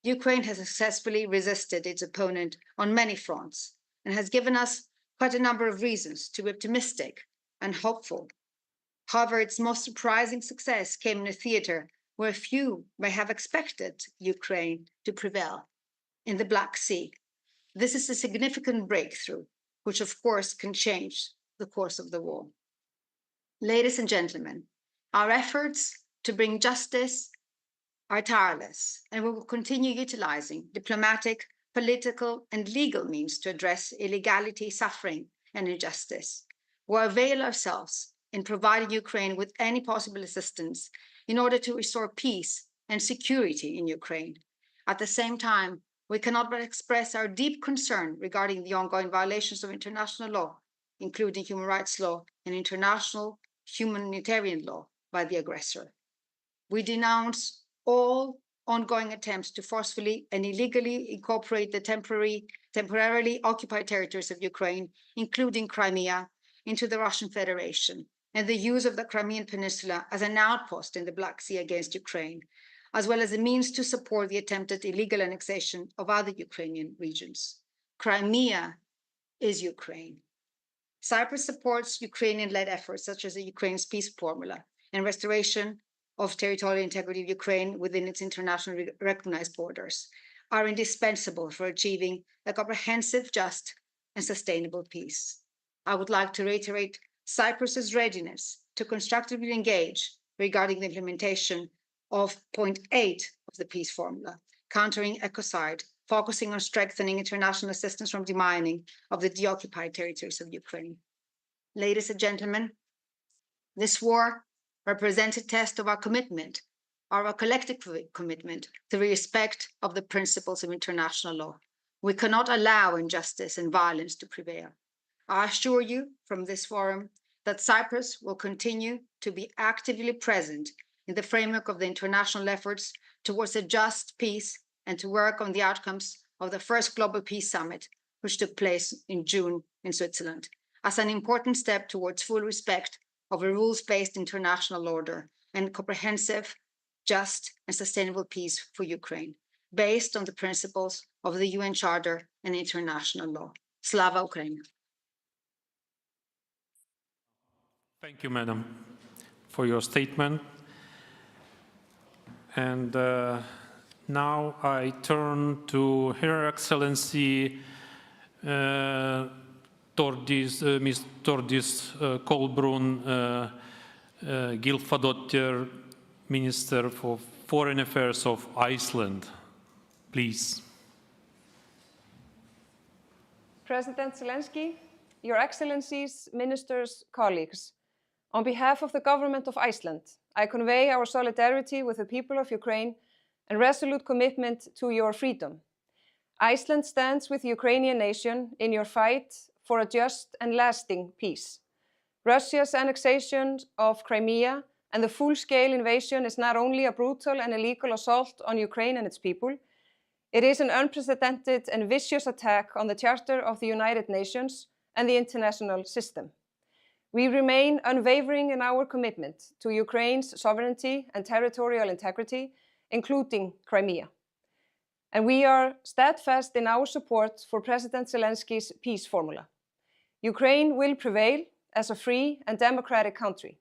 Ukraine has successfully resisted its opponent on many fronts and has given us quite a number of reasons to be optimistic and hopeful. However, its most surprising success came in a theater where few may have expected Ukraine to prevail, in the Black Sea. This is a significant breakthrough, which of course can change the course of the war. Ladies and gentlemen, our efforts to bring justice are tireless, and we will continue utilizing diplomatic, political, and legal means to address illegality, suffering, and injustice. We avail ourselves in providing Ukraine with any possible assistance in order to restore peace and security in Ukraine. At the same time, we cannot but express our deep concern regarding the ongoing violations of international law, including human rights law and international humanitarian law by the aggressor. We denounce all ongoing attempts to forcefully and illegally incorporate the temporarily occupied territories of Ukraine, including Crimea, into the Russian Federation, and the use of the Crimean Peninsula as an outpost in the Black Sea against Ukraine, as well as a means to support the attempted illegal annexation of other Ukrainian regions. Crimea is Ukraine. Cyprus supports Ukrainian-led efforts such as the Ukraine's peace formula and restoration of territorial integrity of Ukraine within its internationally recognized borders are indispensable for achieving a comprehensive, just, and sustainable peace. I would like to reiterate Cyprus's readiness to constructively engage regarding the implementation of point 8 of the peace formula, countering ecocide, focusing on strengthening international assistance from demining of the deoccupied territories of Ukraine. Ladies and gentlemen, this war represents a test of our commitment, our collective commitment to the respect of the principles of international law. We cannot allow injustice and violence to prevail. I assure you from this forum that Cyprus will continue to be actively present in the framework of the international efforts towards a just peace and to work on the outcomes of the first Global Peace Summit, which took place in June in Switzerland, as an important step towards full respect of a rules-based international order and comprehensive, just, and sustainable peace for Ukraine, based on the principles of the UN Charter and international law. Slava Ukraini! Thank you, Madam, for your statement. And now I turn to Her Excellency Ms. Tordis Kolbrun Gylfadottir, Minister for Foreign Affairs of Iceland. Please. President Zelenskyy, Your Excellencies, Ministers, colleagues, on behalf of the Government of Iceland, I convey our solidarity with the people of Ukraine and resolute commitment to your freedom. Iceland stands with the Ukrainian nation in your fight for a just and lasting peace. Russia's annexation of Crimea and the full-scale invasion is not only a brutal and illegal assault on Ukraine and its people, it is an unprecedented and vicious attack on the Charter of the United Nations and the international system. We remain unwavering in our commitment to Ukraine's sovereignty and territorial integrity, including Crimea. And we are steadfast in our support for President Zelensky's peace formula. Ukraine will prevail as a free and democratic country.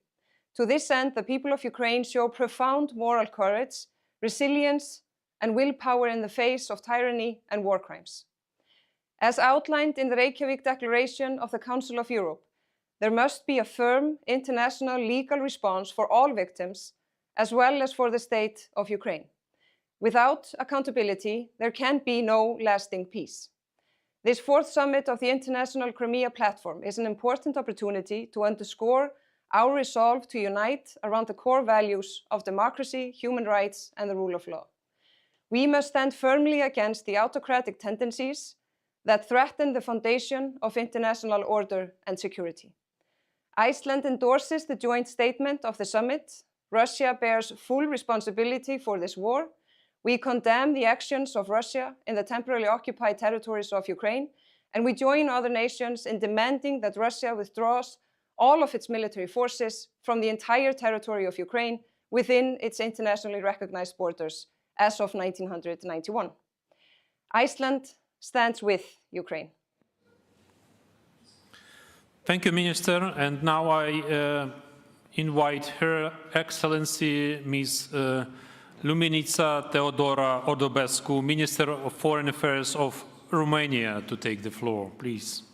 To this end, the people of Ukraine show profound moral courage, resilience, and willpower in the face of tyranny and war crimes. As outlined in the Reykjavik Declaration of the Council of Europe, there must be a firm international legal response for all victims, as well as for the state of Ukraine. Without accountability, there can be no lasting peace. This fourth summit of the International Crimea Platform is an important opportunity to underscore our resolve to unite around the core values of democracy, human rights, and the rule of law. We must stand firmly against the autocratic tendencies that threaten the foundation of international order and security. Iceland endorses the joint statement of the summit. Russia bears full responsibility for this war. We condemn the actions of Russia in the temporarily occupied territories of Ukraine, and we join other nations in demanding that Russia withdraws all of its military forces from the entire territory of Ukraine within its internationally recognized borders as of 1991. Iceland stands with Ukraine. Thank you, Minister. And now I invite Her Excellency Ms. Luminica Teodora Ordobescu, Minister of Foreign Affairs of Romania, to take the floor, please.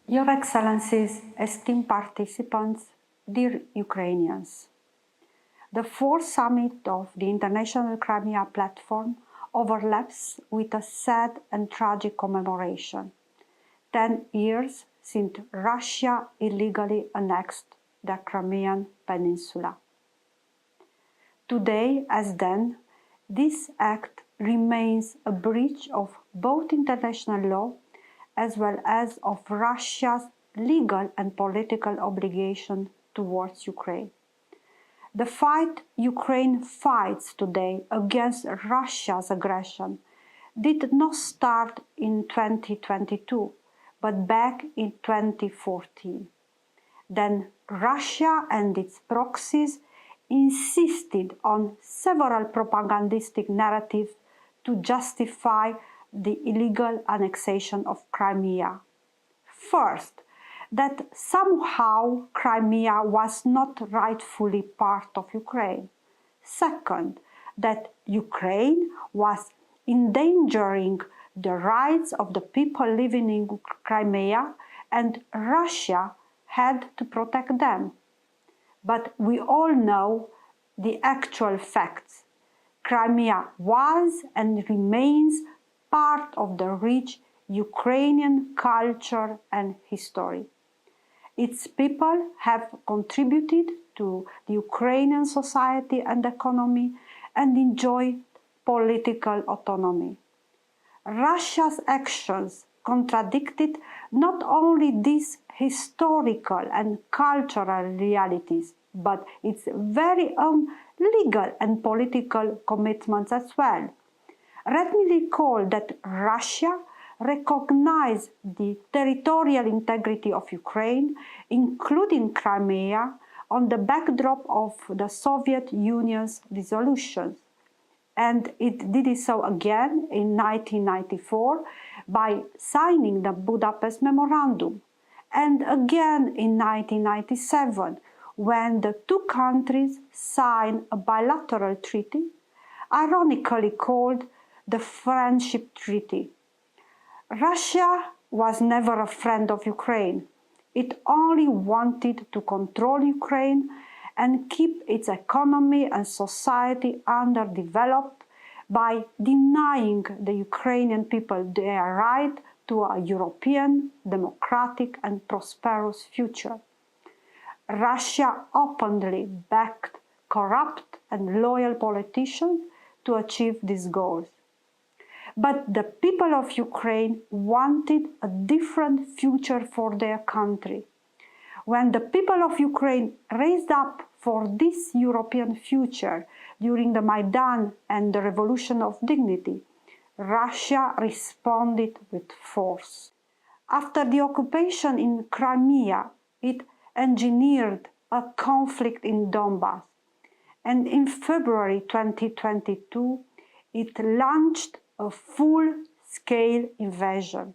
Your Excellencies, esteemed participants, dear Ukrainians, the fourth summit of the International Crimea Platform overlaps with a sad and tragic commemoration. 10 years since Russia illegally annexed the Crimean Peninsula. Today, as then, this act remains a breach of both international law as well as of Russia's legal and political obligation towards Ukraine. The fight Ukraine fights today against Russia's aggression did not start in 2022, but back in 2014. Then Russia and its proxies insisted on several propagandistic narratives to justify the illegal annexation of Crimea. First, that somehow Crimea was not rightfully part of Ukraine. Second, that Ukraine was endangering the rights of the people living in Crimea and Russia had to protect them. But we all know the actual facts. Crimea was and remains part of the rich Ukrainian culture and history. Its people have contributed to the Ukrainian society and economy and enjoy political autonomy. Russia's actions contradicted not only these historical and cultural realities, but its very own legal and political commitments as well. Let me recall that Russia recognized the territorial integrity of Ukraine, including Crimea, on the backdrop of the Soviet Union's dissolution. And it did so again in 1994 by signing the Budapest Memorandum, and again in 1997 when the two countries signed a bilateral treaty, ironically called the Friendship Treaty. Russia was never a friend of Ukraine. It only wanted to control Ukraine and keep its economy and society underdeveloped by denying the Ukrainian people their right to a European, democratic and prosperous future. Russia openly backed corrupt and loyal politicians to achieve these goals. But the people of Ukraine wanted a different future for their country. When the people of Ukraine raised up for this European future during the Maidan and the Revolution of Dignity, Russia responded with force. After the occupation in Crimea, it engineered a conflict in Donbass, and in February 2022, it launched a full-scale invasion,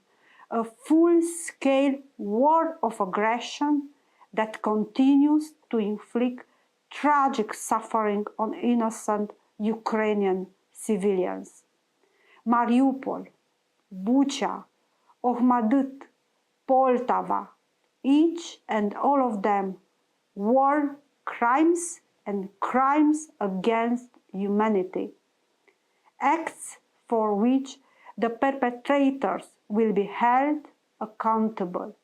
a full-scale war of aggression that continues to inflict tragic suffering on innocent Ukrainian civilians. Mariupol, Bucha, Ohmydyt, Poltava, each and all of them war crimes and crimes against humanity, acts for which the perpetrators will be held accountable,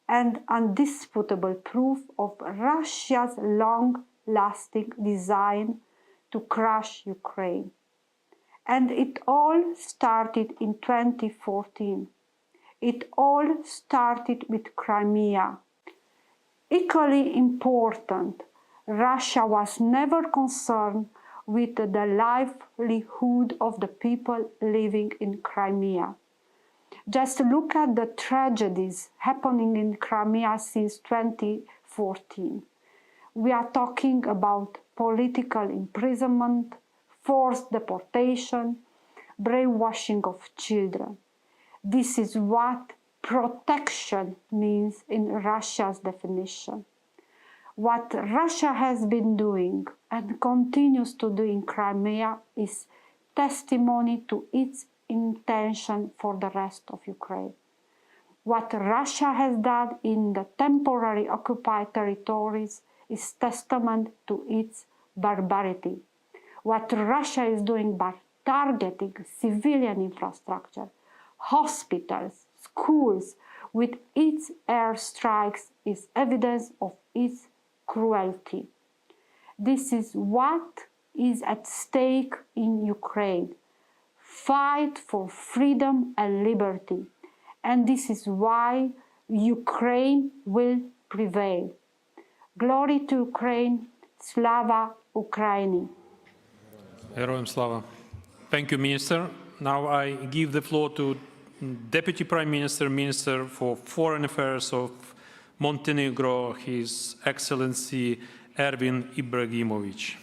and undisputable proof of Russia's long-lasting design to crush Ukraine. And it all started in 2014. It all started with Crimea. Equally important, Russia was never concerned with the livelihood of the people living in Crimea. Just look at the tragedies happening in Crimea since 2014. We are talking about political imprisonment, forced deportation, brainwashing of children. This is what protection means in Russia's definition. What Russia has been doing and continues to do in Crimea is testimony to its intention for the rest of Ukraine. What Russia has done in the temporary occupied territories is testament to its barbarity. What Russia is doing by targeting civilian infrastructure, hospitals, schools, with its airstrikes is evidence of its cruelty. This is what is at stake in Ukraine. Fight for freedom and liberty. And this is why Ukraine will prevail. Glory to Ukraine, Slava Ukraini. Heroям слава. Thank you, Minister. Now I give the floor to Deputy Prime Minister, Minister for Foreign Affairs of Montenegro, His Excellency Ervin Ibrahimovic.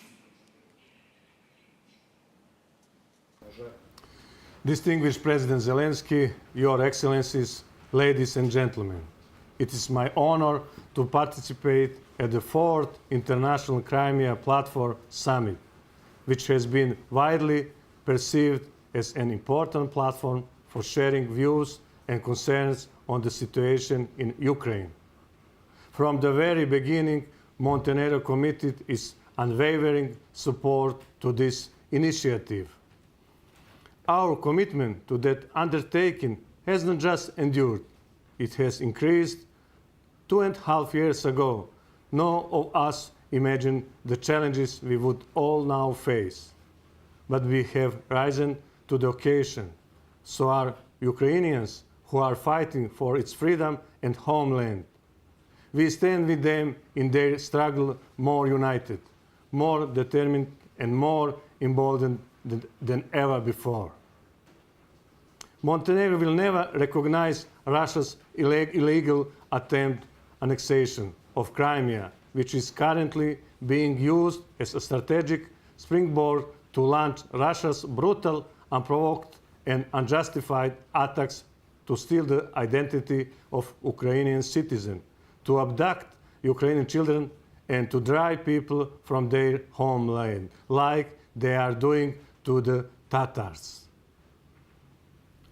Distinguished President Zelenskyy, Your Excellencies, ladies and gentlemen, it is my honor to participate at the 4th International Crimea Platform Summit, which has been widely perceived as an important platform for sharing views and concerns on the situation in Ukraine. From the very beginning, Montenegro committed its unwavering support to this initiative. Our commitment to that undertaking has not just endured, it has increased. 2.5 years ago, none of us imagined the challenges we would all now face. But we have risen to the occasion. So are Ukrainians who are fighting for its freedom and homeland. We stand with them in their struggle more united, more determined, and more emboldened than ever before. Montenegro will never recognize Russia's illegal attempt annexation of Crimea, which is currently being used as a strategic springboard to launch Russia's brutal, unprovoked, and unjustified attacks to steal the identity of Ukrainian citizens, to abduct Ukrainian children, and to drive people from their homeland, like they are doing to the Tatars.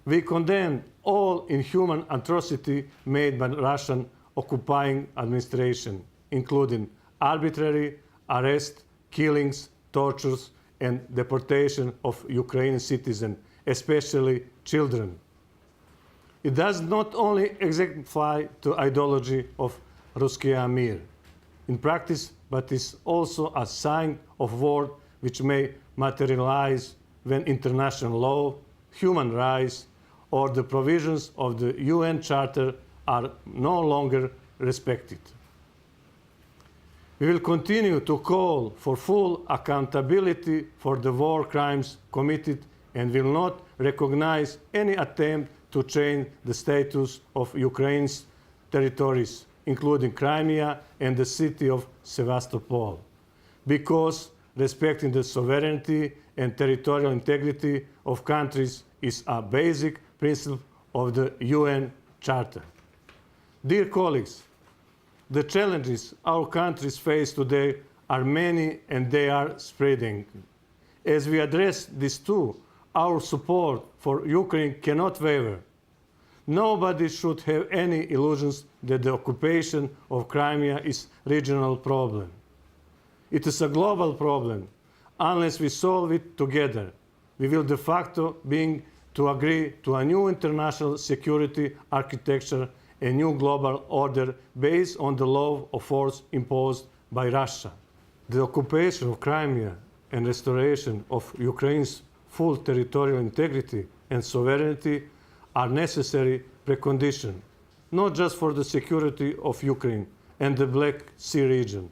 We condemn all inhuman atrocity made by Russian occupying administration, including arbitrary arrest, killings, tortures, and deportation of Ukrainian citizens, especially children. It does not only exemplify the ideology of Ruskiy Mir in practice, but is also a sign of war which may materialize when international law, human rights, or the provisions of the UN Charter are no longer respected. We will continue to call for full accountability for the war crimes committed and will not recognize any attempt to change the status of Ukraine's territories, including Crimea and the city of Sevastopol, because respecting the sovereignty and territorial integrity of countries is a basic principle of the UN Charter. Dear colleagues, the challenges our countries face today are many and they are spreading. As we address these two, our support for Ukraine cannot waver. Nobody should have any illusions that the occupation of Crimea is a regional problem. It is a global problem. Unless we solve it together, we will de facto be to agree to a new international security architecture, a new global order based on the law of force imposed by Russia. The occupation of Crimea and restoration of Ukraine's full territorial integrity and sovereignty are necessary preconditions, not just for the security of Ukraine and the Black Sea region,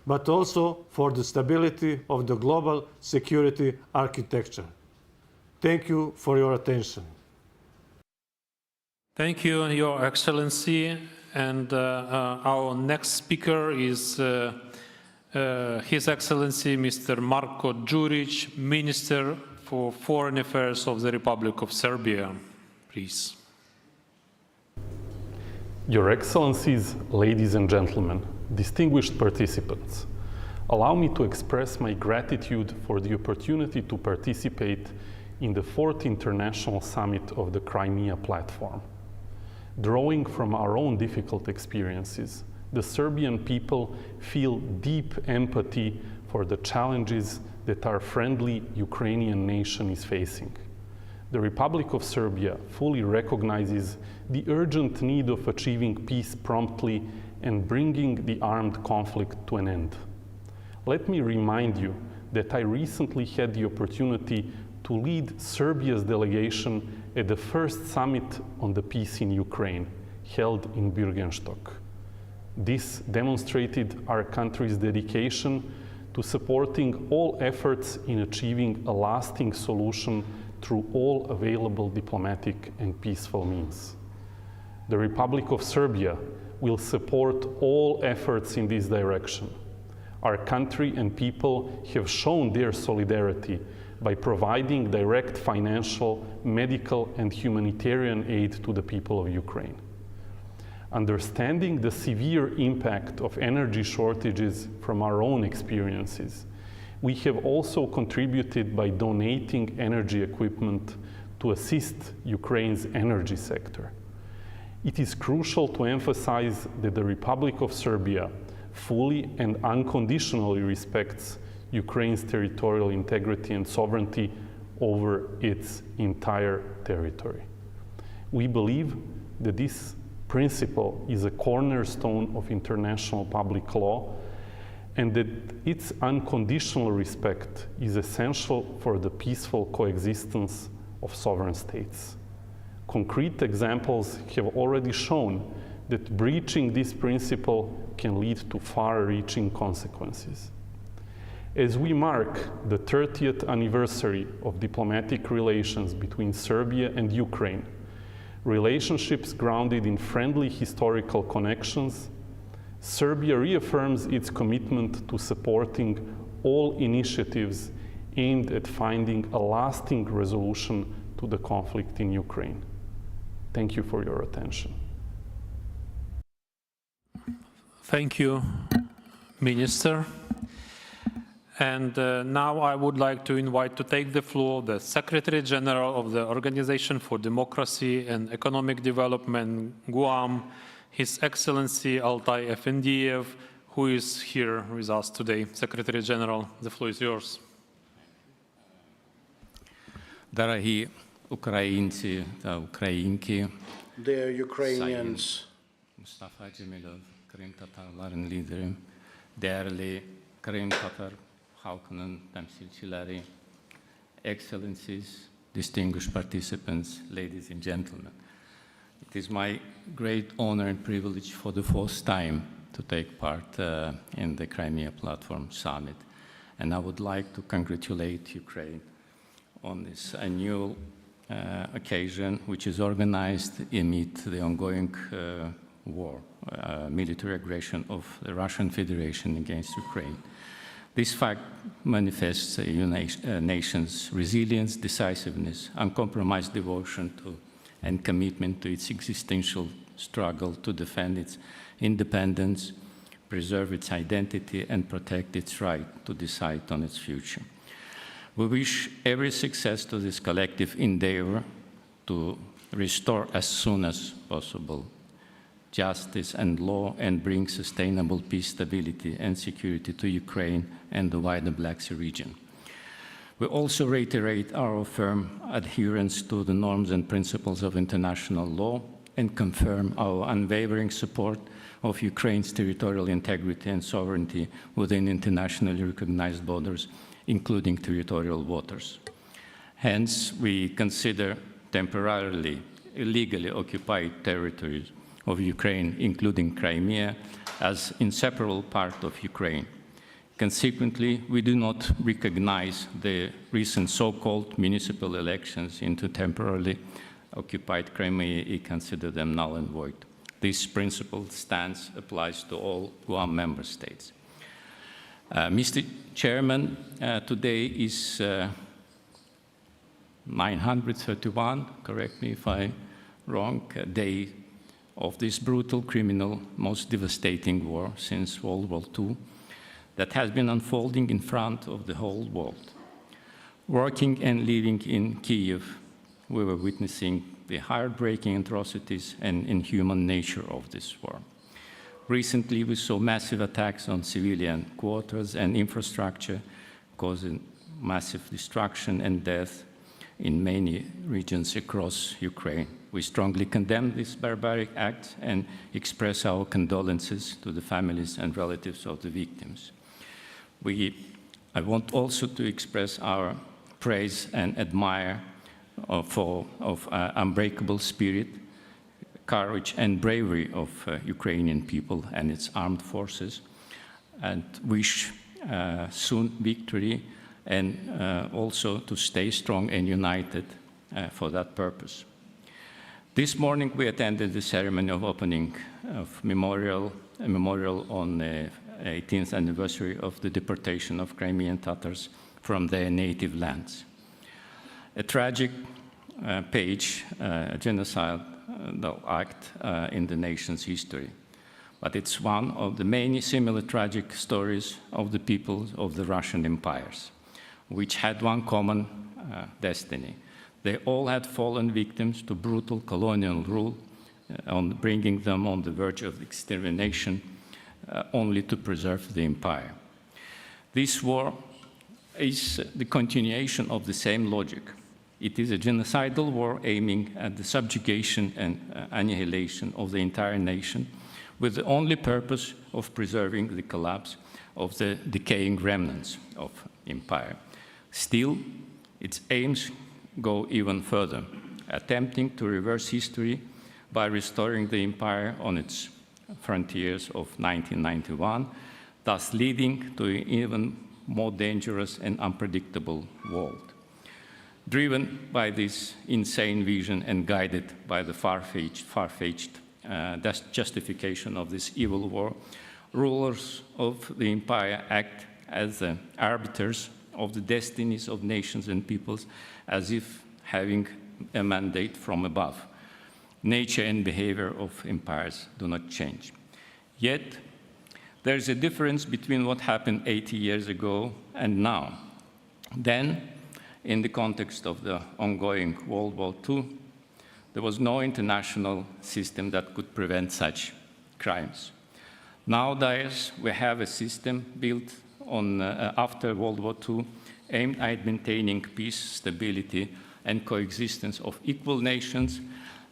but also for the stability of the global security architecture. Thank you for your attention. Thank you, Your Excellency. And our next speaker is His Excellency Mr. Marko Đurić, Minister for Foreign Affairs of the Republic of Serbia. Please. Your Excellencies, ladies and gentlemen, distinguished participants, allow me to express my gratitude for the opportunity to participate in the 4th International Summit of the Crimean Platform. Drawing from our own difficult experiences, the Serbian people feel deep empathy for the challenges that our friendly Ukrainian nation is facing. The Republic of Serbia fully recognizes the urgent need of achieving peace promptly and bringing the armed conflict to an end. Let me remind you that I recently had the opportunity to lead Serbia's delegation at the first summit on the peace in Ukraine, held in Bürgenstock. This demonstrated our country's dedication to supporting all efforts in achieving a lasting solution through all available diplomatic and peaceful means. The Republic of Serbia will support all efforts in this direction. Our country and people have shown their solidarity by providing direct financial, medical, and humanitarian aid to the people of Ukraine. Understanding the severe impact of energy shortages from our own experiences, we have also contributed by donating energy equipment to assist Ukraine's energy sector. It is crucial to emphasize that the Republic of Serbia fully and unconditionally respects Ukraine's territorial integrity and sovereignty over its entire territory. We believe that this principle is a cornerstone of international public law and that its unconditional respect is essential for the peaceful coexistence of sovereign states. Concrete examples have already shown that breaching this principle can lead to far-reaching consequences. As we mark the 30th anniversary of diplomatic relations between Serbia and Ukraine, relationships grounded in friendly historical connections, Serbia reaffirms its commitment to supporting all initiatives aimed at finding a lasting resolution to the conflict in Ukraine. Thank you for your attention. Thank you, Minister. And now I would like to invite to take the floor the Secretary General of the Organization for Democracy and Economic Development, Guam, His Excellency Altai Efendiev, who is here with us today. Secretary General, the floor is yours. Дорогі українці та українки, Dear Ukrainians, Mustafa Cemilov, Krim Tatarların lideri, değerli Krim Tatar halkının temsilcileri, Excellencies, distinguished participants, ladies and gentlemen. It is my great honor and privilege for the first time to take part in the Crimean Platform Summit. And I would like to congratulate Ukraine on this annual occasion which is organized amid the ongoing war, military aggression of the Russian Federation against Ukraine. This fact manifests a nation's resilience, decisiveness, uncompromised devotion to and commitment to its existential struggle to defend its independence, preserve its identity, and protect its right to decide on its future. We wish every success to this collective endeavor to restore as soon as possible justice and law and bring sustainable peace, stability, and security to Ukraine and the wider Black Sea region. We also reiterate our firm adherence to the norms and principles of international law and confirm our unwavering support of Ukraine's territorial integrity and sovereignty within internationally recognized borders, including territorial waters. Hence, we consider temporarily illegally occupied territories of Ukraine, including Crimea, as inseparable part of Ukraine. Consequently, we do not recognize the recent so-called municipal elections into temporarily occupied Crimea and consider them null and void. This principle stance applies to all Guam member states. Mr. Chairman, today is 931, correct me if I'm wrong, day of this brutal, criminal, most devastating war since World War II that has been unfolding in front of the whole world. Working and living in Kyiv, we were witnessing the heartbreaking atrocities and inhuman nature of this war. Recently, we saw massive attacks on civilian quarters and infrastructure, causing massive destruction and death in many regions across Ukraine. We strongly condemn this barbaric act and express our condolences to the families and relatives of the victims. I want also to express our praise and admire of unbreakable spirit, courage and bravery of Ukrainian people and its armed forces, and wish soon victory and also to stay strong and united for that purpose. This morning we attended the ceremony of opening of a memorial on the 18th anniversary of the deportation of Crimean Tatars from their native lands. A tragic page, a genocidal act in the nation's history. But it's one of the many similar tragic stories of the peoples of the Russian empires, which had one common destiny. They all had fallen victims to brutal colonial rule, bringing them on the verge of extermination, only to preserve the empire. This war is the continuation of the same logic. It is a genocidal war aiming at the subjugation and annihilation of the entire nation, with the only purpose of preserving the collapse of the decaying remnants of empire. Still, its aims go even further, attempting to reverse history by restoring the empire on its frontiers of 1991, thus leading to an even more dangerous and unpredictable world. Driven by this insane vision and guided by the far-fetched justification of this evil war, rulers of the empire act as the arbiters of the destinies of nations and peoples, as if having a mandate from above. Nature and behavior of empires do not change. Yet, there is a difference between what happened 80 years ago and now. Then, in the context of the ongoing World War II, there was no international system that could prevent such crimes. Nowadays, we have a system built on, after World War II, aimed at maintaining peace, stability, and coexistence of equal nations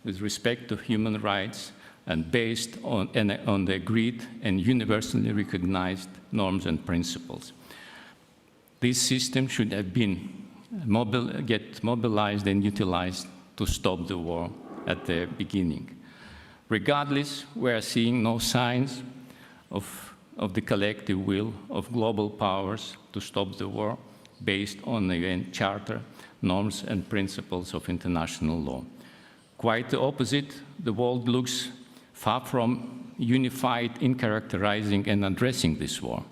with respect to human rights and based on the agreed and universally recognized norms and principles. This system should have been mobilized and utilized to stop the war at the beginning. Regardless, we are seeing no signs of the collective will of global powers to stop the war based on the UN Charter, norms and principles of international law. Quite the opposite, the world looks far from unified in characterizing and addressing this war.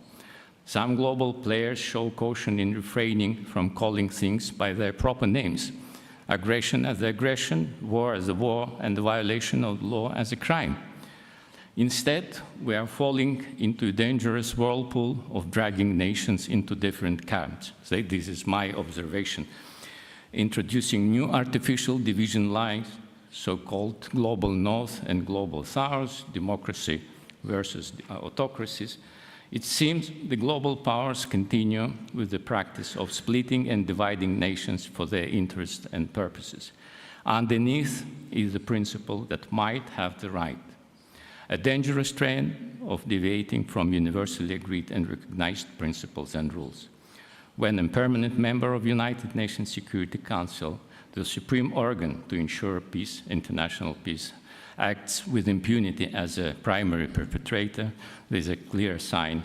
Some global players show caution in refraining from calling things by their proper names. Aggression as aggression, war as a war, and the violation of law as a crime. Instead, we are falling into a dangerous whirlpool of dragging nations into different camps. So this is my observation. Introducing new artificial division lines, so-called global north and global south, democracy versus autocracies. It seems the global powers continue with the practice of splitting and dividing nations for their interests and purposes. Underneath is the principle that might have the right. A dangerous trend of deviating from universally agreed and recognized principles and rules. When a permanent member of United Nations Security Council, the supreme organ to ensure peace, international peace, acts with impunity as a primary perpetrator, there is a clear sign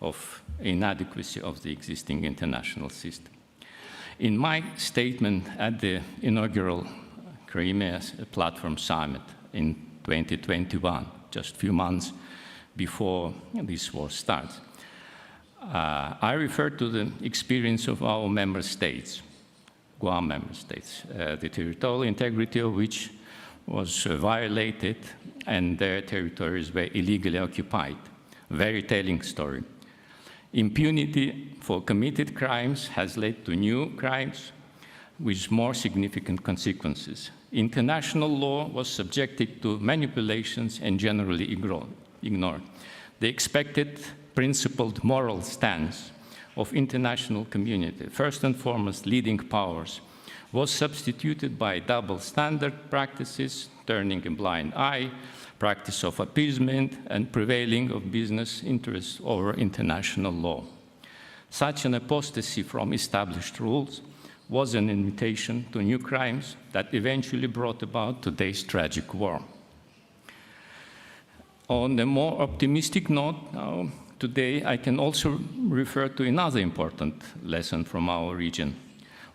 of inadequacy of the existing international system. In my statement at the inaugural Crimean Platform Summit in 2021, just a few months before this war starts, I referred to the experience of our member states, Guam member states, the territorial integrity of which was violated and their territories were illegally occupied. Very telling story. Impunity for committed crimes has led to new crimes with more significant consequences. International law was subjected to manipulations and generally ignored. The expected principled moral stance of international community, first and foremost leading powers, was substituted by double standard practices, turning a blind eye, practice of appeasement, and prevailing of business interests over international law. Such an apostasy from established rules was an invitation to new crimes that eventually brought about today's tragic war. On a more optimistic note now, today I can also refer to another important lesson from our region.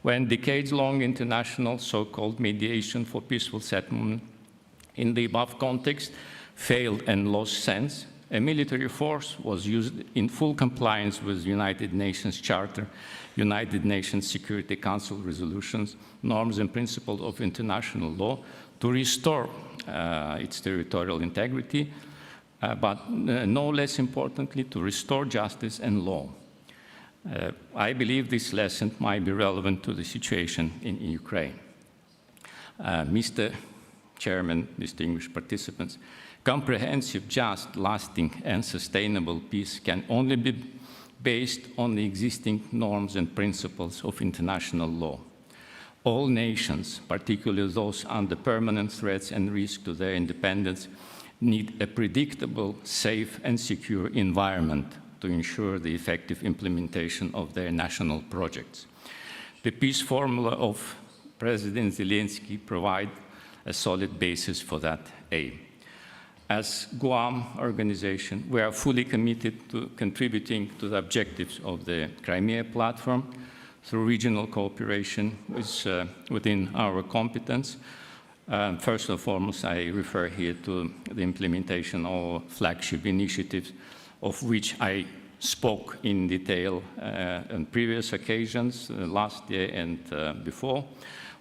When decades-long international so-called mediation for peaceful settlement in the above context failed and lost sense, a military force was used in full compliance with United Nations Charter, United Nations Security Council resolutions, norms and principles of international law to restore its territorial integrity, but no less importantly, to restore justice and law. I believe this lesson might be relevant to the situation in Ukraine. Mr. Chairman, distinguished participants, comprehensive, just, lasting, and sustainable peace can only be based on the existing norms and principles of international law. All nations, particularly those under permanent threats and risk to their independence, need a predictable, safe, and secure environment to ensure the effective implementation of their national projects. The peace formula of President Zelenskyy provides a solid basis for that aim. As Guam organization, we are fully committed to contributing to the objectives of the Crimea Platform through regional cooperation within our competence. First and foremost, I refer here to the implementation of flagship initiatives, of which I spoke in detail on previous occasions, last year and before.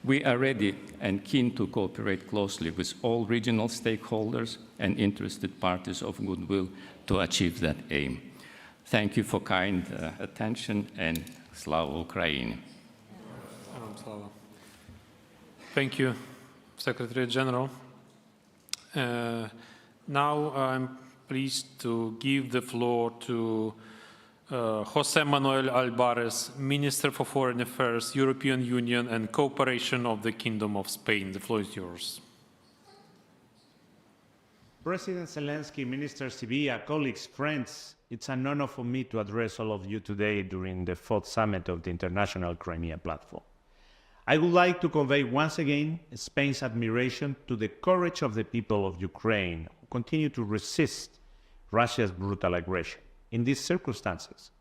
We are ready and keen to cooperate closely with all regional stakeholders and interested parties of goodwill to achieve that aim. Thank you for kind attention, and Slava Ukraini. Thank you, Secretary General. Now I'm pleased to give the floor to José Manuel Alvarez, Minister for Foreign Affairs, European Union and Cooperation of the Kingdom of Spain. The floor is yours. President Zelenskyy, Minister Sibilla, colleagues, friends, it's an honor for me to address all of you today during the 4th summit of the International Crimean Platform. I would like to convey once again Spain's admiration to the courage of the people of Ukraine who continue to resist Russia's brutal aggression. In these circumstances,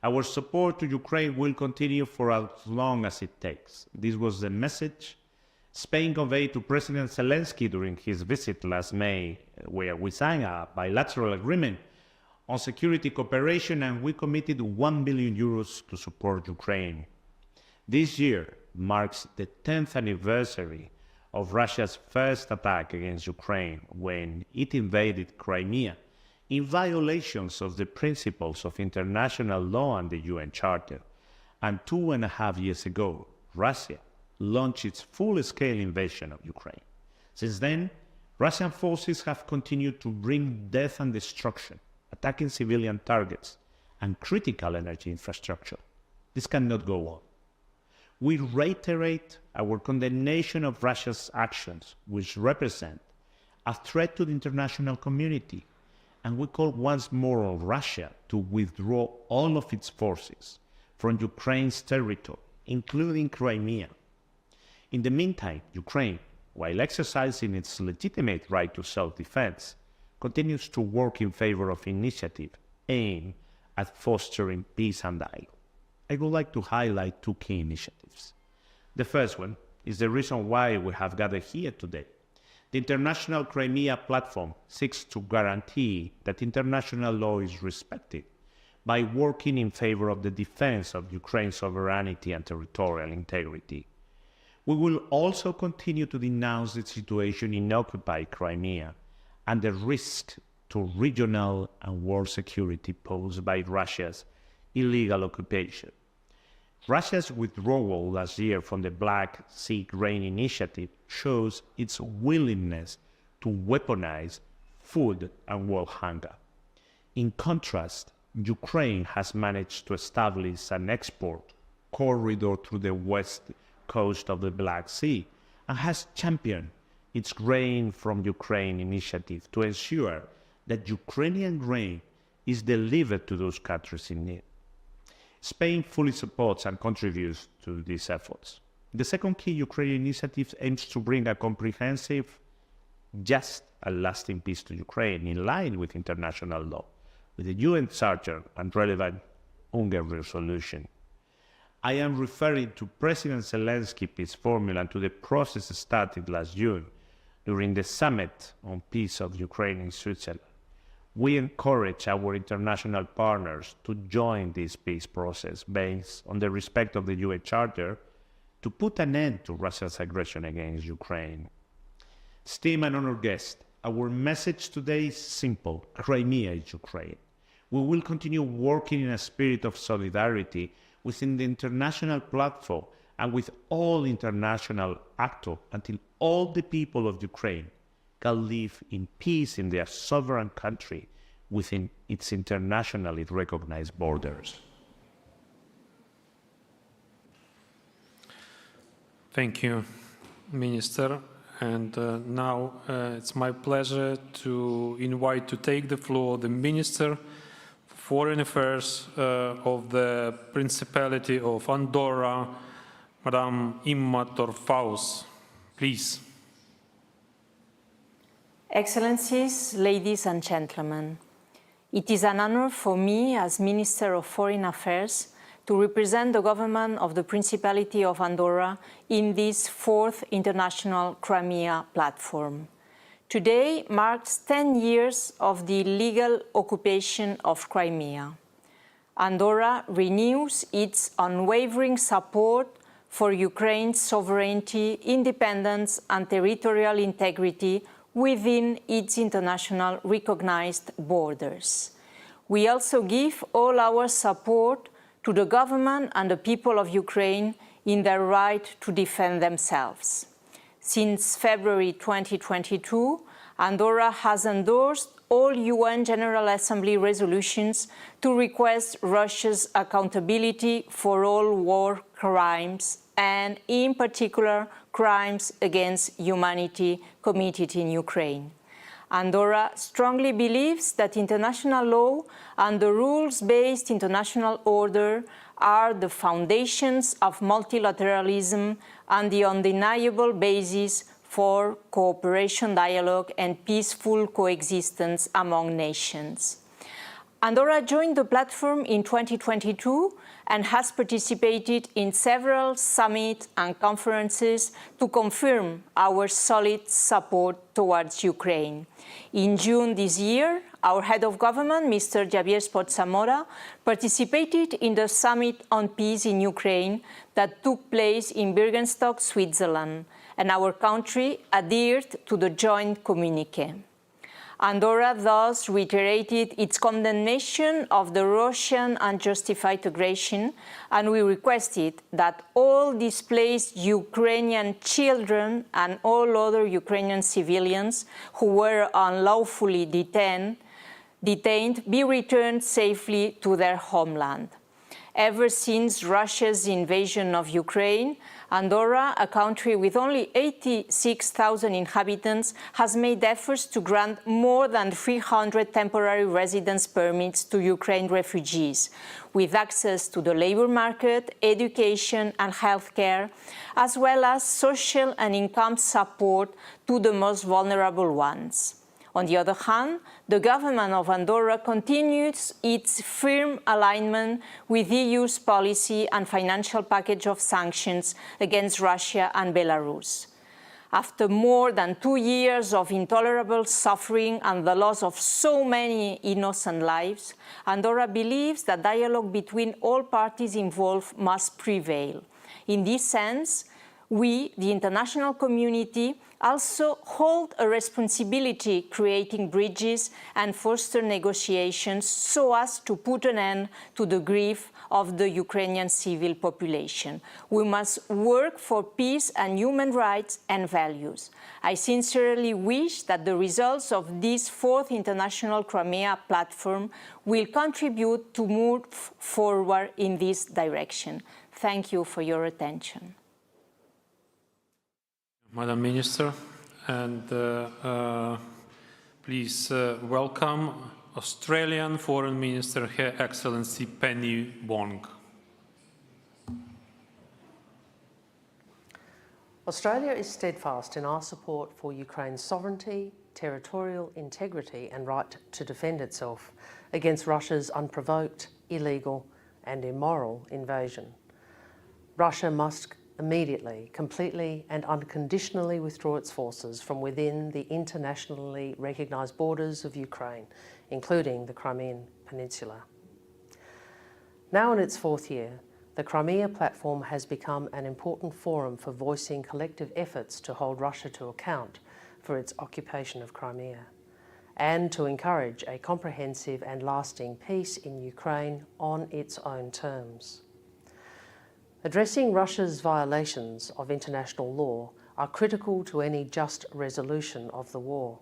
Our support to Ukraine will continue for as long as it takes. This was the message Spain conveyed to President Zelenskyy during his visit last May, where we signed a bilateral agreement on security cooperation and we committed €1 billion to support Ukraine. This year marks the 10th anniversary of Russia's first attack against Ukraine when it invaded Crimea in violations of the principles of international law and the UN Charter. And 2.5 years ago, Russia launched its full-scale invasion of Ukraine. Since then, Russian forces have continued to bring death and destruction, attacking civilian targets and critical energy infrastructure. This cannot go on. We reiterate our condemnation of Russia's actions, which represent a threat to the international community, and we call once more on Russia to withdraw all of its forces from Ukraine's territory, including Crimea. In the meantime, Ukraine, while exercising its legitimate right to self-defense, continues to work in favor of initiatives aimed at fostering peace and dialogue. I would like to highlight two key initiatives. The first one is the reason why we have gathered here today. The International Crimean Platform seeks to guarantee that international law is respected by working in favor of the defense of Ukraine's sovereignty and territorial integrity. We will also continue to denounce the situation in occupied Crimea and the risk to regional and world security posed by Russia's illegal occupation. Russia's withdrawal last year from the Black Sea Grain Initiative shows its willingness to weaponize food and world hunger. In contrast, Ukraine has managed to establish an export corridor through the west coast of the Black Sea and has championed its Grain from Ukraine initiative to ensure that Ukrainian grain is delivered to those countries in need. Spain fully supports and contributes to these efforts. The second key Ukrainian initiative aims to bring a comprehensive, just and lasting peace to Ukraine in line with international law, with the UN Charter and relevant UNGER resolution. I am referring to President Zelensky's peace formula and to the process started last June during the Summit on Peace of Ukraine in Switzerland. We encourage our international partners to join this peace process based on the respect of the UN Charter to put an end to Russia's aggression against Ukraine. Esteemed and honored guests, our message today is simple: Crimea is Ukraine. We will continue working in a spirit of solidarity within the international platform and with all international actors until all the people of Ukraine can live in peace in their sovereign country within its internationally recognized borders. Thank you, Minister. And now it's my pleasure to invite to take the floor the Minister for Foreign Affairs of the Principality of Andorra, Madame Imma Torfaus. Please. Excellencies, ladies and gentlemen, it is an honor for me as Minister of Foreign Affairs to represent the government of the Principality of Andorra in this fourth International Crimea Platform. Today marks 10 years of the illegal occupation of Crimea. Andorra renews its unwavering support for Ukraine's sovereignty, independence and territorial integrity within its international recognized borders. We also give all our support to the government and the people of Ukraine in their right to defend themselves. Since February 2022, Andorra has endorsed all UN General Assembly resolutions to request Russia's accountability for all war crimes and, in particular, crimes against humanity committed in Ukraine. Andorra strongly believes that international law and the rules-based international order are the foundations of multilateralism and the undeniable basis for cooperation, dialogue, and peaceful coexistence among nations. Andorra joined the platform in 2022 and has participated in several summits and conferences to confirm our solid support towards Ukraine. In June this year, our head of government, Mr. Javier Spot-Zamora, participated in the Summit on Peace in Ukraine that took place in Birkenstock, Switzerland, and our country adhered to the joint communique. Andorra thus reiterated its condemnation of the Russian unjustified aggression, and we requested that all displaced Ukrainian children and all other Ukrainian civilians who were unlawfully detained be returned safely to their homeland. Ever since Russia's invasion of Ukraine, Andorra, a country with only 86,000 inhabitants, has made efforts to grant more than 300 temporary residence permits to Ukraine refugees, with access to the labor market, education and healthcare, as well as social and income support to the most vulnerable ones. On the other hand, the government of Andorra continues its firm alignment with the EU's policy and financial package of sanctions against Russia and Belarus. After more than 2 years of intolerable suffering and the loss of so many innocent lives, Andorra believes that dialogue between all parties involved must prevail. In this sense, we, the international community, also hold a responsibility creating bridges and foster negotiations so as to put an end to the grief of the Ukrainian civil population. We must work for peace and human rights and values. I sincerely wish that the results of this fourth International Crimea Platform will contribute to move forward in this direction. Thank you for your attention. Madam Minister, and please welcome Australian Foreign Minister, Her Excellency Penny Wong. Australia is steadfast in our support for Ukraine's sovereignty, territorial integrity and right to defend itself against Russia's unprovoked, illegal and immoral invasion. Russia must immediately, completely and unconditionally withdraw its forces from within the internationally recognised borders of Ukraine, including the Crimean Peninsula. Now in its fourth year, the Crimea Platform has become an important forum for voicing collective efforts to hold Russia to account for its occupation of Crimea and to encourage a comprehensive and lasting peace in Ukraine on its own terms. Addressing Russia's violations of international law are critical to any just resolution of the war.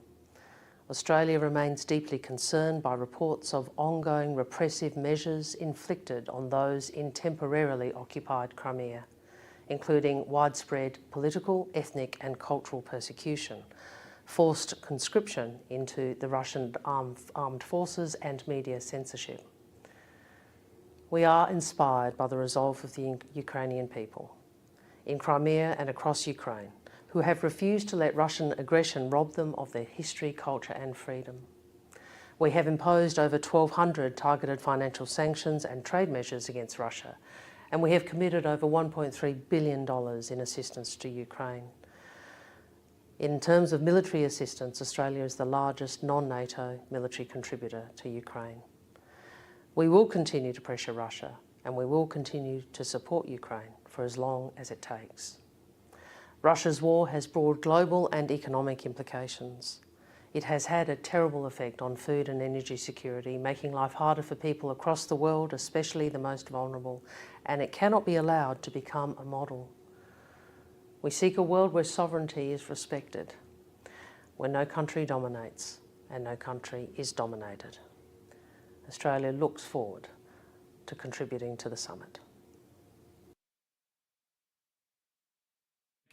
Australia remains deeply concerned by reports of ongoing repressive measures inflicted on those in temporarily occupied Crimea, including widespread political, ethnic and cultural persecution, forced conscription into the Russian armed forces and media censorship. We are inspired by the resolve of the Ukrainian people in Crimea and across Ukraine, who have refused to let Russian aggression rob them of their history, culture and freedom. We have imposed over 1,200 targeted financial sanctions and trade measures against Russia, and we have committed over $1.3 billion in assistance to Ukraine. In terms of military assistance, Australia is the largest non-NATO military contributor to Ukraine. We will continue to pressure Russia and we will continue to support Ukraine for as long as it takes. Russia's war has broad global and economic implications. It has had a terrible effect on food and energy security, making life harder for people across the world, especially the most vulnerable, and it cannot be allowed to become a model. We seek a world where sovereignty is respected, where no country dominates and no country is dominated. Australia looks forward to contributing to the summit.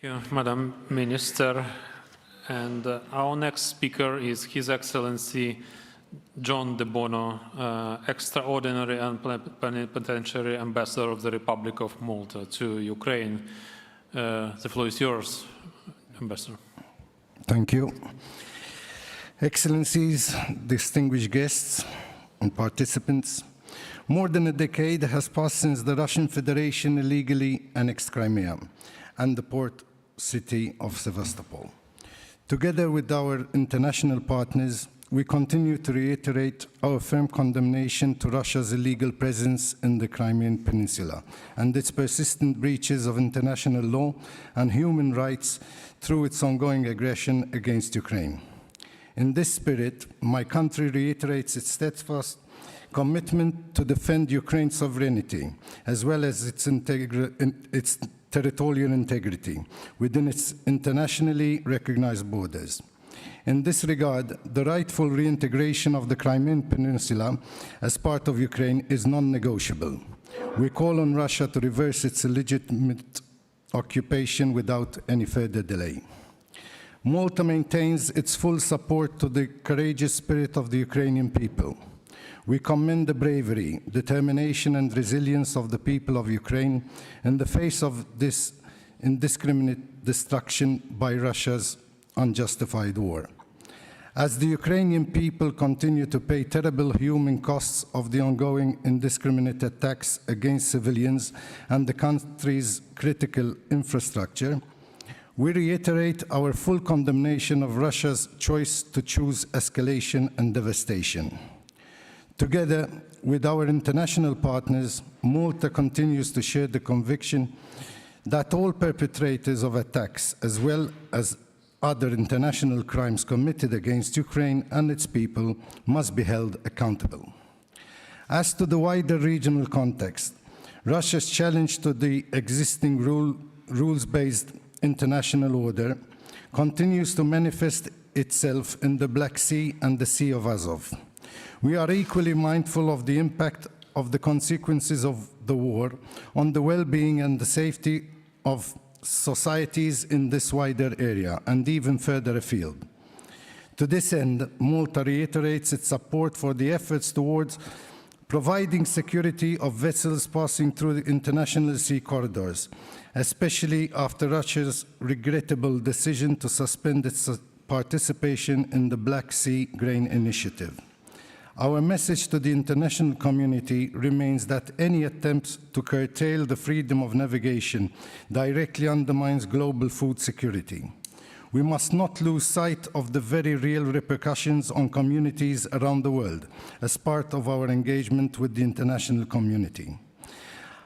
Thank you, Madam Minister. And our next speaker is His Excellency John De Bono, Extraordinary and Plenipotentiary Ambassador of the Republic of Malta to Ukraine. The floor is yours, Ambassador. Thank you. Excellencies, distinguished guests, and participants. More than a decade has passed since the Russian Federation illegally annexed Crimea and the port city of Sevastopol. Together with our international partners, we continue to reiterate our firm condemnation to Russia's illegal presence in the Crimean Peninsula and its persistent breaches of international law and human rights through its ongoing aggression against Ukraine. In this spirit, my country reiterates its steadfast commitment to defend Ukraine's sovereignty, as well as its territorial integrity within its internationally recognized borders. In this regard, the rightful reintegration of the Crimean Peninsula as part of Ukraine is non-negotiable. We call on Russia to reverse its illegitimate occupation without any further delay. Malta maintains its full support to the courageous spirit of the Ukrainian people. We commend the bravery, determination, and resilience of the people of Ukraine in the face of this indiscriminate destruction by Russia's unjustified war. As the Ukrainian people continue to pay terrible human costs of the ongoing indiscriminate attacks against civilians and the country's critical infrastructure, we reiterate our full condemnation of Russia's choice to choose escalation and devastation. Together with our international partners, Malta continues to share the conviction that all perpetrators of attacks, as well as other international crimes committed against Ukraine and its people, must be held accountable. As to the wider regional context, Russia's challenge to the existing rules-based international order continues to manifest itself in the Black Sea and the Sea of Azov. We are equally mindful of the impact of the consequences of the war on the well-being and the safety of societies in this wider area and even further afield. To this end, Malta reiterates its support for the efforts towards providing security of vessels passing through the international sea corridors, especially after Russia's regrettable decision to suspend its participation in the Black Sea Grain Initiative. Our message to the international community remains that any attempts to curtail the freedom of navigation directly undermines global food security. We must not lose sight of the very real repercussions on communities around the world as part of our engagement with the international community.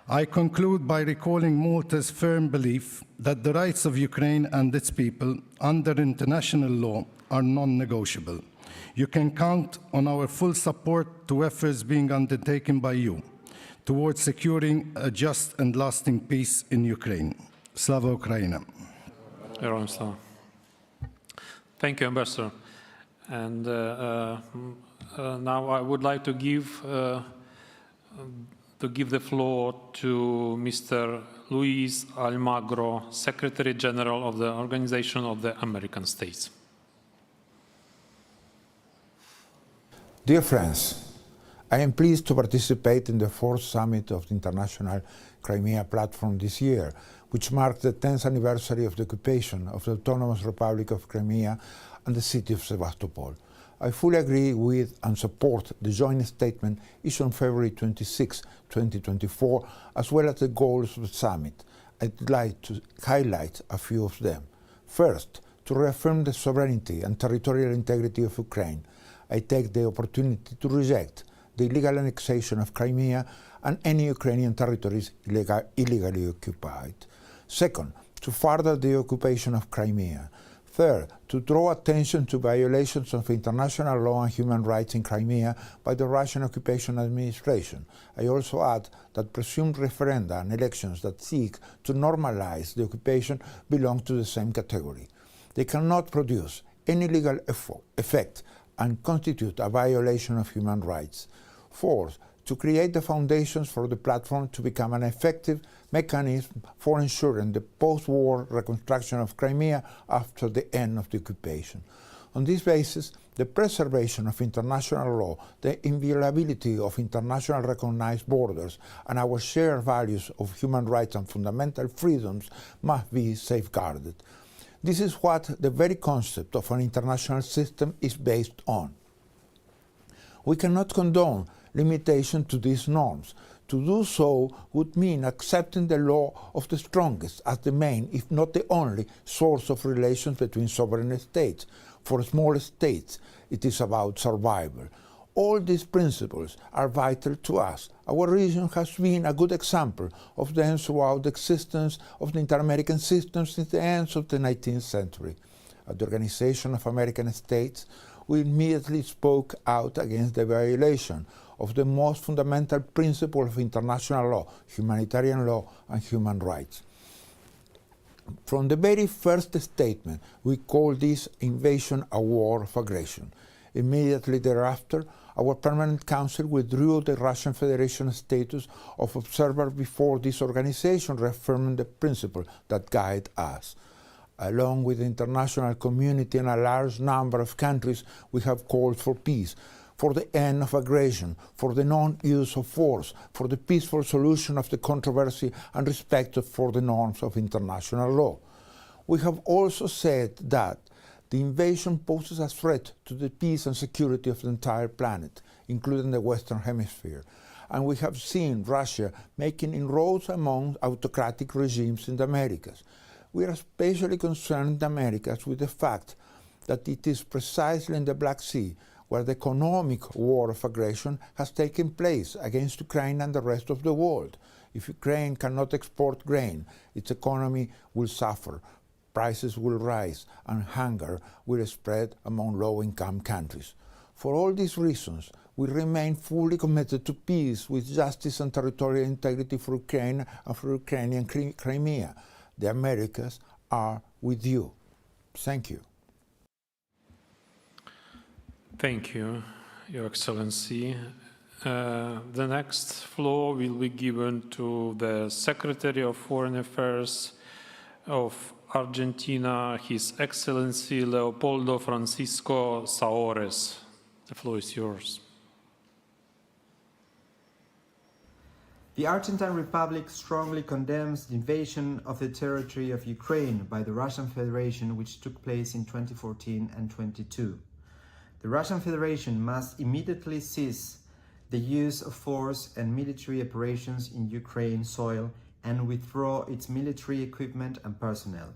I conclude by recalling Malta's firm belief that the rights of Ukraine and its people under international law are non-negotiable. You can count on our full support to efforts being undertaken by you towards securing a just and lasting peace in Ukraine. Slava Ukraina. Thank you, Ambassador. And now I would like to give the floor to Mr. Luis Almagro, Secretary General of the Organization of the American States. Dear friends, I am pleased to participate in the 4th summit of the International Crimean Platform this year, which marked the 10th anniversary of the occupation of the Autonomous Republic of Crimea and the city of Sevastopol. I fully agree with and support the joint statement issued on February 26, 2024, as well as the goals of the summit. I'd like to highlight a few of them. First, to reaffirm the sovereignty and territorial integrity of Ukraine. I take the opportunity to reject the illegal annexation of Crimea and any Ukrainian territories illegally occupied. Second, to further the occupation of Crimea. Third, to draw attention to violations of international law and human rights in Crimea by the Russian occupation administration. I also add that presumed referenda and elections that seek to normalize the occupation belong to the same category. They cannot produce any legal effect and constitute a violation of human rights. Fourth, to create the foundations for the platform to become an effective mechanism for ensuring the post-war reconstruction of Crimea after the end of the occupation. On this basis, the preservation of international law, the inviolability of international recognized borders, and our shared values of human rights and fundamental freedoms must be safeguarded. This is what the very concept of an international system is based on. We cannot condone limitation to these norms. To do so would mean accepting the law of the strongest as the main, if not the only, source of relations between sovereign states. For small states, it is about survival. All these principles are vital to us. Our region has been a good example of them throughout the existence of the inter-American system since the end of the 19th century. At the Organization of American States, we immediately spoke out against the violation of the most fundamental principle of international law, humanitarian law and human rights. From the very first statement, we called this invasion a war of aggression. Immediately thereafter, our Permanent Council withdrew the Russian Federation status of observer before this organization, reaffirming the principle that guide us. Along with the international community and a large number of countries, we have called for peace, for the end of aggression, for the non-use of force, for the peaceful solution of the controversy and respect for the norms of international law. We have also said that the invasion poses a threat to the peace and security of the entire planet, including the Western Hemisphere. And we have seen Russia making inroads among autocratic regimes in the Americas. We are especially concerned in the Americas with the fact that it is precisely in the Black Sea where the economic war of aggression has taken place against Ukraine and the rest of the world. If Ukraine cannot export grain, its economy will suffer, prices will rise, and hunger will spread among low-income countries. For all these reasons, we remain fully committed to peace with justice and territorial integrity for Ukraine and for Ukrainian Crimea. The Americas are with you. Thank you. Thank you, Your Excellency. The next floor will be given to the Secretary of Foreign Affairs of Argentina, His Excellency Leopoldo Francisco Saores. The floor is yours. The Argentine Republic strongly condemns the invasion of the territory of Ukraine by the Russian Federation, which took place in 2014 and 2022. The Russian Federation must immediately cease the use of force and military operations in Ukraine soil and withdraw its military equipment and personnel.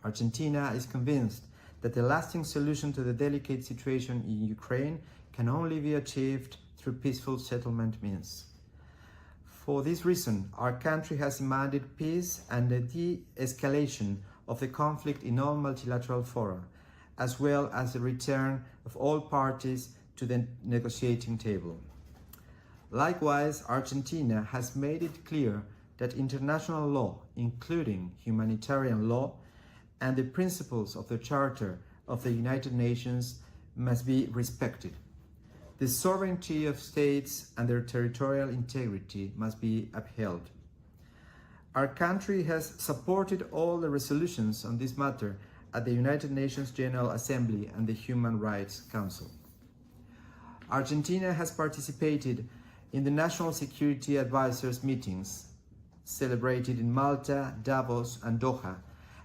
Argentina is convinced that the lasting solution to the delicate situation in Ukraine can only be achieved through peaceful settlement means. For this reason, our country has demanded peace and the de-escalation of the conflict in all multilateral fora, as well as the return of all parties to the negotiating table. Likewise, Argentina has made it clear that international law, including humanitarian law, and the principles of the Charter of the United Nations must be respected. The sovereignty of states and their territorial integrity must be upheld. Our country has supported all the resolutions on this matter at the United Nations General Assembly and the Human Rights Council. Argentina has participated in the National Security Advisors meetings celebrated in Malta, Davos, and Doha,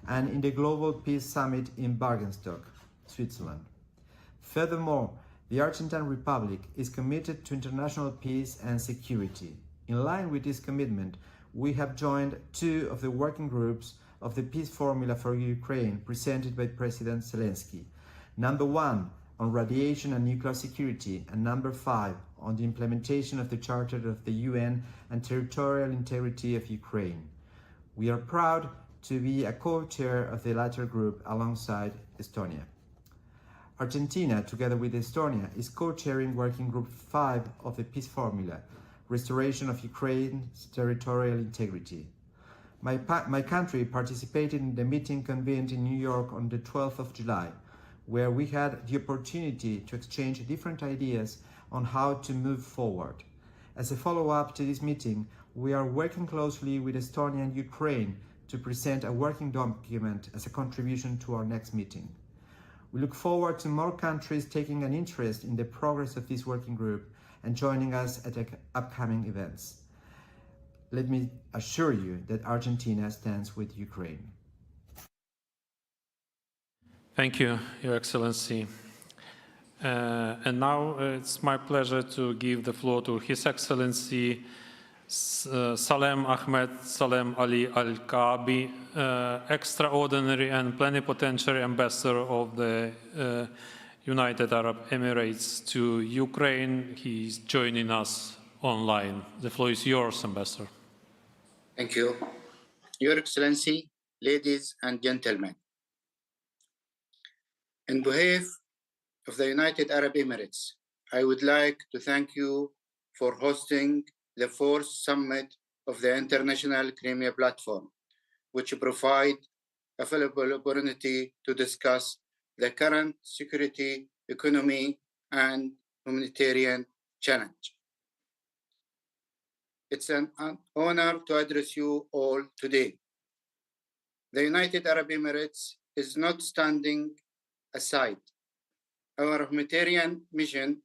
and in the Global Peace Summit in Bargenstock, Switzerland. Furthermore, the Argentine Republic is committed to international peace and security. In line with this commitment, we have joined two of the working groups of the Peace Formula for Ukraine presented by President Zelenskyy. Number 1 on radiation and nuclear security, and number 5 on the implementation of the Charter of the UN and territorial integrity of Ukraine. We are proud to be a co-chair of the latter group alongside Estonia. Argentina, together with Estonia, is co-chairing Working Group 5 of the Peace Formula, Restoration of Ukraine's Territorial Integrity. My country participated in the meeting convened in New York on the 12th of July, where we had the opportunity to exchange different ideas on how to move forward. As a follow-up to this meeting, we are working closely with Estonia and Ukraine to present a working document as a contribution to our next meeting. We look forward to more countries taking an interest in the progress of this working group and joining us at upcoming events. Let me assure you that Argentina stands with Ukraine. Thank you, Your Excellency. And now it's my pleasure to give the floor to His Excellency Salem Ahmed Salem Ali Al-Kaabi, Extraordinary and Plenipotentiary Ambassador of the United Arab Emirates to Ukraine. He's joining us online. The floor is yours, Ambassador. Thank you. Your Excellency, ladies and gentlemen, in behalf of the United Arab Emirates, I would like to thank you for hosting the fourth summit of the International Crimean Platform, which provide a valuable opportunity to discuss the current security, economy, and humanitarian challenge. It's an honor to address you all today. The United Arab Emirates is not standing aside. Our humanitarian mission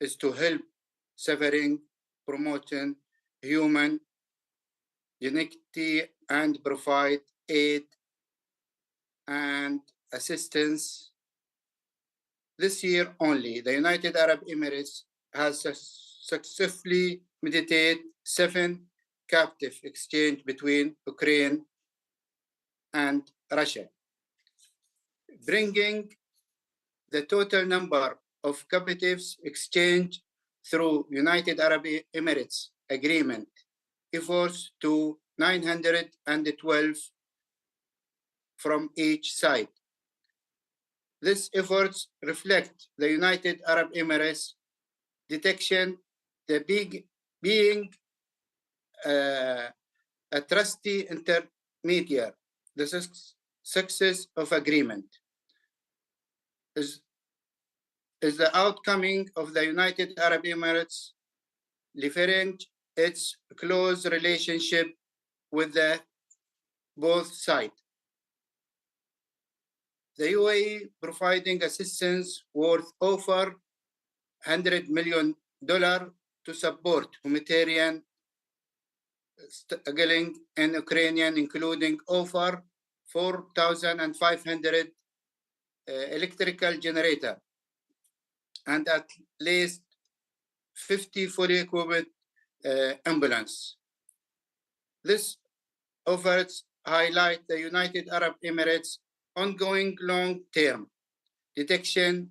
is to help suffering, promoting human dignity, and provide aid and assistance. This year only, the United Arab Emirates has successfully mediated 7 captive exchange between Ukraine and Russia, bringing the total number of captives exchanged through United Arab Emirates agreement efforts to 912 from each side. These efforts reflect the United Arab Emirates detection, being a trusty intermediary. The success of agreement is the outcoming of the United Arab Emirates leverage its close relationship with both sides. The UAE providing assistance worth over $100 million to support humanitarian struggling in Ukrainian, including over 4,500 electrical generator and at least 50 fully equipped ambulance. This efforts highlight the United Arab Emirates ongoing long-term detection.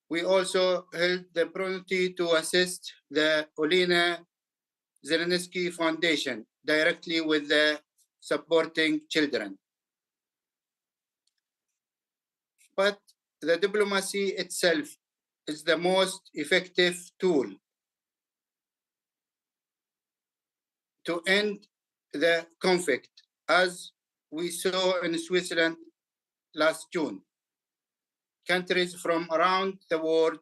We also held the opportunity to assist the Olena Zelenskyy Foundation directly with the supporting children. But the diplomacy itself is the most effective tool to end the conflict, as we saw in Switzerland last June. Countries from around the world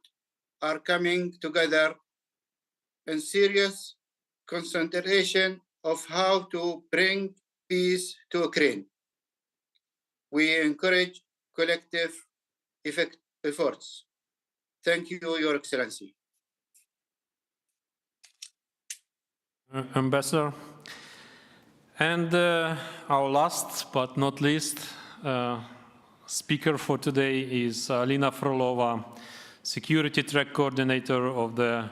are coming together in serious concentration of how to bring peace to Ukraine. We encourage collective efforts. Thank you, Your Excellency. Ambassador. And our last but not least speaker for today is Alina Frolova, Security Track Coordinator of the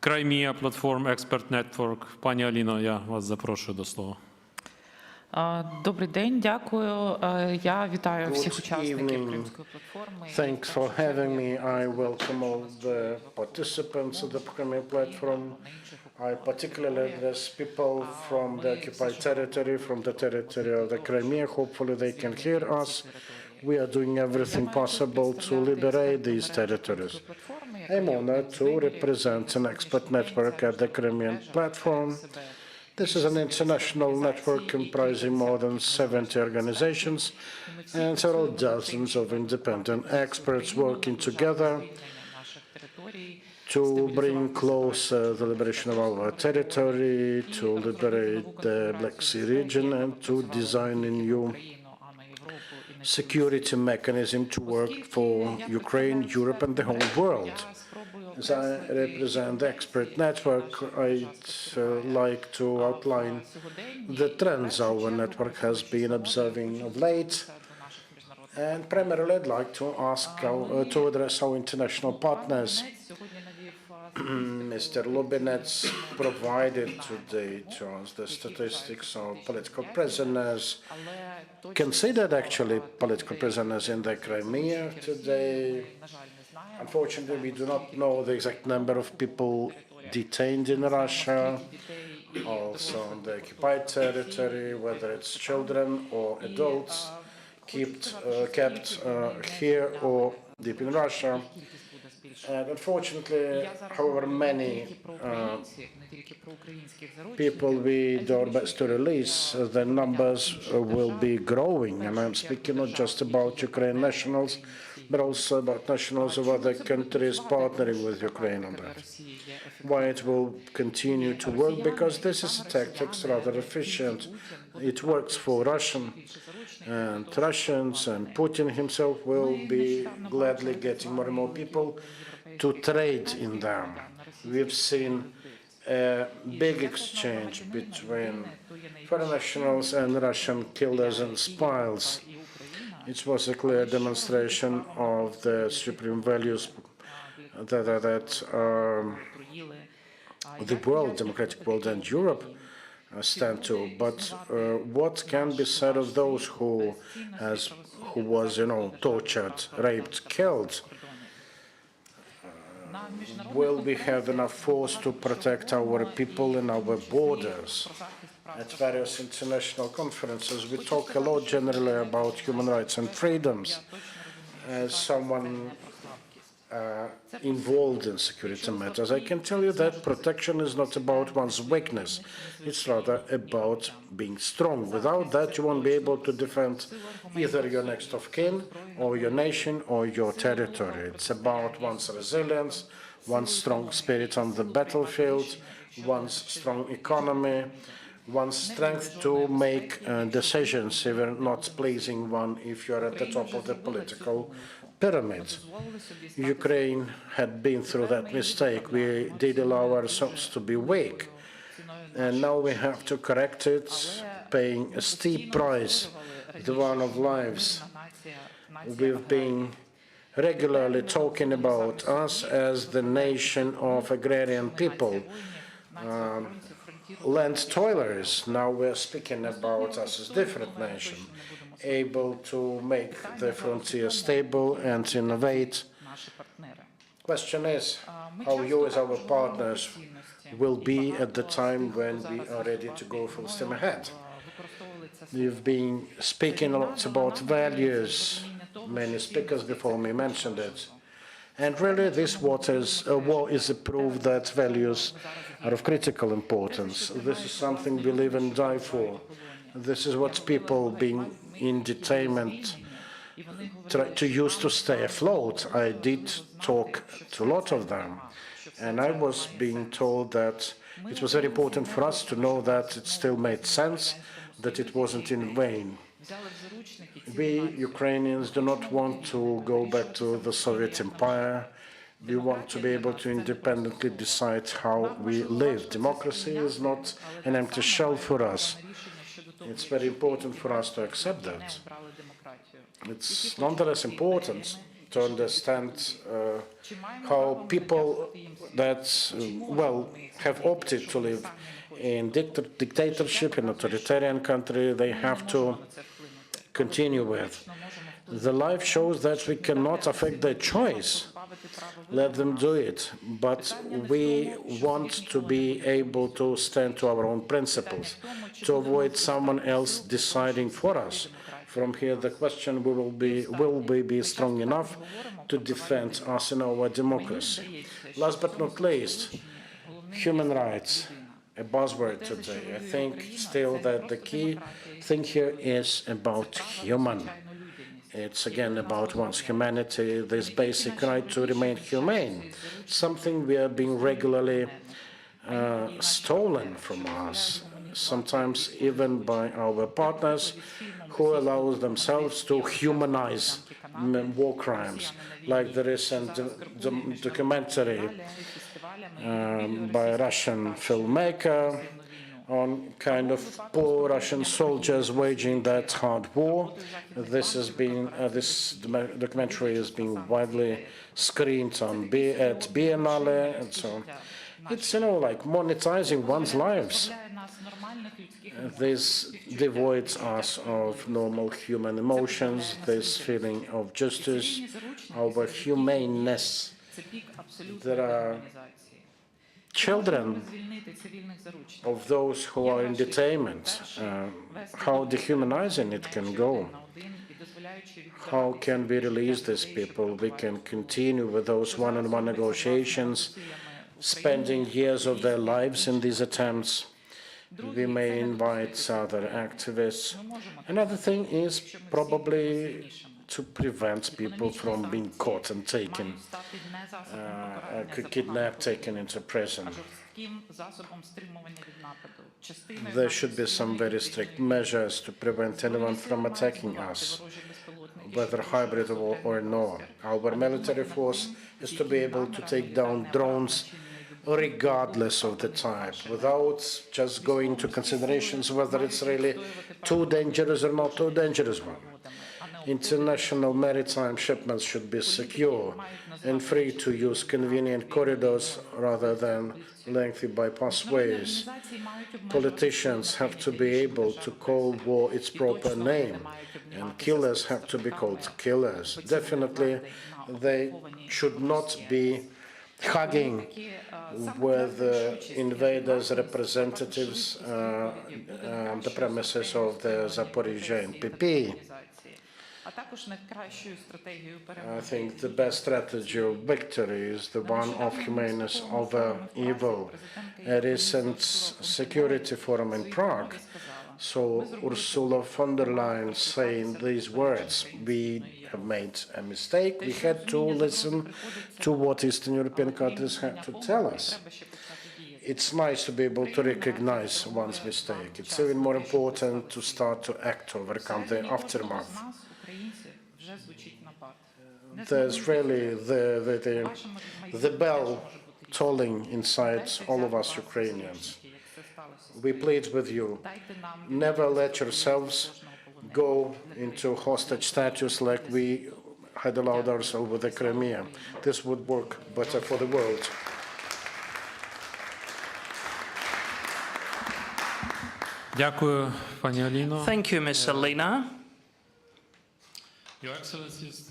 Crimean Platform Expert Network. Пані Аліно, я вас запрошую до слова. Добрий день, дякую. Я вітаю всіх учасників Кримської платформи. Thanks for having me. I welcome all the participants of the Crimean Platform. I particularly address people from the occupied territory, from the territory of the Crimea. Hopefully they can hear us. We are doing everything possible to liberate these territories. I'm honored to represent an expert network at the Crimean Platform. This is an international network comprising more than 70 organizations and several dozens of independent experts working together to bring closer the liberation of our territory, to liberate the Black Sea region, and to design a new security mechanism to work for Ukraine, Europe, and the whole world. As I represent the expert network, I'd like to outline the trends our network has been observing of late And primarily, I'd like to to address our international partners. Mr. Lubinets provided today to us the statistics of political prisoners, considered actually political prisoners in the Crimea today. Unfortunately, we do not know the exact number of people detained in Russia, also on the occupied territory, whether it's children or adults kept here or deep in Russia. And unfortunately, however many people we do our best to release, the numbers will be growing. And I'm speaking not just about Ukrainian nationals, but also about nationals of other countries partnering with Ukraine on that. Why it will continue to work? Because this is a tactic rather efficient. It works for Russians, and Putin himself will be gladly getting more and more people to trade in them. We've seen a big exchange between foreign nationals and Russian killers and spies. It was a clear demonstration of the supreme values that the world, democratic world, and Europe stand to. But what can be said of those who was, tortured, raped, killed? Will we have enough force to protect our people and our borders? At various international conferences, we talk a lot generally about human rights and freedoms. As someone involved in security matters, I can tell you that protection is not about one's weakness. It's rather about being strong. Without that, you won't be able to defend either your next of kin, or your nation, or your territory. It's about one's resilience, one's strong spirit on the battlefield, one's strong economy, one's strength to make decisions, even not pleasing one if you're at the top of the political pyramid. Ukraine had been through that mistake. We did allow ourselves to be weak, and now we have to correct it, paying a steep price, the one of lives. We've been regularly talking about us as the nation of agrarian people, land toilers. Now we're speaking about us as a different nation, able to make the frontier stable and innovate. Question is how you as our partners will be at the time when we are ready to go full steam ahead. We've been speaking a lot about values. Many speakers before me mentioned it. And really, this war is a proof that values are of critical importance. This is something we live and die for. This is what people being in detainment try to use to stay afloat. I did talk to a lot of them, and I was being told that it was very important for us to know that it still made sense, that it wasn't in vain. We, Ukrainians, do not want to go back to the Soviet Empire. We want to be able to independently decide how we live. Democracy is not an empty shell for us. It's very important for us to accept that. It's nonetheless important to understand how people that, have opted to live in dictatorship, in authoritarian country, they have to continue with. The life shows that we cannot affect their choice. Let them do it. But we want to be able to stand to our own principles, to avoid someone else deciding for us. From here, the question will we be strong enough to defend us and our democracy? Last but not least, human rights, a buzzword today. I think still that the key thing here is about human. It's again about one's humanity, this basic right to remain humane, something we are being regularly stolen from us, sometimes even by our partners who allow themselves to humanize war crimes, like the recent documentary by a Russian filmmaker on kind of poor Russian soldiers waging that hard war. This documentary is being widely screened at Biennale and so on. It's, like monetizing one's lives. This devoids us of normal human emotions, this feeling of justice, our humaneness. There are children of those who are in detainment. How dehumanizing it can go. How can we release these people? We can continue with those one-on-one negotiations, spending years of their lives in these attempts. We may invite other activists. Another thing is probably to prevent people from being caught and taken, kidnapped, taken into prison. There should be some very strict measures to prevent anyone from attacking us, whether hybrid or no. Our military force is to be able to take down drones regardless of the type, without just going to considerations whether it's really too dangerous or not too dangerous one. International maritime shipments should be secure and free to use convenient corridors rather than lengthy bypass ways. Politicians have to be able to call war its proper name, and killers have to be called killers. Definitely, they should not be hugging with invaders' representatives on the premises of the Zaporizhzhia NPP. I think the best strategy of victory is the one of humaneness over evil. A recent security forum in Prague saw Ursula von der Leyen saying these words: we have made a mistake, we had to listen to what Eastern European countries had to tell us. It's nice to be able to recognize one's mistake. It's even more important to start to act to overcome the aftermath. There's really the bell tolling inside all of us Ukrainians. We plead with you, never let yourselves go into hostage status like we had allowed ourselves with the Crimea. This would work better for the world. Thank you, Ms. Alina. Your Excellencies,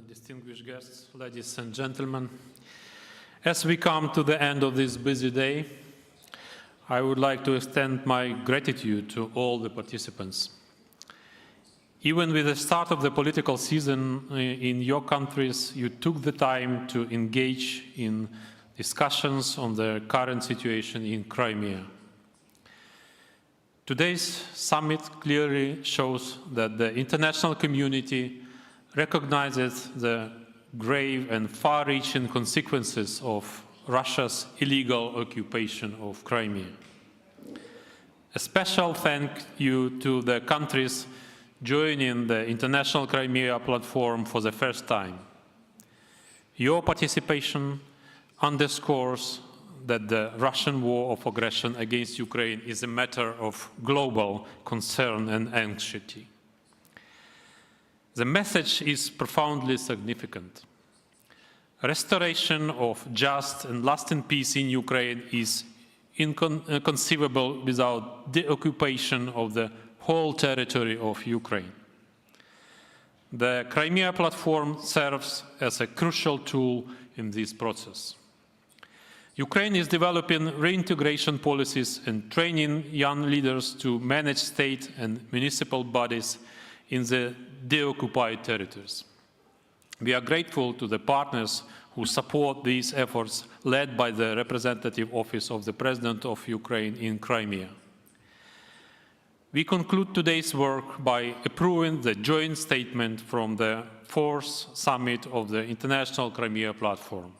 distinguished guests, ladies and gentlemen, as we come to the end of this busy day, I would like to extend my gratitude to all the participants. Even with the start of the political season in your countries, you took the time to engage in discussions on the current situation in Crimea. Today's summit clearly shows that the international community recognizes the grave and far-reaching consequences of Russia's illegal occupation of Crimea. A special thank you to the countries joining the International Crimea Platform for the first time. Your participation underscores that the Russian war of aggression against Ukraine is a matter of global concern and anxiety. The message is profoundly significant. Restoration of just and lasting peace in Ukraine is inconceivable without the occupation of the whole territory of Ukraine. The Crimea Platform serves as a crucial tool in this process. Ukraine is developing reintegration policies and training young leaders to manage state and municipal bodies in the deoccupied territories. We are grateful to the partners who support these efforts led by the representative office of the President of Ukraine in Crimea. We conclude today's work by approving the joint statement from the 4th summit of the International Crimea Platform.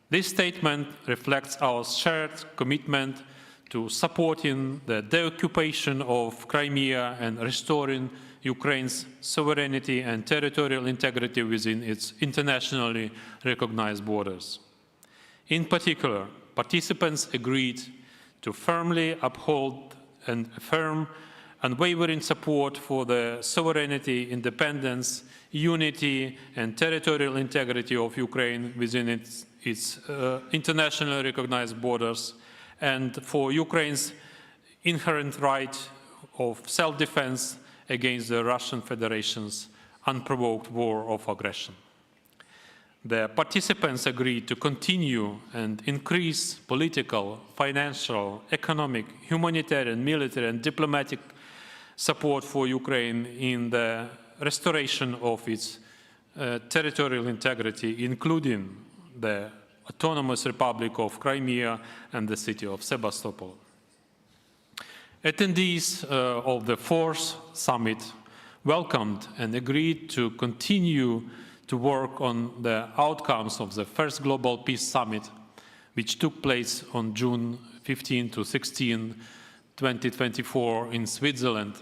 This statement reflects our shared commitment to supporting the deoccupation of Crimea and restoring Ukraine's sovereignty and territorial integrity within its internationally recognized borders. In particular, participants agreed to firmly uphold and affirm unwavering support for the sovereignty, independence, unity and territorial integrity of Ukraine within its internationally recognized borders, and for Ukraine's inherent right of self-defense against the Russian Federation's unprovoked war of aggression. The participants agreed to continue and increase political, financial, economic, humanitarian, military and diplomatic support for Ukraine in the restoration of its territorial integrity, including the Autonomous Republic of Crimea and the city of Sebastopol. Attendees of the fourth summit welcomed and agreed to continue to work on the outcomes of the first Global Peace Summit, which took place on June 15 to 16, 2024 in Switzerland,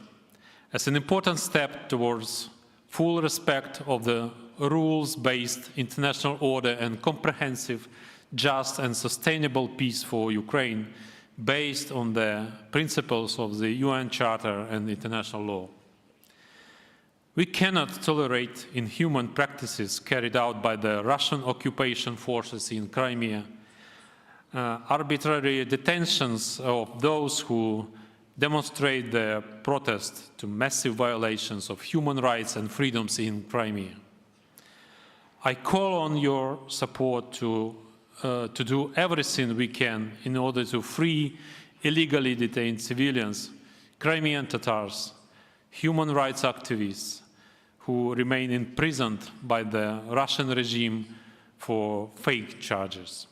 as an important step towards full respect of the rules-based international order and comprehensive, just and sustainable peace for Ukraine, based on the principles of the UN Charter and international law. We cannot tolerate inhuman practices carried out by the Russian occupation forces in Crimea, arbitrary detentions of those who demonstrate their protest to massive violations of human rights and freedoms in Crimea. I call on your support to do everything we can in order to free illegally detained civilians, Crimean Tatars, human rights activists who remain imprisoned by the Russian regime for fake charges.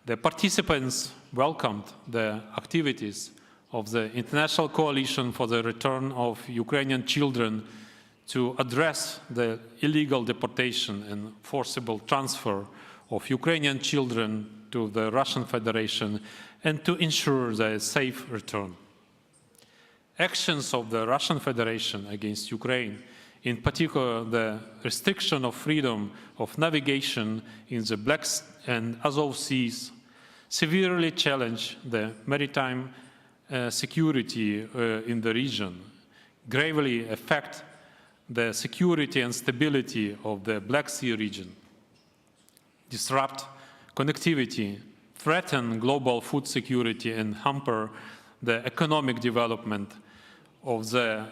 The participants welcomed the activities of the International Coalition for the Return of Ukrainian Children to address the illegal deportation and forcible transfer of Ukrainian children to the Russian Federation and to ensure their safe return. Actions of the Russian Federation against Ukraine, in particular the restriction of freedom of navigation in the Black and Azov Seas, severely challenge the maritime security in the region, gravely affect the security and stability of the Black Sea region, disrupt connectivity, threaten global food security, and hamper the economic development of the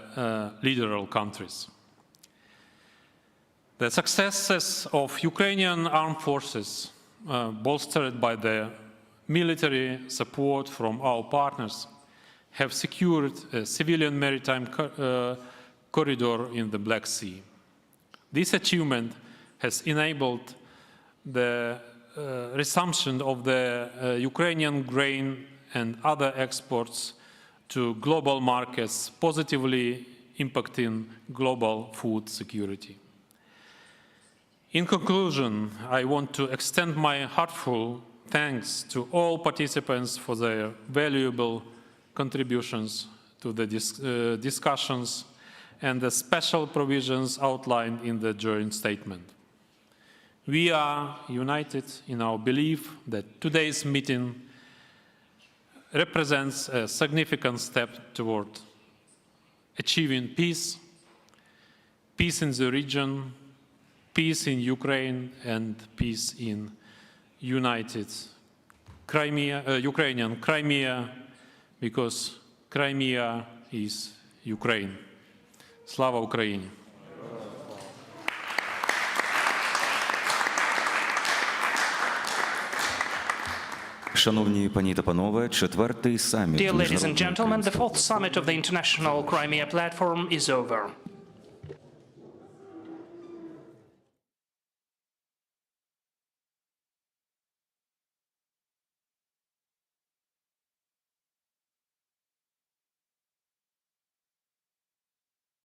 littoral countries. The successes of Ukrainian armed forces, bolstered by the military support from our partners, have secured a civilian maritime corridor in the Black Sea. This achievement has enabled the resumption of the Ukrainian grain and other exports to global markets, positively impacting global food security. In conclusion, I want to extend my heartfelt thanks to all participants for their valuable contributions to the discussions and the special provisions outlined in the joint statement. We are united in our belief that today's meeting represents a significant step toward achieving peace, peace in the region, peace in Ukraine, and peace in united Ukrainian Crimea, because Crimea is Ukraine. Slava Ukraini! Dear ladies and gentlemen, the fourth summit of the International Crimea Platform is over.